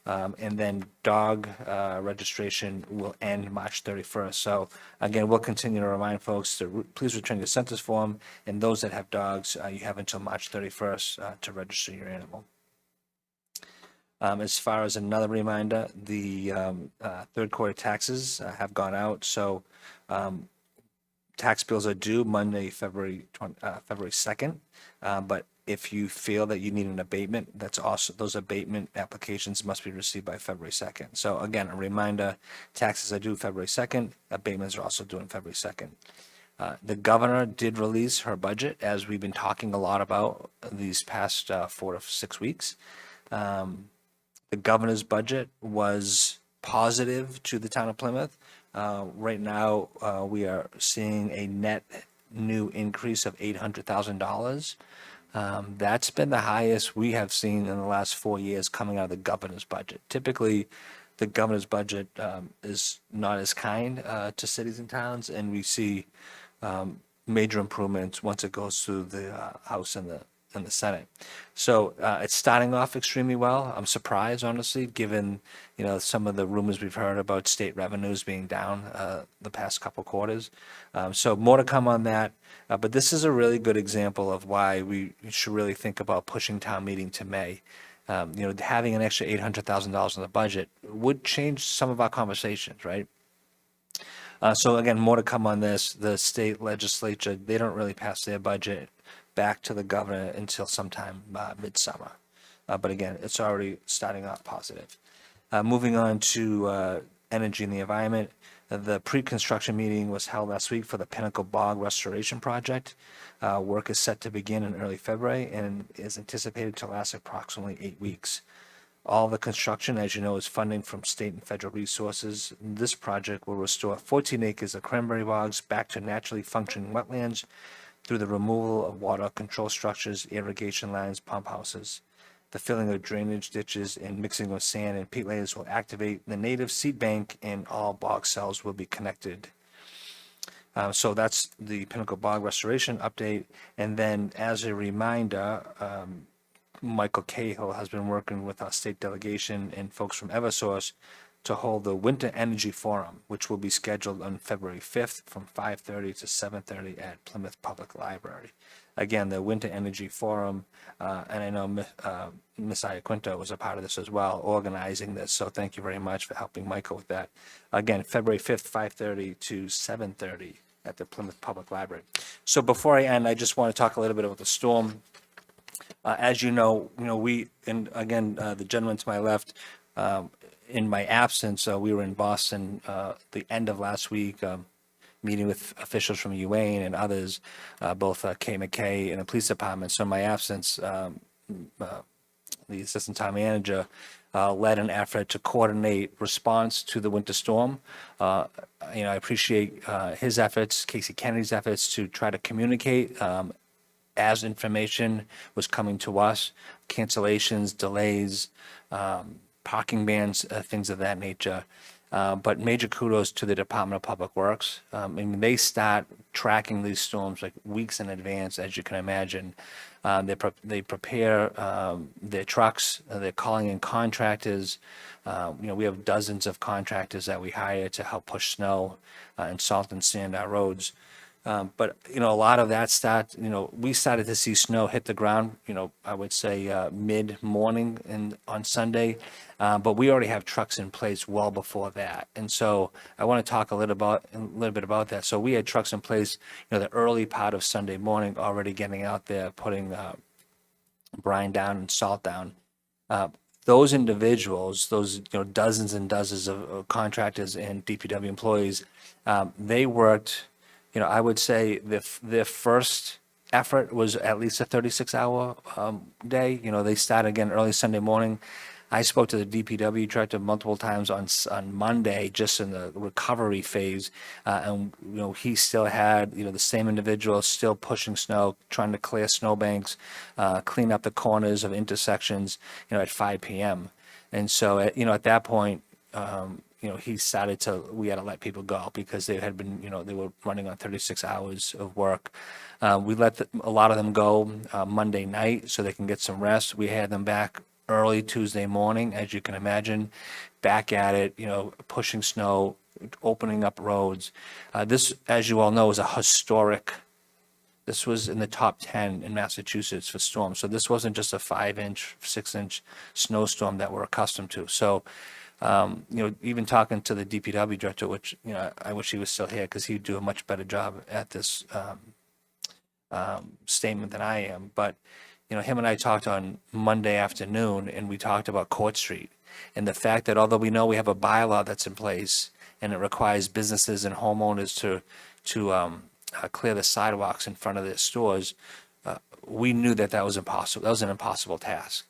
[SPEAKER 18] And then dog registration will end March 31st. So again, we'll continue to remind folks to please return your census form. And those that have dogs, you have until March 31st to register your animal. As far as another reminder, the third quarter taxes have gone out. So tax bills are due Monday, February 2nd. But if you feel that you need an abatement, those abatement applications must be received by February 2nd. So again, a reminder, taxes are due February 2nd. Abatements are also due on February 2nd. The governor did release her budget, as we've been talking a lot about these past 4 to 6 weeks. The governor's budget was positive to the town of Plymouth. Right now, we are seeing a net new increase of $800,000. That's been the highest we have seen in the last 4 years coming out of the governor's budget. Typically, the governor's budget is not as kind to cities and towns, and we see major improvements once it goes through the House and the Senate. So it's starting off extremely well. I'm surprised, honestly, given some of the rumors we've heard about state revenues being down the past couple quarters. So more to come on that. But this is a really good example of why we should really think about pushing town meeting to May. Having an extra $800,000 in the budget would change some of our conversations, right? So again, more to come on this. The state legislature, they don't really pass their budget back to the governor until sometime midsummer. But again, it's already starting off positive. Moving on to energy and the environment. The pre-construction meeting was held last week for the Pinnacle Bog Restoration Project. Work is set to begin in early February and is anticipated to last approximately 8 weeks. All the construction, as you know, is funding from state and federal resources. This project will restore 14 acres of cranberry bogs back to naturally functioning wetlands through the removal of water control structures, irrigation lines, pump houses. The filling of drainage ditches and mixing of sand and peat layers will activate the native seed bank, and all bog cells will be connected. So that's the Pinnacle Bog Restoration update. And then as a reminder, Michael Cahill has been working with our state delegation and folks from Eversource to hold the Winter Energy Forum, which will be scheduled on February 5th from 5:30 to 7:30 at Plymouth Public Library. Again, the Winter Energy Forum, and I know Ms. Iaquinta was a part of this as well, organizing this, so thank you very much for helping Michael with that. Again, February 5th, 5:30 to 7:30 at the Plymouth Public Library. So before I end, I just want to talk a little bit about the storm. As you know, we, and again, the gentleman to my left, in my absence, we were in Boston the end of last week, meeting with officials from UAIN and others, both Kay McKay and the police department. So in my absence, the assistant town manager led an effort to coordinate response to the winter storm. I appreciate his efforts, Casey Kennedy's efforts to try to communicate as information was coming to us, cancellations, delays, parking bans, things of that nature. But major kudos to the Department of Public Works. They start tracking these storms like weeks in advance, as you can imagine. They prepare their trucks. They're calling in contractors. We have dozens of contractors that we hire to help push snow and salt and sand our roads. But a lot of that we started to see snow hit the ground, I would say mid-morning and on Sunday. But we already have trucks in place well before that. And so I want to talk a little bit about that. So we had trucks in place, the early part of Sunday morning, already getting out there, putting brine down and salt down. Those individuals, those dozens and dozens of contractors and DPW employees, they worked. I would say their first effort was at least a 36-hour day. They started again early Sunday morning. I spoke to the DPW director multiple times on Monday, just in the recovery phase, and he still had the same individual still pushing snow, trying to clear snowbanks, clean up the corners of intersections, at 5 p.m. And so at that point. We had to let people go because they had been, they were running on 36 hours of work. We let a lot of them go Monday night so they can get some rest. We had them back early Tuesday morning, as you can imagine, back at it, pushing snow, opening up roads. This, as you all know, is a historic. This was in the top 10 in Massachusetts for storms. So this wasn't just a 5-inch, 6-inch snowstorm that we're accustomed to. So, even talking to the DPW director, which, I wish he was still here because he'd do a much better job at this statement than I am. But, him and I talked on Monday afternoon, and we talked about Court Street and the fact that although we know we have a bylaw that's in place and it requires businesses and homeowners to clear the sidewalks in front of their stores, we knew that was impossible. That was an impossible task.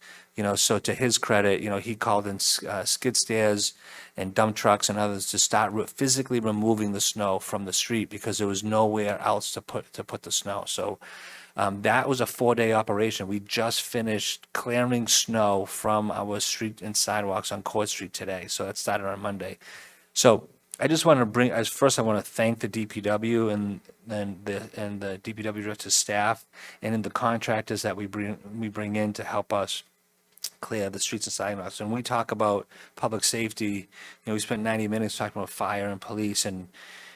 [SPEAKER 18] So to his credit, he called in skid steers and dump trucks and others to start physically removing the snow from the street because there was nowhere else to put the snow. So that was a 4-day operation. We just finished clearing snow from our street and sidewalks on Court Street today. So that started on Monday. So I just want to I want to thank the DPW and the DPW director's staff and the contractors that we bring in to help us clear the streets and sidewalks. When we talk about public safety, we spent 90 minutes talking about fire and police and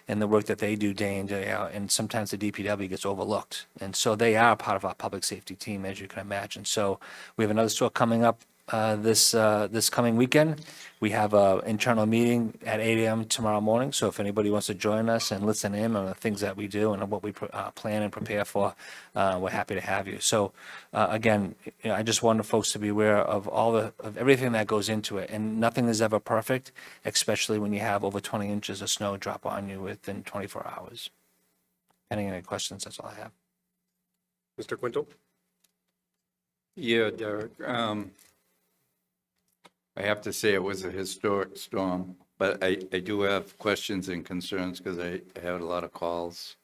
[SPEAKER 18] the work that they do day in, day out. And sometimes the DPW gets overlooked. And so they are part of our public safety team, as you can imagine. So we have another store coming up this coming weekend. We have an internal meeting at 8 a.m. tomorrow morning, so if anybody wants to join us and listen in on the things that we do and what we plan and prepare for, we're happy to have you. So again, I just wanted folks to be aware of of everything that goes into it, and nothing is ever perfect, especially when you have over 20 inches of snow drop on you within 24 hours. Any questions? That's all I have.
[SPEAKER 3] Mr. Quinto?
[SPEAKER 15] Yeah, Derek. I have to say it was a historic storm, but I do have questions and concerns because I had a lot of calls,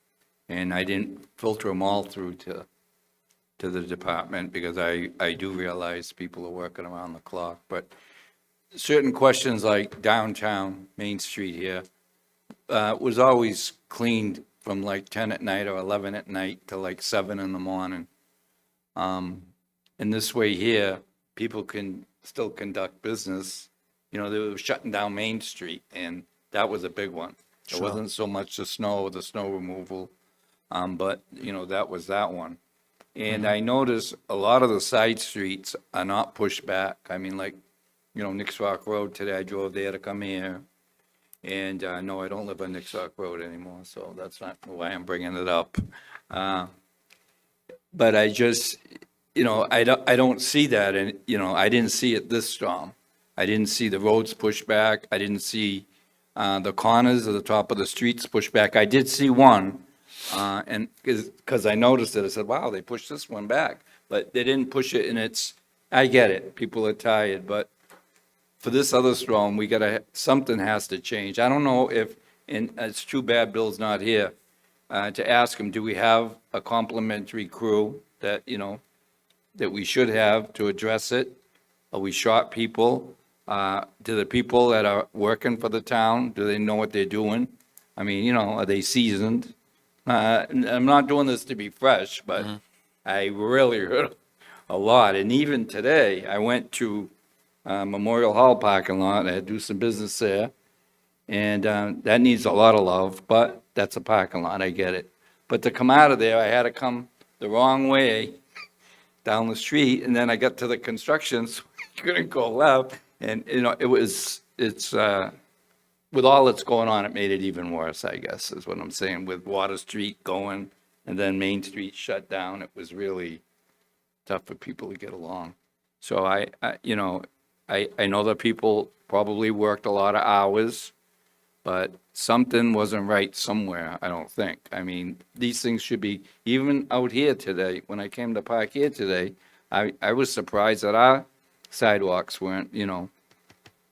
[SPEAKER 15] and I didn't filter them all through to the department because I do realize people are working around the clock. But certain questions like downtown Main Street here was always cleaned from like 10 at night or 11 at night to like 7 in the morning. And this way here, people can still conduct business. You know, they were shutting down Main Street, and that was a big one. It wasn't so much the snow removal, but, you know, that was that one. And I noticed a lot of the side streets are not pushed back. I mean, like, you know, Nix Rock Road today, I drove there to come here. And no, I don't live on Nix Rock Road anymore, so that's not why I'm bringing it up. But I just, you know, I don't see that, and, you know, I didn't see it this strong. I didn't see the roads pushed back. I didn't see the corners of the top of the streets pushed back. I did see one, and because I noticed it, I said, wow, they pushed this one back. But they didn't push it, and I get it, people are tired, but for this other storm, something has to change. I don't know if, and it's too bad Bill's not here, to ask him, do we have a complimentary crew that, you know, that we should have to address it? Are we short people? Do the people that are working for the town, do they know what they're doing? I mean, you know, are they seasoned? I'm not doing this to be fresh, but I really heard a lot. And even today, I went to Memorial Hall parking lot. I had to do some business there. And that needs a lot of love, but that's a parking lot. I get it. But to come out of there, I had to come the wrong way down the street, and then I got to the construction, so I couldn't go left. And, you know, it's with all that's going on, it made it even worse, I guess, is what I'm saying, with Water Street going and then Main Street shut down. It was really tough for people to get along. So I know that people probably worked a lot of hours, but something wasn't right somewhere, I don't think. I mean, these things should be, even out here today, when I came to park here today, I was surprised that our sidewalks weren't, you know,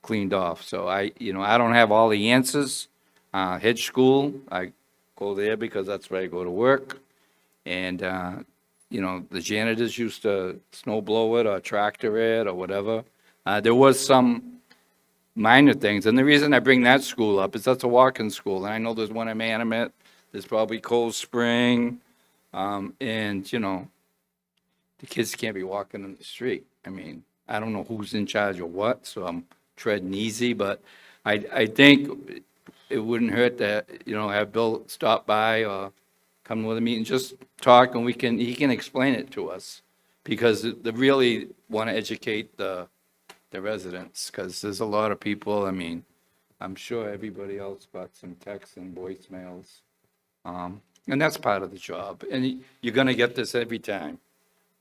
[SPEAKER 15] cleaned off. So I don't have all the answers. Hedge School, I go there because that's where I go to work. And, you know, the janitors used to snow blow it or tractor it or whatever. There was some minor things. And the reason I bring that school up is that's a walk-in school. And I know there's one in Manamet, there's probably Cold Spring. And, you know, the kids can't be walking in the street. I mean, I don't know who's in charge of what, so I'm treading easy. But I think it wouldn't hurt to, you know, have Bill stop by or come with a meeting, just talk, and he can explain it to us. Because they really want to educate the residents, because there's a lot of people. I mean, I'm sure everybody else got some texts and voicemails. And that's part of the job. And you're going to get this every time.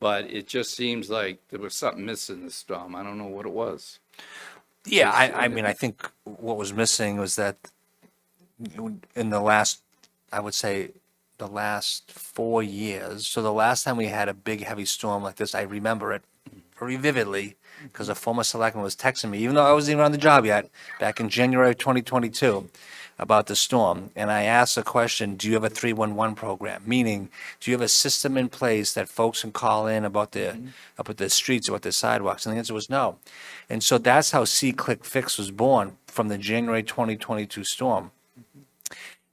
[SPEAKER 15] But it just seems like there was something missing this storm. I don't know what it was.
[SPEAKER 18] Yeah, I mean, I think what was missing was that in the last, I would say, the last 4 years, so the last time we had a big, heavy storm like this, I remember it very vividly, because a former selectman was texting me, even though I wasn't even on the job yet, back in January of 2022, about the storm. And I asked the question, do you have a 311 program? Meaning, do you have a system in place that folks can call in about their streets, about their sidewalks? And the answer was no. And so that's how See-Click Fix was born, from the January 2022 storm.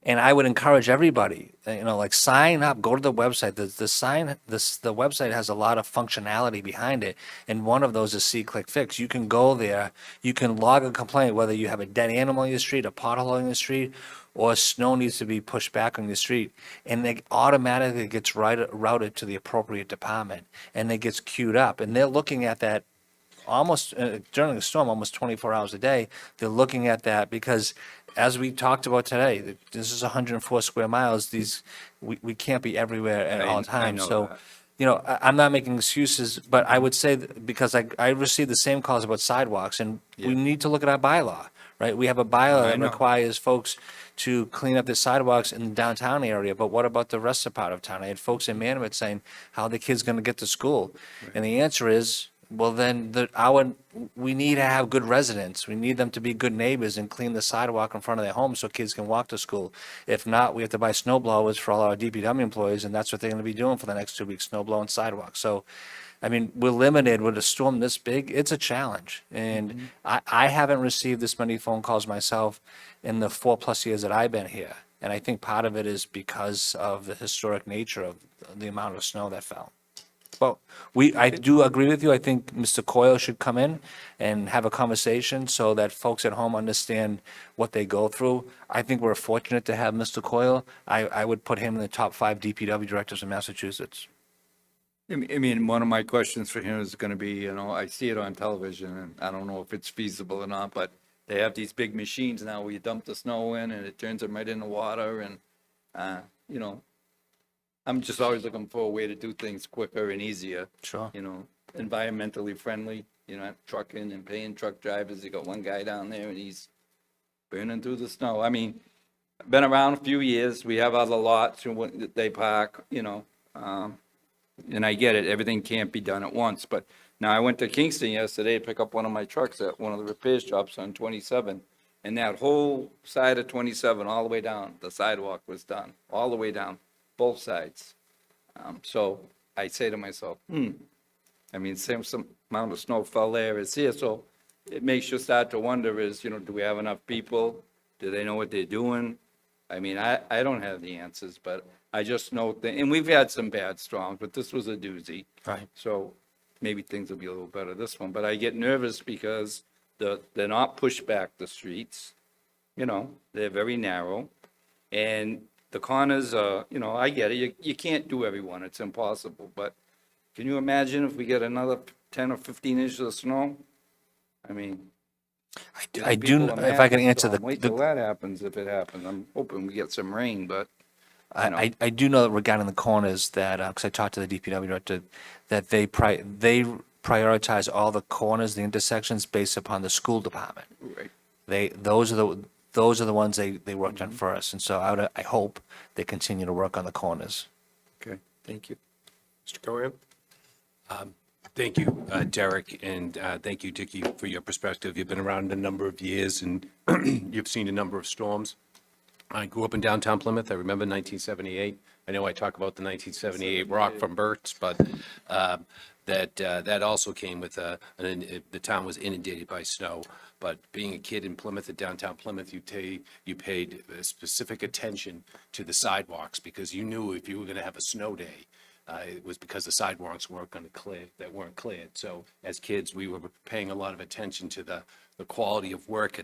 [SPEAKER 18] And I would encourage everybody, you know, like, sign up, go to the website. The website has a lot of functionality behind it, and one of those is See-Click Fix. You can go there, you can log a complaint, whether you have a dead animal on your street, a pothole on your street, or snow needs to be pushed back on your street, and it automatically gets routed to the appropriate department, and it gets queued up, and they're looking at that almost, during the storm, almost 24 hours a day. They're looking at that because, as we talked about today, this is 104 square miles. We can't be everywhere at all
[SPEAKER 15] I
[SPEAKER 18] times.
[SPEAKER 15] know
[SPEAKER 18] So,
[SPEAKER 15] that.
[SPEAKER 18] you know, I'm not making excuses, but I would say, because I received the same calls about sidewalks, and we need to look at our bylaw, right? We have a bylaw
[SPEAKER 15] I
[SPEAKER 18] that
[SPEAKER 15] know.
[SPEAKER 18] requires folks to clean up the sidewalks in the downtown area, but what about the rest of part of town? I had folks in Manawit saying, how are the kids gonna get to school? And the answer is, well, then we need to have good residents. We need them to be good neighbors and clean the sidewalk in front of their homes so kids can walk to school. If not, we have to buy snow blowers for all our DPW employees, and that's what they're gonna be doing for the next 2 weeks, snow blowing sidewalks. So, I mean, we're limited with a storm this big. It's a challenge. And I haven't received this many phone calls myself in the 4+ years that I've been here. And I think part of it is because of the historic nature of the amount of snow that fell. But I do agree with you. I think Mr. Coyle should come in and have a conversation so that folks at home understand what they go through. I think we're fortunate to have Mr. Coyle. I would put him in the top 5 DPW directors in Massachusetts.
[SPEAKER 15] I mean, one of my questions for him is gonna be, you know, I see it on television, and I don't know if it's feasible or not, but they have these big machines now where you dump the snow in and it turns them right into water, and, you know, I'm just always looking for a way to do things quicker and easier.
[SPEAKER 18] Sure.
[SPEAKER 15] You know, environmentally friendly, you know, trucking and paying truck drivers. You got one guy down there and he's burning through the snow. I mean, I've been around a few years. We have other lots and what they park, you know, and I get it, everything can't be done at once, but now I went to Kingston yesterday to pick up one of my trucks at one of the repair shops on 27, and that whole side of 27, all the way down, the sidewalk was done, all the way down, both sides. So I say to myself, I mean, some amount of snow fell there, it's here, so it makes you start to wonder is, you know, do we have enough people? Do they know what they're doing? I mean, I don't have the answers, but I just know that, and we've had some bad storms, but this was a doozy.
[SPEAKER 18] Right.
[SPEAKER 15] So maybe things will be a little better this one, but I get nervous because they're not pushed back the streets. You know, they're very narrow, and the corners are, you know, I get it, you can't do everyone, it's impossible, but can you imagine if we get another 10 or 15 inches of snow? I mean,
[SPEAKER 18] I do, if I can answer
[SPEAKER 15] wait till that happens, if it happens. I'm hoping we get some rain, but
[SPEAKER 18] I do know that regarding the corners that, because I talked to the DPW director, that they prioritize all the corners, the intersections based upon the school department.
[SPEAKER 15] right.
[SPEAKER 18] Those are the ones they worked on first, and so I hope they continue to work on the corners.
[SPEAKER 15] Okay, thank you.
[SPEAKER 3] Mr. Cohen?
[SPEAKER 6] Thank you, Derek, and thank you, Dickie, for your perspective. You've been around a number of years, and you've seen a number of storms. I grew up in downtown Plymouth. I remember 1978. I know I talk about the 1978 rock from Burt's, but that also came with the town was inundated by snow. But being a kid in Plymouth, at downtown Plymouth, you paid specific attention to the sidewalks because you knew if you were going to have a snow day, it was because the sidewalks weren't cleared. So as kids, we were paying a lot of attention to the quality of work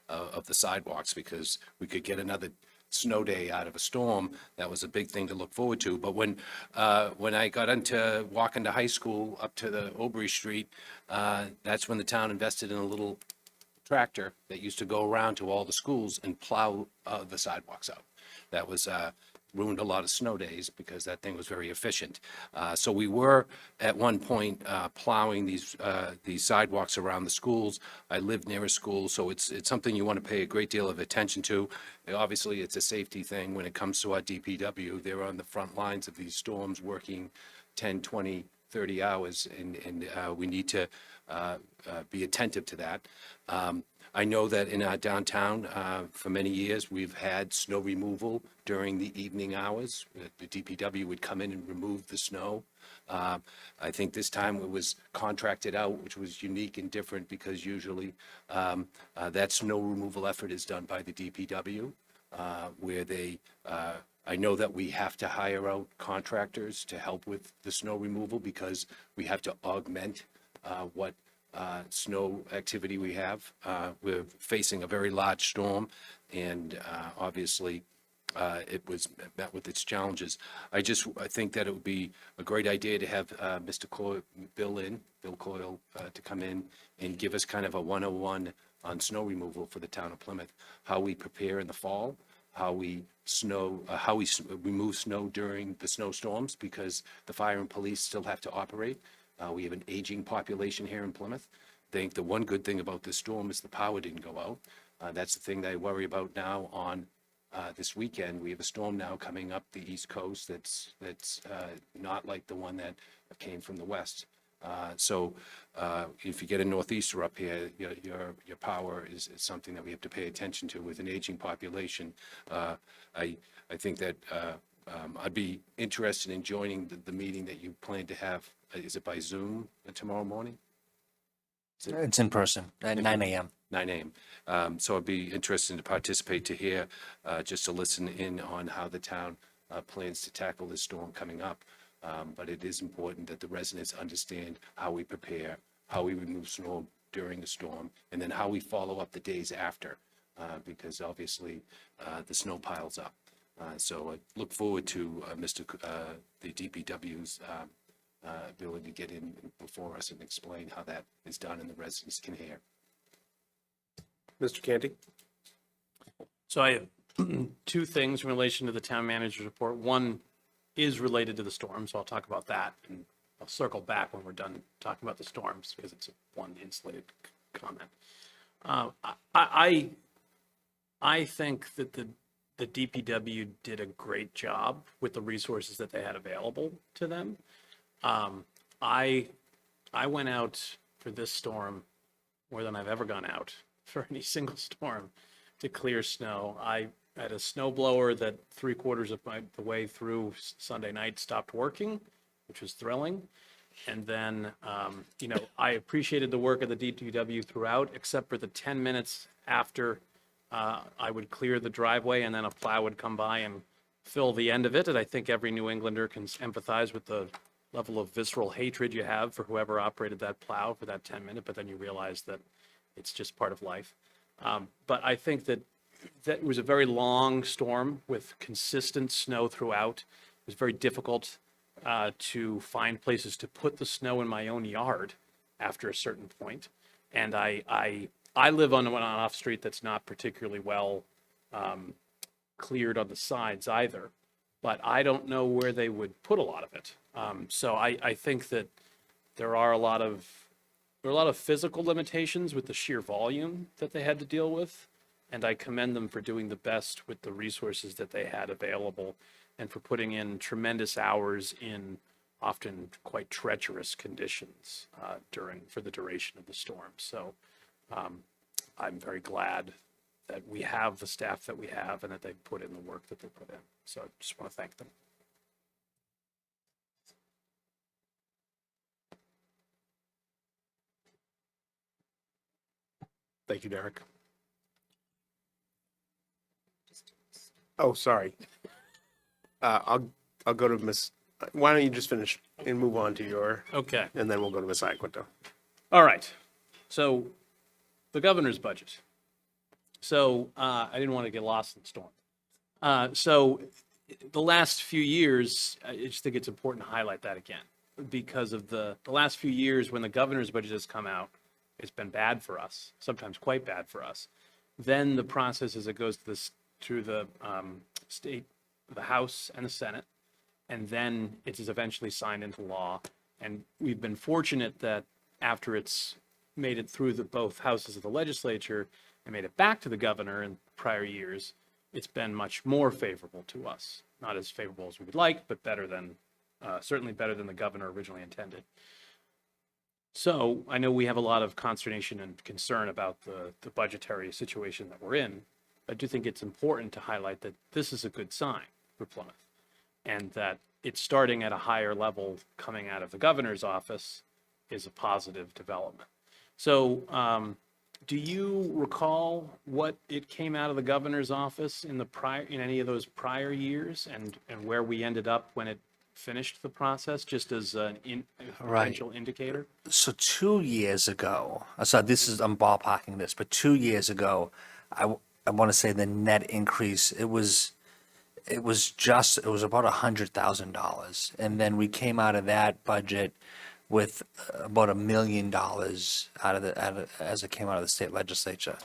[SPEAKER 6] of the sidewalks because we could get another snow day out of a storm. That was a big thing to look forward to. But when I got into walking to high school up to the Obery Street, that's when the town invested in a little tractor that used to go around to all the schools and plow the sidewalks out. That was ruined a lot of snow days because that thing was very efficient. So we were at one point plowing these sidewalks around the schools. I lived near a school, so it's something you want to pay a great deal of attention to. Obviously, it's a safety thing when it comes to our DPW. They're on the front lines of these storms working 10, 20, 30 hours, and we need to be attentive to that. I know that in our downtown, for many years, we've had snow removal during the evening hours. The DPW would come in and remove the snow. I think this time it was contracted out, which was unique and different because usually that snow removal effort is done by the DPW, where I know that we have to hire out contractors to help with the snow removal because we have to augment what snow activity we have. We're facing a very large storm, and obviously it was met with its challenges. I think that it would be a great idea to have Mr. Bill Coyle, to come in and give us kind of a 101 on snow removal for the town of Plymouth, how we prepare in the fall, how we remove snow during the snowstorms, because the fire and police still have to operate. We have an aging population here in Plymouth. I think the one good thing about this storm is the power didn't go out. That's the thing that I worry about now on this weekend. We have a storm now coming up the East Coast that's not like the one that came from the west. So if you get a northeaster up here, your power is something that we have to pay attention to with an aging population. I think that I'd be interested in joining the meeting that you plan to have. Is it by Zoom tomorrow morning?
[SPEAKER 18] It's in person at 9 a.m.
[SPEAKER 6] 9 a.m. So I'd be interested to participate, to hear, just to listen in on how the town plans to tackle this storm coming up. But it is important that the residents understand how we prepare, how we remove snow during the storm, and then how we follow up the days after, because obviously the snow piles up. So I look forward to the DPW's ability to get in before us and explain how that is done and the residents can hear.
[SPEAKER 3] Mr. Canty?
[SPEAKER 7] So I have two things in relation to the town manager's report. One is related to the storm, so I'll talk about that, and I'll circle back when we're done talking about the storms, because it's one insulated comment. I think that the DPW did a great job with the resources that they had available to them. I went out for this storm more than I've ever gone out for any single storm to clear snow. I had a snow blower that 3/4 of the way through Sunday night stopped working, which was thrilling. And then, I appreciated the work of the DPW throughout, except for the 10 minutes after I would clear the driveway, and then a plow would come by and fill the end of it. And I think every New Englander can empathize with the level of visceral hatred you have for whoever operated that plow for that 10 minutes, but then you realize that it's just part of life. But I think that was a very long storm with consistent snow throughout. It was very difficult to find places to put the snow in my own yard after a certain point. And I live on an off street that's not particularly well cleared on the sides either, but I don't know where they would put a lot of it. So I think that there are a lot of physical limitations with the sheer volume that they had to deal with, and I commend them for doing the best with the resources that they had available and for putting in tremendous hours in often quite treacherous conditions for the duration of the storm. So I'm very glad that we have the staff that we have and that they put in the work that they put in. So I just want to thank them.
[SPEAKER 3] Thank you, Derek. Oh, sorry. I'll go to Miss. Why don't you just finish and move on to your?
[SPEAKER 7] Okay.
[SPEAKER 3] And then we'll go to Miss Iaquinto.
[SPEAKER 7] All right. So the governor's budget. So I didn't want to get lost in the storm. So the last few years, I just think it's important to highlight that again, because of the last few years when the governor's budget has come out, it's been bad for us, sometimes quite bad for us. Then the process as it goes through the state, the House and the Senate, and then it is eventually signed into law. And we've been fortunate that after it's made it through both houses of the legislature and made it back to the governor in prior years, it's been much more favorable to us. Not as favorable as we would like, but better than, certainly better than the governor originally intended. So I know we have a lot of consternation and concern about the budgetary situation that we're in. I do think it's important to highlight that this is a good sign for Plymouth, and that it's starting at a higher level coming out of the governor's office is a positive development. So do you recall what it came out of the governor's office in any of those prior years, and where we ended up when it finished the process, just as a potential indicator?
[SPEAKER 18] So 2 years ago, so I'm ballparking this, but 2 years ago, I want to say the net increase, it was it was about $100,000. And then we came out of that budget with about $1 million as it came out of the state legislature.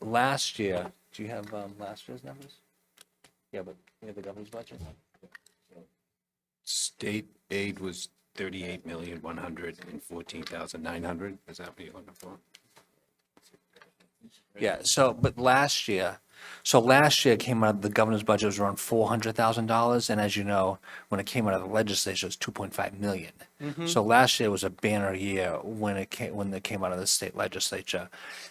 [SPEAKER 18] Last year, do you have last year's numbers? Yeah, but you have the governor's budget?
[SPEAKER 6] State aid was 38,114,900. Is that what you're looking for?
[SPEAKER 18] Yeah, but last year came out, the governor's budget was around $400,000, and as you know, when it came out of the legislature, it was 2.5 million. So last year was a banner year when they came out of the state legislature.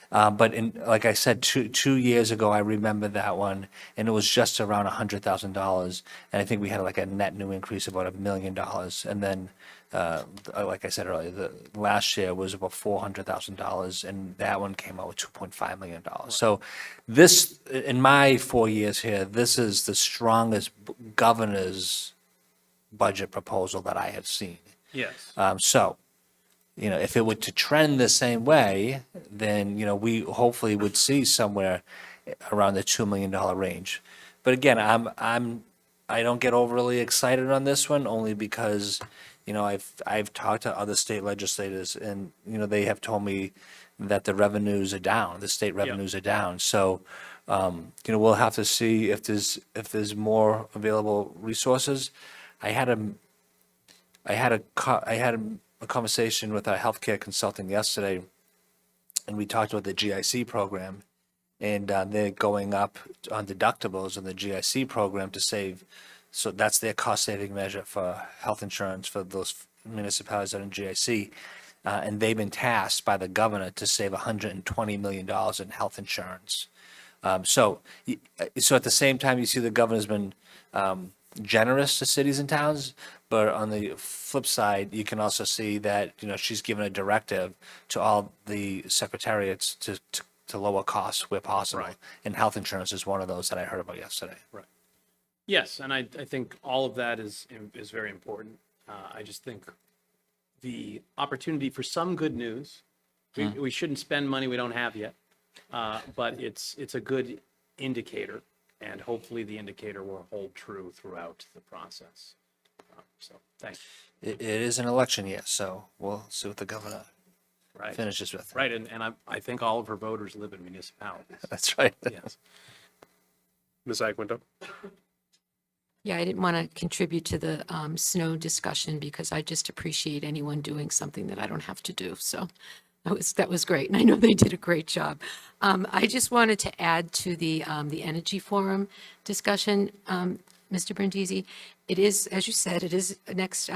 [SPEAKER 18] But like I said, two years ago, I remember that one, and it was just around $100,000, and I think we had like a net new increase of about $1 million, and then like I said earlier, the last year was about $400,000, and that one came out with $2.5 million. So this, in my 4 years here, this is the strongest governor's budget proposal that I have seen.
[SPEAKER 7] Yes.
[SPEAKER 18] So, if it were to trend the same way, then, we hopefully would see somewhere around the $2 million range. But again, I don't get overly excited on this one, only because I've talked to other state legislators, and they have told me that the revenues are down, the state revenues are down. So we'll have to see if there's more available resources. I had a conversation with our healthcare consultant yesterday, and we talked about the GIC program, and they're going up on deductibles in the GIC program to save. So that's their cost-saving measure for health insurance for those municipalities that are in GIC. And they've been tasked by the governor to save $120 million in health insurance. So at the same time, you see the governor's been generous to cities and towns, but on the flip side, you can also see that, she's given a directive to all the secretariats to lower costs where possible.
[SPEAKER 7] Right.
[SPEAKER 18] And health insurance is one of those that I heard about yesterday.
[SPEAKER 7] Right. Yes, and I think all of that is very important. I just think the opportunity for some good news, we shouldn't spend money we don't have yet, but it's a good indicator, and hopefully the indicator will hold true throughout the process. So thanks.
[SPEAKER 18] It is an election year, so we'll see what the governor finishes with.
[SPEAKER 7] Right, and I think all of her voters live in municipalities.
[SPEAKER 18] That's right.
[SPEAKER 7] Yes.
[SPEAKER 3] Ms. Iaquinto?
[SPEAKER 5] Yeah, I didn't want to contribute to the snow discussion because I just appreciate anyone doing something that I don't have to do. So that was great, and I know they did a great job. I just wanted to add to the Energy Forum discussion, Mr. Brindisi. It is, as you said, it is next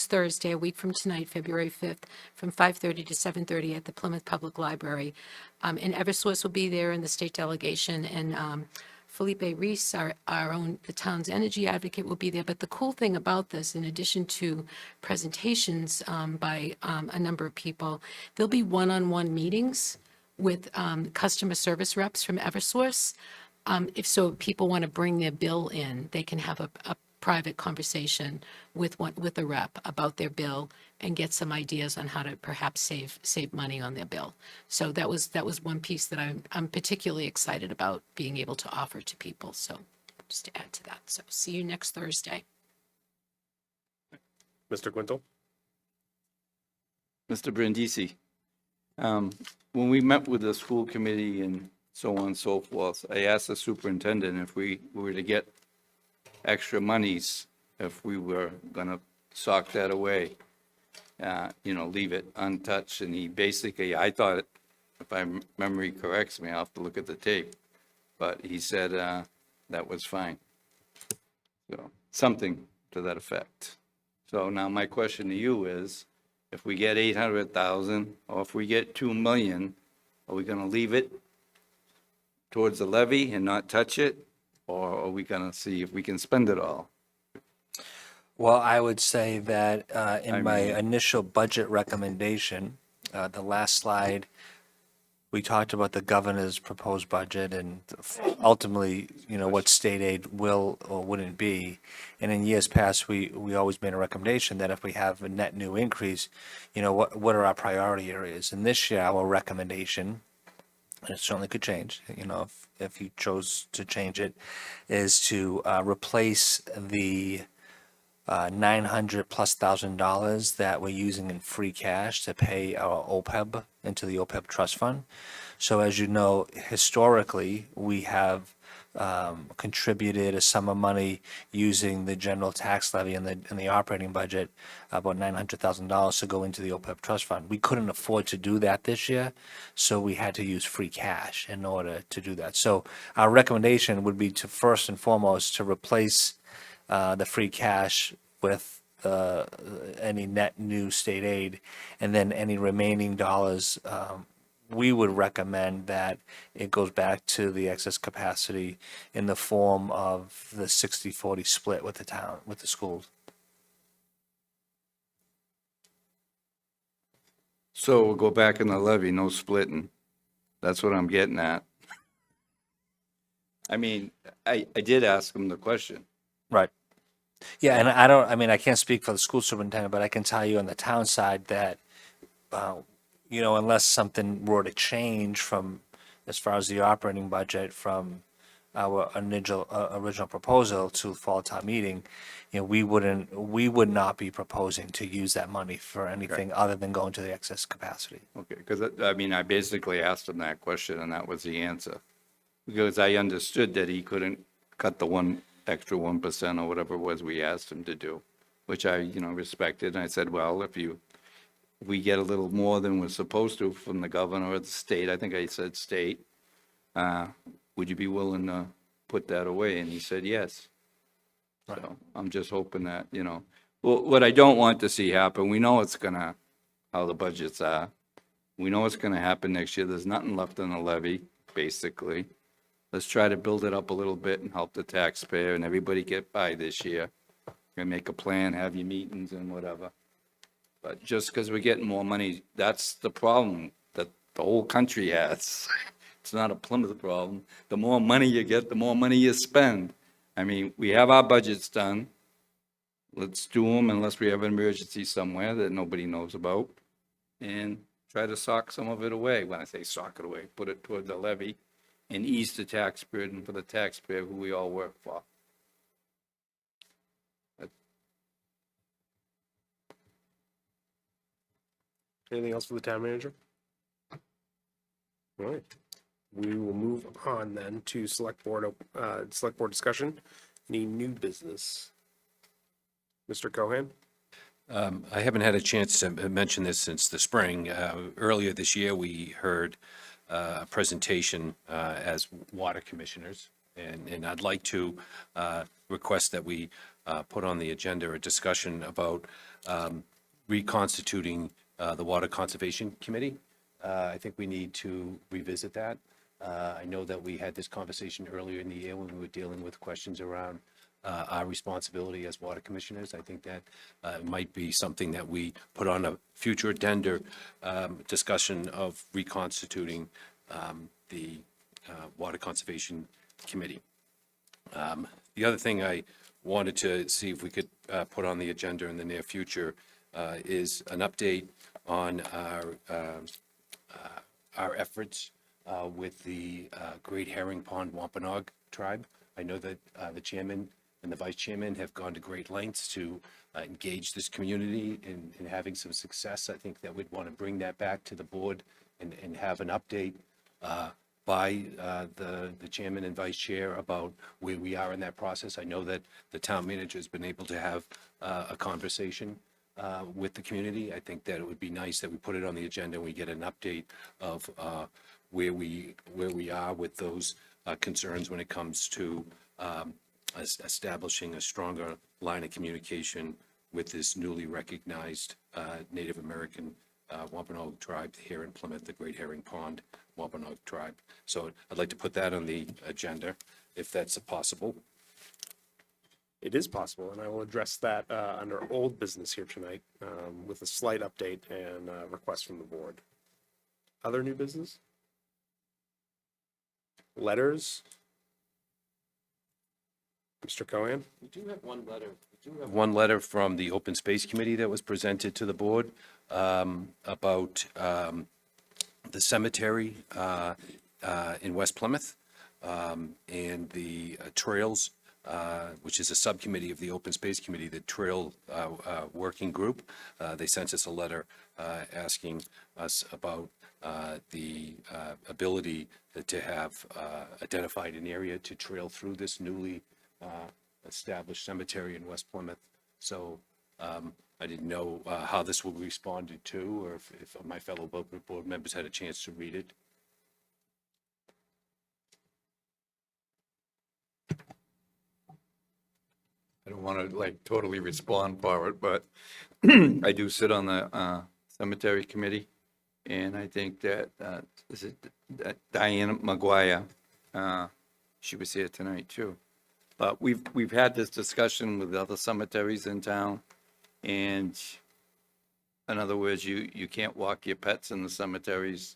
[SPEAKER 5] Thursday, a week from tonight, February 5th, from 5:30 to 7:30 at the Plymouth Public Library. And Eversource will be there in the state delegation, and Felipe Reese, the town's energy advocate, will be there. But the cool thing about this, in addition to presentations by a number of people, there'll be one-on-one meetings with customer service reps from Eversource. If people want to bring their bill in, they can have a private conversation with a rep about their bill and get some ideas on how to perhaps save money on their bill. So that was one piece that I'm particularly excited about being able to offer to people. So just to add to that. So see you next Thursday.
[SPEAKER 3] Mr. Quintel?
[SPEAKER 15] Mr. Brindisi, when we met with the school committee and so on and so forth, I asked the superintendent if we were to get extra monies, if we were going to sock that away, leave it untouched. And he basically, I thought, if my memory corrects me, I'll have to look at the tape, but he said that was fine. So something to that effect. So now my question to you is, if we get 800,000 or if we get 2 million, are we going to leave it towards the levy and not touch it? Or are we going to see if we can spend it all?
[SPEAKER 18] Well, I would say that in my initial budget recommendation, the last slide, we talked about the governor's proposed budget and ultimately, what state aid will or wouldn't be. And in years past, we always made a recommendation that if we have a net new increase, what are our priority areas? And this year, our recommendation and it certainly could change, you know, if you chose to change it, is to replace the $900,000+ that we're using in free cash to pay our OPEB into the OPEB trust fund. So as you know, historically, we have contributed a sum of money using the general tax levy and the operating budget, about $900,000 to go into the OPEB trust fund. We couldn't afford to do that this year, so we had to use free cash in order to do that. So our recommendation would be to first and foremost to replace the free cash with any net new state aid, and then any remaining dollars, we would recommend that it goes back to the excess capacity in the form of the 60-40 split with the town, with the schools.
[SPEAKER 15] So we'll go back in the levy, no splitting. That's what I'm getting at. I mean, I did ask him the question.
[SPEAKER 18] Right. Yeah, and I mean, I can't speak for the school superintendent, but I can tell you on the town side that, you know, unless something were to change from, as far as the operating budget from our original proposal to fall town meeting, you know, we would not be proposing to use that money for anything other than going to the excess capacity.
[SPEAKER 15] Okay, because I mean, I basically asked him that question and that was the answer. Because I understood that he couldn't cut the extra 1% or whatever it was we asked him to do, which I, you know, respected. And I said, well, if we get a little more than we're supposed to from the governor or the state, I think I said state, would you be willing to put that away? And he said, yes. So I'm just hoping that, you know, well, what I don't want to see happen, we know it's gonna, how the budgets are. We know it's gonna happen next year. There's nothing left in the levy, basically. Let's try to build it up a little bit and help the taxpayer and everybody get by this year. And make a plan, have your meetings and whatever. But just because we're getting more money, that's the problem that the whole country has. It's not a Plymouth problem. The more money you get, the more money you spend. I mean, we have our budgets done. Let's do them unless we have an emergency somewhere that nobody knows about. And try to sock some of it away. When I say sock it away, put it toward the levy and ease the tax burden for the taxpayer who we all work for.
[SPEAKER 3] Anything else for the town manager? All right. We will move on then to select board discussion. Any new business? Mr. Cohen?
[SPEAKER 6] I haven't had a chance to mention this since the spring. Earlier this year, we heard a presentation as water commissioners, and I'd like to request that we put on the agenda a discussion about reconstituting the Water Conservation Committee. I think we need to revisit that. I know that we had this conversation earlier in the year when we were dealing with questions around our responsibility as water commissioners. I think that might be something that we put on a future addenda discussion of reconstituting the Water Conservation Committee. The other thing I wanted to see if we could put on the agenda in the near future is an update on our efforts with the Great Herring Pond Wampanoag tribe. I know that the chairman and the vice chairman have gone to great lengths to engage this community in having some success. I think that we'd want to bring that back to the board and have an update by the chairman and vice chair about where we are in that process. I know that the town manager has been able to have a conversation with the community. I think that it would be nice that we put it on the agenda and we get an update of where we are with those concerns when it comes to establishing a stronger line of communication with this newly recognized Native American Wampanoag tribe here in Plymouth, the Great Herring Pond Wampanoag tribe. So I'd like to put that on the agenda, if that's possible.
[SPEAKER 3] It is possible, and I will address that under old business here tonight with a slight update and request from the board. Other new business? Letters? Mr. Cohen?
[SPEAKER 6] We do have one letter. We do have one letter from the Open Space Committee that was presented to the board about the cemetery in West Plymouth, and the Trails, which is a subcommittee of the Open Space Committee, the Trail Working Group. They sent us a letter asking us about the ability to have identified an area to trail through this newly established cemetery in West Plymouth. So I didn't know how this will be responded to, or if my fellow board members had a chance to read it.
[SPEAKER 15] I don't want to like totally respond for it, but I do sit on the cemetery committee. And I think that, is it Diana McGuire? She was here tonight too. But we've had this discussion with other cemeteries in town. And in other words, you can't walk your pets in the cemeteries.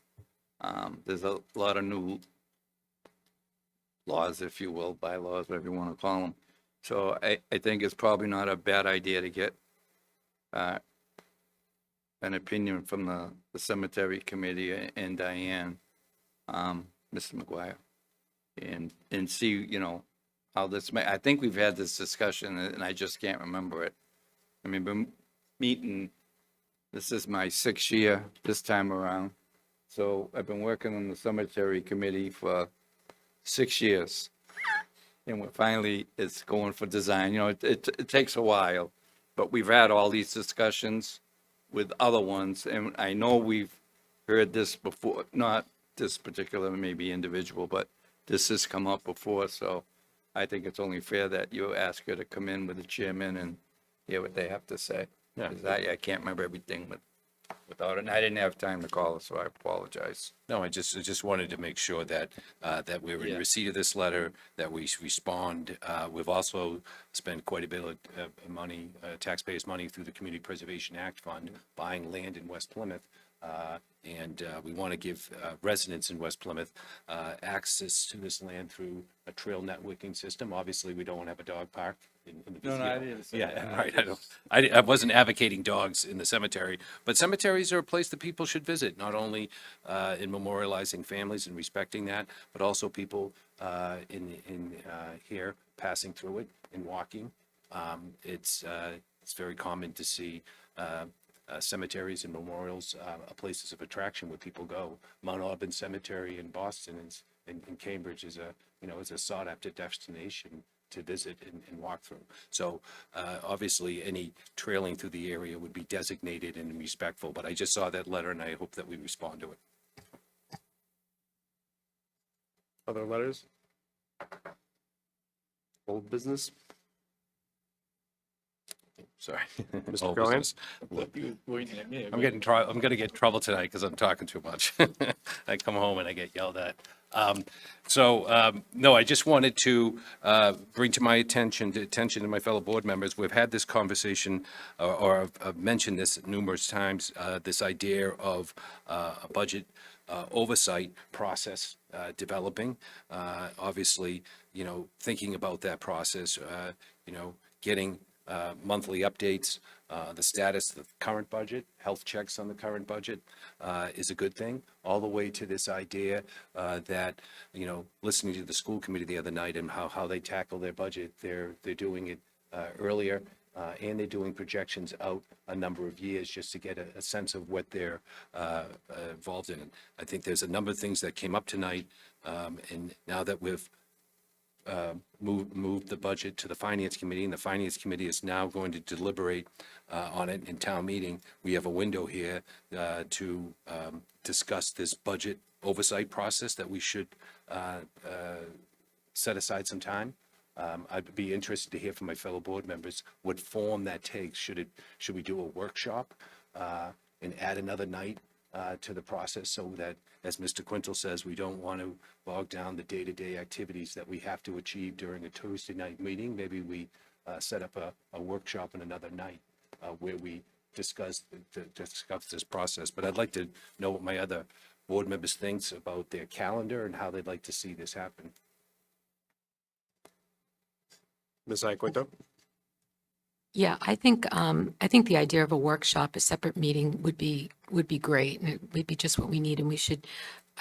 [SPEAKER 15] There's a lot of new laws, if you will, bylaws, whatever you want to call them. So I think it's probably not a bad idea to get an opinion from the cemetery committee and Diane, Mr. McGuire, and see, you know, how this may, I think we've had this discussion and I just can't remember it. I mean, been meeting, this is my 6th year this time around. So I've been working on the cemetery committee for 6 years. And we're finally, it's going for design. You know, it takes a while, but we've had all these discussions with other ones. And I know we've heard this before, not this particular maybe individual, but this has come up before. So I think it's only fair that you ask her to come in with the chairman and hear what they have to say.
[SPEAKER 6] Yeah.
[SPEAKER 15] 'Cause I can't remember everything without it. And I didn't have time to call her, so I apologize.
[SPEAKER 6] No, I just wanted to make sure that, that we were in receipt of this letter, that we respond. We've also spent quite a bit of money, taxpayers' money through the Community Preservation Act Fund, buying land in West Plymouth. And we want to give residents in West Plymouth access to this land through a trail networking system. Obviously, we don't want to have a dog park in the vicinity.
[SPEAKER 15] I didn't say
[SPEAKER 6] Yeah,
[SPEAKER 15] that.
[SPEAKER 6] right. I wasn't advocating dogs in the cemetery, but cemeteries are a place that people should visit, not only in memorializing families and respecting that, but also people in here passing through it and walking. It's very common to see cemeteries and memorials, places of attraction where people go. Mount Auburn Cemetery in Boston and in Cambridge is a sought after destination to visit and walk through. So obviously any trailing through the area would be designated and respectful, but I just saw that letter and I hope that we respond to it.
[SPEAKER 3] Other letters? Old business?
[SPEAKER 6] Sorry.
[SPEAKER 3] Mr.
[SPEAKER 6] Old
[SPEAKER 3] Cohen?
[SPEAKER 6] business. I'm going to get in trouble tonight because I'm talking too much. I come home and I get yelled at. No, I just wanted to bring to my attention to my fellow board members. We've had this conversation, or I've mentioned this numerous times, this idea of a budget oversight process developing. Obviously, thinking about that process, getting monthly updates, the status of the current budget, health checks on the current budget is a good thing, all the way to this idea that, listening to the school committee the other night and how they tackle their budget, they're doing it earlier, and they're doing projections out a number of years just to get a sense of what they're involved in. I think there's a number of things that came up tonight, and now that we've moved the budget to the Finance Committee, and the Finance Committee is now going to deliberate on it in town meeting. We have a window here to discuss this budget oversight process that we should set aside some time. I'd be interested to hear from my fellow board members what form that takes. Should we do a workshop and add another night to the process so that, as Mr. Quintel says, we don't want to bog down the day-to-day activities that we have to achieve during a Tuesday night meeting. Maybe we set up a workshop on another night where we discuss this process. But I'd like to know what my other board members thinks about their calendar and how they'd like to see this happen.
[SPEAKER 3] Ms. Iaquinto?
[SPEAKER 5] Yeah, I think the idea of a workshop, a separate meeting would be great, and it would be just what we need, and we should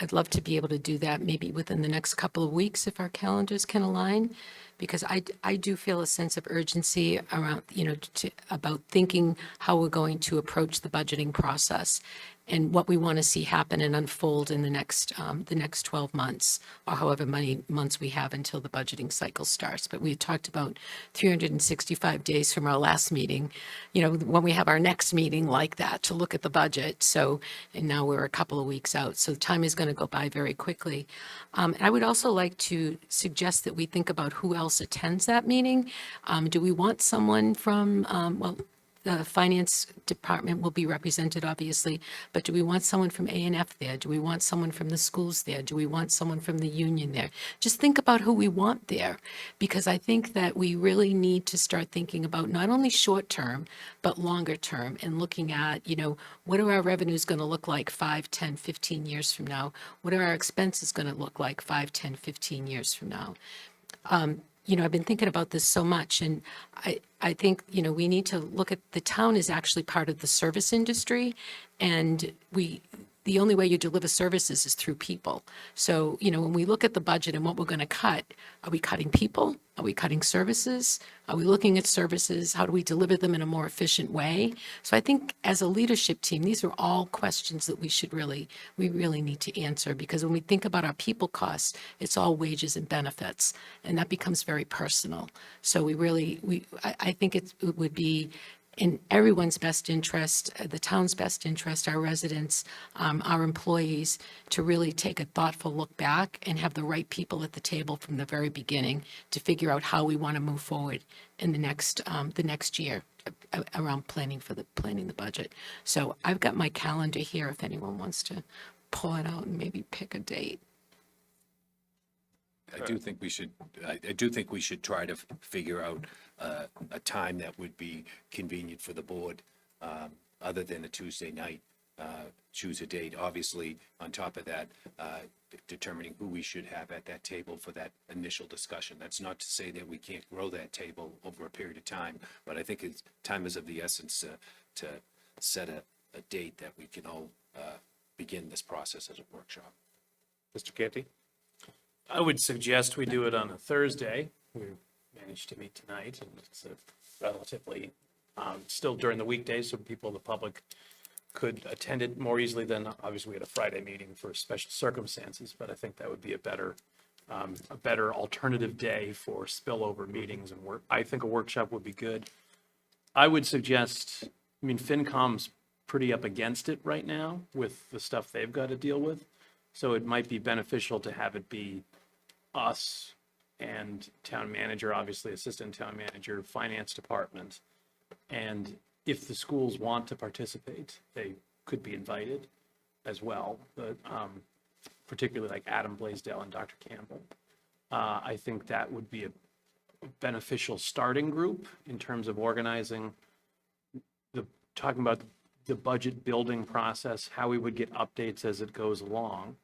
[SPEAKER 5] I'd love to be able to do that maybe within the next couple of weeks if our calendars can align, because I do feel a sense of urgency around, about thinking how we're going to approach the budgeting process and what we want to see happen and unfold in the next 12 months, or however many months we have until the budgeting cycle starts. But we had talked about 365 days from our last meeting, when we have our next meeting like that, to look at the budget. So, and now we're a couple of weeks out, so time is going to go by very quickly. I would also like to suggest that we think about who else attends that meeting. Do we want someone from, the finance department will be represented, obviously, but do we want someone from A&F there? Do we want someone from the schools there? Do we want someone from the union there? Just think about who we want there, because I think that we really need to start thinking about not only short term, but longer term, and looking at, what are our revenues going to look like 5, 10, 15 years from now? What are our expenses going to look like 5, 10, 15 years from now? I've been thinking about this so much, and I think, we need to look at, the town is actually part of the service industry, and the only way you deliver services is through people. So, when we look at the budget and what we're going to cut, are we cutting people? Are we cutting services? Are we looking at services? How do we deliver them in a more efficient way? So I think as a leadership team, these are all questions that we really need to answer, because when we think about our people costs, it's all wages and benefits, and that becomes very personal. So I think it would be in everyone's best interest, the town's best interest, our residents, our employees, to really take a thoughtful look back and have the right people at the table from the very beginning to figure out how we want to move forward in the next year around planning the budget. So I've got my calendar here if anyone wants to pull it out and maybe pick a date.
[SPEAKER 6] I do think we should try to figure out a time that would be convenient for the board, other than a Tuesday night. Choose a date. Obviously, on top of that, determining who we should have at that table for that initial discussion. That's not to say that we can't grow that table over a period of time, but I think time is of the essence to set a date that we can all begin this process as a workshop.
[SPEAKER 3] Mr. Canty?
[SPEAKER 7] I would suggest we do it on a Thursday. We managed to meet tonight, and it's a relatively, still during the weekdays, so people in the public could attend it more easily than, obviously, we had a Friday meeting for special circumstances, but I think that would be a better alternative day for spillover meetings and work. I think a workshop would be good. I would suggest, FinCom's pretty up against it right now with the stuff they've got to deal with. So it might be beneficial to have it be us and town manager, obviously assistant town manager, finance department. And if the schools want to participate, they could be invited as well, but particularly like Adam Blaisdell and Dr. Campbell. I think that would be a beneficial starting group in terms of organizing, talking about the budget building process, how we would get updates as it goes along,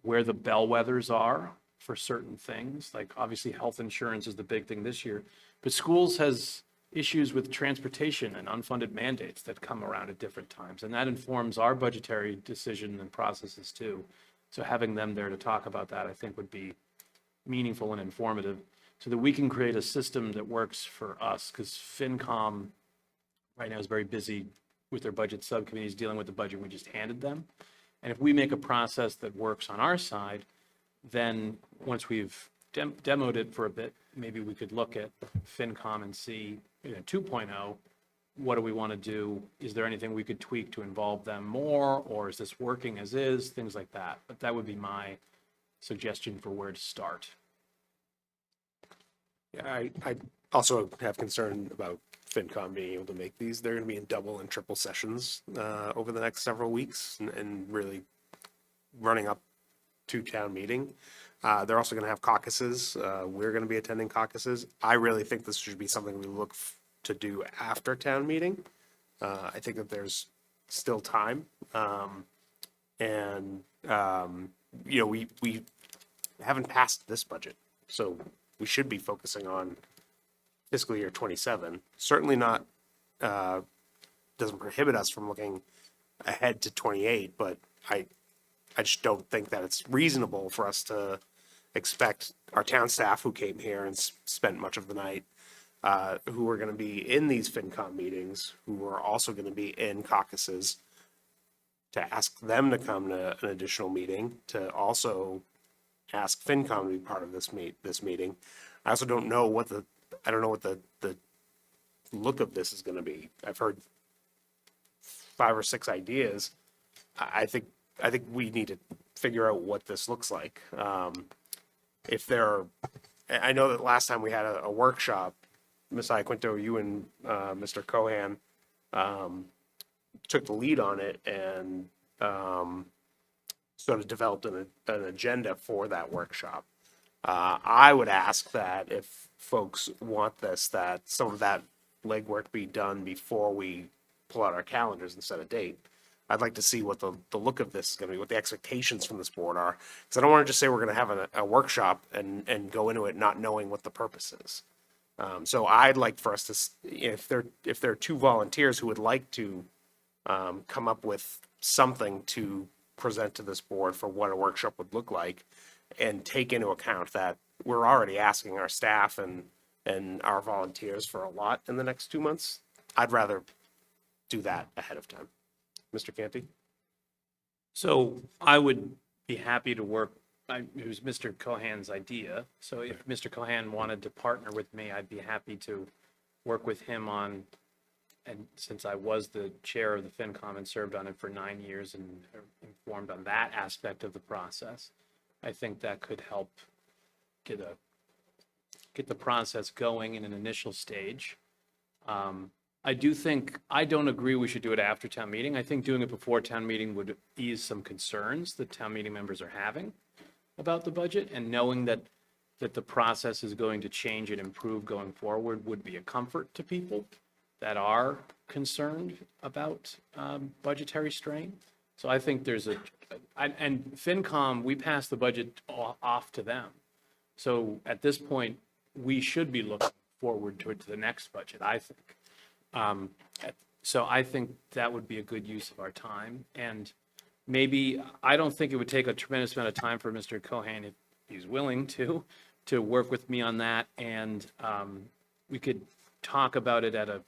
[SPEAKER 7] where the bellwethers are for certain things, like obviously health insurance is the big thing this year, but schools has issues with transportation and unfunded mandates that come around at different times, and that informs our budgetary decision and processes too. So having them there to talk about that, I think, would be meaningful and informative, so that we can create a system that works for us, because FinCom right now is very busy with their budget subcommittees dealing with the budget we just handed them. And if we make a process that works on our side, then once we've demoed it for a bit, maybe we could look at FinCom and see 2.0, what do we want to do? Is there anything we could tweak to involve them more, or is this working as is? Things like that. But that would be my suggestion for where to start.
[SPEAKER 3] Yeah, I also have concern about FinCom being able to make these. They're going to be in double and triple sessions over the next several weeks, and really running up to town meeting. They're also going to have caucuses. We're going to be attending caucuses. I really think this should be something we look to do after town meeting. I think that there's still time. We haven't passed this budget, so we should be focusing on fiscal year 27. Certainly not, doesn't prohibit us from looking ahead to 28, but I I just don't think that it's reasonable for us to expect our town staff who came here and spent much of the night, who are going to be in these FinCom meetings, who are also going to be in caucuses, to ask them to come to an additional meeting, to also ask FinCom to be part of this meeting. I also don't know what the look of this is going to be. I've heard 5 or 6 ideas. I think we need to figure out what this looks like. I know that last time we had a workshop, Ms. Iaquinto, you and Mr. Cohan took the lead on it and sort of developed an agenda for that workshop. I would ask that if folks want this, that some of that legwork be done before we pull out our calendars and set a date. I'd like to see what the look of this is going to be, what the expectations from this board are. Because I don't want to just say we're going to have a workshop and go into it not knowing what the purpose is. So I'd like for us to, if there are 2 volunteers who would like to come up with something to present to this board for what a workshop would look like, and take into account that we're already asking our staff and our volunteers for a lot in the next 2 months, I'd rather do that ahead of time. Mr. Canty?
[SPEAKER 7] So I would be happy to work, it was Mr. Cohan's idea. So if Mr. Cohan wanted to partner with me, I'd be happy to work with him on, and since I was the chair of the FinCom and served on it for 9 years and informed on that aspect of the process, I think that could help get the process going in an initial stage. I don't agree we should do it after town meeting. I think doing it before town meeting would ease some concerns that town meeting members are having about the budget, and knowing that the process is going to change and improve going forward would be a comfort to people that are concerned about budgetary strain. So I think and FinCom, we pass the budget off to them. So at this point, we should be looking forward to the next budget, I think. So I think that would be a good use of our time. And maybe, I don't think it would take a tremendous amount of time for Mr. Cohan, if he's willing to work with me on that. And we could talk about it at a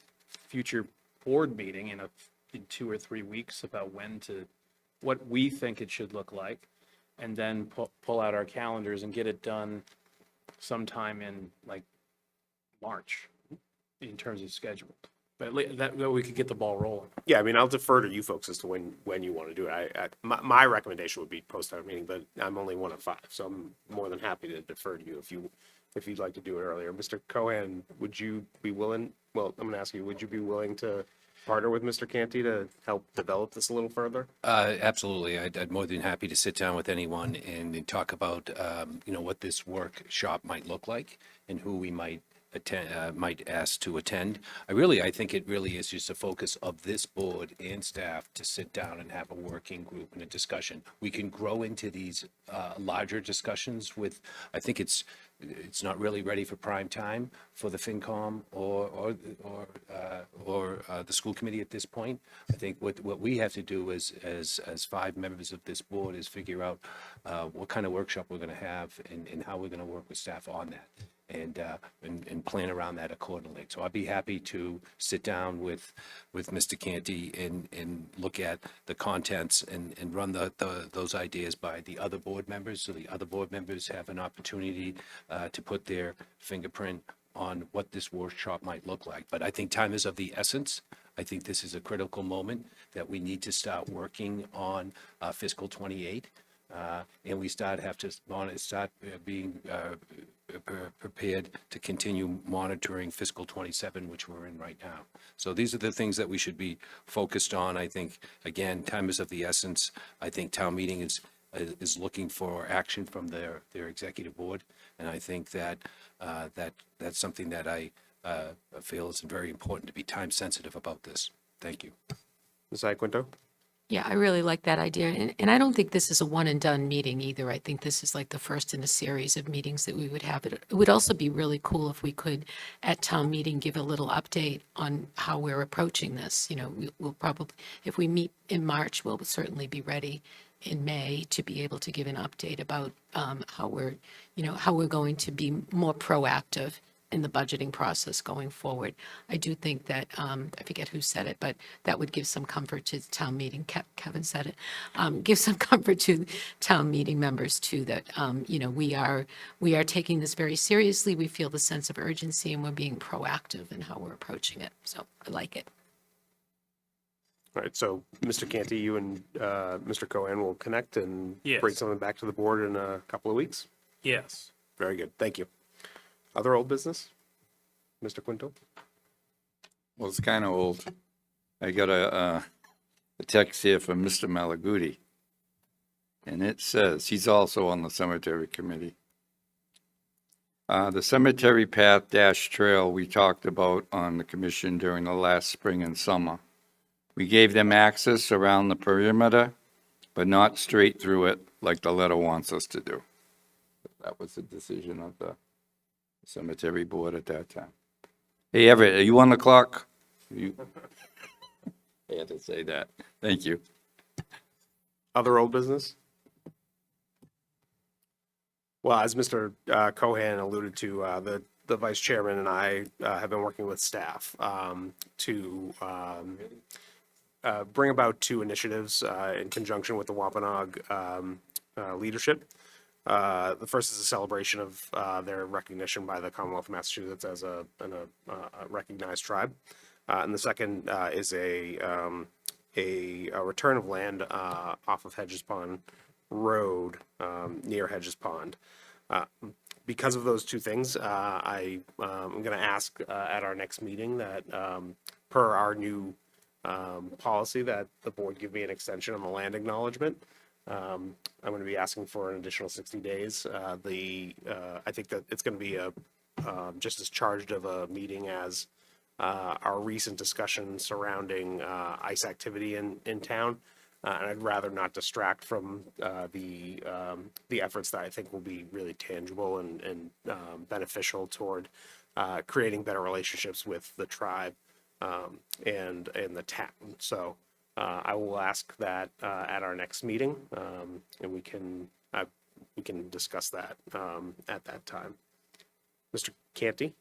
[SPEAKER 7] future board meeting in 2 or 3 weeks about what we think it should look like, and then pull out our calendars and get it done sometime in like March in terms of schedule. But that we could get the ball rolling.
[SPEAKER 3] Yeah, I mean, I'll defer to you folks as to when you want to do it. My recommendation would be post-town meeting, but I'm only 1 of 5, so I'm more than happy to defer to you if you'd like to do it earlier. Mr. Cohan, would you be willing? Well, I'm going to ask you, would you be willing to partner with Mr. Canty to help develop this a little further?
[SPEAKER 6] Absolutely. I'd more than happy to sit down with anyone and talk about, what this workshop might look like and who we might ask to attend. I think it really is just a focus of this board and staff to sit down and have a working group and a discussion. We can grow into these larger discussions I think it's not really ready for prime time for the FinCom or the school committee at this point. I think what we have to do as 5 members of this board is figure out what kind of workshop we're going to have and how we're going to work with staff on that. And plan around that accordingly. So I'd be happy to sit down with Mr. Canty and look at the contents and run those ideas by the other board members, so the other board members have an opportunity to put their fingerprint on what this workshop might look like. But I think time is of the essence. I think this is a critical moment that we need to start working on fiscal 28. And we have to start being prepared to continue monitoring fiscal 27, which we're in right now. So these are the things that we should be focused on. I think, again, time is of the essence. I think town meeting is looking for action from their executive board, and I think that that's something that I feel is very important to be time sensitive about this. Thank you.
[SPEAKER 3] Ms. Iaquinto?
[SPEAKER 5] Yeah, I really like that idea. And I don't think this is a one and done meeting either. I think this is like the first in a series of meetings that we would have. It would also be really cool if we could, at town meeting, give a little update on how we're approaching this. We'll probably, if we meet in March, we'll certainly be ready in May to be able to give an update about how we're, how we're going to be more proactive in the budgeting process going forward. I do think that, I forget who said it, but that would give some comfort to the town meeting. Kevin said it. Give some comfort to town meeting members too, that, we are taking this very seriously. We feel the sense of urgency and we're being proactive in how we're approaching it. So I like it.
[SPEAKER 3] All right, so Mr. Canty, you and Mr. Cohen will connect and
[SPEAKER 7] Yes.
[SPEAKER 3] bring something back to the board in a couple of weeks.
[SPEAKER 7] Yes.
[SPEAKER 3] Very good, thank you. Other old business? Mr. Quinto?
[SPEAKER 15] Well, it's kind of old. I got a text here from Mr. Malaguti. And it says, he's also on the cemetery committee. The cemetery path dash trail we talked about on the commission during the last spring and summer. We gave them access around the perimeter, but not straight through it like the letter wants us to do. That was the decision of the cemetery board at that time. Hey, Everett, are you on the clock? You, I had to say that. Thank you.
[SPEAKER 3] Other old business? Well, as Mr. Cohen alluded to, the vice chairman and I have been working with staff to bring about two initiatives in conjunction with the Wampanoag leadership. The first is a celebration of their recognition by the Commonwealth of Massachusetts as a recognized tribe. And the second is a return of land off of Hedges Pond Road near Hedges Pond. Because of those two things, I'm going to ask at our next meeting that per our new policy that the board give me an extension on the land acknowledgement. I'm going to be asking for an additional 60 days. I think that it's going to be just as charged of a meeting as our recent discussion surrounding ice activity in town. And I'd rather not distract from the efforts that I think will be really tangible and beneficial toward creating better relationships with the tribe and the town. So I will ask that at our next meeting, and we can discuss that at that time. Mr. Canty?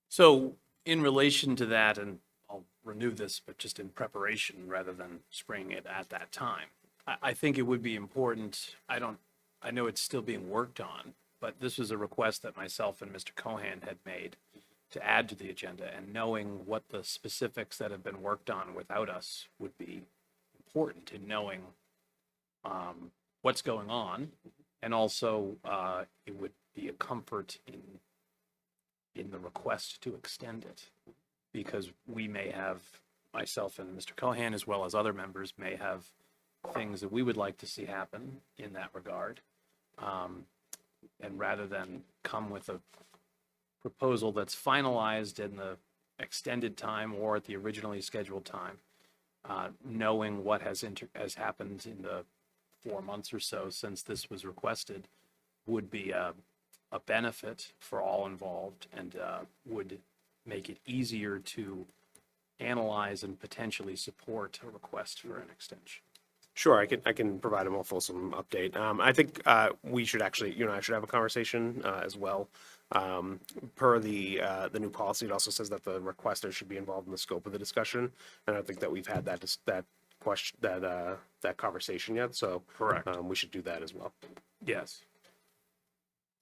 [SPEAKER 7] So in relation to that, and I'll renew this, but just in preparation rather than springing it at that time, I think it would be important, I know it's still being worked on, but this was a request that myself and Mr. Cohen had made to add to the agenda, and knowing what the specifics that have been worked on without us would be important in knowing what's going on, and also it would be a comfort in the request to extend it, because we may have, myself and Mr. Cohen, as well as other members, may have things that we would like to see happen in that regard. And rather than come with a proposal that's finalized in the extended time or at the originally scheduled time, knowing what has happened in the 4 months or so since this was requested would be a benefit for all involved, and would make it easier to analyze and potentially support a request for an extension.
[SPEAKER 3] Sure, I can provide a more fulsome update. I think we should actually, you and I should have a conversation as well. Per the new policy, it also says that the requester should be involved in the scope of the discussion, and I think that we've had that conversation yet. So
[SPEAKER 7] Correct.
[SPEAKER 3] We should do that as well.
[SPEAKER 7] Yes.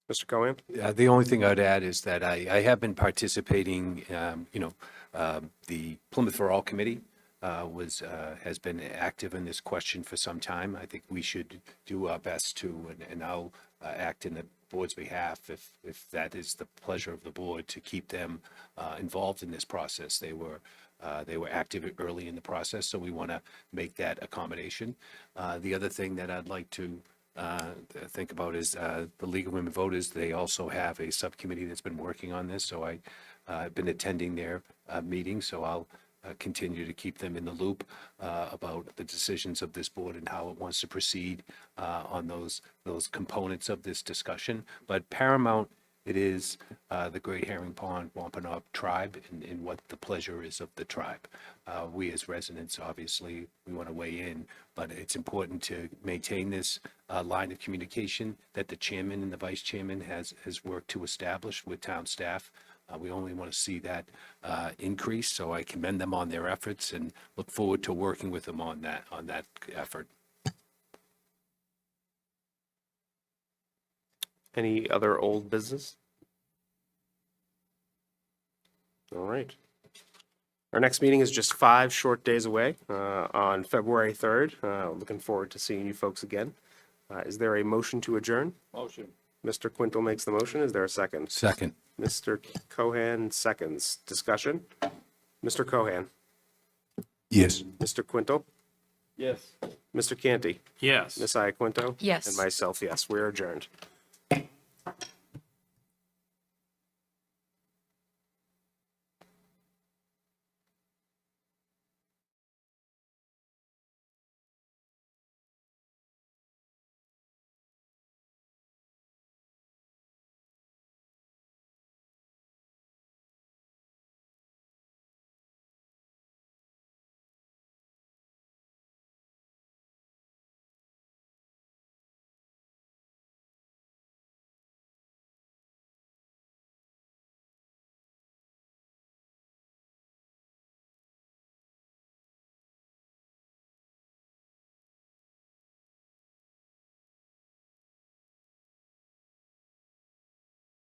[SPEAKER 3] Mr. Cohen?
[SPEAKER 6] The only thing I'd add is that I have been participating, the Plymouth for All Committee has been active in this question for some time. I think we should do our best to, and I'll act in the board's behalf if that is the pleasure of the board, to keep them involved in this process. They were active early in the process, so we want to make that accommodation. The other thing that I'd like to think about is the League of Women Voters. They also have a subcommittee that's been working on this, so I've been attending their meetings, so I'll continue to keep them in the loop about the decisions of this board and how it wants to proceed on those components of this discussion. But paramount It is the Great Herring Pond Wampanoag tribe and what the pleasure is of the tribe. We as residents, obviously, we want to weigh in, but it's important to maintain this line of communication that the chairman and the vice chairman has worked to establish with town staff. We only want to see that increase, so I commend them on their efforts and look forward to working with them on that effort.
[SPEAKER 3] Any other old business? All right. Our next meeting is just 5 short days away, on February 3rd. Looking forward to seeing you folks again. Is there a motion to adjourn?
[SPEAKER 15] Motion.
[SPEAKER 3] Mr. Quintel makes the motion. Is there a second?
[SPEAKER 6] Second.
[SPEAKER 3] Mr. Cohan seconds. Discussion? Mr. Cohan?
[SPEAKER 6] Yes.
[SPEAKER 3] Mr. Quintel?
[SPEAKER 15] Yes.
[SPEAKER 3] Mr. Canty?
[SPEAKER 7] Yes.
[SPEAKER 3] Ms. Iaquinto?
[SPEAKER 5] Yes.
[SPEAKER 3] And myself, yes. We're adjourned.